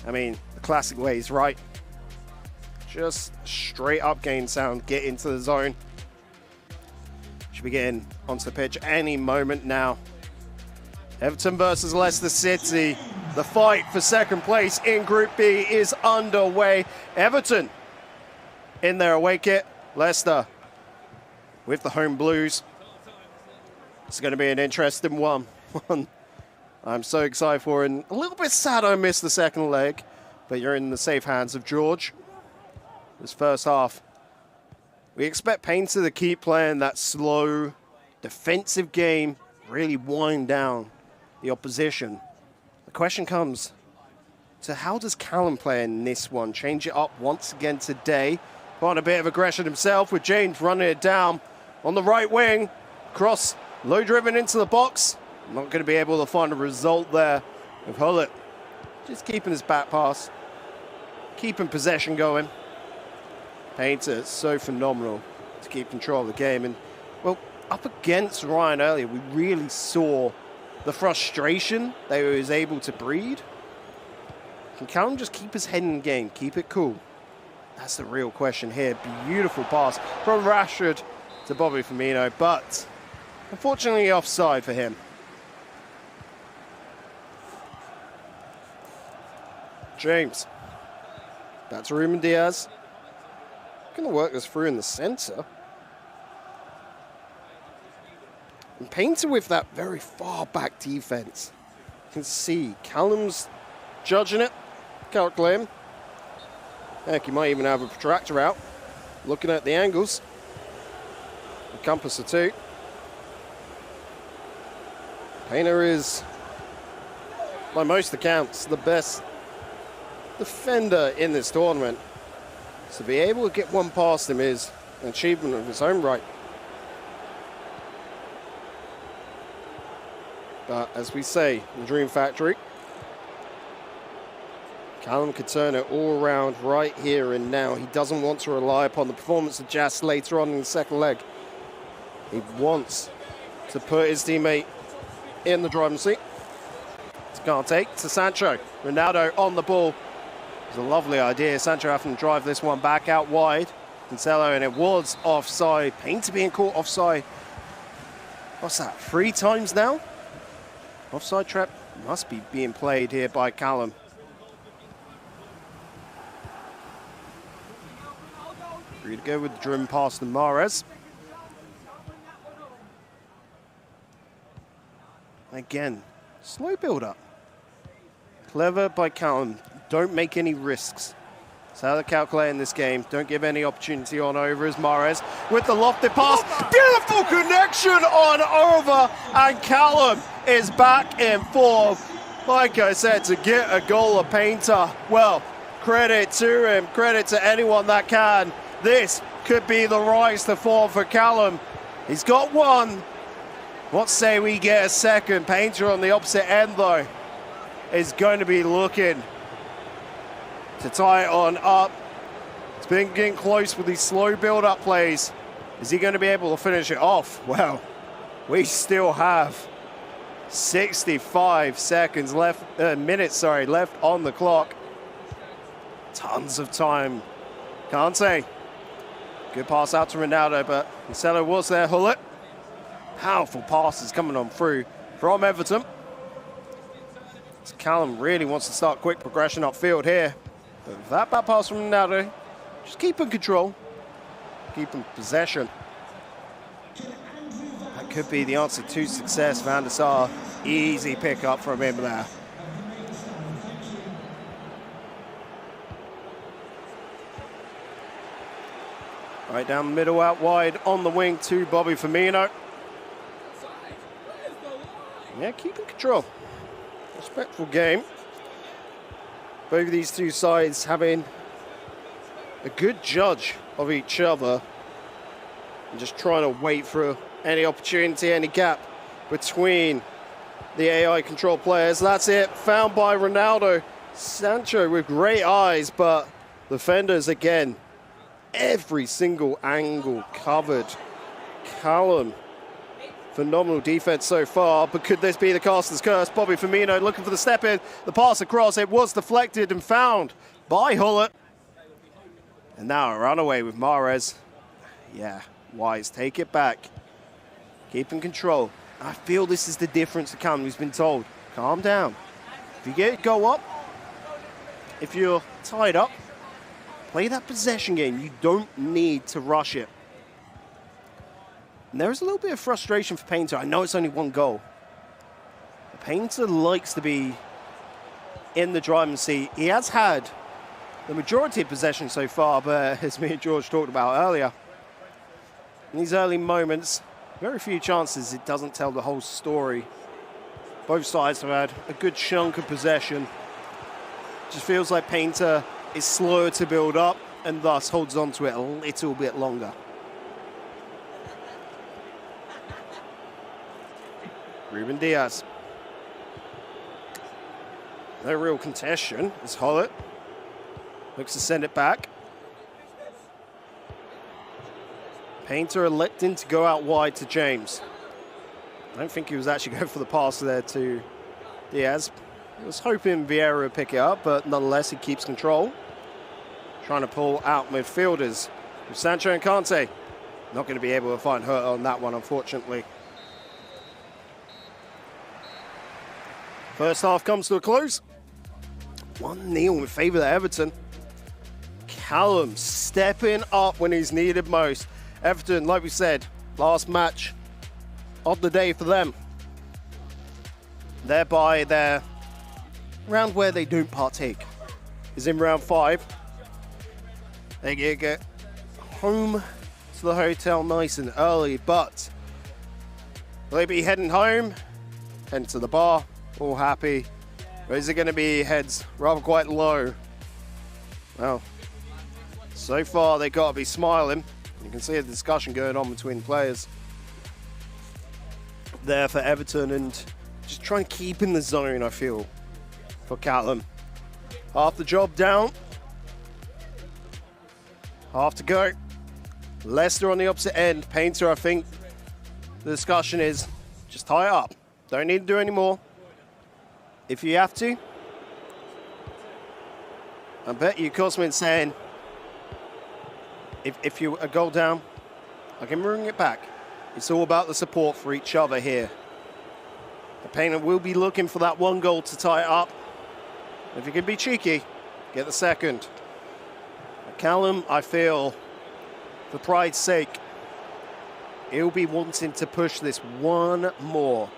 I mean, the classic ways, right? Just straight up game sound, get into the zone. Should be getting onto the pitch any moment now. Everton versus Leicester City. The fight for second place in Group B is underway. Everton in their away kit. Leicester with the home blues. It's going to be an interesting one. I'm so excited for it. And a little bit sad I missed the second leg, but you're in the safe hands of George. This first half, we expect Painter to keep playing that slow, defensive game, really wind down the opposition. The question comes to how does Callum play in this one? Change it up once again today. Put on a bit of aggression himself with James running it down on the right wing. Cross, low driven into the box. Not going to be able to find a result there with Hullett. Just keeping his back pass, keeping possession going. Painter, so phenomenal to keep control of the game. And, well, up against Ryan earlier, we really saw the frustration that he was able to breed. Can Callum just keep his head in the game, keep it cool? That's the real question here. Beautiful pass from Rashford to Bobby Firmino, but unfortunately offside for him. James. That's Ruben Diaz. Going to work this through in the centre. And Painter with that very far back defence. You can see Callum's judging it, calculating. Heck, he might even have a protractor out. Looking at the angles. The compass of 2. Painter is, by most accounts, the best defender in this tournament. So to be able to get one past him is an achievement of its own right. But as we say in the Dream Factory, Callum could turn it all around right here and now. He doesn't want to rely upon the performance of Jas later on in the second leg. He wants to put his teammate in the driving seat. It's Kante to Sancho. Ronaldo on the ball. It's a lovely idea. Sancho having to drive this one back out wide. Cancelo, and it was offside. Painter being caught offside. What's that, 3 times now? Offside trap must be being played here by Callum. Free to go with the driven pass to Mahrez. Again, slow build up. Clever by Callum. Don't make any risks. That's how they calculate in this game. Don't give any opportunity on over as Mahrez with the lofted pass. Beautiful connection on over, and Callum is back in form. Like I said, to get a goal of Painter, well, credit to him, credit to anyone that can. This could be the rise to form for Callum. He's got one. What say we get a second? Painter on the opposite end, though, is going to be looking to tie it on up. It's been getting close with these slow build-up plays. Is he going to be able to finish it off? Well, we still have 65 seconds left, left on the clock. Tons of time. Kante. Good pass out to Ronaldo, but Cancelo was there. Hullet. Powerful passes coming on through from Everton. So Callum really wants to start quick progression upfield here. But with that back pass from Ronaldo, just keeping control, keeping possession. That could be the answer to success. Van der Sar, easy pick up from him there. Right down the middle, out wide on the wing to Bobby Firmino. Yeah, keeping control. Respectful game. Both of these two sides having a good judge of each other and just trying to wait for any opportunity, any gap between the AI control players. That's it, found by Ronaldo. Sancho with great eyes, but defenders again, every single angle covered. Callum, phenomenal defense so far, but could this be the caster's curse? Bobby Firmino looking for the step in, the pass across, it was deflected and found by Hullet. And now a runaway with Mahrez. Yeah, wise, take it back. Keeping control. I feel this is the difference to Callum, who's been told, calm down. If you get it, go up. If you're tied up, play that possession game. You don't need to rush it. And there is a little bit of frustration for Painter. I know it's only one goal. But Painter likes to be in the driving seat. He has had the majority of possession so far, but as me and George talked about earlier, in these early moments, very few chances. It doesn't tell the whole story. Both sides have had a good chunk of possession. Just feels like Painter is slower to build up and thus holds on to it a little bit longer. Ruben Diaz. No real contention as Hullet looks to send it back. Painter electing to go out wide to James. I don't think he was actually going for the pass there to Diaz. I was hoping Vieira would pick it up, but nonetheless he keeps control. Trying to pull out midfielders with Sancho and Kante. Not going to be able to find Hurt on that one, unfortunately. First half comes to a close. 1-0 in favour of Everton. Callum stepping up when he's needed most. Everton, like we said, last match of the day for them. Thereby, they're around where they don't partake. is in round 5. They get home to the hotel nice and early, but will they be heading home, heading to the bar, all happy? Or is it going to be heads rather quite low? Well, so far they got to be smiling. You can see a discussion going on between players there for Everton, and just trying to keep in the zone, I feel, for Callum. Half the job down. Half to go. Leicester on the opposite end. Painter, I think the discussion is just tie it up. Don't need to do any more. If you have to. I bet you Cosmin's saying, if you're a goal down, I can bring it back. It's all about the support for each other here. The Painter will be looking for that one goal to tie it up. If you can be cheeky, get the second. Callum, I feel, for pride's sake, he'll be wanting to push this one more.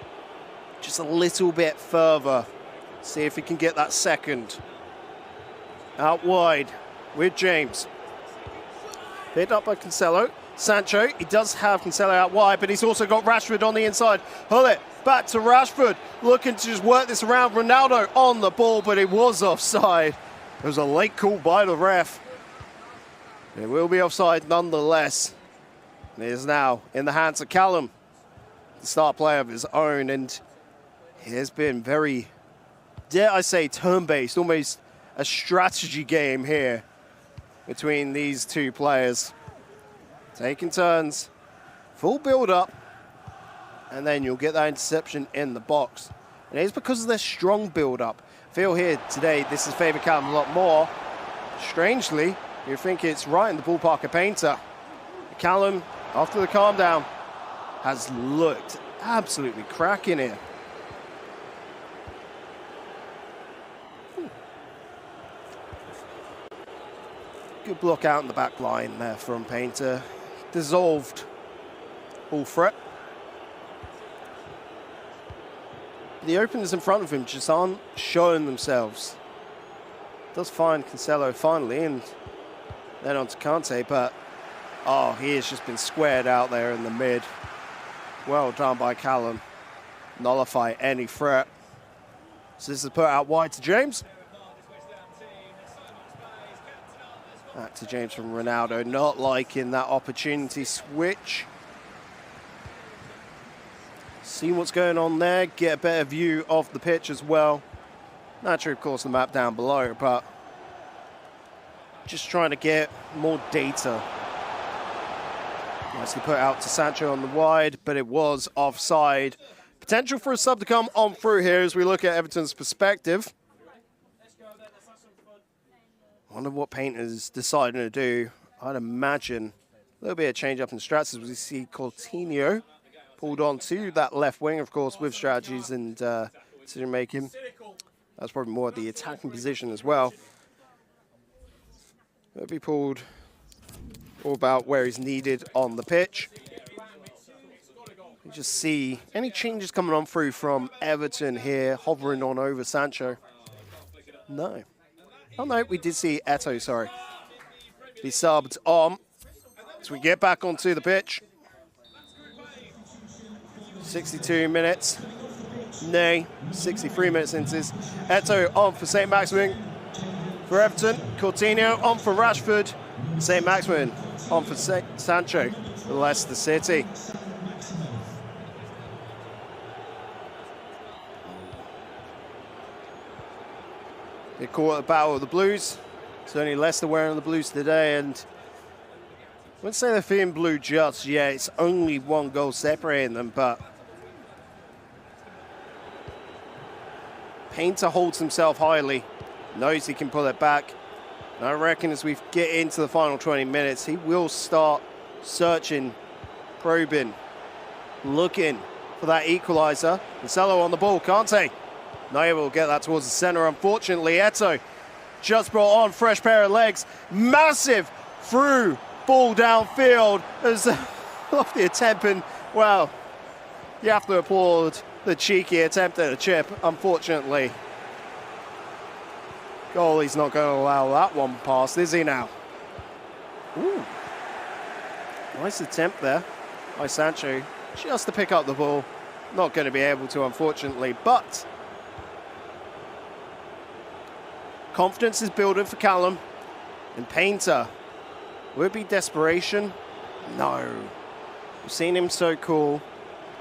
Just a little bit further. See if he can get that second. Out wide with James. Picked up by Cancelo. Sancho, he does have Cancelo out wide, but he's also got Rashford on the inside. Hullet back to Rashford, looking to just work this around. Ronaldo on the ball, but it was offside. It was a late call by the ref. It will be offside nonetheless. It is now in the hands of Callum, the star player of his own, and he has been very, dare I say, turn-based, almost a strategy game here between these two players. Taking turns, full build-up, and then you'll get that interception in the box. And it is because of their strong build-up. I feel here today this has favoured Callum a lot more. Strangely, you think it's right in the ballpark of Painter. Callum, after the calm down, has looked absolutely cracking here. Good block out in the back line there from Painter. Dissolved all threat. The openers in front of him just aren't showing themselves. Does find Cancelo finally, and then on to Kante, but oh, he has just been squared out there in the mid. Well done by Callum. Nullify any threat. So this is put out wide to James. Back to James from Ronaldo, not liking that opportunity switch. See what's going on there, get a better view of the pitch as well. Naturally, of course, the map down below, but just trying to get more data. Nicely put out to Sancho on the wide, but it was offside. Potential for a sub to come on through here as we look at Everton's perspective. Wonder what Painter's deciding to do. I'd imagine a little bit of change up in strats as we see Coutinho pulled on to that left wing, of course, with strategies and decision making. That's probably more at the attacking position as well. He'll be pulled all about where he's needed on the pitch. You just see any changes coming on through from Everton here, hovering on over Sancho. No. Oh no, we did see Eto'o, sorry. Be subbed on as we get back onto the pitch. 62 minutes. Nay, 63 minutes into this. Eto'o on for St. Maximin for Everton. Coutinho on for Rashford. St. Maximin on for Sancho for Leicester City. They call it the Battle of the Blues. It's only Leicester wearing the Blues today, and I wouldn't say they're feeling blue just yet. It's only one goal separating them, but Painter holds himself highly, knows he can pull it back. And I reckon as we get into the final 20 minutes, he will start searching, probing, looking for that equaliser. Cancelo on the ball, Kante. Not able to get that towards the centre, unfortunately. Eto'o just brought on, fresh pair of legs. Massive through ball downfield. As off the attempt, and well, you have to applaud the cheeky attempt at a chip, unfortunately. Goalie's not going to allow that one past, is he now? Ooh. Nice attempt there by Sancho. Just to pick up the ball. Not going to be able to, unfortunately, but confidence is building for Callum. And Painter. Would it be desperation? No. We've seen him so cool.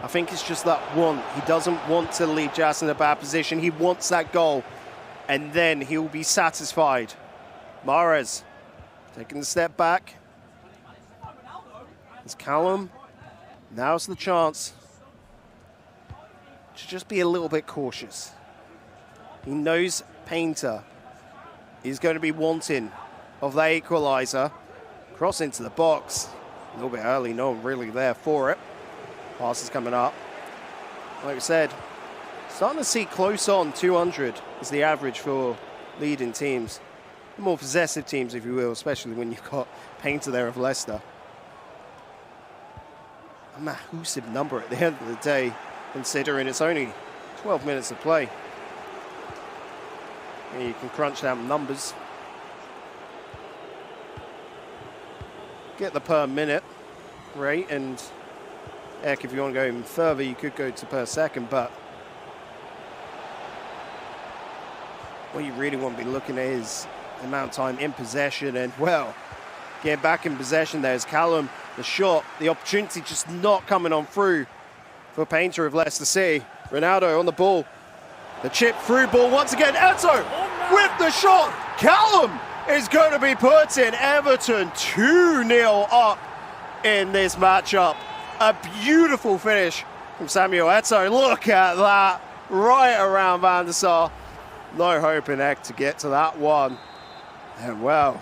I think it's just that want. He doesn't want to leave Jas in a bad position. He wants that goal. And then he'll be satisfied. Mahrez taking the step back. It's Callum. Now's the chance to just be a little bit cautious. He knows Painter is going to be wanting of the equaliser. Cross into the box. A little bit early, no one really there for it. Pass is coming up. Like we said, starting to see close on 200 is the average for leading teams. The more possessive teams, if you will, especially when you've got Painter there of Leicester. A massive number at the end of the day, considering it's only 12 minutes of play. And you can crunch down numbers. Get the per minute rate, and heck, if you want to go even further, you could go to per second, but what you really want to be looking at is the amount of time in possession, and well, getting back in possession there's Callum, the shot, the opportunity just not coming on through for Painter of Leicester City. Ronaldo on the ball, the chip through ball once again, Eto with the shot, Callum is going to be put in. Everton 2-0 up in this matchup. A beautiful finish from Samuel Eto'o. Look at that, right around Van der Sar. No hope in heck to get to that one. And well,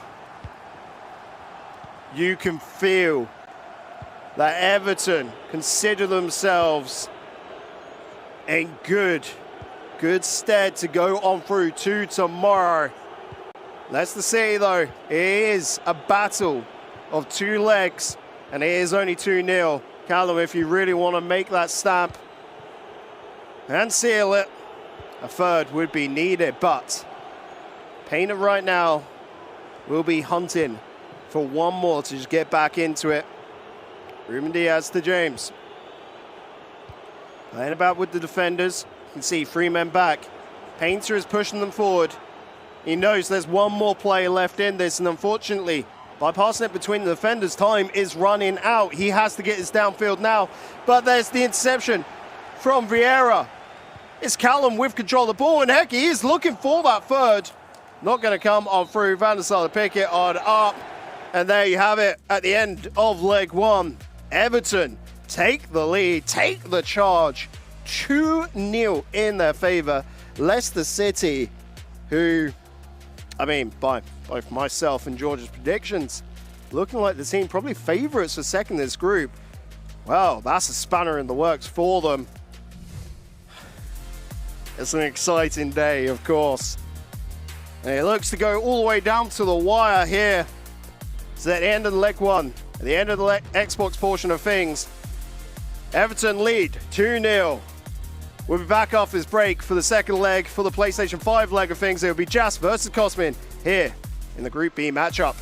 you can feel that Everton consider themselves in good stead to go on through to tomorrow. Leicester City, though, it is a battle of two legs, and it is only 2-0. Callum, if you really want to make that stamp and seal it, a third would be needed, but Painter right now will be hunting for one more to just get back into it. Ruben Diaz to James. Playing about with the defenders. You can see 3 men back. Painter is pushing them forward. He knows there's one more player left in this, and unfortunately, by passing it between the defenders, time is running out. He has to get his downfield now, but there's the interception from Vieira. It's Callum with control of the ball, and heck, he is looking for that third. Not going to come on through. Van der Sar to pick it on up, and there you have it at the end of leg 1. Everton take the lead, take the charge. 2-0 in their favour. Leicester City, who, I mean, by both myself and George's predictions, looking like the team probably favourites for second in this group. Well, that's a spanner in the works for them. It's an exciting day, of course. And it looks to go all the way down to the wire here. So at the end of leg 1, at the end of the Xbox portion of things, Everton lead 2-0. We'll be back after this break for the second leg, for the PlayStation 5 leg of things. It will be Jas versus Cosmin here in the Group B matchup.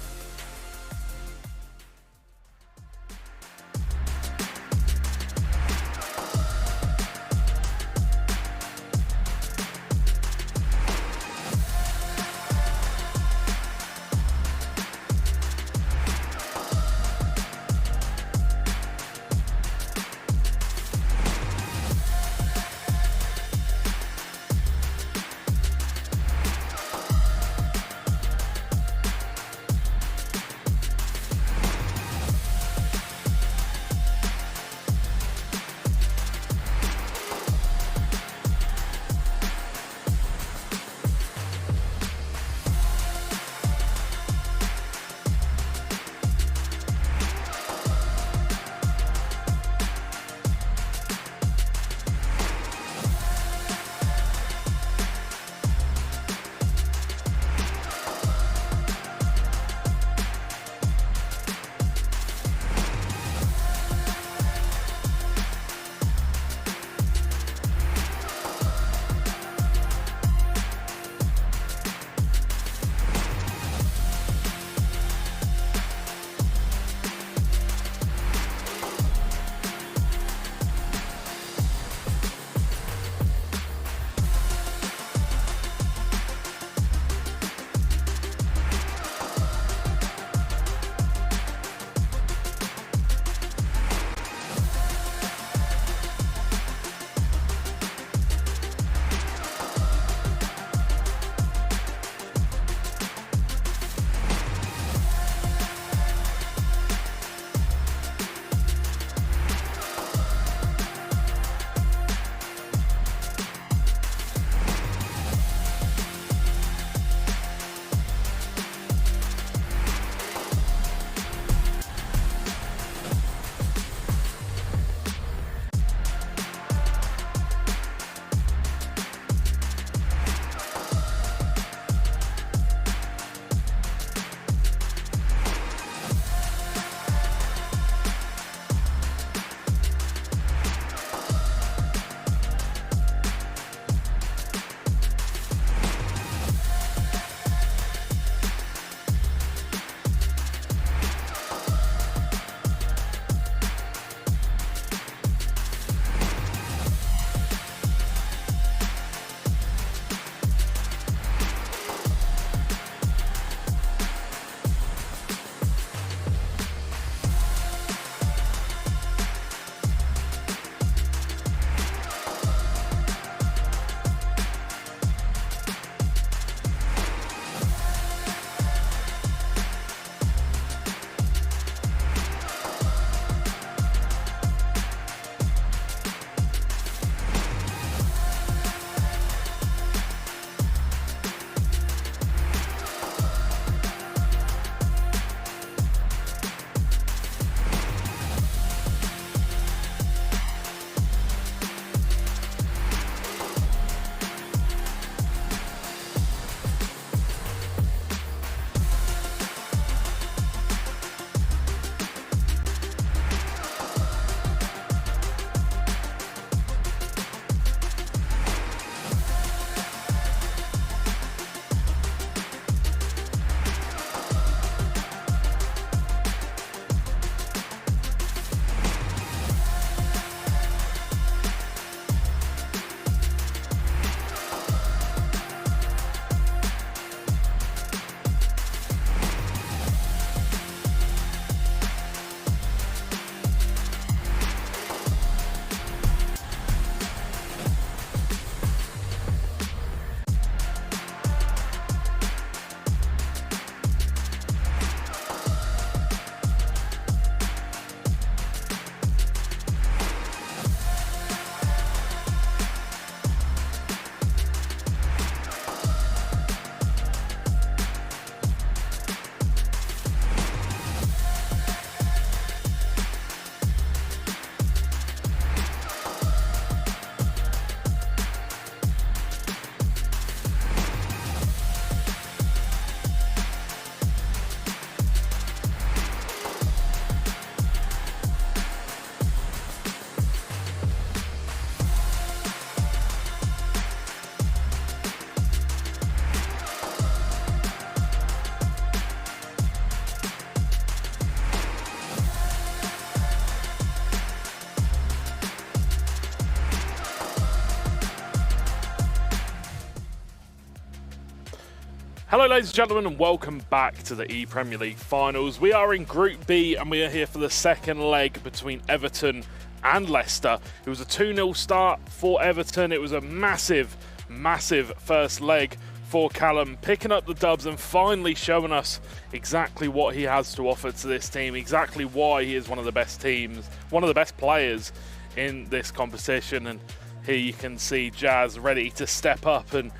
Hello ladies and gentlemen, and welcome back to the ePremier League finals. We are in Group B and we are here for the second leg between Everton and Leicester. It was a 2-0 start for Everton. It was a massive, massive first leg for Callum, picking up the dubs and finally showing us exactly what he has to offer to this team, exactly why he is one of the best teams, one of the best players in this competition. And here you can see Jazz ready to step up and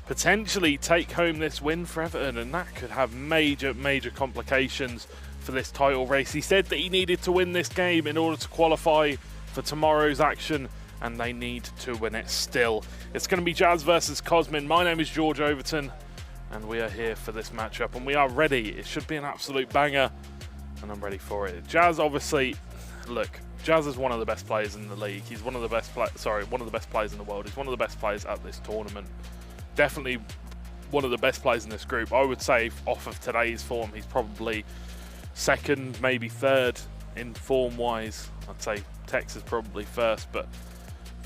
potentially take home this win for Everton, and that could have major, major complications for this title race. He said that he needed to win this game in order to qualify for tomorrow's action, and they need to win it still. It's going to be Jazz versus Cosmin. My name is George Overton, and we are here for this matchup, and we are ready. It should be an absolute banger, and I'm ready for it. Jazz, obviously, look, Jazz is one of the best players in the league. He's one of the best one of the best players in the world. He's one of the best players at this tournament. Definitely one of the best players in this group. I would say off of today's form, he's probably second, maybe third in form-wise. I'd say Tex is probably first, but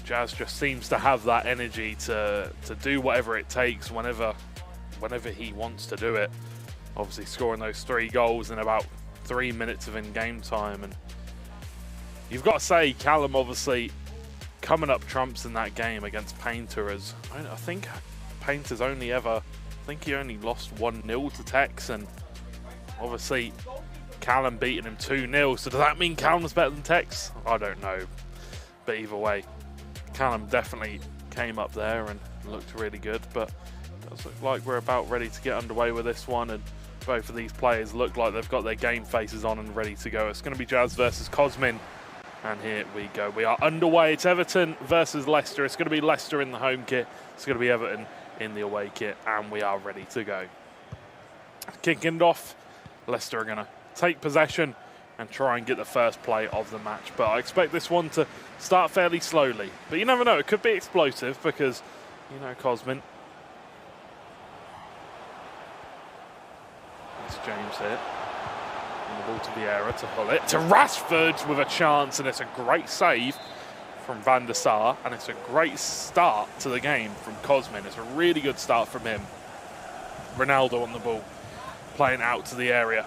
Jazz just seems to have that energy to do whatever it takes whenever he wants to do it. Obviously scoring those 3 goals in about 3 minutes of in-game time. And you've got to say, Callum obviously coming up trumps in that game against Painter. As I think Painter's only ever, I think he only lost 1-0 to Tex, and obviously Callum beating him 2-0. So does that mean Callum's better than Tex? I don't know. But either way, Callum definitely came up there and looked really good. But it does look like we're about ready to get underway with this one, and both of these players look like they've got their game faces on and ready to go. It's going to be Jazz versus Cosmin. And here we go. We are underway. It's Everton versus Leicester. It's going to be Leicester in the home kit. It's going to be Everton in the away kit. And we are ready to go. Kicking it off, Leicester are going to take possession and try and get the first play of the match. But I expect this one to start fairly slowly. But you never know. It could be explosive because, you know, Cosmin. It's James here. And the ball to Vieira, to Hullet, to Rashford with a chance, and it's a great save from Van der Sar, and it's a great start to the game from Cosmin. It's a really good start from him. Ronaldo on the ball, playing out to the area.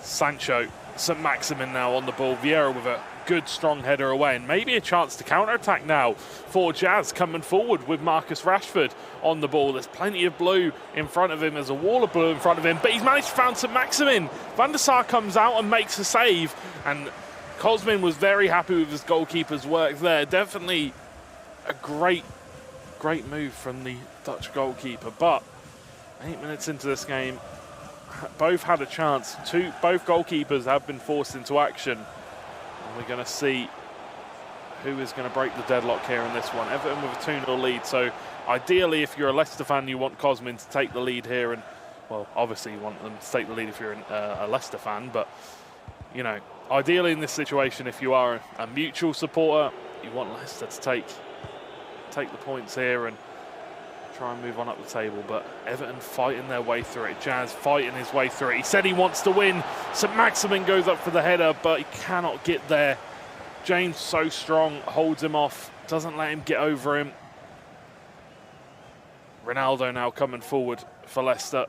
Sancho, St. Maximin now on the ball. Vieira with a good strong header away, and maybe a chance to counter-attack now for Jazz coming forward with Marcus Rashford on the ball. There's plenty of blue in front of him. There's a wall of blue in front of him, but he's managed to find St. Maximin. Van der Sar comes out and makes a save, and Cosmin was very happy with his goalkeeper's work there. Definitely a great move from the Dutch goalkeeper, but 8 minutes into this game, both had a chance. Both goalkeepers have been forced into action. And we're going to see who is going to break the deadlock here in this one. Everton with a 2-0 lead. So ideally, if you're a Leicester fan, you want Cosmin to take the lead here. And, well, obviously you want them to take the lead if you're a Leicester fan. But, you know, ideally in this situation, if you are a mutual supporter, you want Leicester to take the points here and try and move on up the table. But Everton fighting their way through it. Jazz fighting his way through it. He said he wants to win. St. Maximin goes up for the header, but he cannot get there. James so strong, holds him off, doesn't let him get over him. Ronaldo now coming forward for Leicester.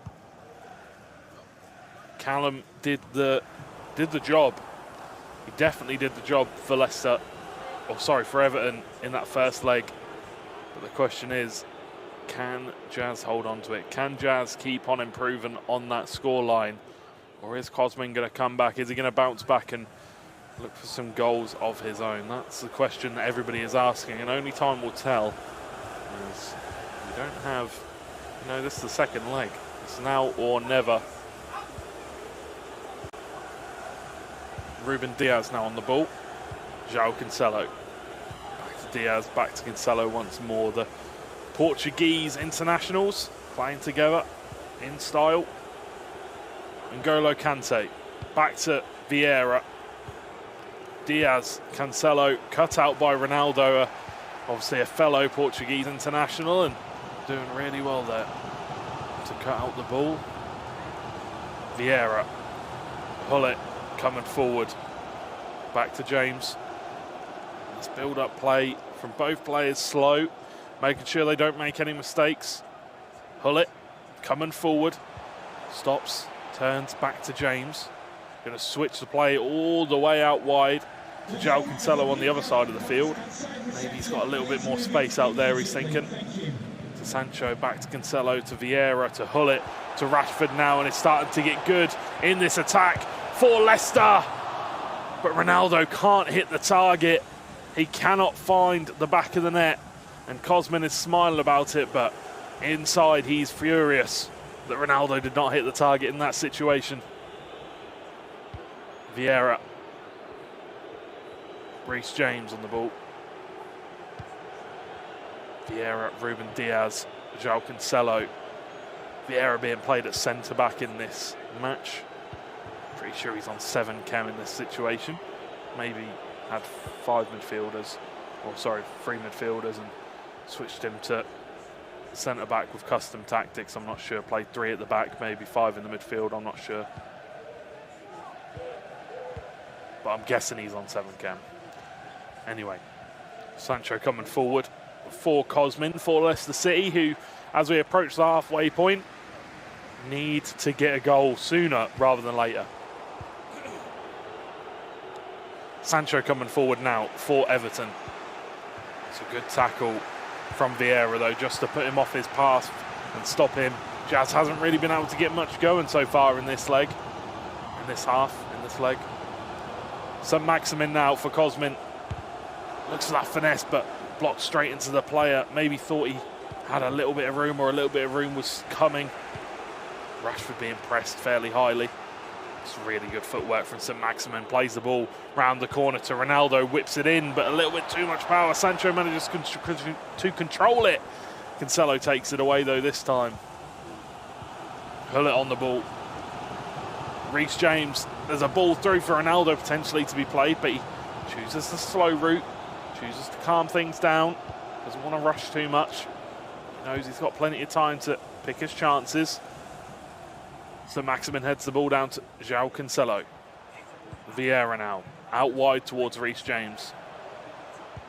Callum did the job. He definitely did the job for Leicester, or sorry, for Everton in that first leg. But the question is, can Jazz hold on to it? Can Jazz keep on improving on that scoreline? Or is Cosmin going to come back? Is he going to bounce back and look for some goals of his own? That's the question that everybody is asking, and only time will tell. As we don't have, you know, this is the second leg. It's now or never. Ruben Diaz now on the ball. João Cancelo. Back to Diaz, back to Cancelo once more. The Portuguese internationals playing together in style. N'Golo Kante, back to Vieira. Diaz, Cancelo, cut out by Ronaldo, obviously a fellow Portuguese international, and doing really well there to cut out the ball. Vieira, Hullet coming forward, back to James. This build-up play from both players slow, making sure they don't make any mistakes. Hullet coming forward, Stops, turns back to James. Going to switch the play all the way out wide to João Cancelo on the other side of the field. Maybe he's got a little bit more space out there, he's thinking. To Sancho, back to Cancelo, to Vieira, to Hullet, to Rashford now, and it's starting to get good in this attack for Leicester. But Ronaldo can't hit the target. He cannot find the back of the net. And Cosmin is smiling about it, but inside he's furious that Ronaldo did not hit the target in that situation. Vieira. Reece James on the ball. Vieira, Ruben Diaz, João Cancelo. Vieira being played at centre-back in this match. Pretty sure he's on 7 cam in this situation. Maybe had 3 midfielders and switched him to centre-back with custom tactics. I'm not sure. Played 3 at the back, maybe 5 in the midfield. I'm not sure. But I'm guessing he's on 7 cam. Anyway, Sancho coming forward for Cosmin, for Leicester City, who, as we approach the halfway point, need to get a goal sooner rather than later. Sancho coming forward now for Everton. It's a good tackle from Vieira, though, just to put him off his path and stop him. Jazz hasn't really been able to get much going so far in this leg, in this half, in this leg. St. Maximin now for Cosmin. Looks for that finesse, but blocked straight into the player. Maybe thought he had a little bit of room, or a little bit of room was coming. Rashford being pressed fairly highly. It's really good footwork from St. Maximin. Plays the ball round the corner to Ronaldo, whips it in, but a little bit too much power. Sancho manages to control it. Cancelo takes it away, though, this time. Hullet on the ball. Reece James, there's a ball through for Ronaldo potentially to be played, but he chooses the slow route, chooses to calm things down, doesn't want to rush too much. He knows he's got plenty of time to pick his chances. So Maximin heads the ball down to João Cancelo. Vieira now, out wide towards Reece James.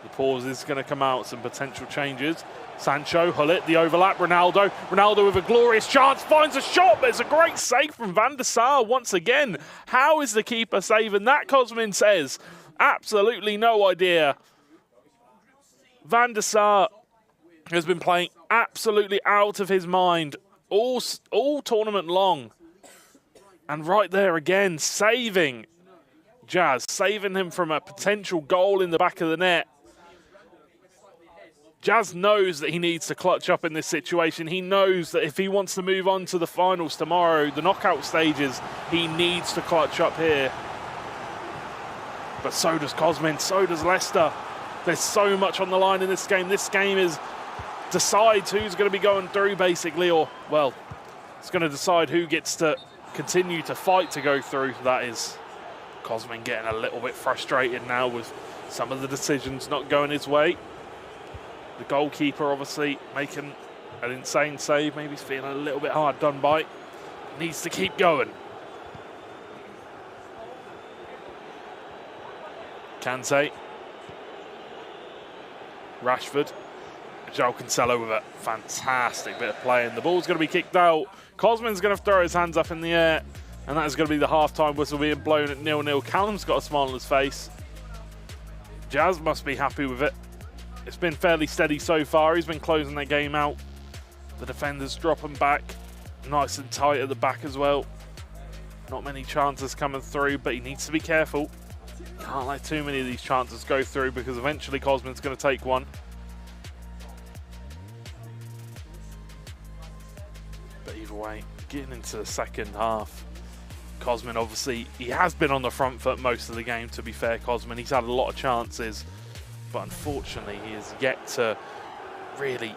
The pause is going to come out, some potential changes. Sancho, Hullet, the overlap, Ronaldo. Ronaldo with a glorious chance, finds a shot, but it's a great save from Van der Sar once again. How is the keeper saving that, Cosmin says? Absolutely no idea. Van der Sar has been playing absolutely out of his mind all tournament long. And right there again, saving Jazz, saving him from a potential goal in the back of the net. Jazz knows that he needs to clutch up in this situation. He knows that if he wants to move on to the finals tomorrow, the knockout stages, he needs to clutch up here. But so does Cosmin, so does Leicester. There's so much on the line in this game. This game decides who's going to be going through, basically, or, well, it's going to decide who gets to continue to fight to go through. That is Cosmin getting a little bit frustrated now with some of the decisions not going his way. The goalkeeper obviously making an insane save. Maybe he's feeling a little bit hard done by. Needs to keep going. Kante. Rashford. João Cancelo with a fantastic bit of play, and the ball's going to be kicked out. Cosmin's going to throw his hands up in the air, and that is going to be the half-time whistle being blown at 0-0. Callum's got a smile on his face. Jazz must be happy with it. It's been fairly steady so far. He's been closing that game out. The defenders dropping back, nice and tight at the back as well. Not many chances coming through, but he needs to be careful. Can't let too many of these chances go through, because eventually Cosmin's going to take one. But either way, getting into the second half, Cosmin obviously, he has been on the front foot most of the game, to be fair. Cosmin, he's had a lot of chances, but unfortunately he has yet to really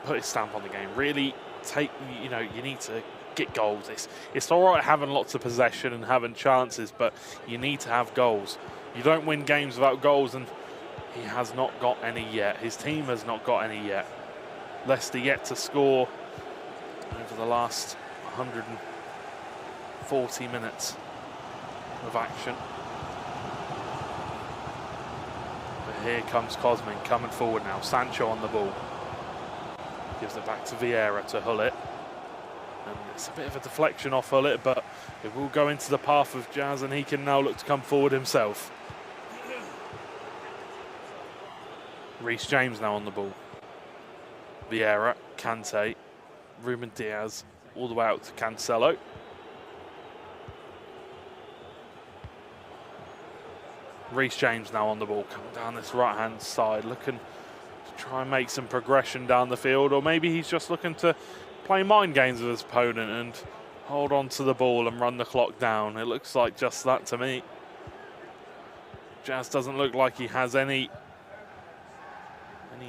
put his stamp on the game, really take, you know, you need to get goals. It's all right having lots of possession and having chances, but you need to have goals. You don't win games without goals, and he has not got any yet. His team has not got any yet. Leicester yet to score over the last 140 minutes of action. But here comes Cosmin coming forward now. Sancho on the ball. Gives it back to Vieira, to Hullet. And It's a bit of a deflection off Hullet, but it will go into the path of Jazz, and he can now look to come forward himself. Reece James now on the ball. Vieira, Kante, Ruben Diaz, all the way out to Cancelo. Reece James now on the ball, coming down this right-hand side, looking to try and make some progression down the field, or maybe he's just looking to play mind games with his opponent and hold on to the ball and run the clock down. It looks like just that to me. Jazz doesn't look like he has any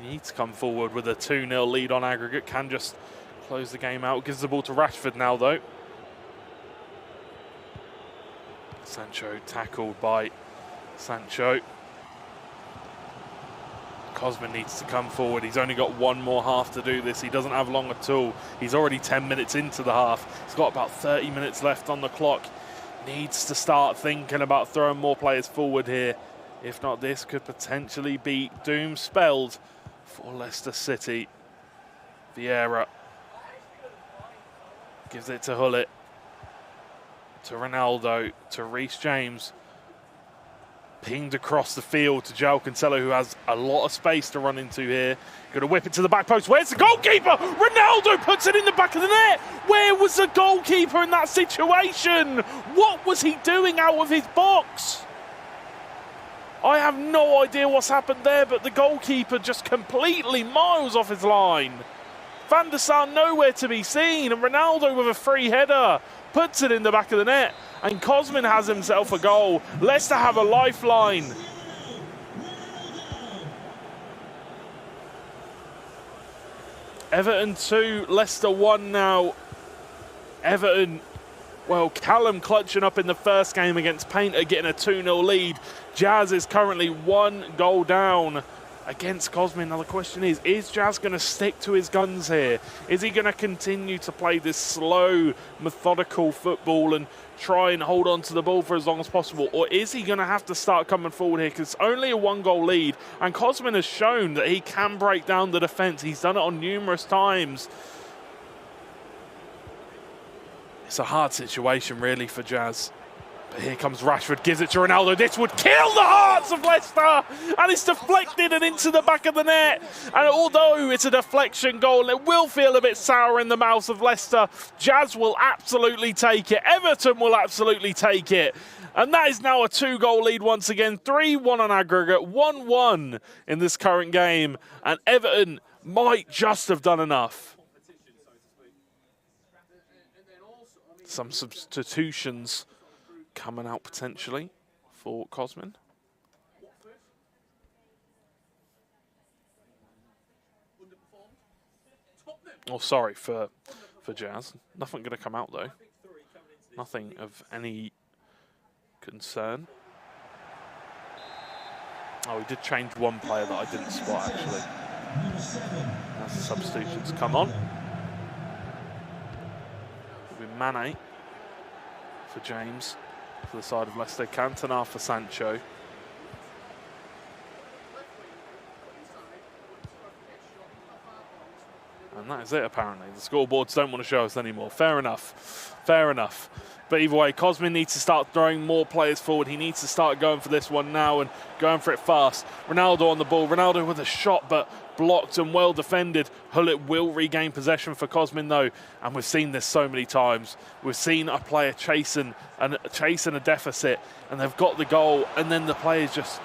need to come forward with a 2-0 lead on aggregate. Can just close the game out. Gives the ball to Rashford now, though. Sancho tackled by Sancho. Cosman needs to come forward. He's only got one more half to do this. He doesn't have long at all. He's already 10 minutes into the half. He's got about 30 minutes left on the clock. Needs to start thinking about throwing more players forward here. If not, this could potentially be doom spelled for Leicester City. Vieira gives it to Hullet, to Ronaldo, to Reece James. Pinged across the field to João Cancelo, who has a lot of space to run into here. Going to whip it to the back post. Where's the goalkeeper? Ronaldo puts it in the back of the net. Where was the goalkeeper in that situation? What was he doing out of his box? I have no idea what's happened there, but the goalkeeper just completely miles off his line. Van der Sar nowhere to be seen, and Ronaldo with a free header puts it in the back of the net, and Cosman has himself a goal. Leicester have a lifeline. Everton 2, Leicester 1 now. Everton, well, Callum clutching up in the first game against Painter, getting a 2-0 lead. Jazz is currently 1 goal down against Cosman. Now the question is Jazz going to stick to his guns here? Is he going to continue to play this slow, methodical football and try and hold on to the ball for as long as possible? Or is he going to have to start coming forward here? Because it's only a 1-goal lead, and Cosman has shown that he can break down the defence. He's done it on numerous times. It's a hard situation, really, for Jazz. But here comes Rashford, gives it to Ronaldo. This would kill the hearts of Leicester. And it's deflected and into the back of the net. And although it's a deflection goal, it will feel a bit sour in the mouth of Leicester. Jazz will absolutely take it. Everton will absolutely take it. And that is now a 2-goal lead once again. 3-1 on aggregate, 1-1 in this current game. And Everton might just have done enough. Some substitutions coming out potentially for Cosman. Oh, sorry, for Jazz. Nothing going to come out, though. Nothing of any concern. Oh, he did change one player that I didn't spot, actually. As the substitutions come on. It'll be Mane for James. For the side of Leicester, Cantona for Sancho. And that is it, apparently. The scoreboards don't want to show us anymore. Fair enough. Fair enough. But either way, Cosman needs to start throwing more players forward. He needs to start going for this one now and going for it fast. Ronaldo on the ball. Ronaldo with a shot, but blocked and well defended. Hullet will regain possession for Cosman, though. And we've seen this so many times. We've seen a player chasing a deficit, and they've got the goal, and then the players just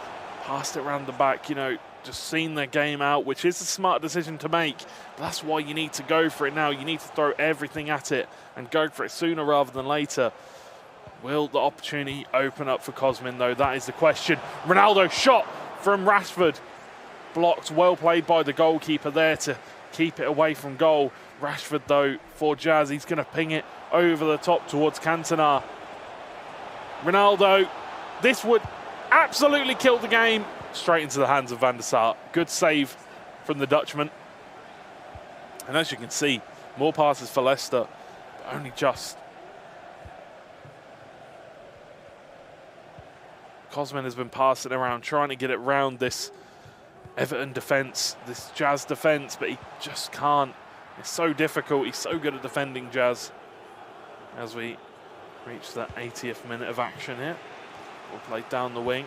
passed it around the back, you know, just seen their game out, which is a smart decision to make. But that's why you need to go for it now. You need to throw everything at it and go for it sooner rather than later. Will the opportunity open up for Cosman, though? That is the question. Ronaldo shot from Rashford. Blocked, well played by the goalkeeper there to keep it away from goal. Rashford, though, for Jazz, he's going to ping it over the top towards Cantona. Ronaldo, this would absolutely kill the game. Straight into the hands of Van der Sar. Good save from the Dutchman. And as you can see, more passes for Leicester, but only just. Cosman has been passing around, trying to get it round this Everton defence, this Jazz defence, but he just can't. It's so difficult. He's so good at defending, Jazz. as we reach the 80th minute of action here. We'll play down the wing.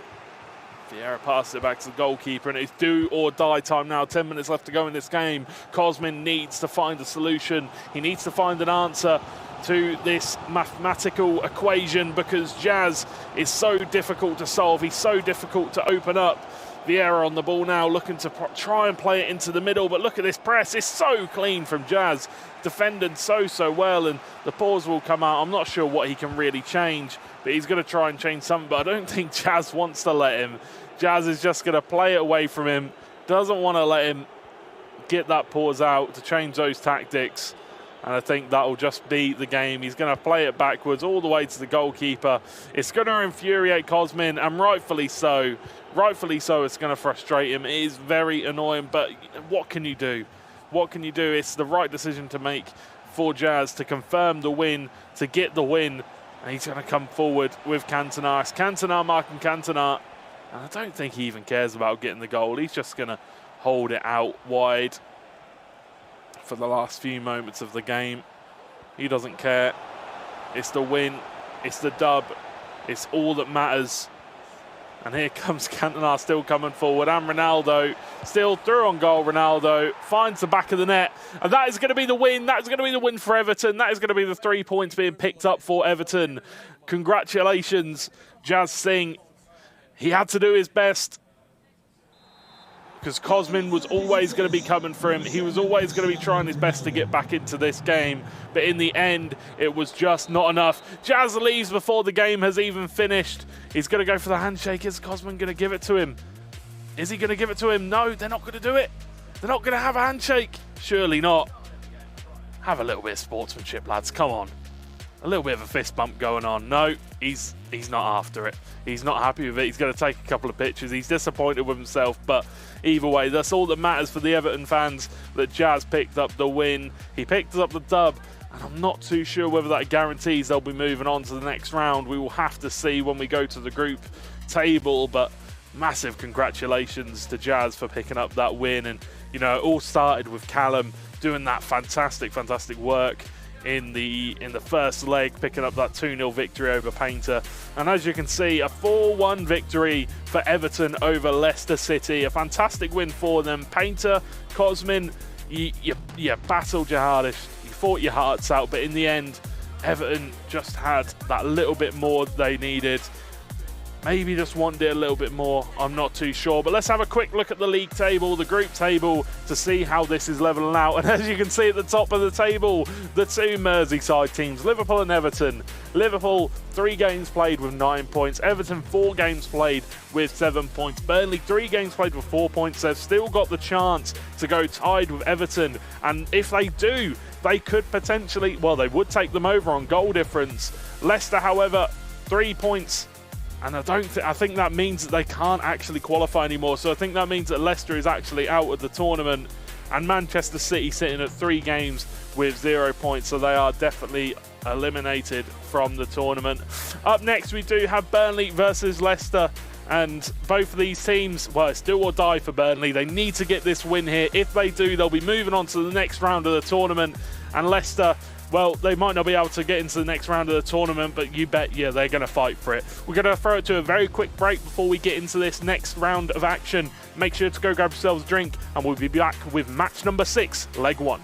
Vieira passes it back to the goalkeeper, and it's do or die time now. 10 minutes left to go in this game. Cosmin needs to find a solution. He needs to find an answer to this mathematical equation, because Jazz is so difficult to solve. He's so difficult to open up. Vieira on the ball now, looking to try and play it into the middle, but look at this press. It's so clean from Jazz. Defended so well, and the pause will come out. I'm not sure what he can really change, but he's going to try and change something, but I don't think Jazz wants to let him. Jazz is just going to play it away from him, doesn't want to let him get that pause out to change those tactics, and I think that will just be the game. He's going to play it backwards all the way to the goalkeeper. It's going to infuriate Cosmin, and rightfully so. Rightfully so, it's going to frustrate him. It is very annoying, but what can you do? What can you do? It's the right decision to make for Jazz to confirm the win, to get the win, and he's going to come forward with Cantona. It's Cantona marking Cantona, and I don't think he even cares about getting the goal. He's just going to hold it out wide for the last few moments of the game. He doesn't care. It's the win. It's the dub. It's all that matters. And here comes Cantona still coming forward, and Ronaldo still through on goal. Ronaldo finds the back of the net, and that is going to be the win. That is going to be the win for Everton. That is going to be the 3 points being picked up for Everton. Congratulations, Jazz Singh. He had to do his best, because Cosmin was always going to be coming for him. He was always going to be trying his best to get back into this game. But in the end, it was just not enough. Jazz leaves before the game has even finished. He's going to go for the handshake. Is Cosmin going to give it to him? Is he going to give it to him? No, they're not going to do it. They're not going to have a handshake. Surely not. Have a little bit of sportsmanship, lads. Come on. A little bit of a fist bump going on. No, he's not after it. He's not happy with it. He's going to take a couple of pictures. He's disappointed with himself, but either way, that's all that matters for the Everton fans, that Jazz picked up the win. He picked up the dub, and I'm not too sure whether that guarantees they'll be moving on to the next round. We will have to see when we go to the group table, but massive congratulations to Jazz for picking up that win. And, you know, it all started with Callum doing that fantastic work in the first leg, picking up that 2-0 victory over Painter. And as you can see, a 4-1 victory for Everton over Leicester City. A fantastic win for them. Painter, Cosmin, you battled your hardest, you fought your hearts out, but in the end, Everton just had that little bit more they needed. Maybe just wanted it a little bit more, I'm not too sure. But let's have a quick look at the league table, the group table, to see how this is levelling out. And as you can see at the top of the table, the two Merseyside teams, Liverpool and Everton. Liverpool, 3 games played with 9 points. Everton, 4 games played with 7 points. Burnley, 3 games played with 4 points. They've still got the chance to go tied with Everton. And if they do, they could potentially, well, they would take them over on goal difference. Leicester, however, 3 points. And I think that means that they can't actually qualify anymore. So I think that means that Leicester is actually out of the tournament. And Manchester City sitting at 3 games with 0 points. So they are definitely eliminated from the tournament. Up next, we do have Burnley versus Leicester. And both of these teams, well, it's do or die for Burnley. They need to get this win here. If they do, they'll be moving on to the next round of the tournament. And Leicester, well, they might not be able to get into the next round of the tournament, but you bet, yeah, they're going to fight for it. We're going to throw it to a very quick break before we get into this next round of action. Make sure to go grab yourselves a drink, and we'll be back with match number 6, leg 1.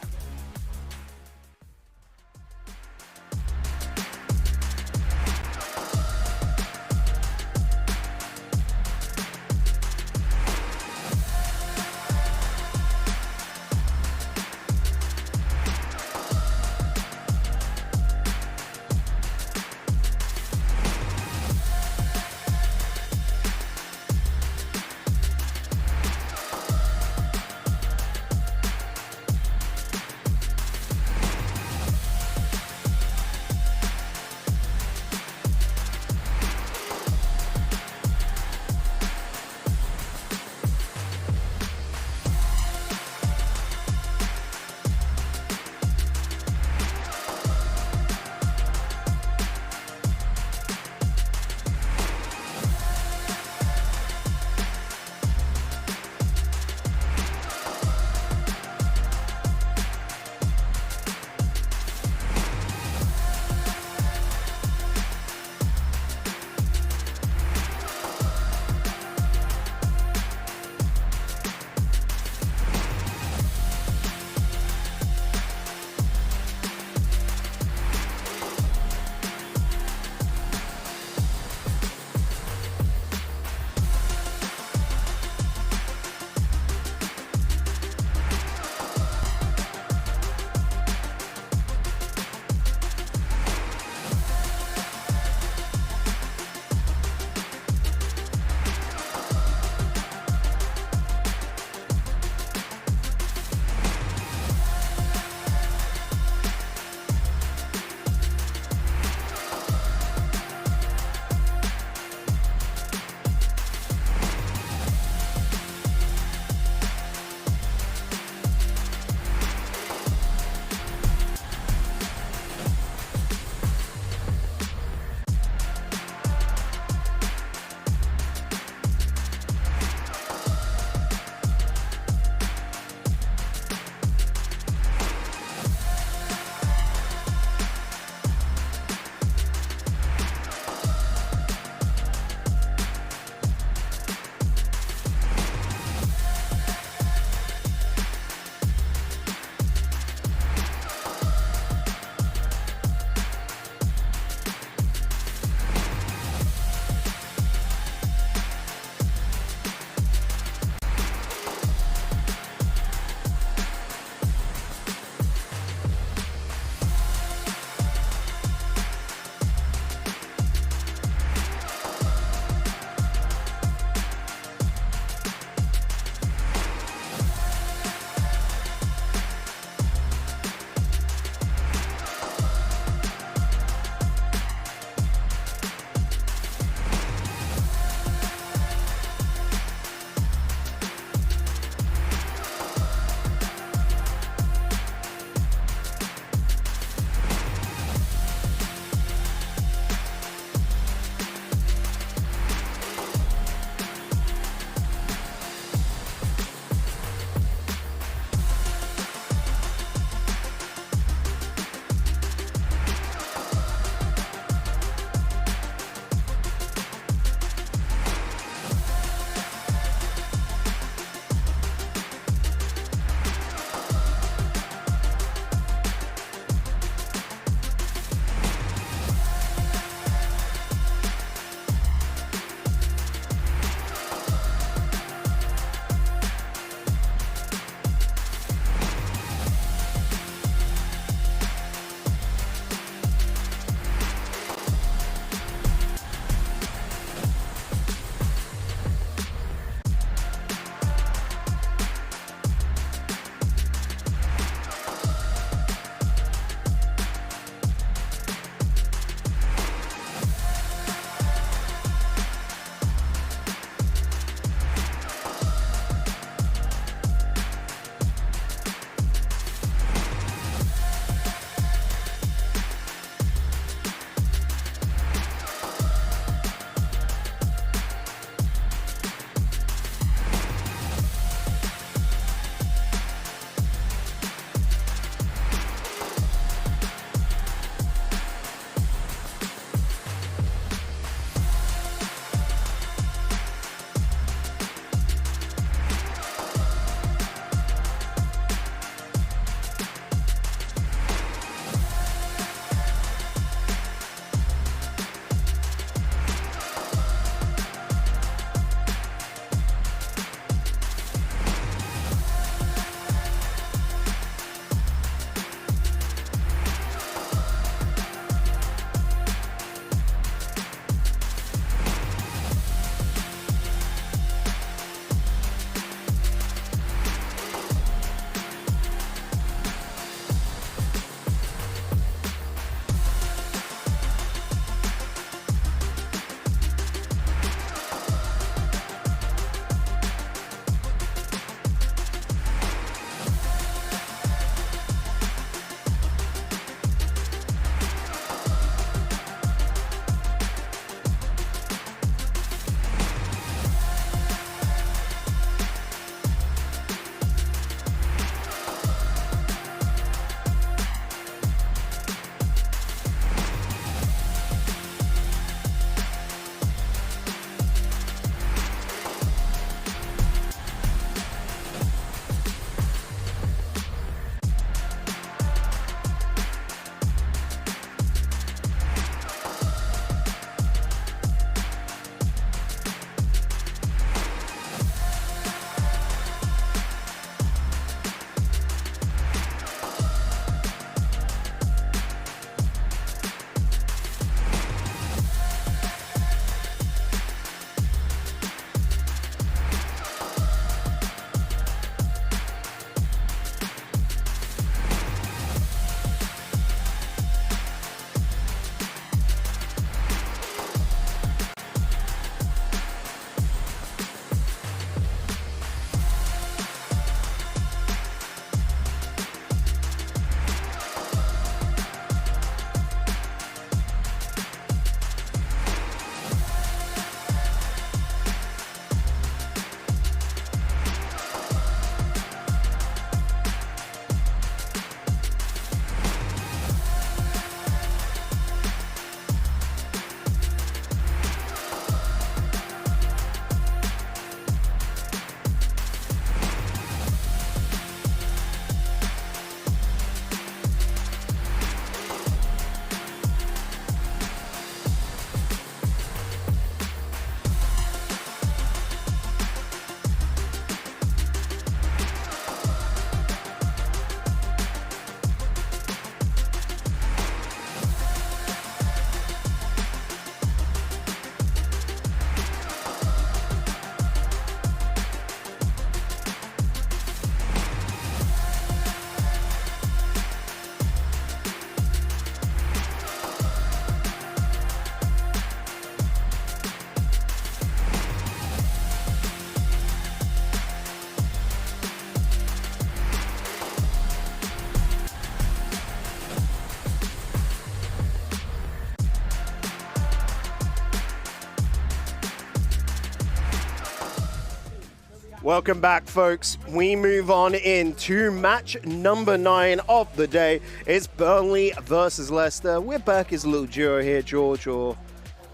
Welcome back, folks. We move on into match number 9 of the day. It's Burnley versus Leicester. We're back as a little duo here, George, or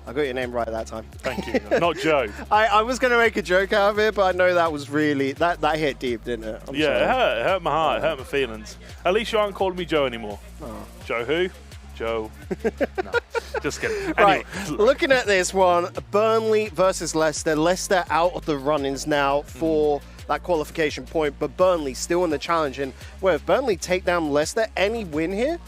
I got your name right that time. Thank you. Not Joe. I was going to make a joke out of it, but I know that was really, that hit deep, didn't it? I'm sorry. It hurt my heart, it hurt my feelings. At least you aren't calling me Joe anymore. Oh. Joe who? Joe. No, just kidding. Right, Anyway. looking at this one, Burnley versus Leicester. Leicester out of the run-ins now for that qualification point, but Burnley still in the challenge. And well, if Burnley take down Leicester, any win here,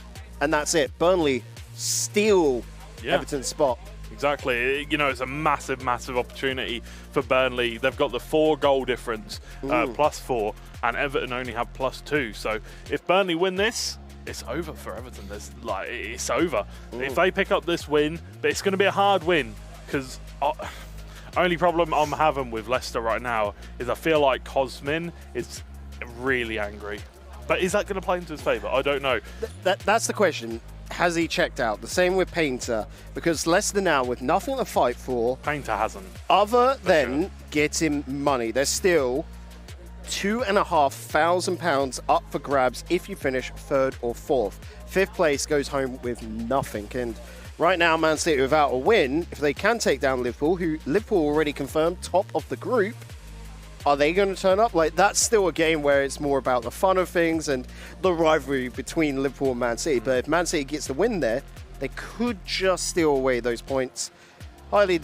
and that's it. Burnley steal Everton's spot. Exactly. You know, it's a massive, massive opportunity for Burnley. They've got the 4-goal difference, +4, and Everton only have +2. So if Burnley win this, it's over for Everton. It's over. If they pick up this win, but it's going to be a hard win because only problem I'm having with Leicester right now is I feel like Cosmin is really angry. But is that going to play into his favour? I don't know. That's the question. Has he checked out? The same with Painter, because Leicester now with nothing to fight for. Painter hasn't. Other than getting money. There's still £2,500 up for grabs if you finish 3rd or 4th. 5th place goes home with nothing. And right now, Man City without a win, if they can take down Liverpool, who Liverpool already confirmed top of the group, are they going to turn up? Like, that's still a game where it's more about the fun of things and the rivalry between Liverpool and Man City. But if Man City gets the win there, they could just steal away those points. Highly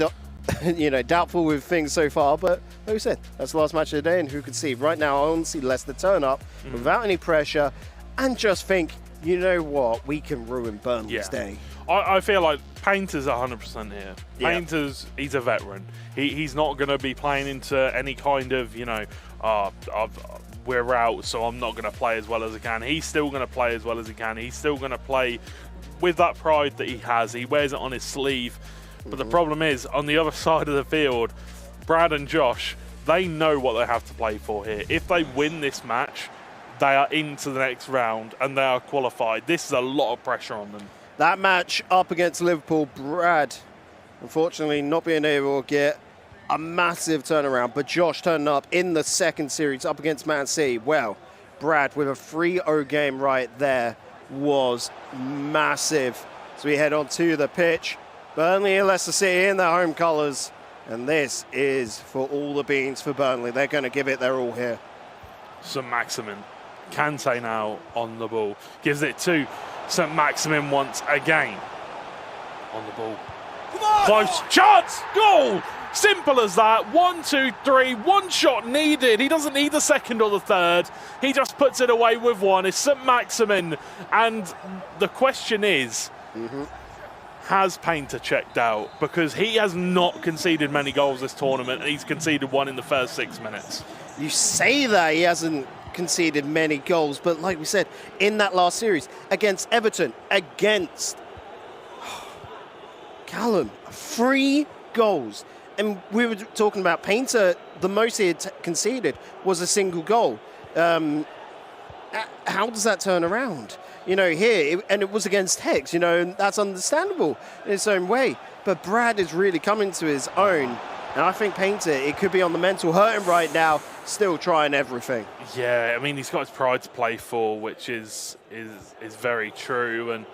doubtful with things so far, but like we said, that's the last match of the day, and who can see? Right now, I want to see Leicester turn up without any pressure and just think, you know what, we can ruin Burnley's day. I feel like Painter's 100% here. Painter's, he's a veteran. He's not going to be playing into any kind of, we're out, so I'm not going to play as well as I can. He's still going to play as well as he can. He's still going to play with that pride that he has. He wears it on his sleeve. But the problem is, on the other side of the field, Brad and Josh, they know what they have to play for here. If they win this match, they are into the next round and they are qualified. This is a lot of pressure on them. That match up against Liverpool, Brad, unfortunately not being able to get a massive turnaround, but Josh turning up in the 2nd series up against Man City. Well, Brad with a 3-0 game right there was massive. So we head on to the pitch. Burnley and Leicester City in their home colours, and this is for all the beans for Burnley. They're going to give it their all here. St. Maximin, Kante now on the ball, gives it to St. Maximin once again. On the ball. Close chance, goal! Simple as that. 1, 2, 3, one shot needed. He doesn't need the 2nd or the 3rd. He just puts it away with 1. It's St. Maximin, and the question is, has Painter checked out? Because he has not conceded many goals this tournament, and he's conceded 1 in the first 6 minutes. You say that he hasn't conceded many goals, but like we said, in that last series against Everton, against Callum, 3 goals. And we were talking about Painter, the most he had conceded was a single goal. How does that turn around? Here, and it was against Hex, and that's understandable in its own way. But Brad is really coming to his own. And I think Painter, it could be on the mental hurting right now, still trying everything. Yeah, I mean, he's got his pride to play for, which is very true. And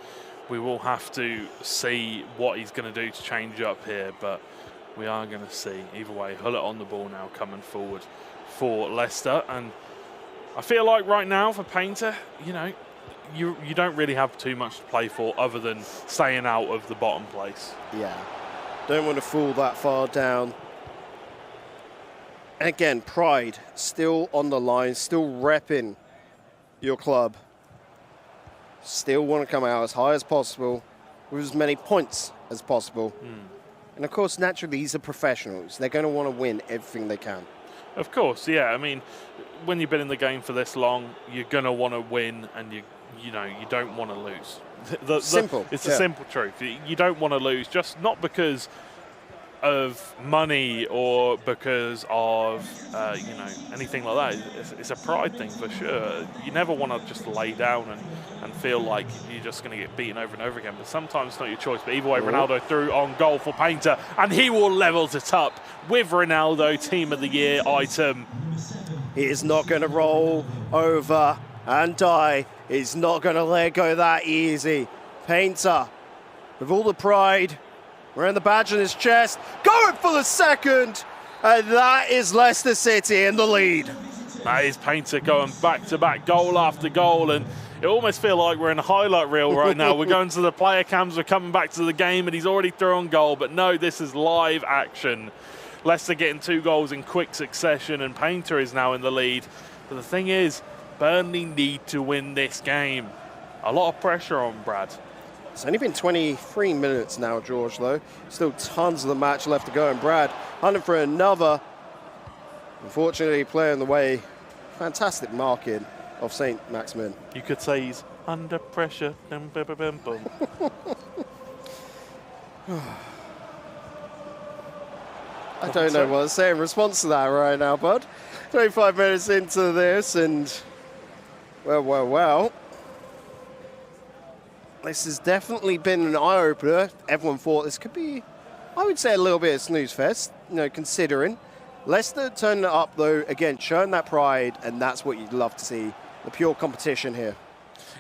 we will have to see what he's going to do to change up here. But we are going to see. Either way, Hullett on the ball now coming forward for Leicester. And I feel like right now for Painter, you don't really have too much to play for other than staying out of the bottom place. Yeah. Don't want to fall that far down. And again, pride still on the line, still repping your club. Still want to come out as high as possible with as many points as possible. And of course, naturally, these are professionals. They're going to want to win everything they can. Of course, yeah. I mean, when you've been in the game for this long, you're going to want to win, and you don't want to lose. Simple. It's the simple truth. You don't want to lose, just not because of money or because of you know, anything like that. It's a pride thing for sure. You never want to just lay down and feel like you're just going to get beaten over and over again, but sometimes it's not your choice. But either way, Ronaldo threw on goal for Painter, and he will level it up with Ronaldo Team of the Year item. He is not going to roll over and die. He's not going to let go that easy. Painter, with all the pride, wearing the badge on his chest, going for the second, and that is Leicester City in the lead. That is Painter going back-to-back goal after goal, and it almost feels like we're in a highlight reel right now. We're going to the player cams, we're coming back to the game, and he's already through on goal, but no, this is live action. Leicester getting 2 goals in quick succession, and Painter is now in the lead. But the thing is, Burnley need to win this game. A lot of pressure on Brad. It's only been 23 minutes now, George, though. Still tons of the match left to go, and Brad hunting for another. Unfortunately, playing the way, fantastic marking of St. Maximin. You could say he's under pressure. Dum, bum, bum, bum. I don't know what to say in response to that right now, bud. 25 minutes into this, and well. This has definitely been an eye-opener. Everyone thought this could be, I would say, a little bit of snooze fest, you know, considering. Leicester turning it up, though, again, showing that pride, and that's what you'd love to see, the pure competition here.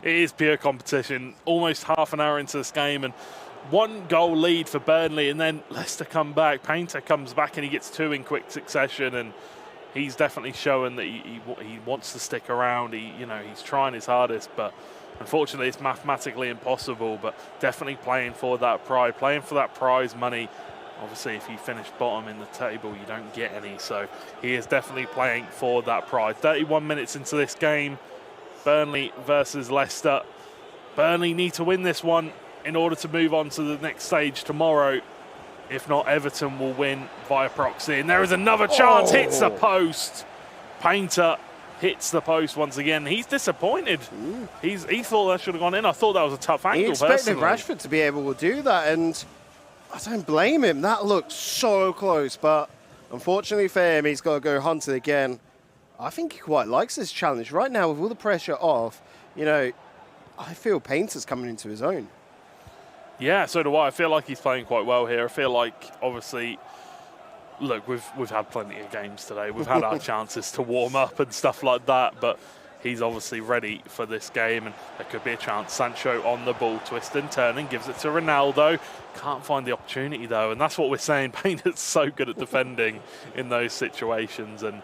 It is pure competition. Almost half an hour into this game, and 1 goal lead for Burnley, and then Leicester come back. Painter comes back, and he gets 2 in quick succession, and he's definitely showing that he wants to stick around. He's trying his hardest, but unfortunately, it's mathematically impossible, but definitely playing for that pride, playing for that prize money. Obviously, if you finish bottom in the table, you don't get any, so he is definitely playing for that pride. 31 minutes into this game, Burnley versus Leicester. Burnley need to win this one in order to move on to the next stage tomorrow. If not, Everton will win via proxy. And there is another chance, hits the post. Painter hits the post once again. He's disappointed. He thought that should have gone in. I thought that was a tough angle. He expected Rashford to be able to do that, and I don't blame him. That looked so close, but unfortunately for him, he's got to go hunting again. I think he quite likes this challenge. Right now, with all the pressure off, you know, I feel Painter's coming into his own. Yeah, so do I. I feel like he's playing quite well here. I feel like, obviously, look, we've had plenty of games today. We've had our chances to warm up and stuff like that, but he's obviously ready for this game, and there could be a chance. Sancho on the ball, twist and turn, and gives it to Ronaldo. Can't find the opportunity, though, and that's what we're saying. Painter's so good at defending in those situations, and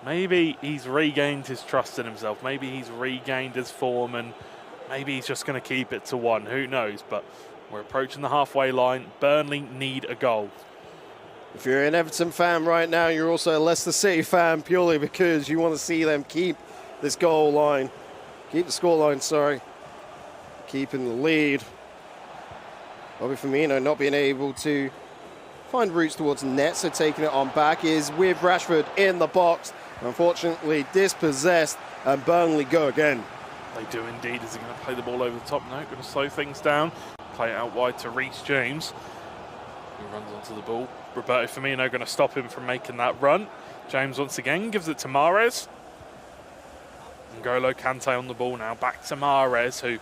maybe he's regained his trust in himself. Maybe he's regained his form, and maybe he's just going to keep it to 1. Who knows? But we're approaching the halfway line. Burnley need a goal. If you're an Everton fan right now, you're also a Leicester City fan purely because you want to see them keep this goal line. Keep the score line, sorry. Keeping the lead. Bobby Firmino not being able to find routes towards the net, so taking it on back is with Rashford in the box. Unfortunately dispossessed, and Burnley go again. They do indeed. Is he going to play the ball over the top? No, going to slow things down. Play it out wide to Reece James, who runs onto the ball. Roberto Firmino going to stop him from making that run. James once again gives it to Mahrez. N'Golo Kante on the ball now. Back to Mahrez, who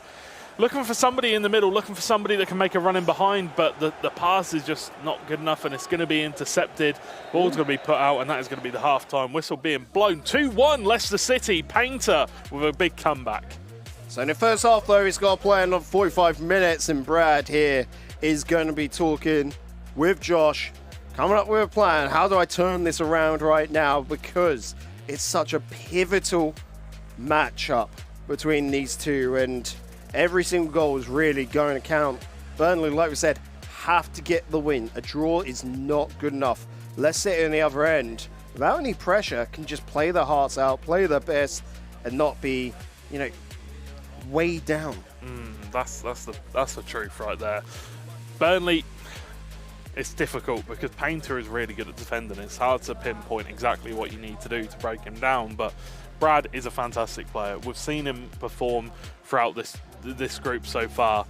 looking for somebody in the middle, looking for somebody that can make a run in behind, but the pass is just not good enough, and it's going to be intercepted. Ball's going to be put out, and that is going to be the half-time whistle being blown. 2-1 Leicester City. Painter with a big comeback. So in the first half, though, he's got to play another 45 minutes, and Brad here is going to be talking with Josh, coming up with a plan. How do I turn this around right now? Because it's such a pivotal matchup between these two, and every single goal is really going to count. Burnley, like we said, have to get the win. A draw is not good enough. Leicester on the other end, without any pressure, can just play their hearts out, play their best, and not be, you know, way down. That's the truth right there. Burnley, it's difficult because Painter is really good at defending. It's hard to pinpoint exactly what you need to do to break him down, but Brad is a fantastic player. We've seen him perform throughout this group so far.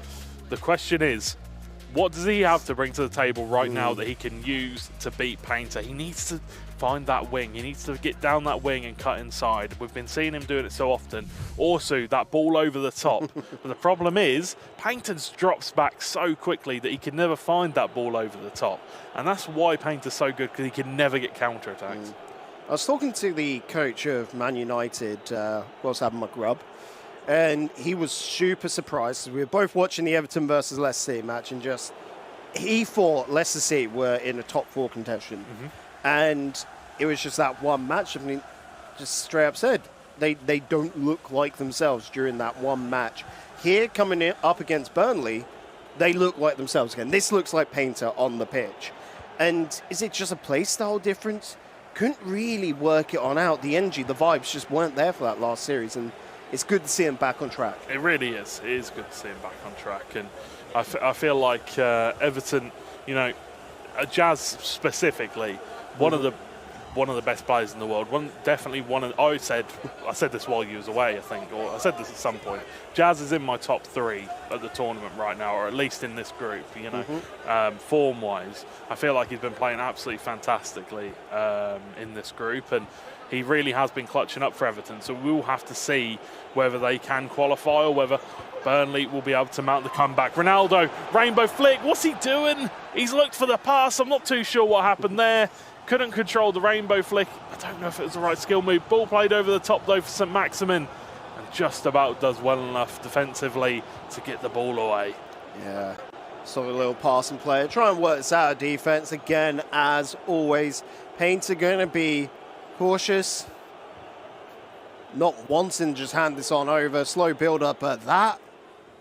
The question is, What does he have to bring to the table right now that he can use to beat Painter? He needs to find that wing. He needs to get down that wing and cut inside. We've been seeing him doing it so often. Also, that ball over the top. But the problem is, Painter drops back so quickly that he can never find that ball over the top. And that's why Painter's so good, because he can never get counter-attacks. I was talking to the coach of Man United, whilst having my grub, and he was super surprised. We were both watching the Everton versus Leicester City match, and just he thought Leicester City were in a top 4 contention. And it was just that one match. I mean, just straight up said, they don't look like themselves during that one match. Here, coming up against Burnley, they look like themselves again. This looks like Painter on the pitch. And is it just a play style difference? Couldn't really work it on out. The energy, the vibes just weren't there for that last series. And it's good to see him back on track. It really is. It is good to see him back on track. And I feel like Everton, you know, Jazz specifically, one of the best players in the world. I said this while you was away, I think, or I said this at some point. Jazz is in my top 3 at the tournament right now, or at least in this group. You know, form-wise, I feel like he's been playing absolutely fantastically in this group, and he really has been clutching up for Everton. So we'll have to see whether they can qualify or whether Burnley will be able to mount the comeback. Ronaldo, rainbow flick. What's he doing? He's looked for the pass. I'm not too sure what happened there. Couldn't control the rainbow flick. I don't know if it was the right skill move. Ball played over the top, though, for St. Maximin. And just about does well enough defensively to get the ball away. Yeah. Sort of a little passing play. Try and work this out of defense. Again, as always, Painter going to be cautious. Not wanting to just hand this on over. Slow build-up at that.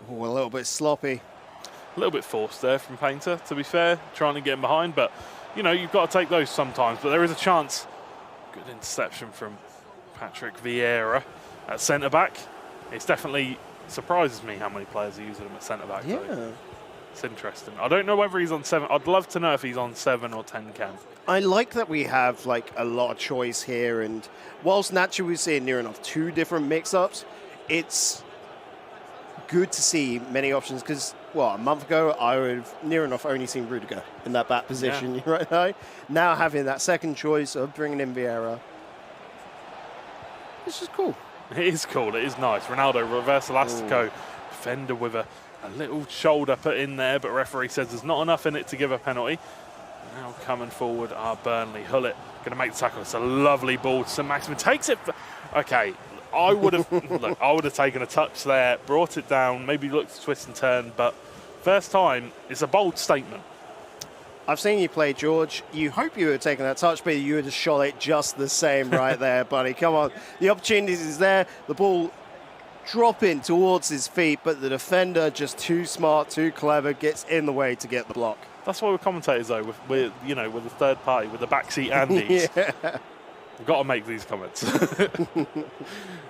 A little bit sloppy. A little bit forced there from Painter, to be fair. Trying to get him behind, but you know, you've got to take those sometimes, but there is a chance. Good interception from Patrick Vieira at centre-back. It's definitely surprises me how many players are using him at centre-back. Yeah. Though. It's interesting. I don't know whether he's on 7. I'd love to know if he's on 7 or 10 cam. I like that we have like a lot of choice here, and whilst naturally we're seeing near enough 2 different mix-ups, it's good to see many options because, well, a month ago I would have near enough only seen Rudiger in that back position right now. Now having that second choice of bringing in Vieira, it's just cool. It is cool. It is nice. Ronaldo, reverse elastico. Defender with a little shoulder put in there, but referee says there's not enough in it to give a penalty. Now coming forward are Burnley. Hullet going to make the tackle. It's a lovely ball. St. Maximin takes it. Okay. I would have taken a touch there, brought it down, maybe looked to twist and turn, but first time, it's a bold statement. I've seen you play, George. You hope you would have taken that touch, but you would have shot it just the same right there, buddy. Come on. The opportunity is there. The ball dropping towards his feet, but the defender just too smart, too clever, gets in the way to get the block. That's why we're commentators, though, with the third party, with the backseat Andes. Yeah. We've got to make these comments.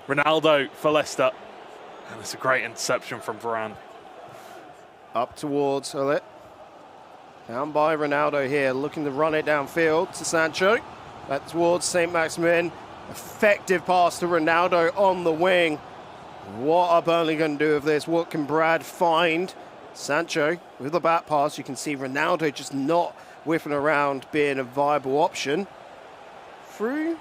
Ronaldo for Leicester. And it's a great interception from Varane. Up towards Hullet. Down by Ronaldo here, looking to run it downfield to Sancho. Back towards St. Maximin. Effective pass to Ronaldo on the wing. What are Burnley going to do with this? What can Brad find? Sancho with the back pass. You can see Ronaldo just not whiffing around being a viable option. Through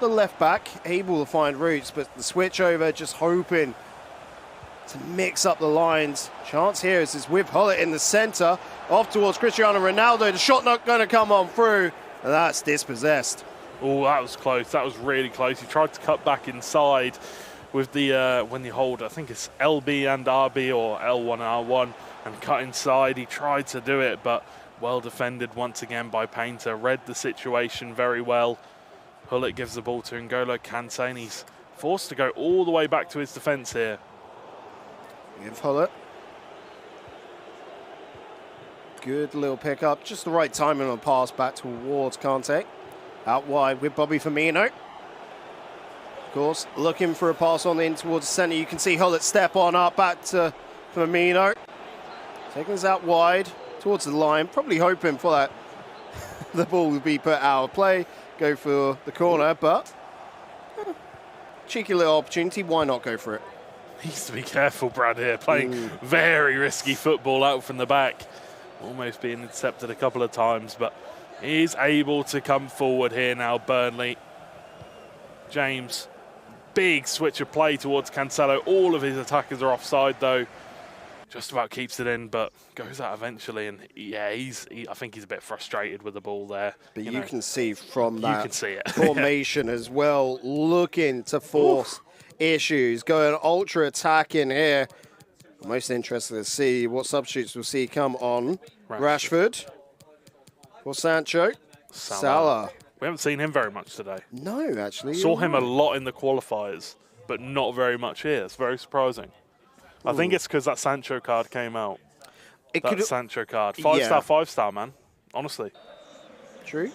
the left back, able to find routes, but the switch over, just hoping to mix up the lines. Chance here is with Hullet in the centre, off towards Cristiano Ronaldo. The shot not going to come on through, and that's dispossessed. Oh, that was close. That was really close. He tried to cut back inside with the when you hold, I think it's LB and RB or L1 and R1, and cut inside. He tried to do it, but well defended once again by Painter. Read the situation very well. Hullet gives the ball to N'Golo Kante, and he's forced to go all the way back to his defence here. Give Hullet. Good little pick-up. Just the right timing on the pass back towards Kante. Out wide with Bobby Firmino. Of course, looking for a pass on in towards the centre. You can see Hullet step on up back to Firmino. Taking us out wide towards the line, probably hoping for that the ball will be put out of play, go for the corner, but cheeky little opportunity, why not go for it? Needs to be careful, Brad, here. Playing very risky football out from the back. Almost being intercepted a couple of times, but is able to come forward here now, Burnley. James, big switch of play towards Cancelo. All of his attackers are offside, though. Just about keeps it in, but goes out eventually. And yeah, I think he's a bit frustrated with the ball there. But you can see from that you can see it. formation as well, looking to force issues, going ultra attacking here. I'm most interested to see what substitutes we'll see come on. Rashford for Sancho. Salah. We haven't seen him very much today. No, actually. Saw him a lot in the qualifiers, but not very much here. It's very surprising. I think it's because that Sancho card came out. Sancho card. 5-star, 5-star, man. Honestly. True.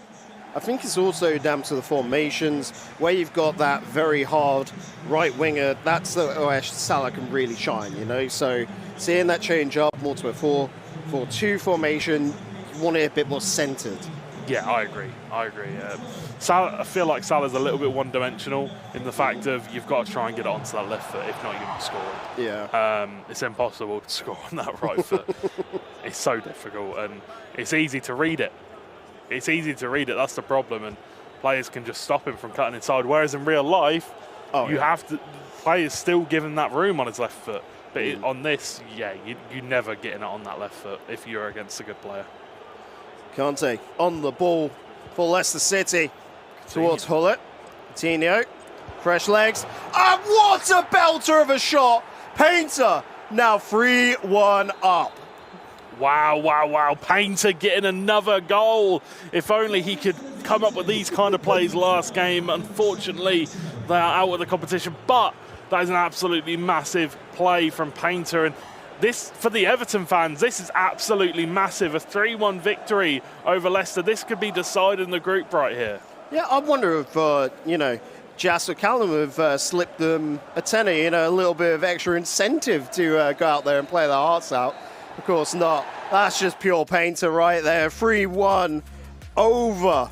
I think it's also down to the formations, where you've got that very hard right winger. That's where Salah can really shine, you know? So seeing that change up more to a 4-4-2 formation, you want it a bit more centered. Yeah, I agree. Salah, I feel like Salah's a little bit one-dimensional in the fact of you've got to try and get it onto that left foot. If not, you're not scoring. Yeah. It's impossible to score on that right foot. It's so difficult, and it's easy to read it. That's the problem, and players can just stop him from cutting inside. Whereas in real life, have to. Players still give him that room on his left foot. But on this, you never getting it on that left foot if you're against a good player. Kante on the ball for Leicester City towards Hullet. Coutinho, fresh legs. And what a belter of a shot. Painter now 3-1 up. Wow. Painter getting another goal. If only he could come up with these kind of plays last game. Unfortunately, they are out of the competition. But that is an absolutely massive play from Painter. And this, for the Everton fans, this is absolutely massive. A 3-1 victory over Leicester. This could be decided in the group right here. Yeah, I wonder if, Jas or Callum have slipped them a tenner, a little bit of extra incentive to go out there and play their hearts out. Of course not. That's just pure Painter right there. 3-1 over.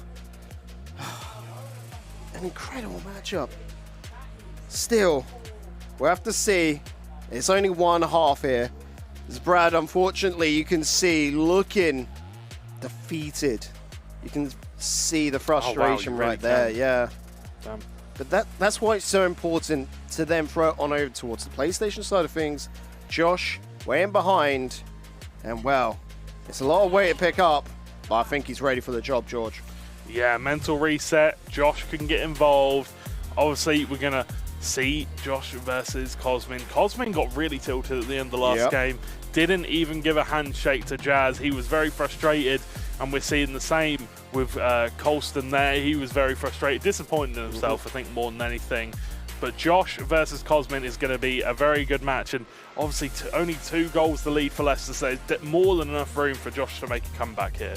An incredible matchup. Still, we'll have to see. It's only one half here. As Brad, unfortunately, you can see looking defeated. You can see the frustration right there, yeah. Damn. But that's why it's so important to then throw it on over towards the PlayStation side of things. Josh, way in behind. And, well, it's a lot of weight to pick up, but I think he's ready for the job, George. Yeah, mental reset. Josh can get involved. Obviously, we're going to see Josh versus Cosmin. Cosmin got really tilted at the end of the last game. Didn't even give a handshake to Jazz. He was very frustrated, and we're seeing the same with Colston there. He was very frustrated, disappointed in himself, I think, more than anything. But Josh versus Cosmin is going to be a very good match, and obviously only 2 goals to lead for Leicester, so it's more than enough room for Josh to make a comeback here.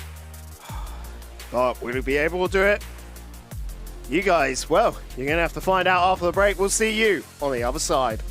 But will he be able to do it? You guys, well, you're going to have to find out after the break. We'll see you on the other side.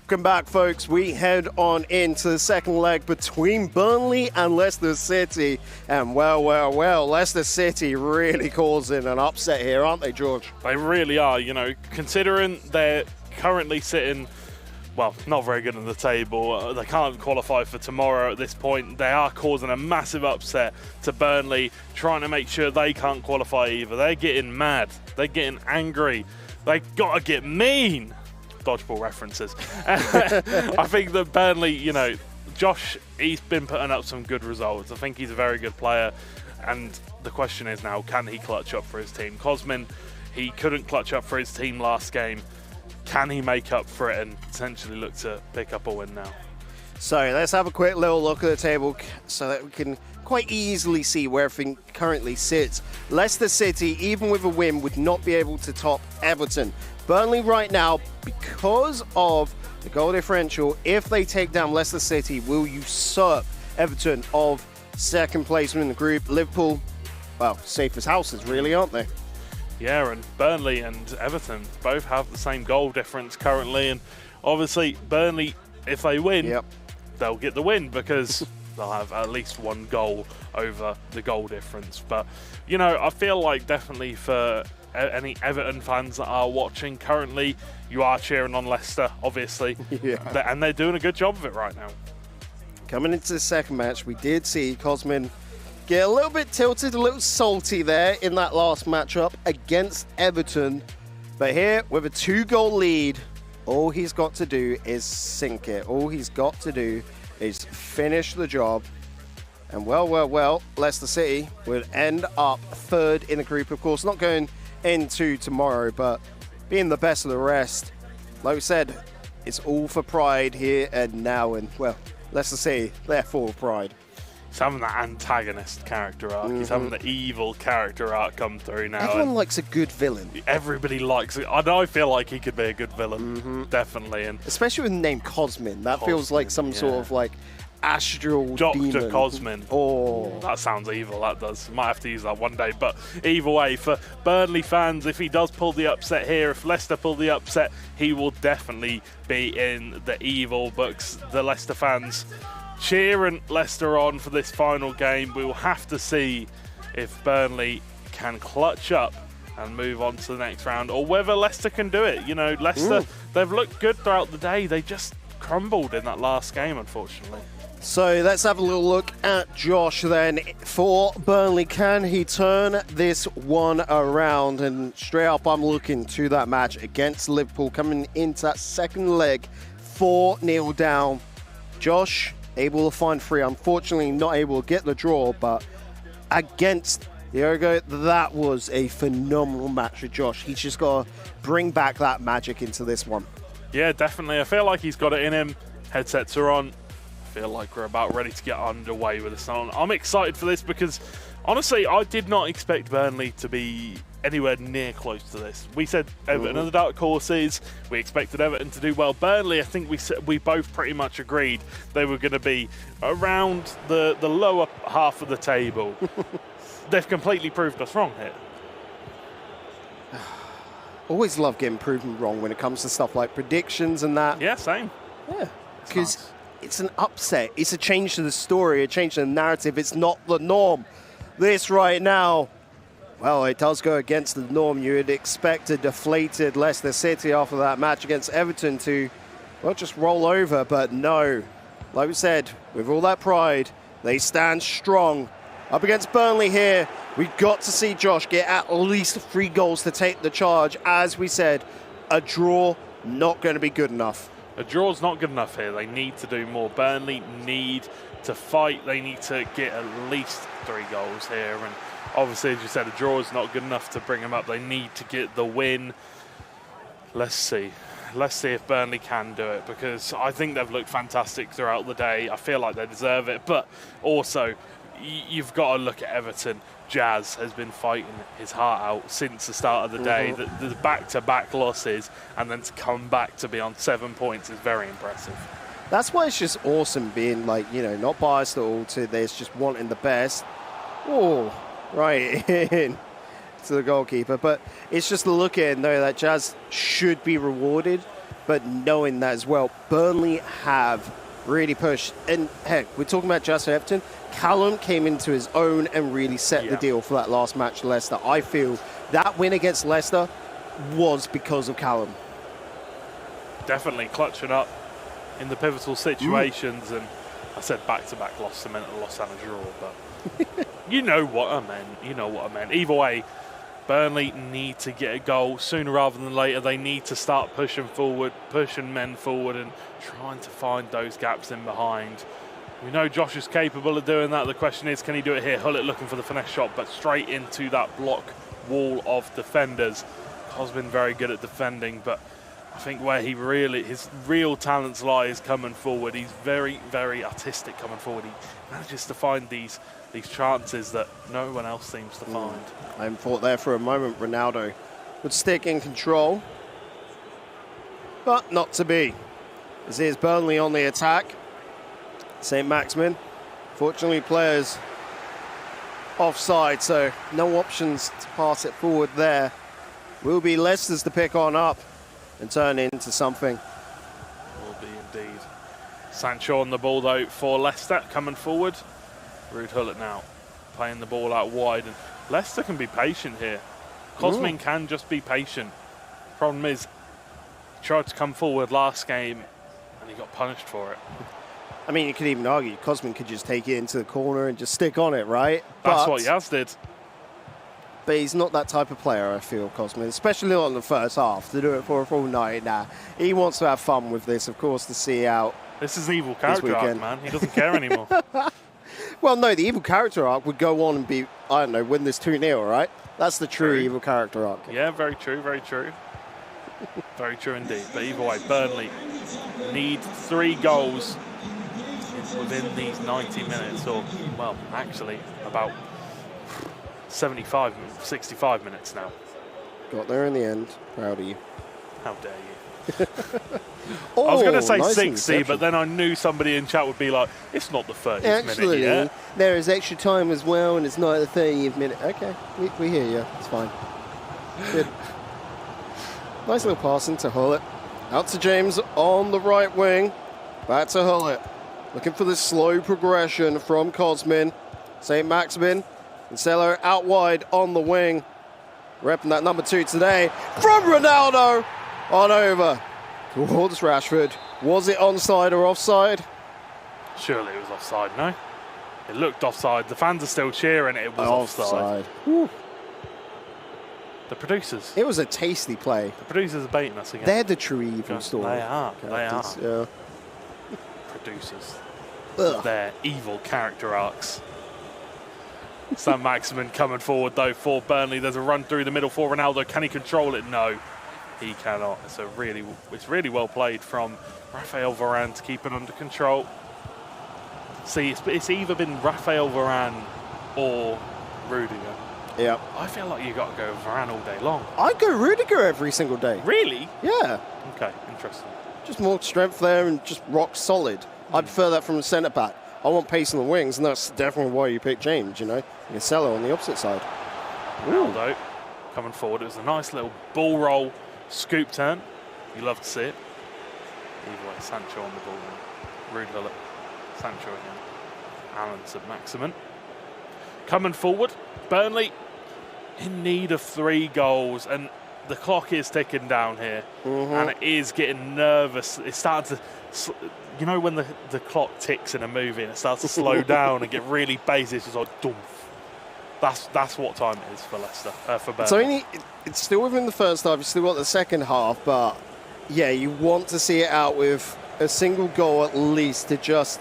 Welcome back, folks. We head on into the second leg between Burnley and Leicester City. And well, Leicester City really causing an upset here, aren't they, George? They really are, you know, considering they're currently sitting, well, not very good on the table. They can't qualify for tomorrow at this point. They are causing a massive upset to Burnley, trying to make sure they can't qualify either. They're getting mad. They're getting angry. They've got to get mean. Dodgeball references. I think that Burnley, you know, Josh, he's been putting up some good results. I think he's a very good player, and the question is now, can he clutch up for his team? Cosmin, he couldn't clutch up for his team last game. Can he make up for it and potentially look to pick up a win now? So let's have a quick little look at the table so that we can quite easily see where everything currently sits. Leicester City, even with a win, would not be able to top Everton. Burnley right now, because of the goal differential, if they take down Leicester City, will usurp Everton of second place in the group. Liverpool, well, safe as houses, really, aren't they? Yeah, and Burnley and Everton both have the same goal difference currently, and obviously Burnley, if they win, they'll get the win because they'll have at least one goal over the goal difference. But, you know, I feel like definitely for any Everton fans that are watching currently, you are cheering on Leicester, obviously, and they're doing a good job of it right now. Coming into the second match, we did see Cosmin get a little bit tilted, a little salty there in that last matchup against Everton. But here, with a 2-goal lead, all he's got to do is sink it. All he's got to do is finish the job. And well, Leicester City would end up third in the group, of course, not going into tomorrow, but being the best of the rest. Like we said, it's all for pride here and now, and well, Leicester City, they're full of pride. He's having that antagonist character arc. He's having the evil character arc come through now. Everyone likes a good villain. Everybody likes it. I feel like he could be a good villain, definitely. And especially with the name Cosmin, that feels like some sort of like astral Dr. demon. Cosmin. Oh, that sounds evil, that does. Might have to use that one day. But either way, for Burnley fans, if he does pull the upset here, if Leicester pull the upset, he will definitely be in the evil books. The Leicester fans cheering Leicester on for this final game. We will have to see if Burnley can clutch up and move on to the next round, or whether Leicester can do it. You know, Leicester, they've looked good throughout the day. They just crumbled in that last game, unfortunately. So let's have a little look at Josh then. For Burnley, can he turn this one around? And straight up, I'm looking to that match against Liverpool, coming into that second leg, 4-0 down. Josh able to find 3, unfortunately not able to get the draw, but against Diogo, that was a phenomenal match with Josh. He's just got to bring back that magic into this one. Yeah, definitely. I feel like he's got it in him. Headsets are on. I feel like we're about ready to get underway with this. I'm excited for this because, honestly, I did not expect Burnley to be anywhere near close to this. We said Everton are the dark horses. We expected Everton to do well. Burnley, I think we both pretty much agreed they were going to be around the lower half of the table. They've completely proved us wrong here. Always love getting proven wrong when it comes to stuff like predictions and that. Yeah, same. Yeah, because it's an upset. It's a change to the story, a change to the narrative. It's not the norm. This right now, well, it does go against the norm. You would expect a deflated Leicester City after that match against Everton to, well, just roll over. But no, like we said, with all that pride, they stand strong. Up against Burnley here, we've got to see Josh get at least 3 goals to take the charge. As we said, a draw not going to be good enough. A draw's not good enough here. They need to do more. Burnley need to fight. They need to get at least 3 goals here. And obviously, as you said, a draw is not good enough to bring them up. They need to get the win. Let's see. Let's see if Burnley can do it, because I think they've looked fantastic throughout the day. I feel like they deserve it. But also, you've got to look at Everton. Jazz has been fighting his heart out since the start of the day. The back-to-back losses, and then to come back to be on 7 points is very impressive. That's why it's just awesome being, like, you know, not biased at all to this, just wanting the best. Oh, right in to the goalkeeper. But it's just the look at it, though, that Jazz should be rewarded but knowing that as well, Burnley have really pushed. And heck, we're talking about Justin Everton. Callum came into his own and really set the deal for that last match, Leicester. I feel that win against Leicester was because of Callum. Definitely clutching up in the pivotal situations, and I said back-to-back loss to meant a loss and a draw, but you know what I meant. You know what I meant. Either way, Burnley need to get a goal sooner rather than later. They need to start pushing forward, pushing men forward, and trying to find those gaps in behind. We know Josh is capable of doing that. The question is, can he do it here? Hullett looking for the finesse shot, but straight into that block wall of defenders. Cosmin very good at defending, but I think where his real talents lie is coming forward. He's very, very artistic coming forward. He manages to find these chances that no one else seems to find. I thought there for a moment Ronaldo would stick in control, but not to be. As here's Burnley on the attack. St. Maximin, fortunately players offside, so no options to pass it forward there. Will be Leicester's to pick on up and turn it into something. Will be indeed. Sancho on the ball though for Leicester coming forward. Ruud Hullett now playing the ball out wide, and Leicester can be patient here. Cosmin can just be patient. Problem is, he tried to come forward last game and he got punished for it. I mean, you could even argue Cosmin could just take it into the corner and just stick on it, right? That's what Yaz did. But he's not that type of player, I feel, Cosmin, especially not in the first half, to do it for a full night. Nah, he wants to have fun with this, of course, to see out. This is evil character arc, man. He doesn't care anymore. Well, no, the evil character arc would go on and be, I don't know, win this 2-0, right? That's the true evil character arc. Yeah, very true, very true. Very true indeed. But either way, Burnley need 3 goals within these 90 minutes, or, well, actually, about 65 minutes now. Got there in the end. Proud of you. How dare you. I was going to say 60, but then I knew somebody in chat would be like, it's not the 30th minute yet. There is extra time as well, and it's not the 30th minute. Okay, we hear you. It's fine. Good. Nice little pass into Hullett. Out to James on the right wing. Back to Hullett. Looking for this slow progression from Cosmin. St. Maximin. Cancelo out wide on the wing. Repping that number 2 today. From Ronaldo on over towards Rashford. Was it onside or offside? Surely it was offside, no? It looked offside. The fans are still cheering. It was offside. The producers. It was a tasty play. The producers are baiting us again. They're the true evil story. They are. Characters. They are. Yeah. Producers. Their evil character arcs. St. Maximin coming forward though for Burnley. There's a run through the middle for Ronaldo. Can he control it? No, he cannot. It's really well played from Raphael Varane to keep it under control. See, it's either been Raphael Varane or Rudiger. Yeah. I feel like you got to go with Varane all day long. I go Rudiger every single day. Really? Yeah. Okay, interesting. Just more strength there and just rock solid. I prefer that from the centre back. I want pace on the wings, and that's definitely why you pick James, you know. Cancelo on the opposite side. Ronaldo coming forward. It was a nice little ball roll, scoop turn. You love to see it. Either way, Sancho on the ball now. Ruud Hullett. Sancho again. Allen St. Maximin. Coming forward. Burnley in need of 3 goals, and the clock is ticking down here, and it is getting nervous. It's starting to, you know, when the clock ticks in a movie and it starts to slow down and get really basic. It's just like doof. That's what time it is for Leicester, for Burnley. It's still within the first half. You've still got the second half, but yeah, you want to see it out with a single goal at least to just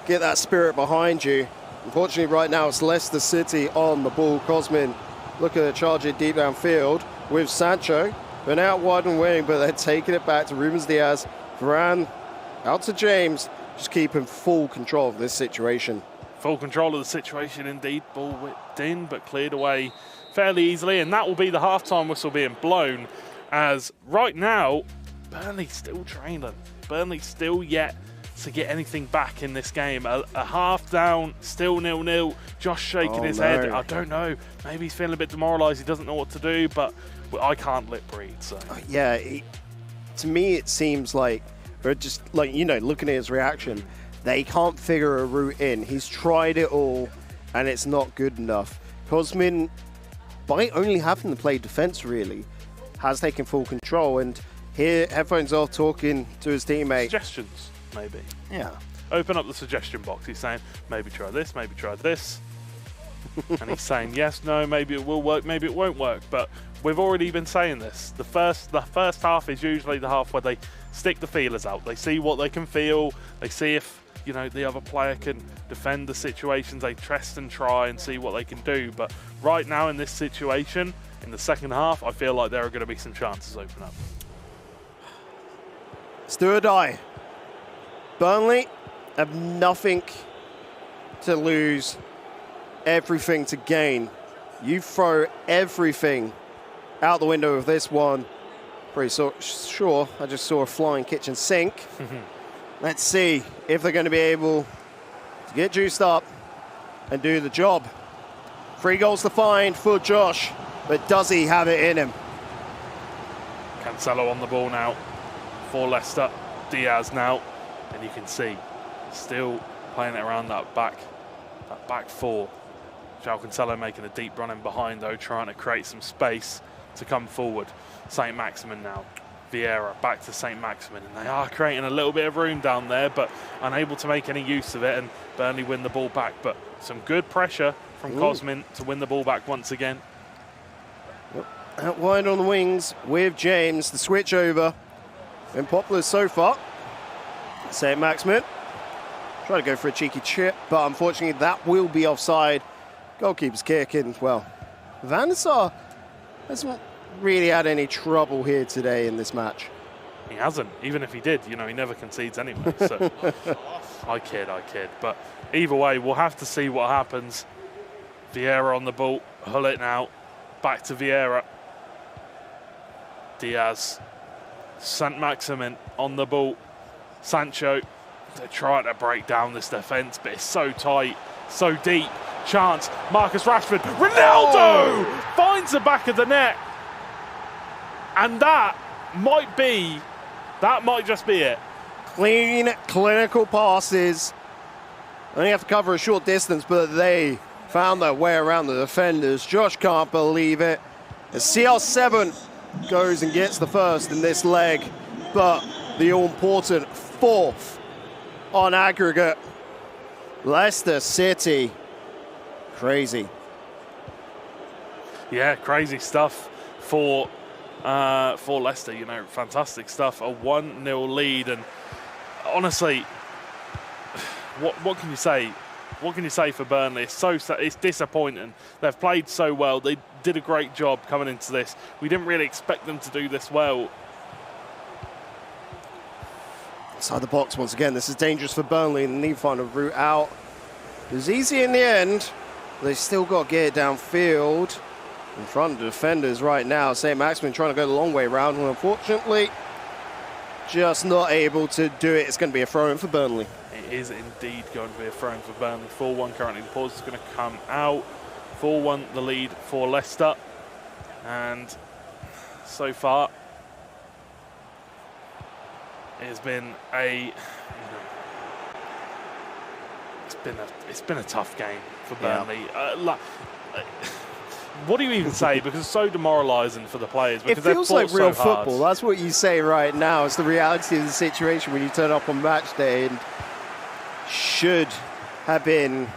get that spirit behind you. Unfortunately, right now it's Leicester City on the ball. Cosmin looking to charge it deep downfield with Sancho. Been out wide and wing, but they're taking it back to Ruben Diaz. Varane out to James. Just keeping full control of this situation. Full control of the situation indeed. Ball whipped in, but cleared away fairly easily. And that will be the half-time whistle being blown. As right now, Burnley's still trailing. Burnley still yet to get anything back in this game. A half down, still 0-0. Josh shaking his head. I don't know. Maybe he's feeling a bit demoralised. He doesn't know what to do, but I can't lip read. So yeah, to me, it seems like, or just like, you know, looking at his reaction, they can't figure a route in. He's tried it all, and it's not good enough. Cosmin, by only having to play defense, really, has taken full control. And here, headphones off, talking to his teammate. Suggestions, maybe. Yeah. Open up the suggestion box. He's saying, maybe try this, maybe try this. And he's saying, yes, no, maybe it will work, maybe it won't work. But we've already been saying this. The first half is usually the half where they stick the feelers out. They see what they can feel. They see if, you know, the other player can defend the situations. They test and try and see what they can do. But right now in this situation, in the second half, I feel like there are going to be some chances open up. It's do or die. Burnley have nothing to lose, everything to gain. You throw everything out the window of this one. Pretty sure I just saw a flying kitchen sink. Let's see if they're going to be able to get juiced up and do the job. 3 goals to find for Josh, but does he have it in him? Cancelo on the ball now for Leicester. Diaz now, and you can see still playing it around that back 4. João Cancelo making a deep run in behind though, trying to create some space to come forward. St. Maximin now. Vieira back to St. Maximin, and they are creating a little bit of room down there, but unable to make any use of it, and Burnley win the ball back. But some good pressure from Cosmin to win the ball back once again. Out wide on the wings with James. The switch over. Been popular so far. St. Maximin. Try to go for a cheeky chip, but unfortunately that will be offside. Goalkeeper's kick, and well, Van der Sar hasn't really had any trouble here today in this match. He hasn't. Even if he did, you know, he never concedes anyway. So I kid. But either way, we'll have to see what happens. Vieira on the ball. Hullet now. Back to Vieira. Diaz. St. Maximin on the ball. Sancho. They're trying to break down this defence, but it's so tight, so deep. Chance. Marcus Rashford. Ronaldo finds the back of the net. And that might just be it. Clean, clinical passes. Only have to cover a short distance, but they found their way around the defenders. Josh can't believe it. As CR7 goes and gets the first in this leg, but the all-important 4th on aggregate. Leicester City. Crazy. Yeah, crazy stuff for Leicester, you know, fantastic stuff. A 1-0 lead, and honestly, what can you say? What can you say for Burnley? It's disappointing. They've played so well. They did a great job coming into this. We didn't really expect them to do this well. Inside the box once again. This is dangerous for Burnley, and they need to find a route out. It was easy in the end. They still got to get it downfield. In front of the defenders right now. St. Maximin trying to go the long way around, and unfortunately, just not able to do it. It's going to be a throw-in for Burnley. It is indeed going to be a throw-in for Burnley. 4-1 currently. The pause is going to come out. 4-1 the lead for Leicester. And so far, it has been it's been a tough game for Burnley. Yeah. What do you even say? Because it's so demoralising for the players. Because it feels like real football. That's what you say right now. It's the reality of the situation when you turn up on match day, and should have been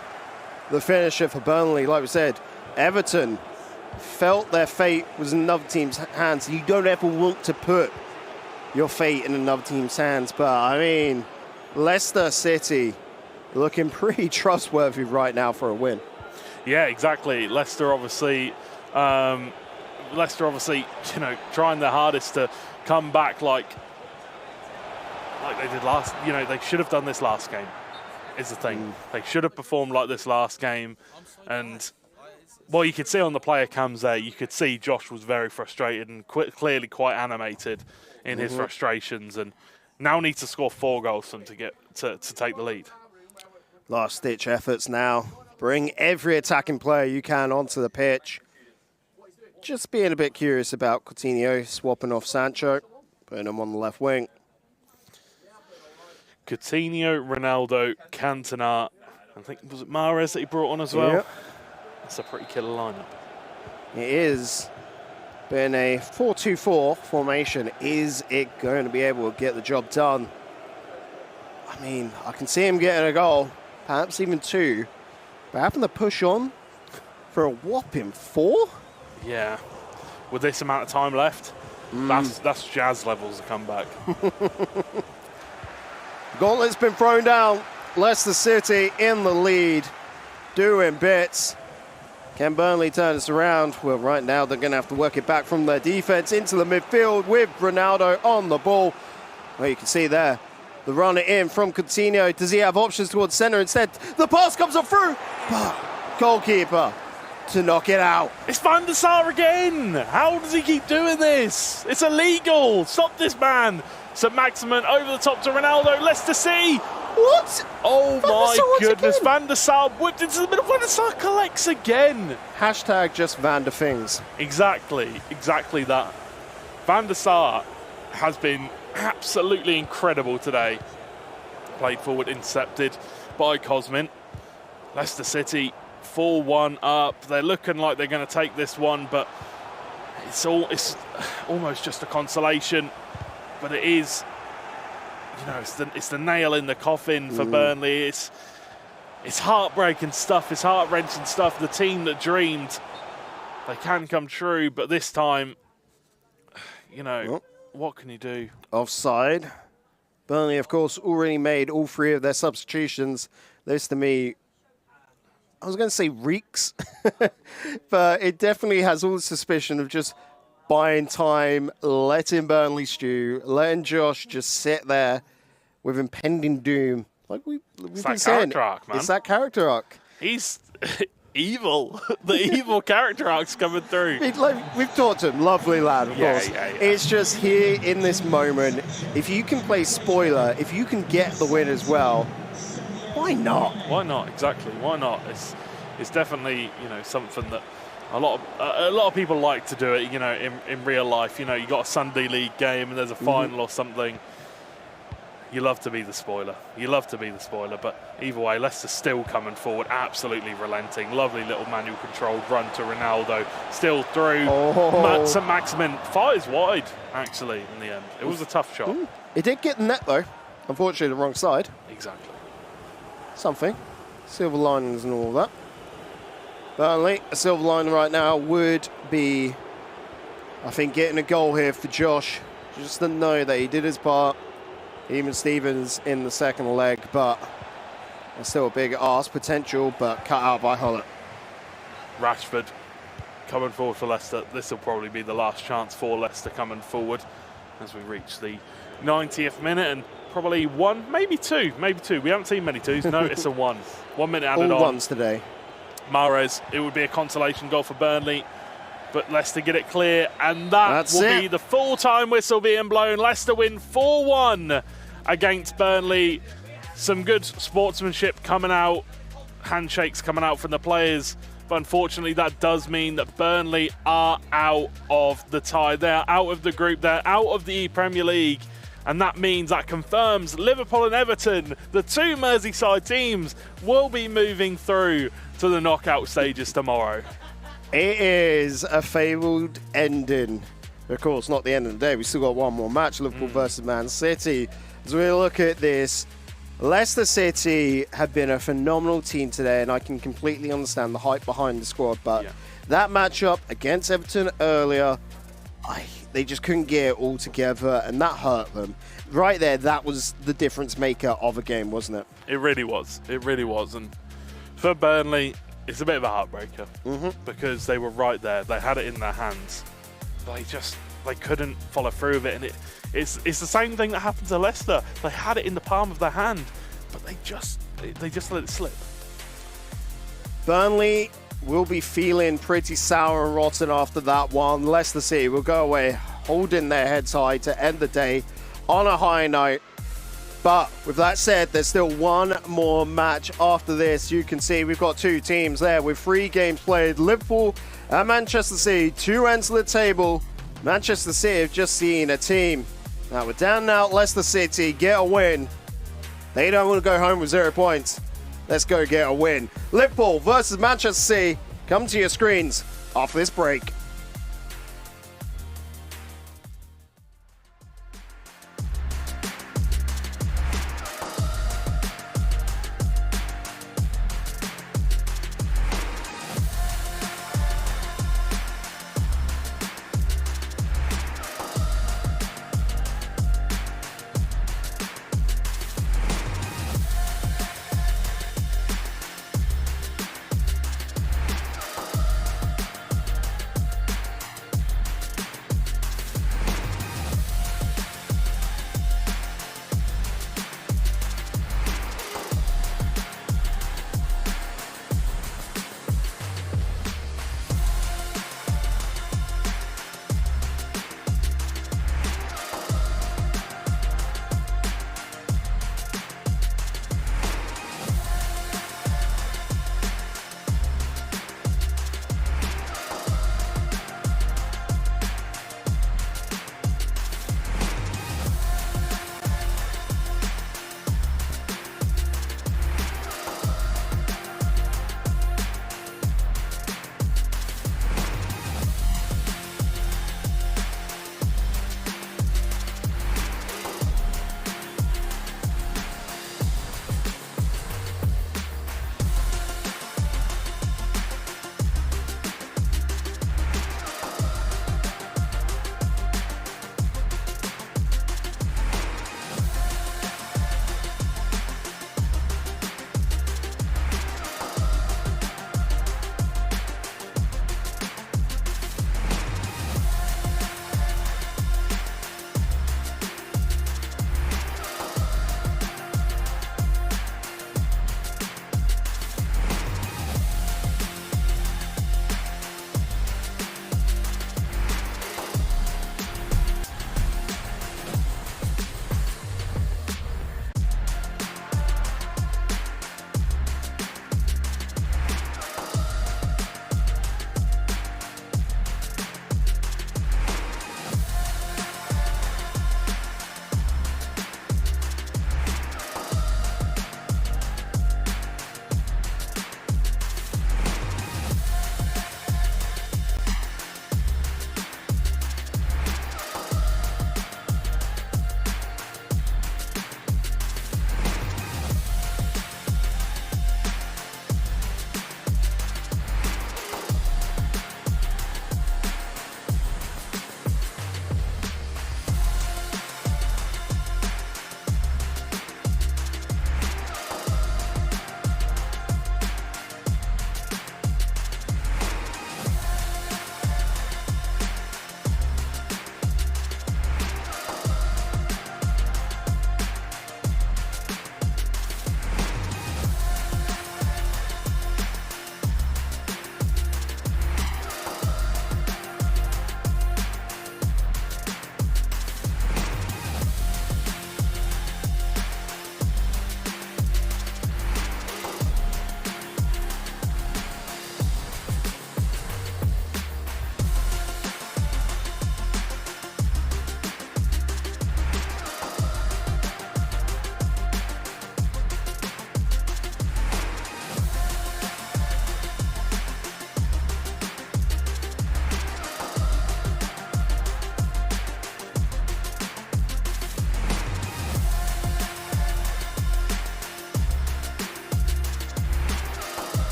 the finisher for Burnley. Like we said, Everton felt their fate was in another team's hands. You don't ever want to put your fate in another team's hands. But, I mean, Leicester City looking pretty trustworthy right now for a win. Yeah, exactly. Leicester obviously, you know, trying their hardest to come back like they did last. You know, they should have done this last game. Is the thing. They should have performed like this last game, and well, you could see on the player cams there. You could see Josh was very frustrated and clearly quite animated in his frustrations, and now needs to score 4 goals for them to get to take the lead. Last-ditch efforts now. Bring every attacking player you can onto the pitch. Just being a bit curious about Coutinho swapping off Sancho. Putting him on the left wing. Coutinho, Ronaldo, Cantona. I think, was it Mahrez that he brought on as well? Yep. That's a pretty killer lineup. It is. Been a 4-2-4 formation. Is it going to be able to get the job done? I mean, I can see him getting a goal, perhaps even 2. But having to push on for a whopping 4? Yeah. With this amount of time left, that's jazz levels to come back. Gauntlet's been thrown down. Leicester City in the lead, doing bits. Can Burnley turn this around? Well, right now they're going to have to work it back from their defense into the midfield with Ronaldo on the ball. Well, you can see there, the runner in from Coutinho. Does he have options towards centre instead? The pass comes up through, but goalkeeper to knock it out. It's Van der Sar again. How does he keep doing this? It's illegal. Stop this man. St. Maximin over the top to Ronaldo. Leicester City. What? Oh my goodness. Again? Van der Sar whipped into the middle. Van der Sar collects again. Hashtag just Van der Things. Exactly that. Van der Sar has been absolutely incredible today. Played forward, intercepted by Cosmin. Leicester City 4-1 up. They're looking like they're going to take this one, but it's almost just a consolation. But it is, you know, it's the nail in the coffin for Burnley. It's heartbreaking stuff. It's heart-wrenching stuff. The team that dreamed, they can come true, but this time, you know, what can you do? Offside. Burnley, of course, already made all 3 of their substitutions. This, to me, I was going to say reeks, but it definitely has all the suspicion of just buying time, letting Burnley stew, letting Josh just sit there with impending doom. Like we've been saying, arc, man. It's that character arc. He's evil. The evil character arc's coming through. We've talked to him, lovely lad, of course. Yeah. It's just here in this moment, if you can play spoiler, if you can get the win as well, why not? Why not? Exactly. Why not? It's definitely, you know, something that a lot of people like to do it, you know, in real life. You know, you got a Sunday league game and there's a final or something. You love to be the spoiler. But either way, Leicester's still coming forward, absolutely relenting. Lovely little manual controlled run to Ronaldo. Still through. St. Maximin fires wide, actually, in the end. It was a tough shot. It did get the net, though. Unfortunately, the wrong side. Exactly. Something. Silver linings and all that. Burnley, a silver lining right now would be, I think, getting a goal here for Josh. Just to know that he did his part. Even Stevens in the second leg, but there's still a big arse potential, but cut out by Hullett. Rashford coming forward for Leicester. This will probably be the last chance for Leicester coming forward as we reach the 90th minute, and probably 1, maybe 2. We haven't seen many 2s. No, it's a 1. 1 minute added on. All 1s today. Mahrez, it would be a consolation goal for Burnley, but Leicester get it clear, and that will be the full-time whistle being blown. Leicester win 4-1 against Burnley. Some good sportsmanship coming out, handshakes coming out from the players, but unfortunately that does mean that Burnley are out of the tie. They're out of the group, they're out of the ePremier League, and that means that confirms Liverpool and Everton, the 2 Merseyside teams, will be moving through to the knockout stages tomorrow. It is a fabled ending. Of course, not the end of the day. We still got one more match, Liverpool versus Man City. As we look at this, Leicester City have been a phenomenal team today, and I can completely understand the hype behind the squad, but that matchup against Everton earlier, they just couldn't get it all together, and that hurt them. Right there, that was the difference maker of a game, wasn't it? It really was. And for Burnley, it's a bit of a heartbreaker because they were right there. They had it in their hands. They couldn't follow through with it. And it's the same thing that happened to Leicester. They had it in the palm of their hand, but they just let it slip. Burnley will be feeling pretty sour and rotten after that one. Leicester City will go away holding their heads high to end the day on a high note. But with that said, there's still one more match after this. You can see we've got 2 teams there with 3 games played. Liverpool and Manchester City, 2 ends of the table. Manchester City have just seen a team Now we're down now at Leicester City. Get a win. They don't want to go home with 0 points. Let's go get a win. Liverpool versus Manchester City. Come to your screens after this break.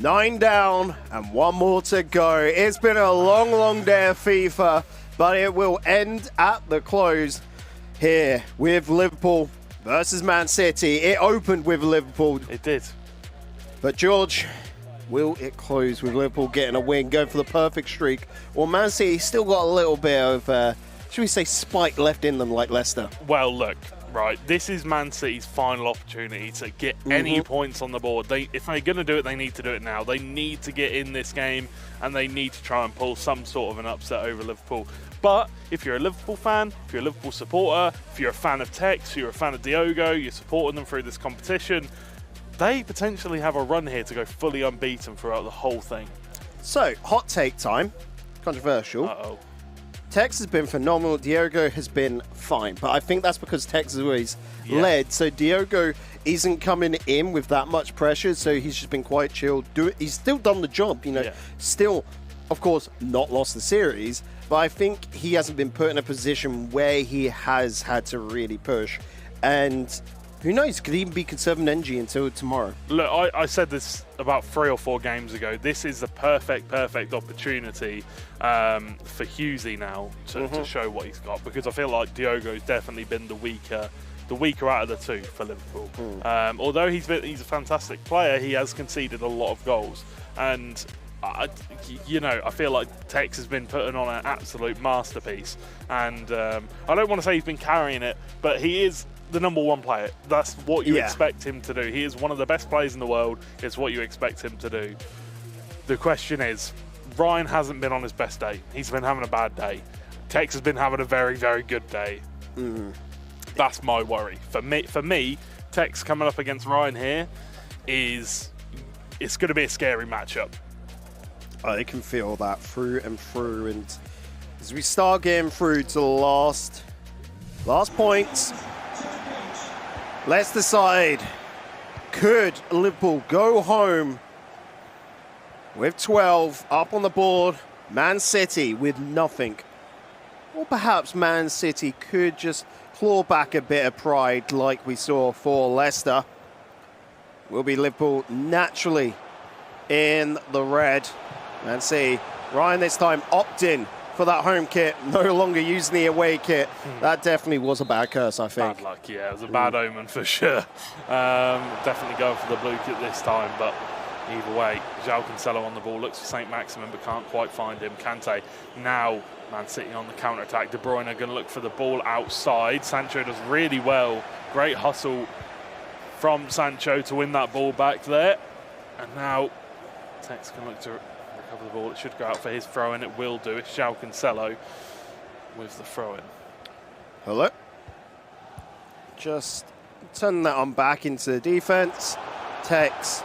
9 down and 1 more to go. It's been a long, long day of FIFA, but it will end at the close here with Liverpool versus Man City. It opened with Liverpool. It did. But George, will it close with Liverpool getting a win, going for the perfect streak? Or Man City still got a little bit of, should we say, spite left in them like Leicester? Well, look, right, this is Man City's final opportunity to get any points on the board. If they're going to do it, they need to do it now. They need to get in this game, and they need to try and pull some sort of an upset over Liverpool. But if you're a Liverpool fan, if you're a Liverpool supporter, if you're a fan of Tex, you're a fan of Diogo, you're supporting them through this competition, they potentially have a run here to go fully unbeaten throughout the whole thing. So, hot take time. Controversial. Uh-oh. Tex has been phenomenal. Diogo has been fine. But I think that's because Tex has always led. So Diogo isn't coming in with that much pressure. So he's just been quite chilled. He's still done the job, you know. Yeah. Still, of course, not lost the series. But I think he hasn't been put in a position where he has had to really push. And who knows, could even be conserving energy until tomorrow. Look, I said this about 3 or 4 games ago. This is the perfect opportunity for Hughesy now to show what he's got, because I feel like Diogo's definitely been the weaker out of the two for Liverpool. Although he's a fantastic player, he has conceded a lot of goals, and I feel like Tex has been putting on an absolute masterpiece, and I don't want to say he's been carrying it, but he is the #1 player. That's what you expect him to do. He is one of the best players in the world. It's what you expect him to do. The question is, Ryan hasn't been on his best day. He's been having a bad day. Tex has been having a very, very good day. That's my worry. For me, Tex coming up against Ryan here it's going to be a scary matchup. I can feel that through and through. And as we start getting through to the last points, let's decide, could Liverpool go home with 12 up on the board, Man City with nothing? Or perhaps Man City could just claw back a bit of pride like we saw for Leicester. Will be Liverpool naturally in the red. Man City, Ryan this time opting for that home kit, no longer using the away kit. That definitely was a bad curse, I think. Bad luck, yeah. It was a bad omen for sure. Definitely going for the blue kit this time, but either way, João Cancelo on the ball, looks for St. Maximin, but can't quite find him. Kante, now Man City on the counter-attack. De Bruyne going to look for the ball outside. Sancho does really well. Great hustle from Sancho to win that ball back there. And now Tex can look to recover the ball. It should go out for his throw-in. It will do. It's João Cancelo with the throw-in. Hello. Just turn that on back into the defense. Tex,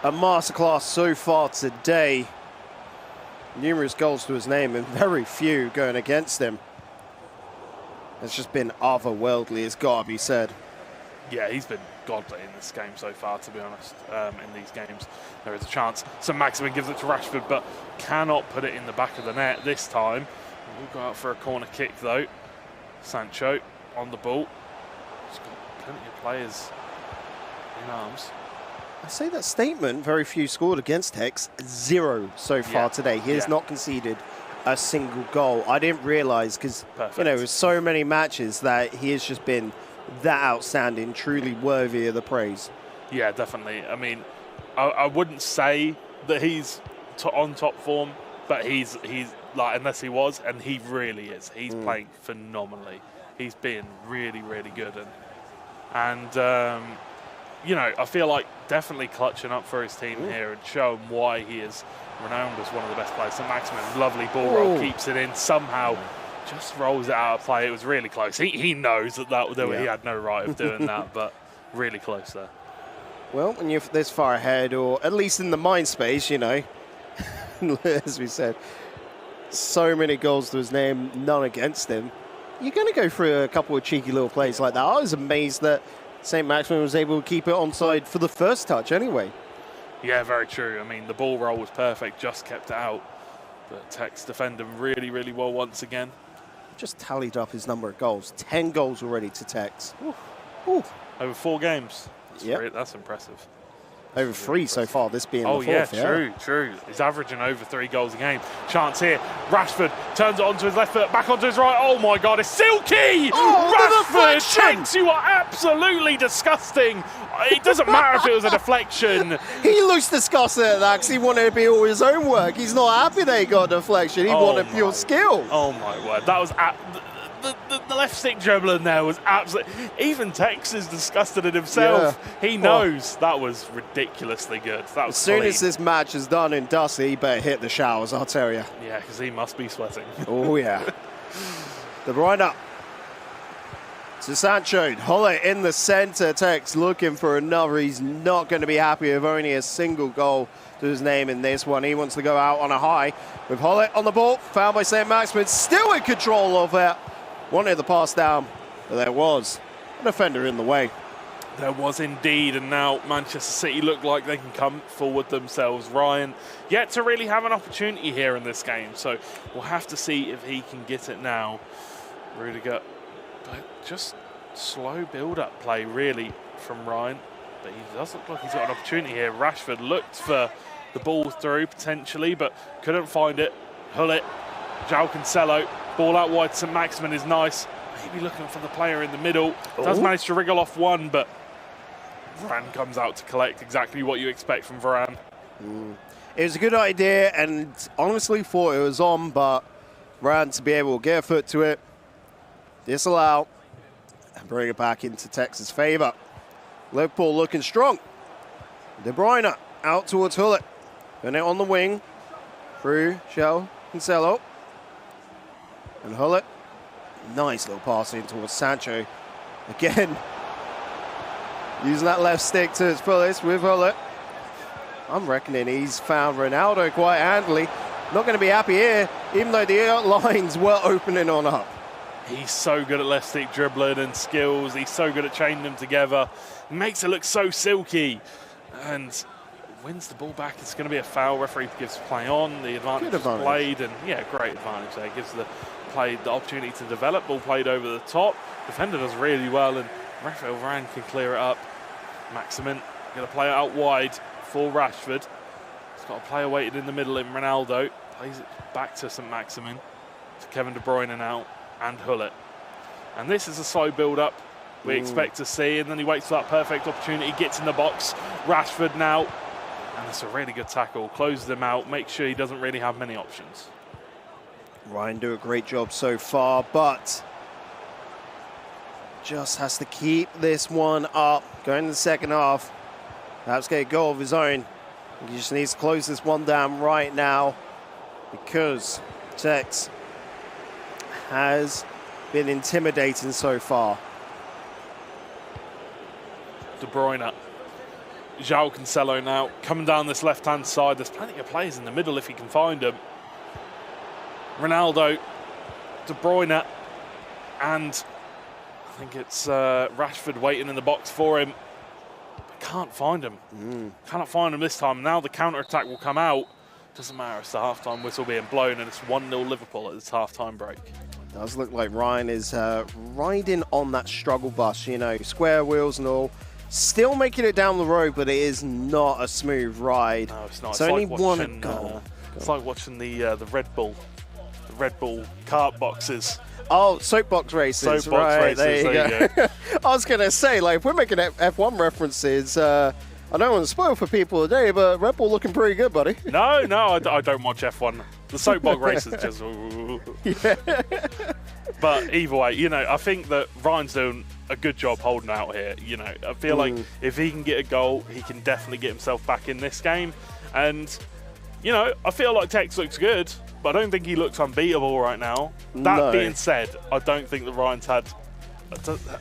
a masterclass so far today. Numerous goals to his name and very few going against him. It's just been otherworldly, it's got to be said. Yeah, he's been godly in this game so far, to be honest. In these games, there is a chance. So Maximin gives it to Rashford, but cannot put it in the back of the net this time. We'll go out for a corner kick, though. Sancho on the ball. He's got plenty of players in arms. I say that statement, very few scored against Tex. 0 so far today. He has not conceded a single goal. I didn't realise, because, you know, so many matches that he has just been that outstanding, truly worthy of the praise. Yeah, definitely. I mean, I wouldn't say that he's on top form, but he's like, unless he was, and he really is. He's playing phenomenally. He's been really, really good, and you know, I feel like definitely clutching up for his team here and showing why he is renowned as one of the best players. So Maximin, lovely ball roll, keeps it in, somehow just rolls it out of play. It was really close. He knows that he had no right of doing that, but really close there. Well, when you're this far ahead, or at least in the mind space, you know, as we said, so many goals to his name, none against him. You're going to go through a couple of cheeky little plays like that. I was amazed that St. Maximin was able to keep it onside for the first touch anyway. Yeah, very true. I mean, the ball roll was perfect, just kept it out. But Tex defended really, really well once again. Just tallied up his number of goals. 10 goals already to Tex. Over 4 games. That's impressive. Over 3 so far, this being oh, the fourth. Yeah, true. He's averaging over 3 goals a game. Chance here. Rashford turns it onto his left foot, back onto his right. Oh, my God, it's silky! Oh, Rashford, Tex, you are absolutely disgusting. It doesn't matter if it was a deflection. He looks disgusted at that because he wanted to be all his own work. He's not happy that he got a deflection. He wanted pure skill. Oh, my word. That was... The left stick dribbling there was absolutely... Even Tex is disgusted at himself. Yeah. He knows that was ridiculously good. That was as soon as this match is done and dusty, he better hit the showers, I'll tell you. Yeah, because he must be sweating. Oh, yeah. De Bruyne to Sancho. Hollett in the centre. Tex looking for another. He's not going to be happy with only a single goal to his name in this one. He wants to go out on a high with Hollett on the ball. Found by St. Maximin. Still in control of it. Wanted the pass down, but there was an defender in the way. There was indeed, and now Manchester City look like they can come forward themselves. Ryan yet to really have an opportunity here in this game, so we'll have to see if he can get it now. Rudiger, but just slow build-up play really from Ryan, but he does look like he's got an opportunity here. Rashford looked for the ball through potentially, but couldn't find it. Hullet, João Cancelo. Ball out wide to St. Maximin is nice. Maybe looking for the player in the middle. Does manage to wriggle off one, but Varane comes out to collect exactly what you expect from Varane. It was a good idea, and honestly thought it was on, but Varane to be able to get a foot to it, disallow, and bring it back into Texas' favour. Liverpool looking strong. De Bruyne out towards Hullet. Putting it on the wing through João Cancelo. And Hullet, nice little pass in towards Sancho. Again, using that left stick to its fullest with Hullet. I'm reckoning he's found Ronaldo quite handily. Not going to be happy here, even though the lines were opening on up. He's so good at left stick dribbling and skills. He's so good at chaining them together. He makes it look so silky. And wins the ball back. It's going to be a foul. Referee gives play on. The advantage is played. And yeah, great advantage there. Gives the opportunity to develop. Ball played over the top. Defender does really well, and Rafael Varane can clear it up. Maximin going to play it out wide for Rashford. He's got a player waiting in the middle in Ronaldo. Plays it back to St. Maximin. To Kevin De Bruyne now, and Hullet. And this is a slow build-up we expect to see, and then he waits for that perfect opportunity, gets in the box. Rashford now, and it's a really good tackle. Closes him out, makes sure he doesn't really have many options. Ryan do a great job so far, but just has to keep this one up. Going to the second half, perhaps get a goal of his own. He just needs to close this one down right now, because Tex has been intimidating so far. De Bruyne. João Cancelo now coming down this left-hand side. There's plenty of players in the middle if he can find them. Ronaldo, De Bruyne, and I think it's Rashford waiting in the box for him. But can't find him. Cannot find him this time. Now the counter-attack will come out. Doesn't matter, it's the half-time whistle being blown, and it's 1-0 Liverpool at this half-time break. Does look like Ryan is riding on that struggle bus, you know, square wheels and all. Still making it down the road, but it is not a smooth ride. No, it's not. It's only like one goal. It's like watching the Red Bull kart boxes. Oh, soapbox races. Soapbox races, there you go. I was going to say, like, if we're making F1 references, I don't want to spoil for people today, but Red Bull looking pretty good, buddy. No, I don't watch F1. The soapbox races just... Yeah. But either way, you know, I think that Ryan's doing a good job holding out here. You know, I feel like if he can get a goal, he can definitely get himself back in this game. And, you know, I feel like Tex looks good, but I don't think he looks unbeatable right now. That being said, I don't think that Ryan's had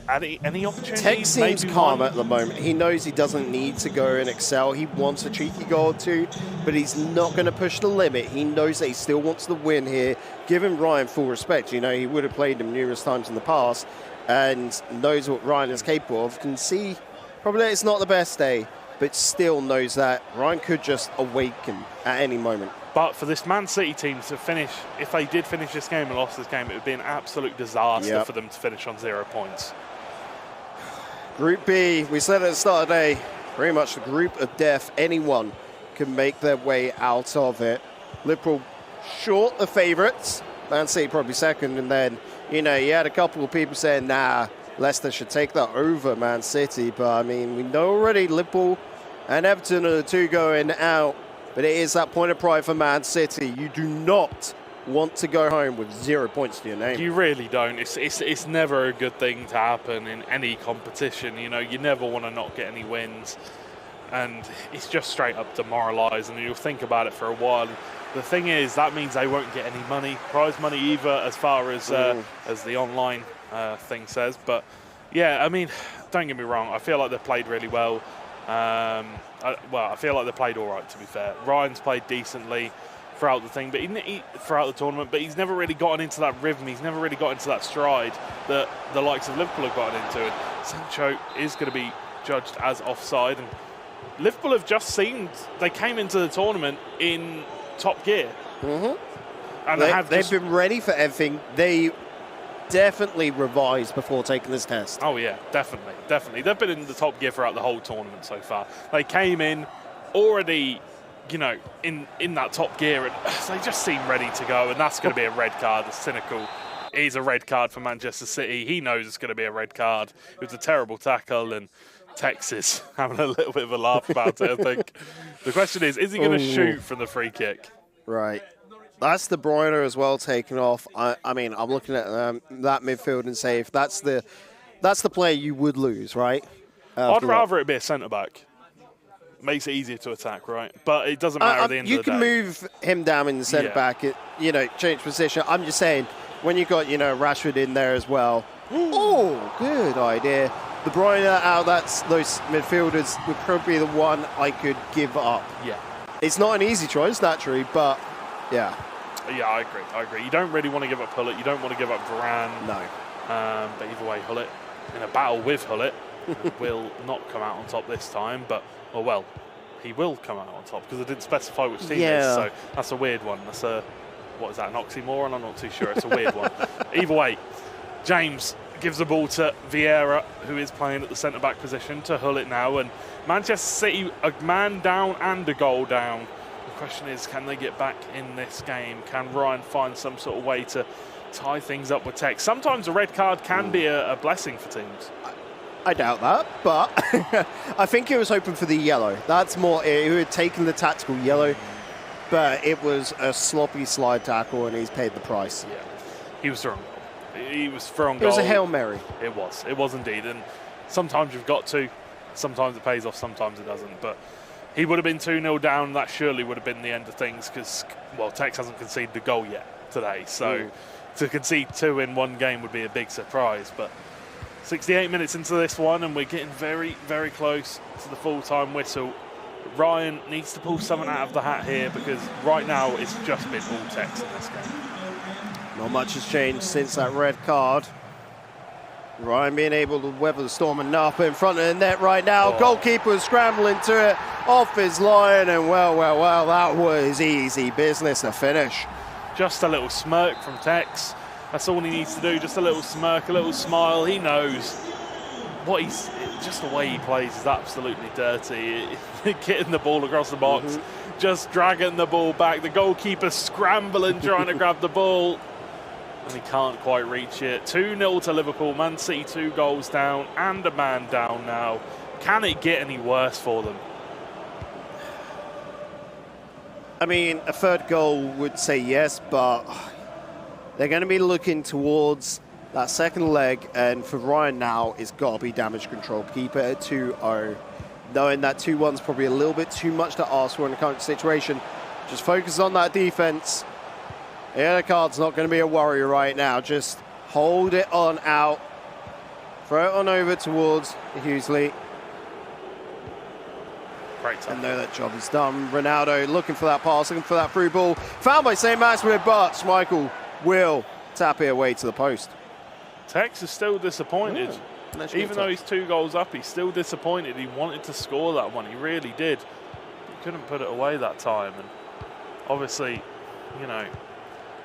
any opportunities. Tex seems calm at the moment. He knows he doesn't need to go and excel. He wants a cheeky goal or two, but he's not going to push the limit. He knows that he still wants the win here. Giving Ryan full respect. You know, he would have played him numerous times in the past and knows what Ryan is capable of. Can see probably it's not the best day, but still knows that Ryan could just awaken at any moment. But for this Man City team to finish, if they did finish this game and lost this game, it would be an absolute disaster for them to finish on 0 points. Group B, we said at the start of the day, pretty much the group of death. Anyone can make their way out of it. Liverpool short the favourites. Man City probably second, and then, you know, you had a couple of people saying, nah, Leicester should take that over Man City. But, I mean, we know already Liverpool and Everton are the two going out. But it is that point of pride for Man City. You do not want to go home with 0 points to your name. You really don't. It's never a good thing to happen in any competition. You know, you never want to not get any wins. And it's just straight up demoralising, and you'll think about it for a while. The thing is, that means they won't get any money, prize money either, as far as the online thing says. But yeah, I mean, don't get me wrong. I feel like they've played really well. I feel like they played all right, to be fair. Ryan's played decently throughout the thing, but throughout the tournament, but he's never really gotten into that rhythm. He's never really got into that stride that the likes of Liverpool have gotten into. And Sancho is going to be judged as offside. And Liverpool have just seemed they came into the tournament in top gear. And they've been ready for everything. They definitely revised before taking this test. Oh yeah, definitely. They've been in the top gear throughout the whole tournament so far. They came in already, you know, in that top gear, and they just seem ready to go. And that's going to be a red card. It's cynical. It is a red card for Manchester City. He knows it's going to be a red card. It was a terrible tackle, and Tex is having a little bit of a laugh about it, I think. The question is he going to shoot from the free kick? Right. That's De Bruyne as well taking off. I mean, I'm looking at that midfield and say if that's the player you would lose, right? I'd rather it be a centre-back. Makes it easier to attack, right? But it doesn't matter at the end of the day. You can move him down in the centre-back, you know, change position. I'm just saying, when you've got, you know, Rashford in there as well. Oh, good idea. De Bruyne out, those midfielders would probably be the one I could give up. Yeah. It's not an easy choice, naturally, but yeah. Yeah, I agree. You don't really want to give up Hullet. You don't want to give up Varane. No. But either way, Hullet, in a battle with Hullet, will not come out on top this time. But, well, he will come out on top because I didn't specify which team it is. So that's a weird one. That's what is that, an oxymoron? I'm not too sure. It's a weird one. Either way, James gives the ball to Vieira, who is playing at the centre-back position, to Hullet now. And Manchester City, a man down and a goal down. The question is, can they get back in this game? Can Ryan find some sort of way to tie things up with Tex? Sometimes a red card can be a blessing for teams. I doubt that, but I think he was hoping for the yellow. That's more, he had taken the tactical yellow, but it was a sloppy slide tackle and he's paid the price. Yeah, he was thrown. He was thrown goal. It was a Hail Mary. It was indeed. And sometimes you've got to. Sometimes it pays off, sometimes it doesn't. But he would have been 2-0 down. That surely would have been the end of things because, well, Tex hasn't conceded a goal yet today. So to concede 2 in one game would be a big surprise. But 68 minutes into this one, and we're getting very, very close to the full-time whistle. Ryan needs to pull something out of the hat here because right now it's just been all Tex in this game. Not much has changed since that red card. Ryan being able to weather the storm enough in front of the net right now. Goalkeeper scrambling to it off his line, and well, that was easy business to finish. Just a little smirk from Tex. That's all he needs to do, just a little smirk, a little smile. He knows just the way he plays is absolutely dirty. Getting the ball across the box, just dragging the ball back. The goalkeeper scrambling, trying to grab the ball. And he can't quite reach it. 2-0 to Liverpool. Man City 2 goals down and a man down now. Can it get any worse for them? I mean, a third goal would say yes, but they're going to be looking towards that second leg. And for Ryan now, it's got to be damage control. Keep it at 2-0. Knowing that 2-1 is probably a little bit too much to ask for in the current situation. Just focus on that defense. The yellow card's not going to be a worry right now. Just hold it on out. Throw it on over towards Hughesley. Great time. And know that job is done. Ronaldo looking for that pass, looking for that through ball. Found by St. Maximin, but Schmeichel will tap it away to the post. Tex is still disappointed. Even though he's 2 goals up, he's still disappointed. He wanted to score that one. He really did. He couldn't put it away that time. And obviously, you know,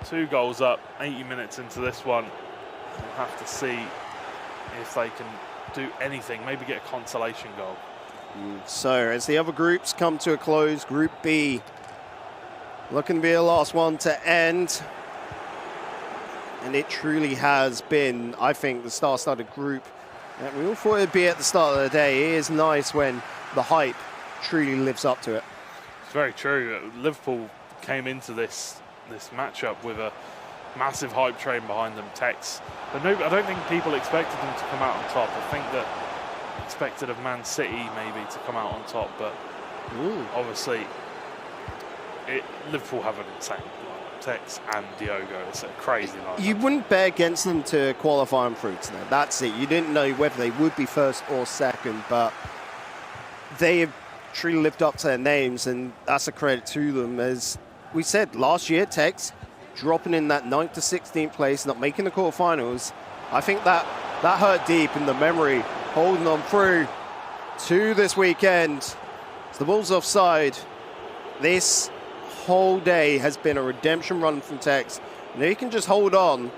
2 goals up, 80 minutes into this one. We'll have to see if they can do anything, maybe get a consolation goal. So as the other groups come to a close, Group B looking to be the last one to end. And it truly has been, I think, the star-studded group that we all thought it'd be at the start of the day. It is nice when the hype truly lives up to it. It's very true. Liverpool came into this matchup with a massive hype train behind them, Tex. But no, I don't think people expected them to come out on top. I think that expected of Man City maybe to come out on top, but obviously Liverpool have an insane lineup. Tex and Diogo, it's a crazy lineup. You wouldn't bet against them to qualify them through today. That's it. You didn't know whether they would be first or second, but they have truly lived up to their names, and that's a credit to them. As we said last year, Tex dropping in that 9th to 16th place, not making the quarterfinals. I think that hurt deep in the memory, holding on through to this weekend. So the ball's offside. This whole day has been a redemption run from Tex. And if he can just hold on,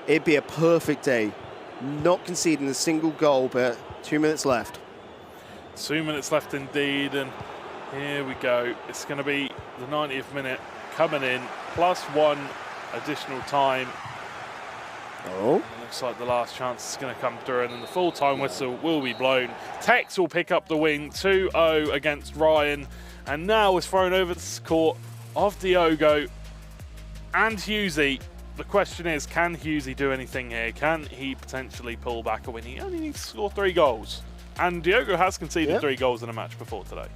it'd be a perfect day. Not conceding a single goal, but 2 minutes left. 2 minutes left indeed, and here we go. It's going to be the 90th minute coming in, +1 additional time. Oh. Looks like the last chance is going to come through, and then the full-time whistle will be blown. Tex will pick up the win, 2-0 against Ryan, and now is thrown over the court of Diogo and Hughesy. The question is, can Hughesy do anything here? Can he potentially pull back a win? He only needs to score 3 goals. And Diogo has conceded 3 goals in a match before today.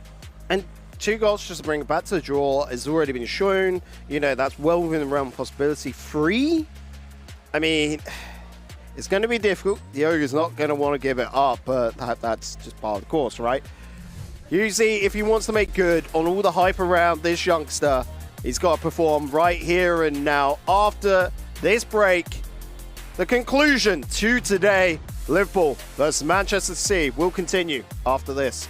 And 2 goals just to bring it back to the draw has already been shown. You know, that's well within the realm of possibility. 3? I mean, it's going to be difficult. Diogo's not going to want to give it up, but that's just part of the course, right? Usually, if he wants to make good on all the hype around this youngster, he's got to perform right here and now. After this break, the conclusion to today, Liverpool versus Manchester City, will continue after this.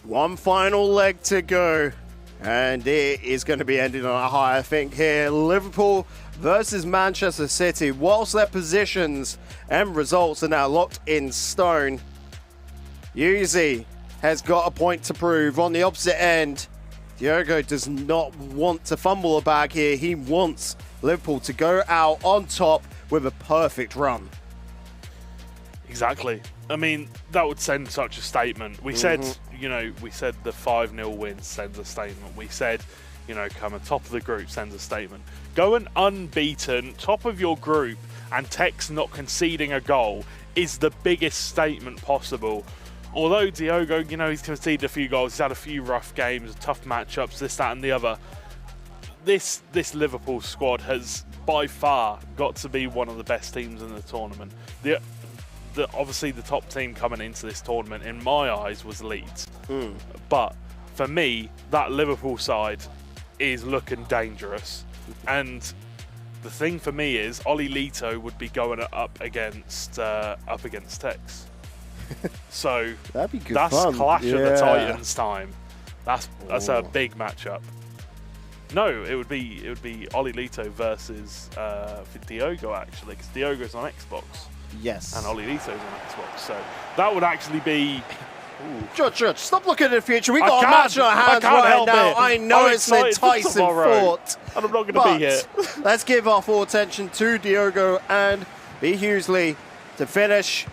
One final leg to go, and it is going to be ending on a high, I think, here. Liverpool versus Manchester City. Whilst their positions and results are now locked in stone, Yuzi has got a point to prove. On the opposite end, Diogo does not want to fumble a bag here. He wants Liverpool to go out on top with a perfect run. Exactly. I mean, that would send such a statement. We said, you know, we said the 5-0 win sends a statement. We said, you know, coming top of the group sends a statement. Going unbeaten, top of your group, and Tex not conceding a goal is the biggest statement possible. Although Diogo, you know, he's conceded a few goals, he's had a few rough games, tough matchups, this, that, and the other. This Liverpool squad has by far got to be one of the best teams in the tournament. Obviously, the top team coming into this tournament, in my eyes, was Leeds. But for me, that Liverpool side is looking dangerous. And the thing for me is, Oli Lito would be going up against Tex. So that'd be good that's fun. Clash of the Titans time. That's a big matchup. No, it would be Oli Lito versus Diogo, actually, because Diogo's on Xbox. Yes. And Oli Lito's on Xbox, so that would actually be. Judge, stop looking at the future. We've got a match on our hands right now. I know it's an enticing thought, and I'm not going to be here. Let's give our full attention to Diogo and B. Hughesley to finish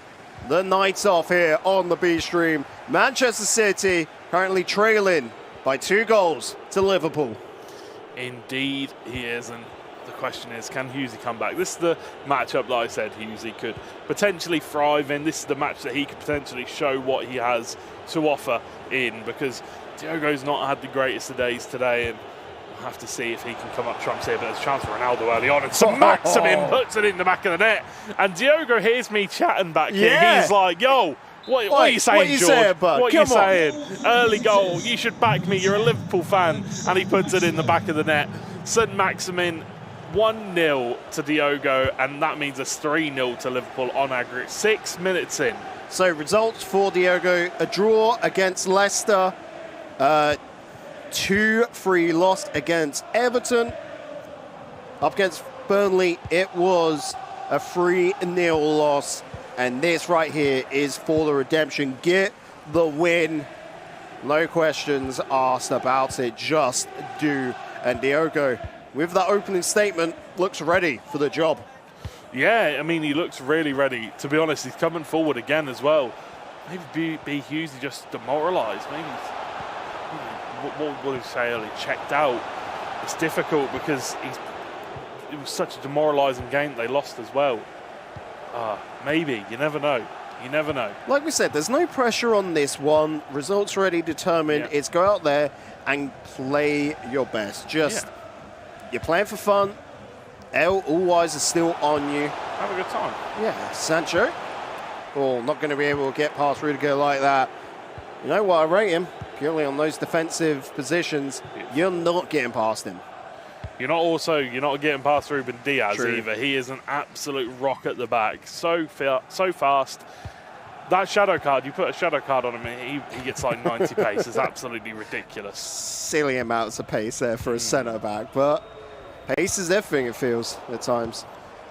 the night off here on the B stream. Manchester City currently trailing by 2 goals to Liverpool. Indeed, he is, and the question is, can Hughesy come back? This is the matchup that I said Hughesy could potentially thrive in. This is the match that he could potentially show what he has to offer in, because Diogo's not had the greatest of days today, and we'll have to see if he can come up trumps here. But there's a chance for Ronaldo early on, and Maximin puts it in the back of the net, and Diogo hears me chatting back here. He's like, yo, what are you saying, George? What are you saying? Early goal, you should back me, you're a Liverpool fan. And he puts it in the back of the net. St. Maximin 1-0 to Diogo, and that means it's 3-0 to Liverpool on aggregate, 6 minutes in. So results for Diogo: a draw against Leicester, 2-3 loss against Everton. Up against Burnley, it was a 3-0 loss. And this right here is for the redemption. Get the win. No questions asked about it. Just do. And Diogo, with that opening statement, looks ready for the job. Yeah, I mean, he looks really ready. To be honest, he's coming forward again as well. Maybe B. Hughes just demoralised. Maybe, what would he say earlier? Checked out. It's difficult because it was such a demoralising game they lost as well. Maybe. You never know. You never know. Like we said, there's no pressure on this one. Results already determined. Yeah. It's go out there and play your best. Just, you're playing for fun. All eyes are still on you. Have a good time. Yeah. Sancho. Oh, not going to be able to get past Rudiger like that. You know what? I rate him purely on those defensive positions. You're not getting past him. You're not getting past Ruben Diaz either. He is an absolute rock at the back. So fast. That shadow card, you put a shadow card on him, he gets like 90 pace. It's absolutely ridiculous. Silly amounts of pace there for a centre back, but pace is everything, it feels at times.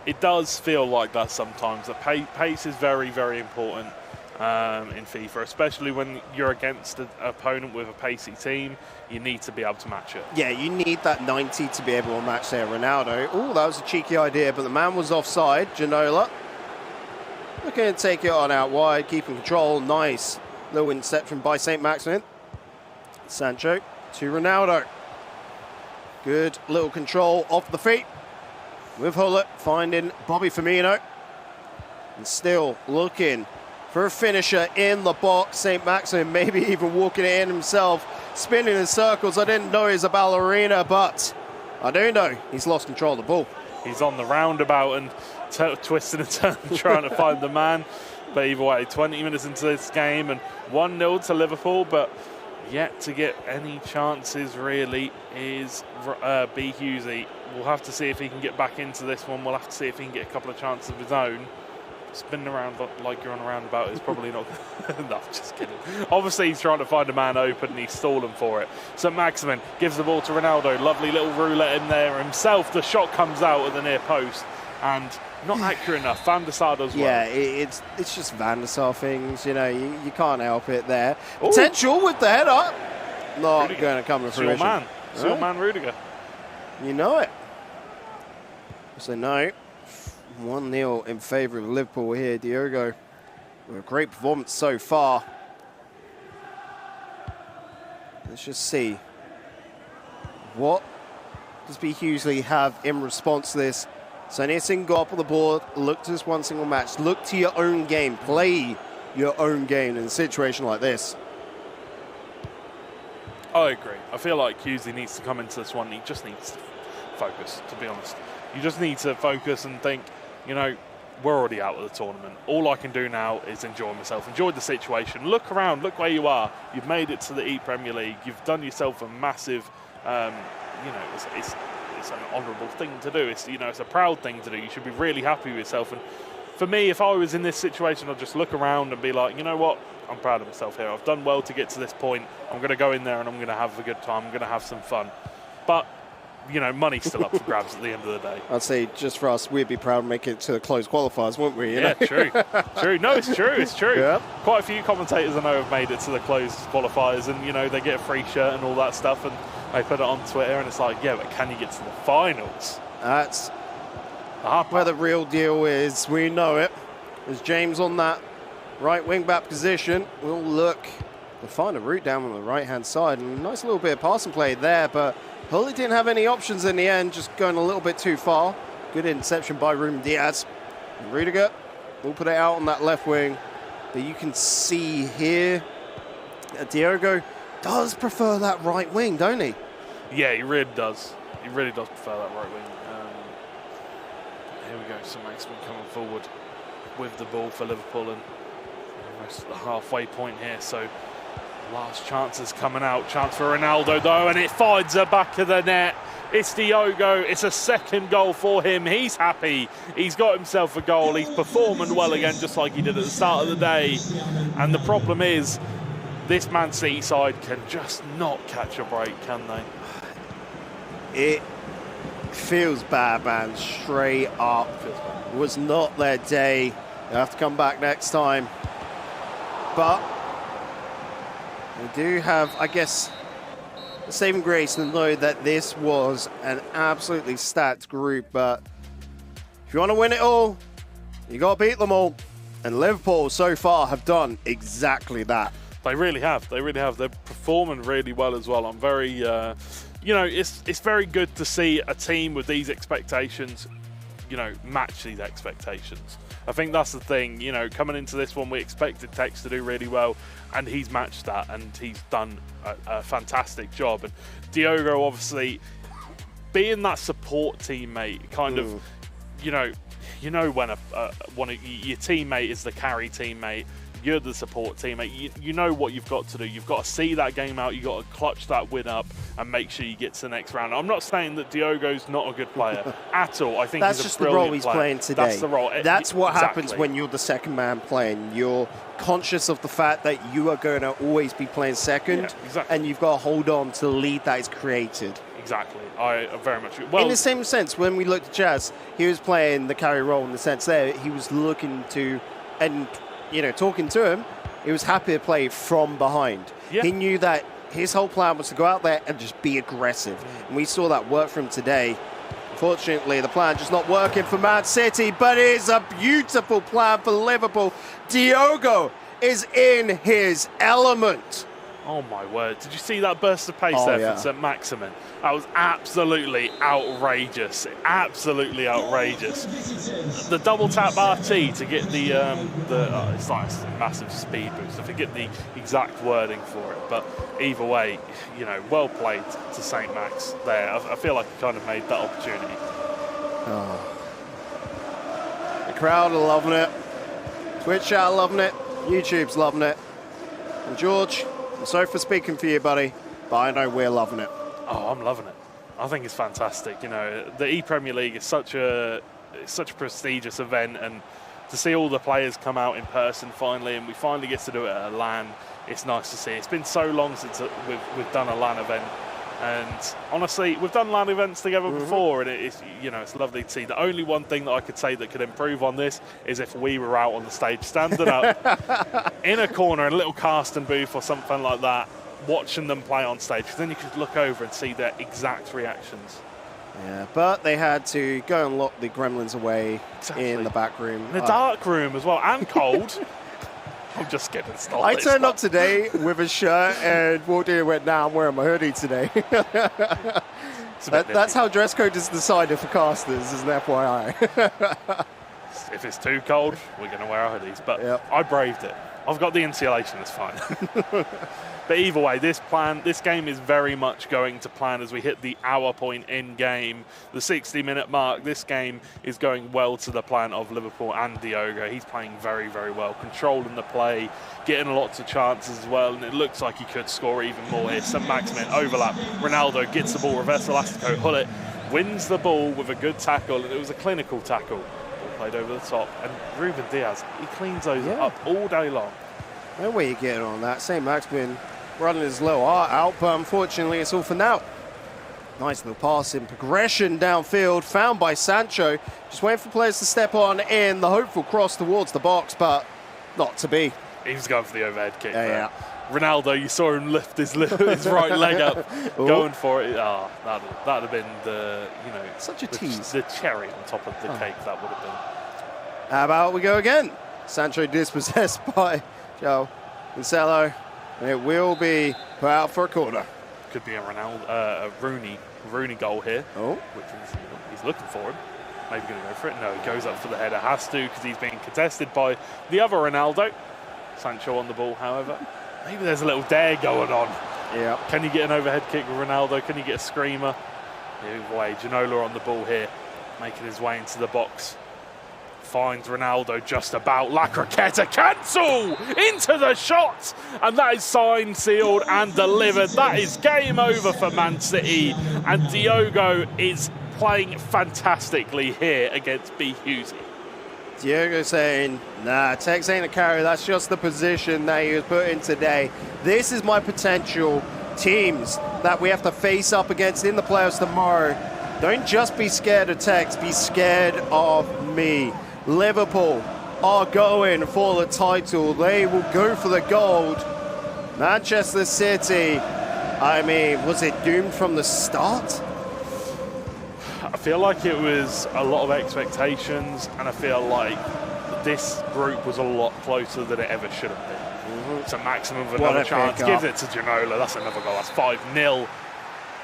It does feel like that sometimes. The pace is very, very important in FIFA, especially when you're against an opponent with a pacey team. You need to be able to match it. Yeah, you need that 90 to be able to match there. Ronaldo. Oh, that was a cheeky idea, but the man was offside. Ginola looking to take it on out wide, keeping control. Nice little interception by St. Maximin. Sancho to Ronaldo. Good little control off the feet with Hullet finding Bobby Firmino. And still looking for a finisher in the box. St. Maximin maybe even walking it in himself, spinning in circles. I didn't know he's a ballerina, but I do know he's lost control of the ball. He's on the roundabout and twisting and turning, trying to find the man. But either way, 20 minutes into this game and 1-0 to Liverpool, but yet to get any chances really is B. Hughesy. We'll have to see if he can get back into this one. We'll have to see if he can get a couple of chances of his own. spinning around like you're on a roundabout is probably not. No, just kidding. Obviously, he's trying to find a man open and he's stalling for it. So Maximin gives the ball to Ronaldo. Lovely little roulette in there himself. The shot comes out at the near post and not accurate enough. Van der Sar does well. Yeah, it's just Van der Sar things. You know, you can't help it there. Ooh. Potential with the head up. Not going to come to fruition. It's your man, Rudiger. You know it. So no, 1-0 in favour of Liverpool here. Diogo with a great performance so far. Let's just see. What does B. Hughley have in response to this? So only a single goal up on the board. Look to this one single match. Look to your own game. Play your own game in a situation like this. I agree. I feel like Hughley needs to come into this one. He just needs to focus, to be honest. You just need to focus and think, you know, we're already out of the tournament. All I can do now is enjoy myself, enjoy the situation. Look around, look where you are. You've made it to the ePremier League. You've done yourself a massive, you know, it's an honourable thing to do. It's, you know, it's a proud thing to do. You should be really happy with yourself. And for me, if I was in this situation, I'd just look around and be like, you know what? I'm proud of myself here. I've done well to get to this point. I'm going to go in there and I'm going to have a good time. I'm going to have some fun. But, you know, money's still up for grabs at the end of the day. I'd say just for us, we'd be proud to make it to the closed qualifiers, wouldn't we? Yeah, true. True. No, it's true. It's true. Yeah. Quite a few commentators I know have made it to the closed qualifiers and, you know, they get a free shirt and all that stuff and they put it on Twitter and it's like, yeah, but can you get to the finals? That's where the real deal is. We know it. There's James on that right wing back position. We'll look to find a route down on the right hand side. And a nice little bit of passing play there, but Hully didn't have any options in the end, just going a little bit too far. Good interception by Ruben Diaz. And Rudiger will put it out on that left wing. But you can see here that Diogo does prefer that right wing, don't he? Yeah, he really does. He really does prefer that right wing. Here we go, so Maximin coming forward with the ball for Liverpool and almost at the halfway point here. So last chance is coming out. Chance for Ronaldo though, and it finds the back of the net. It's Diogo. It's a second goal for him. He's happy. He's got himself a goal. He's performing well again, just like he did at the start of the day. And the problem is, this Man City side can just not catch a break, can they? It feels bad, man. Straight up. It was not their day. They have to come back next time. But they do have, I guess, the saving grace to know that this was an absolutely stacked group. But if you want to win it all, you got to beat them all. And Liverpool so far have done exactly that. They really have. They really have. They're performing really well as well. I'm very, you know, it's very good to see a team with these expectations, you know, match these expectations. I think that's the thing, you know, coming into this one, we expected Tex to do really well, and he's matched that, and he's done a fantastic job. And Diogo, obviously, being that support teammate, kind of, you know when your teammate is the carry teammate, you're the support teammate. You know what you've got to do. You've got to see that game out. You've got to clutch that win up and make sure you get to the next round. I'm not saying that Diogo's not a good player at all. I think that's he's just a the brilliant role he's player. playing today. That's the role. That's what exactly. happens when you're the second man playing. You're conscious of the fact that you are going to always be playing second, Yeah, exactly. and you've got to hold on to the lead that is created. Exactly. I very much. Well, in the same sense, when we looked at Jazz, he was playing the carry role in the sense there he was looking to, and you know, talking to him, he was happy to play from behind. Yeah. He knew that his whole plan was to go out there and just be aggressive. And we saw that work for him today. Unfortunately, the plan just not working for Man City, but it is a beautiful plan for Liverpool. Diogo is in his element. Oh my word. Did you see that burst of pace there from St. Maximin? That was absolutely outrageous. Absolutely outrageous. The double tap RT to get the it's like a massive speed boost. I forget the exact wording for it, but either way, you know, well played to St. Max there. I feel like he kind of made that opportunity. Oh. The crowd are loving it. Twitch chat are loving it. YouTube's loving it. And George, I'm sorry for speaking for you, buddy, but I know we're loving it. Oh, I'm loving it. I think it's fantastic. You know, the ePremier League is such a prestigious event, and to see all the players come out in person finally, and we finally get to do it at a LAN. It's nice to see. It's been so long since we've done a LAN event, and honestly, we've done LAN events together before, and it's it's lovely to see. The only one thing that I could say that could improve on this is if we were out on the stage, standing up in a corner, in a little casting booth or something like that, watching them play on stage, because then you could look over and see their exact reactions. Yeah, but they had to go and lock the gremlins away in the back room. In the dark room as well, and cold. I'm just kidding. I turned up today with a shirt and walked in and went, nah, I'm wearing my hoodie today. That's how dress code is decided for casters, as an FYI. If it's too cold, we're going to wear our hoodies. But I braved it. I've got the insulation, it's fine. But either way, this game is very much going to plan as we hit the hour point in game, the 60-minute mark. This game is going well to the plan of Liverpool and Diogo. He's playing very, very well, controlling the play, getting lots of chances as well, and it looks like he could score even more here. St. Maximin overlap. Ronaldo gets the ball, reverse elastico, Hullet wins the ball with a good tackle, and it was a clinical tackle. Ball played over the top, and Ruben Diaz, he cleans those up all day long. No way you get on that. St. Maximin running his low out, but unfortunately it's all for now. Nice little passing progression downfield, found by Sancho. Just waiting for players to step on in the hopeful cross towards the box, but not to be. He was going for the overhead kick. Yeah. Ronaldo, you saw him lift his right leg up, going for it. Oh, that'd have been the such a tease. The cherry on top of the cake. That would have been. How about we go again? Sancho dispossessed by Joe Cancelo. And it will be put out for a corner. Could be a Rooney goal here. Oh, which is, he's looking for him. Maybe going to go for it. No, he goes up for the header. Has to, because he's being contested by the other Ronaldo. Sancho on the ball, however. Maybe there's a little dare going on. Yeah. Can you get an overhead kick with Ronaldo? Can you get a screamer? Either way, Ginola on the ball here, making his way into the box. Finds Ronaldo just about. La Croqueta cancel into the shot, and that is signed, sealed and delivered. That is game over for Man City, and Diogo is playing fantastically here against B. Hughesy. Diogo saying, nah, Tex ain't a carry, that's just the position that he was put in today. This is my potential teams that we have to face up against in the playoffs tomorrow. Don't just be scared of Tex, be scared of me. Liverpool are going for the title. They will go for the gold. Manchester City, I mean, was it doomed from the start? I feel like it was a lot of expectations, and I feel like this group was a lot closer than it ever should have been. It's a maximum of another chance. Gives it to Ginola. That's another goal. That's 5-0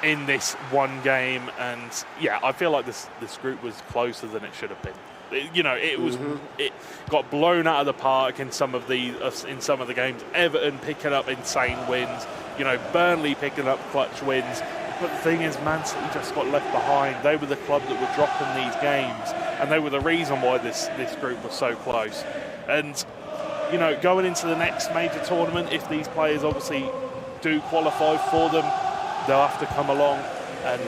in this one game. And yeah, I feel like this group was closer than it should have been. It got blown out of the park in some of the games. Everton picking up insane wins. Burnley picking up clutch wins. But the thing is, Man City just got left behind. They were the club that were dropping these games, and they were the reason why this group was so close. And going into the next major tournament, if these players obviously do qualify for them, they'll have to come along and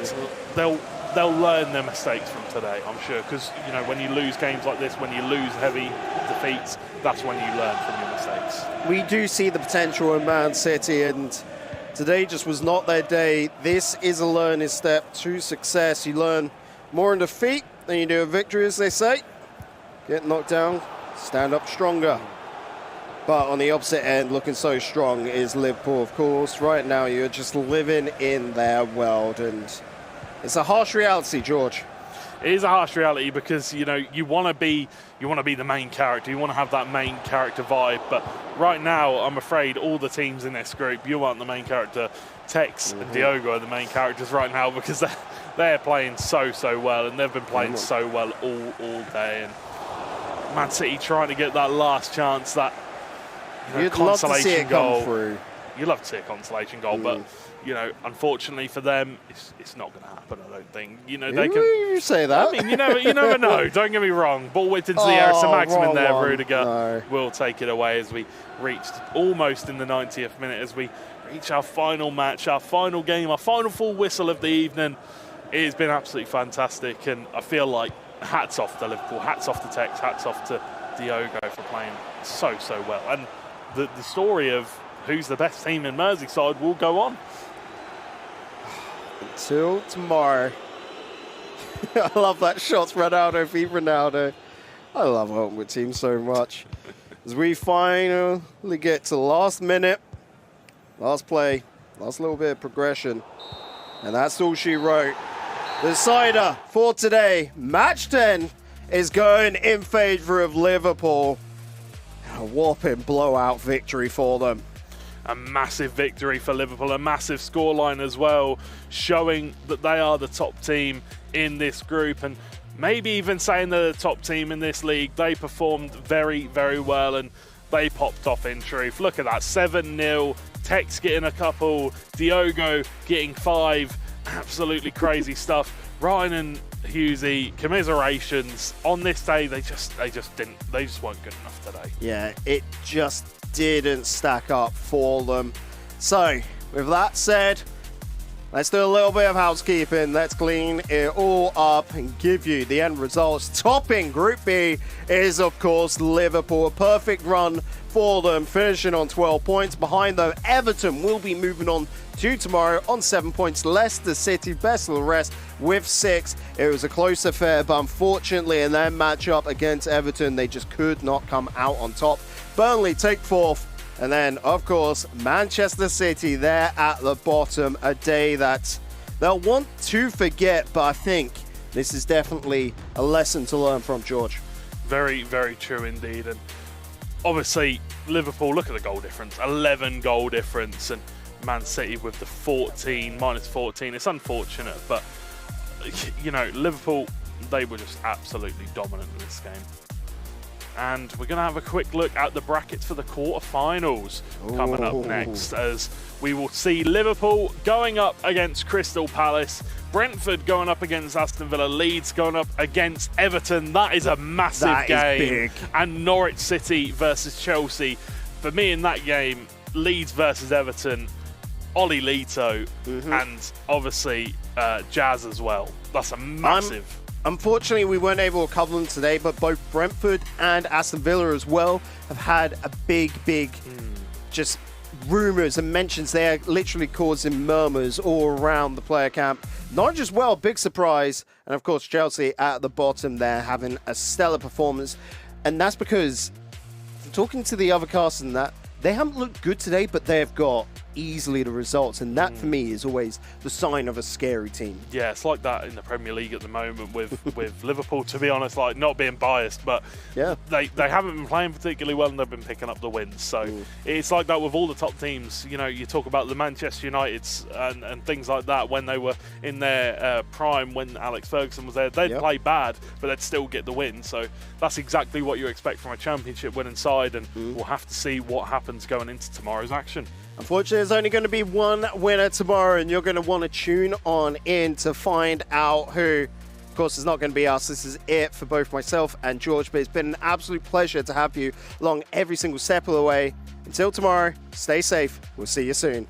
they'll learn their mistakes from today, I'm sure, because when you lose games like this, when you lose heavy defeats, that's when you learn from your mistakes. We do see the potential in Man City, and today just was not their day. This is a learning step to success. You learn more in defeat than you do in victory, as they say. Get knocked down, stand up stronger. But on the opposite end, looking so strong is Liverpool, of course. Right now, you're just living in their world, and it's a harsh reality, George. It is a harsh reality because you want to be the main character. You want to have that main character vibe. But right now, I'm afraid all the teams in this group, you aren't the main character. Tex and Diogo are the main characters right now because they're playing so well, and they've been playing so well all day. And Man City trying to get that last chance, that You'd consolation love to see it goal. come through. You'd love to see a consolation goal, but unfortunately for them, it's not going to happen. I don't think. They can. You say that. I mean, you never know. Don't get me wrong. Ball whipped into the air. St. Maximin there. One. Rudiger will take it away as we reached almost in the 90th minute. As we reach our final match, our final game, our final full whistle of the evening. It has been absolutely fantastic, and I feel like hats off to Liverpool, hats off to Tex, hats off to Diogo for playing so well. And the story of who's the best team in Merseyside will go on. Until tomorrow. I love that shots, Ronaldo v Ronaldo. I love Ultimate Team so much. As we finally get to the last minute, last play, last little bit of progression. And that's all she wrote. The decider for today, match 10, is going in favour of Liverpool. A whopping blowout victory for them. A massive victory for Liverpool, a massive scoreline as well, showing that they are the top team in this group, and maybe even saying they're the top team in this league. They performed very well, and they popped off in truth. Look at that, 7-0, Tex getting a couple, Diogo getting 5, absolutely crazy stuff. Ryan and Hughesy, commiserations. On this day, they just weren't good enough today. Yeah, it just didn't stack up for them. So, with that said, let's do a little bit of housekeeping. Let's clean it all up and give you the end results. Topping Group B is, of course, Liverpool. A perfect run for them, finishing on 12 points. Behind them, Everton will be moving on to tomorrow on 7 points. Leicester City, best of the rest, with 6. It was a close affair, but unfortunately in their matchup against Everton, they just could not come out on top. Burnley take 4th. And then, of course, Manchester City there at the bottom. A day that they'll want to forget, but I think this is definitely a lesson to learn from, George. Very true indeed. And obviously, Liverpool, look at the goal difference. 11 goal difference. And Man City with the minus 14. It's unfortunate, but, you know, Liverpool, they were just absolutely dominant in this game. And we're going to have a quick look at the brackets for the quarterfinals coming up next, as we will see Liverpool going up against Crystal Palace, Brentford going up against Aston Villa, Leeds going up against Everton. That is a massive game. That is big. And Norwich City versus Chelsea. For me in that game, Leeds versus Everton, Oli Lito, and obviously Jazz as well. That's a massive... Unfortunately, we weren't able to cover them today, but both Brentford and Aston Villa as well have had a big just rumours and mentions there, literally causing murmurs all around the player camp. Norwich as well, big surprise. And of course, Chelsea at the bottom there having a stellar performance. And that's because, talking to the other cast and that, they haven't looked good today, but they've got easily the results, and that for me is always the sign of a scary team. Yeah, it's like that in the Premier League at the moment with Liverpool, to be honest, like not being biased, but yeah, they haven't been playing particularly well and they've been picking up the wins. So it's like that with all the top teams. You know, you talk about the Manchester Uniteds and things like that when they were in their prime, when Alex Ferguson was there, they'd play bad, but they'd still get the win. So that's exactly what you expect from a championship winning side, and we'll have to see what happens going into tomorrow's action. Unfortunately, there's only going to be one winner tomorrow, and you're going to want to tune on in to find out who. Of course, it's not going to be us. This is it for both myself and George, but it's been an absolute pleasure to have you along every single step of the way. Until tomorrow, stay safe. We'll see you soon.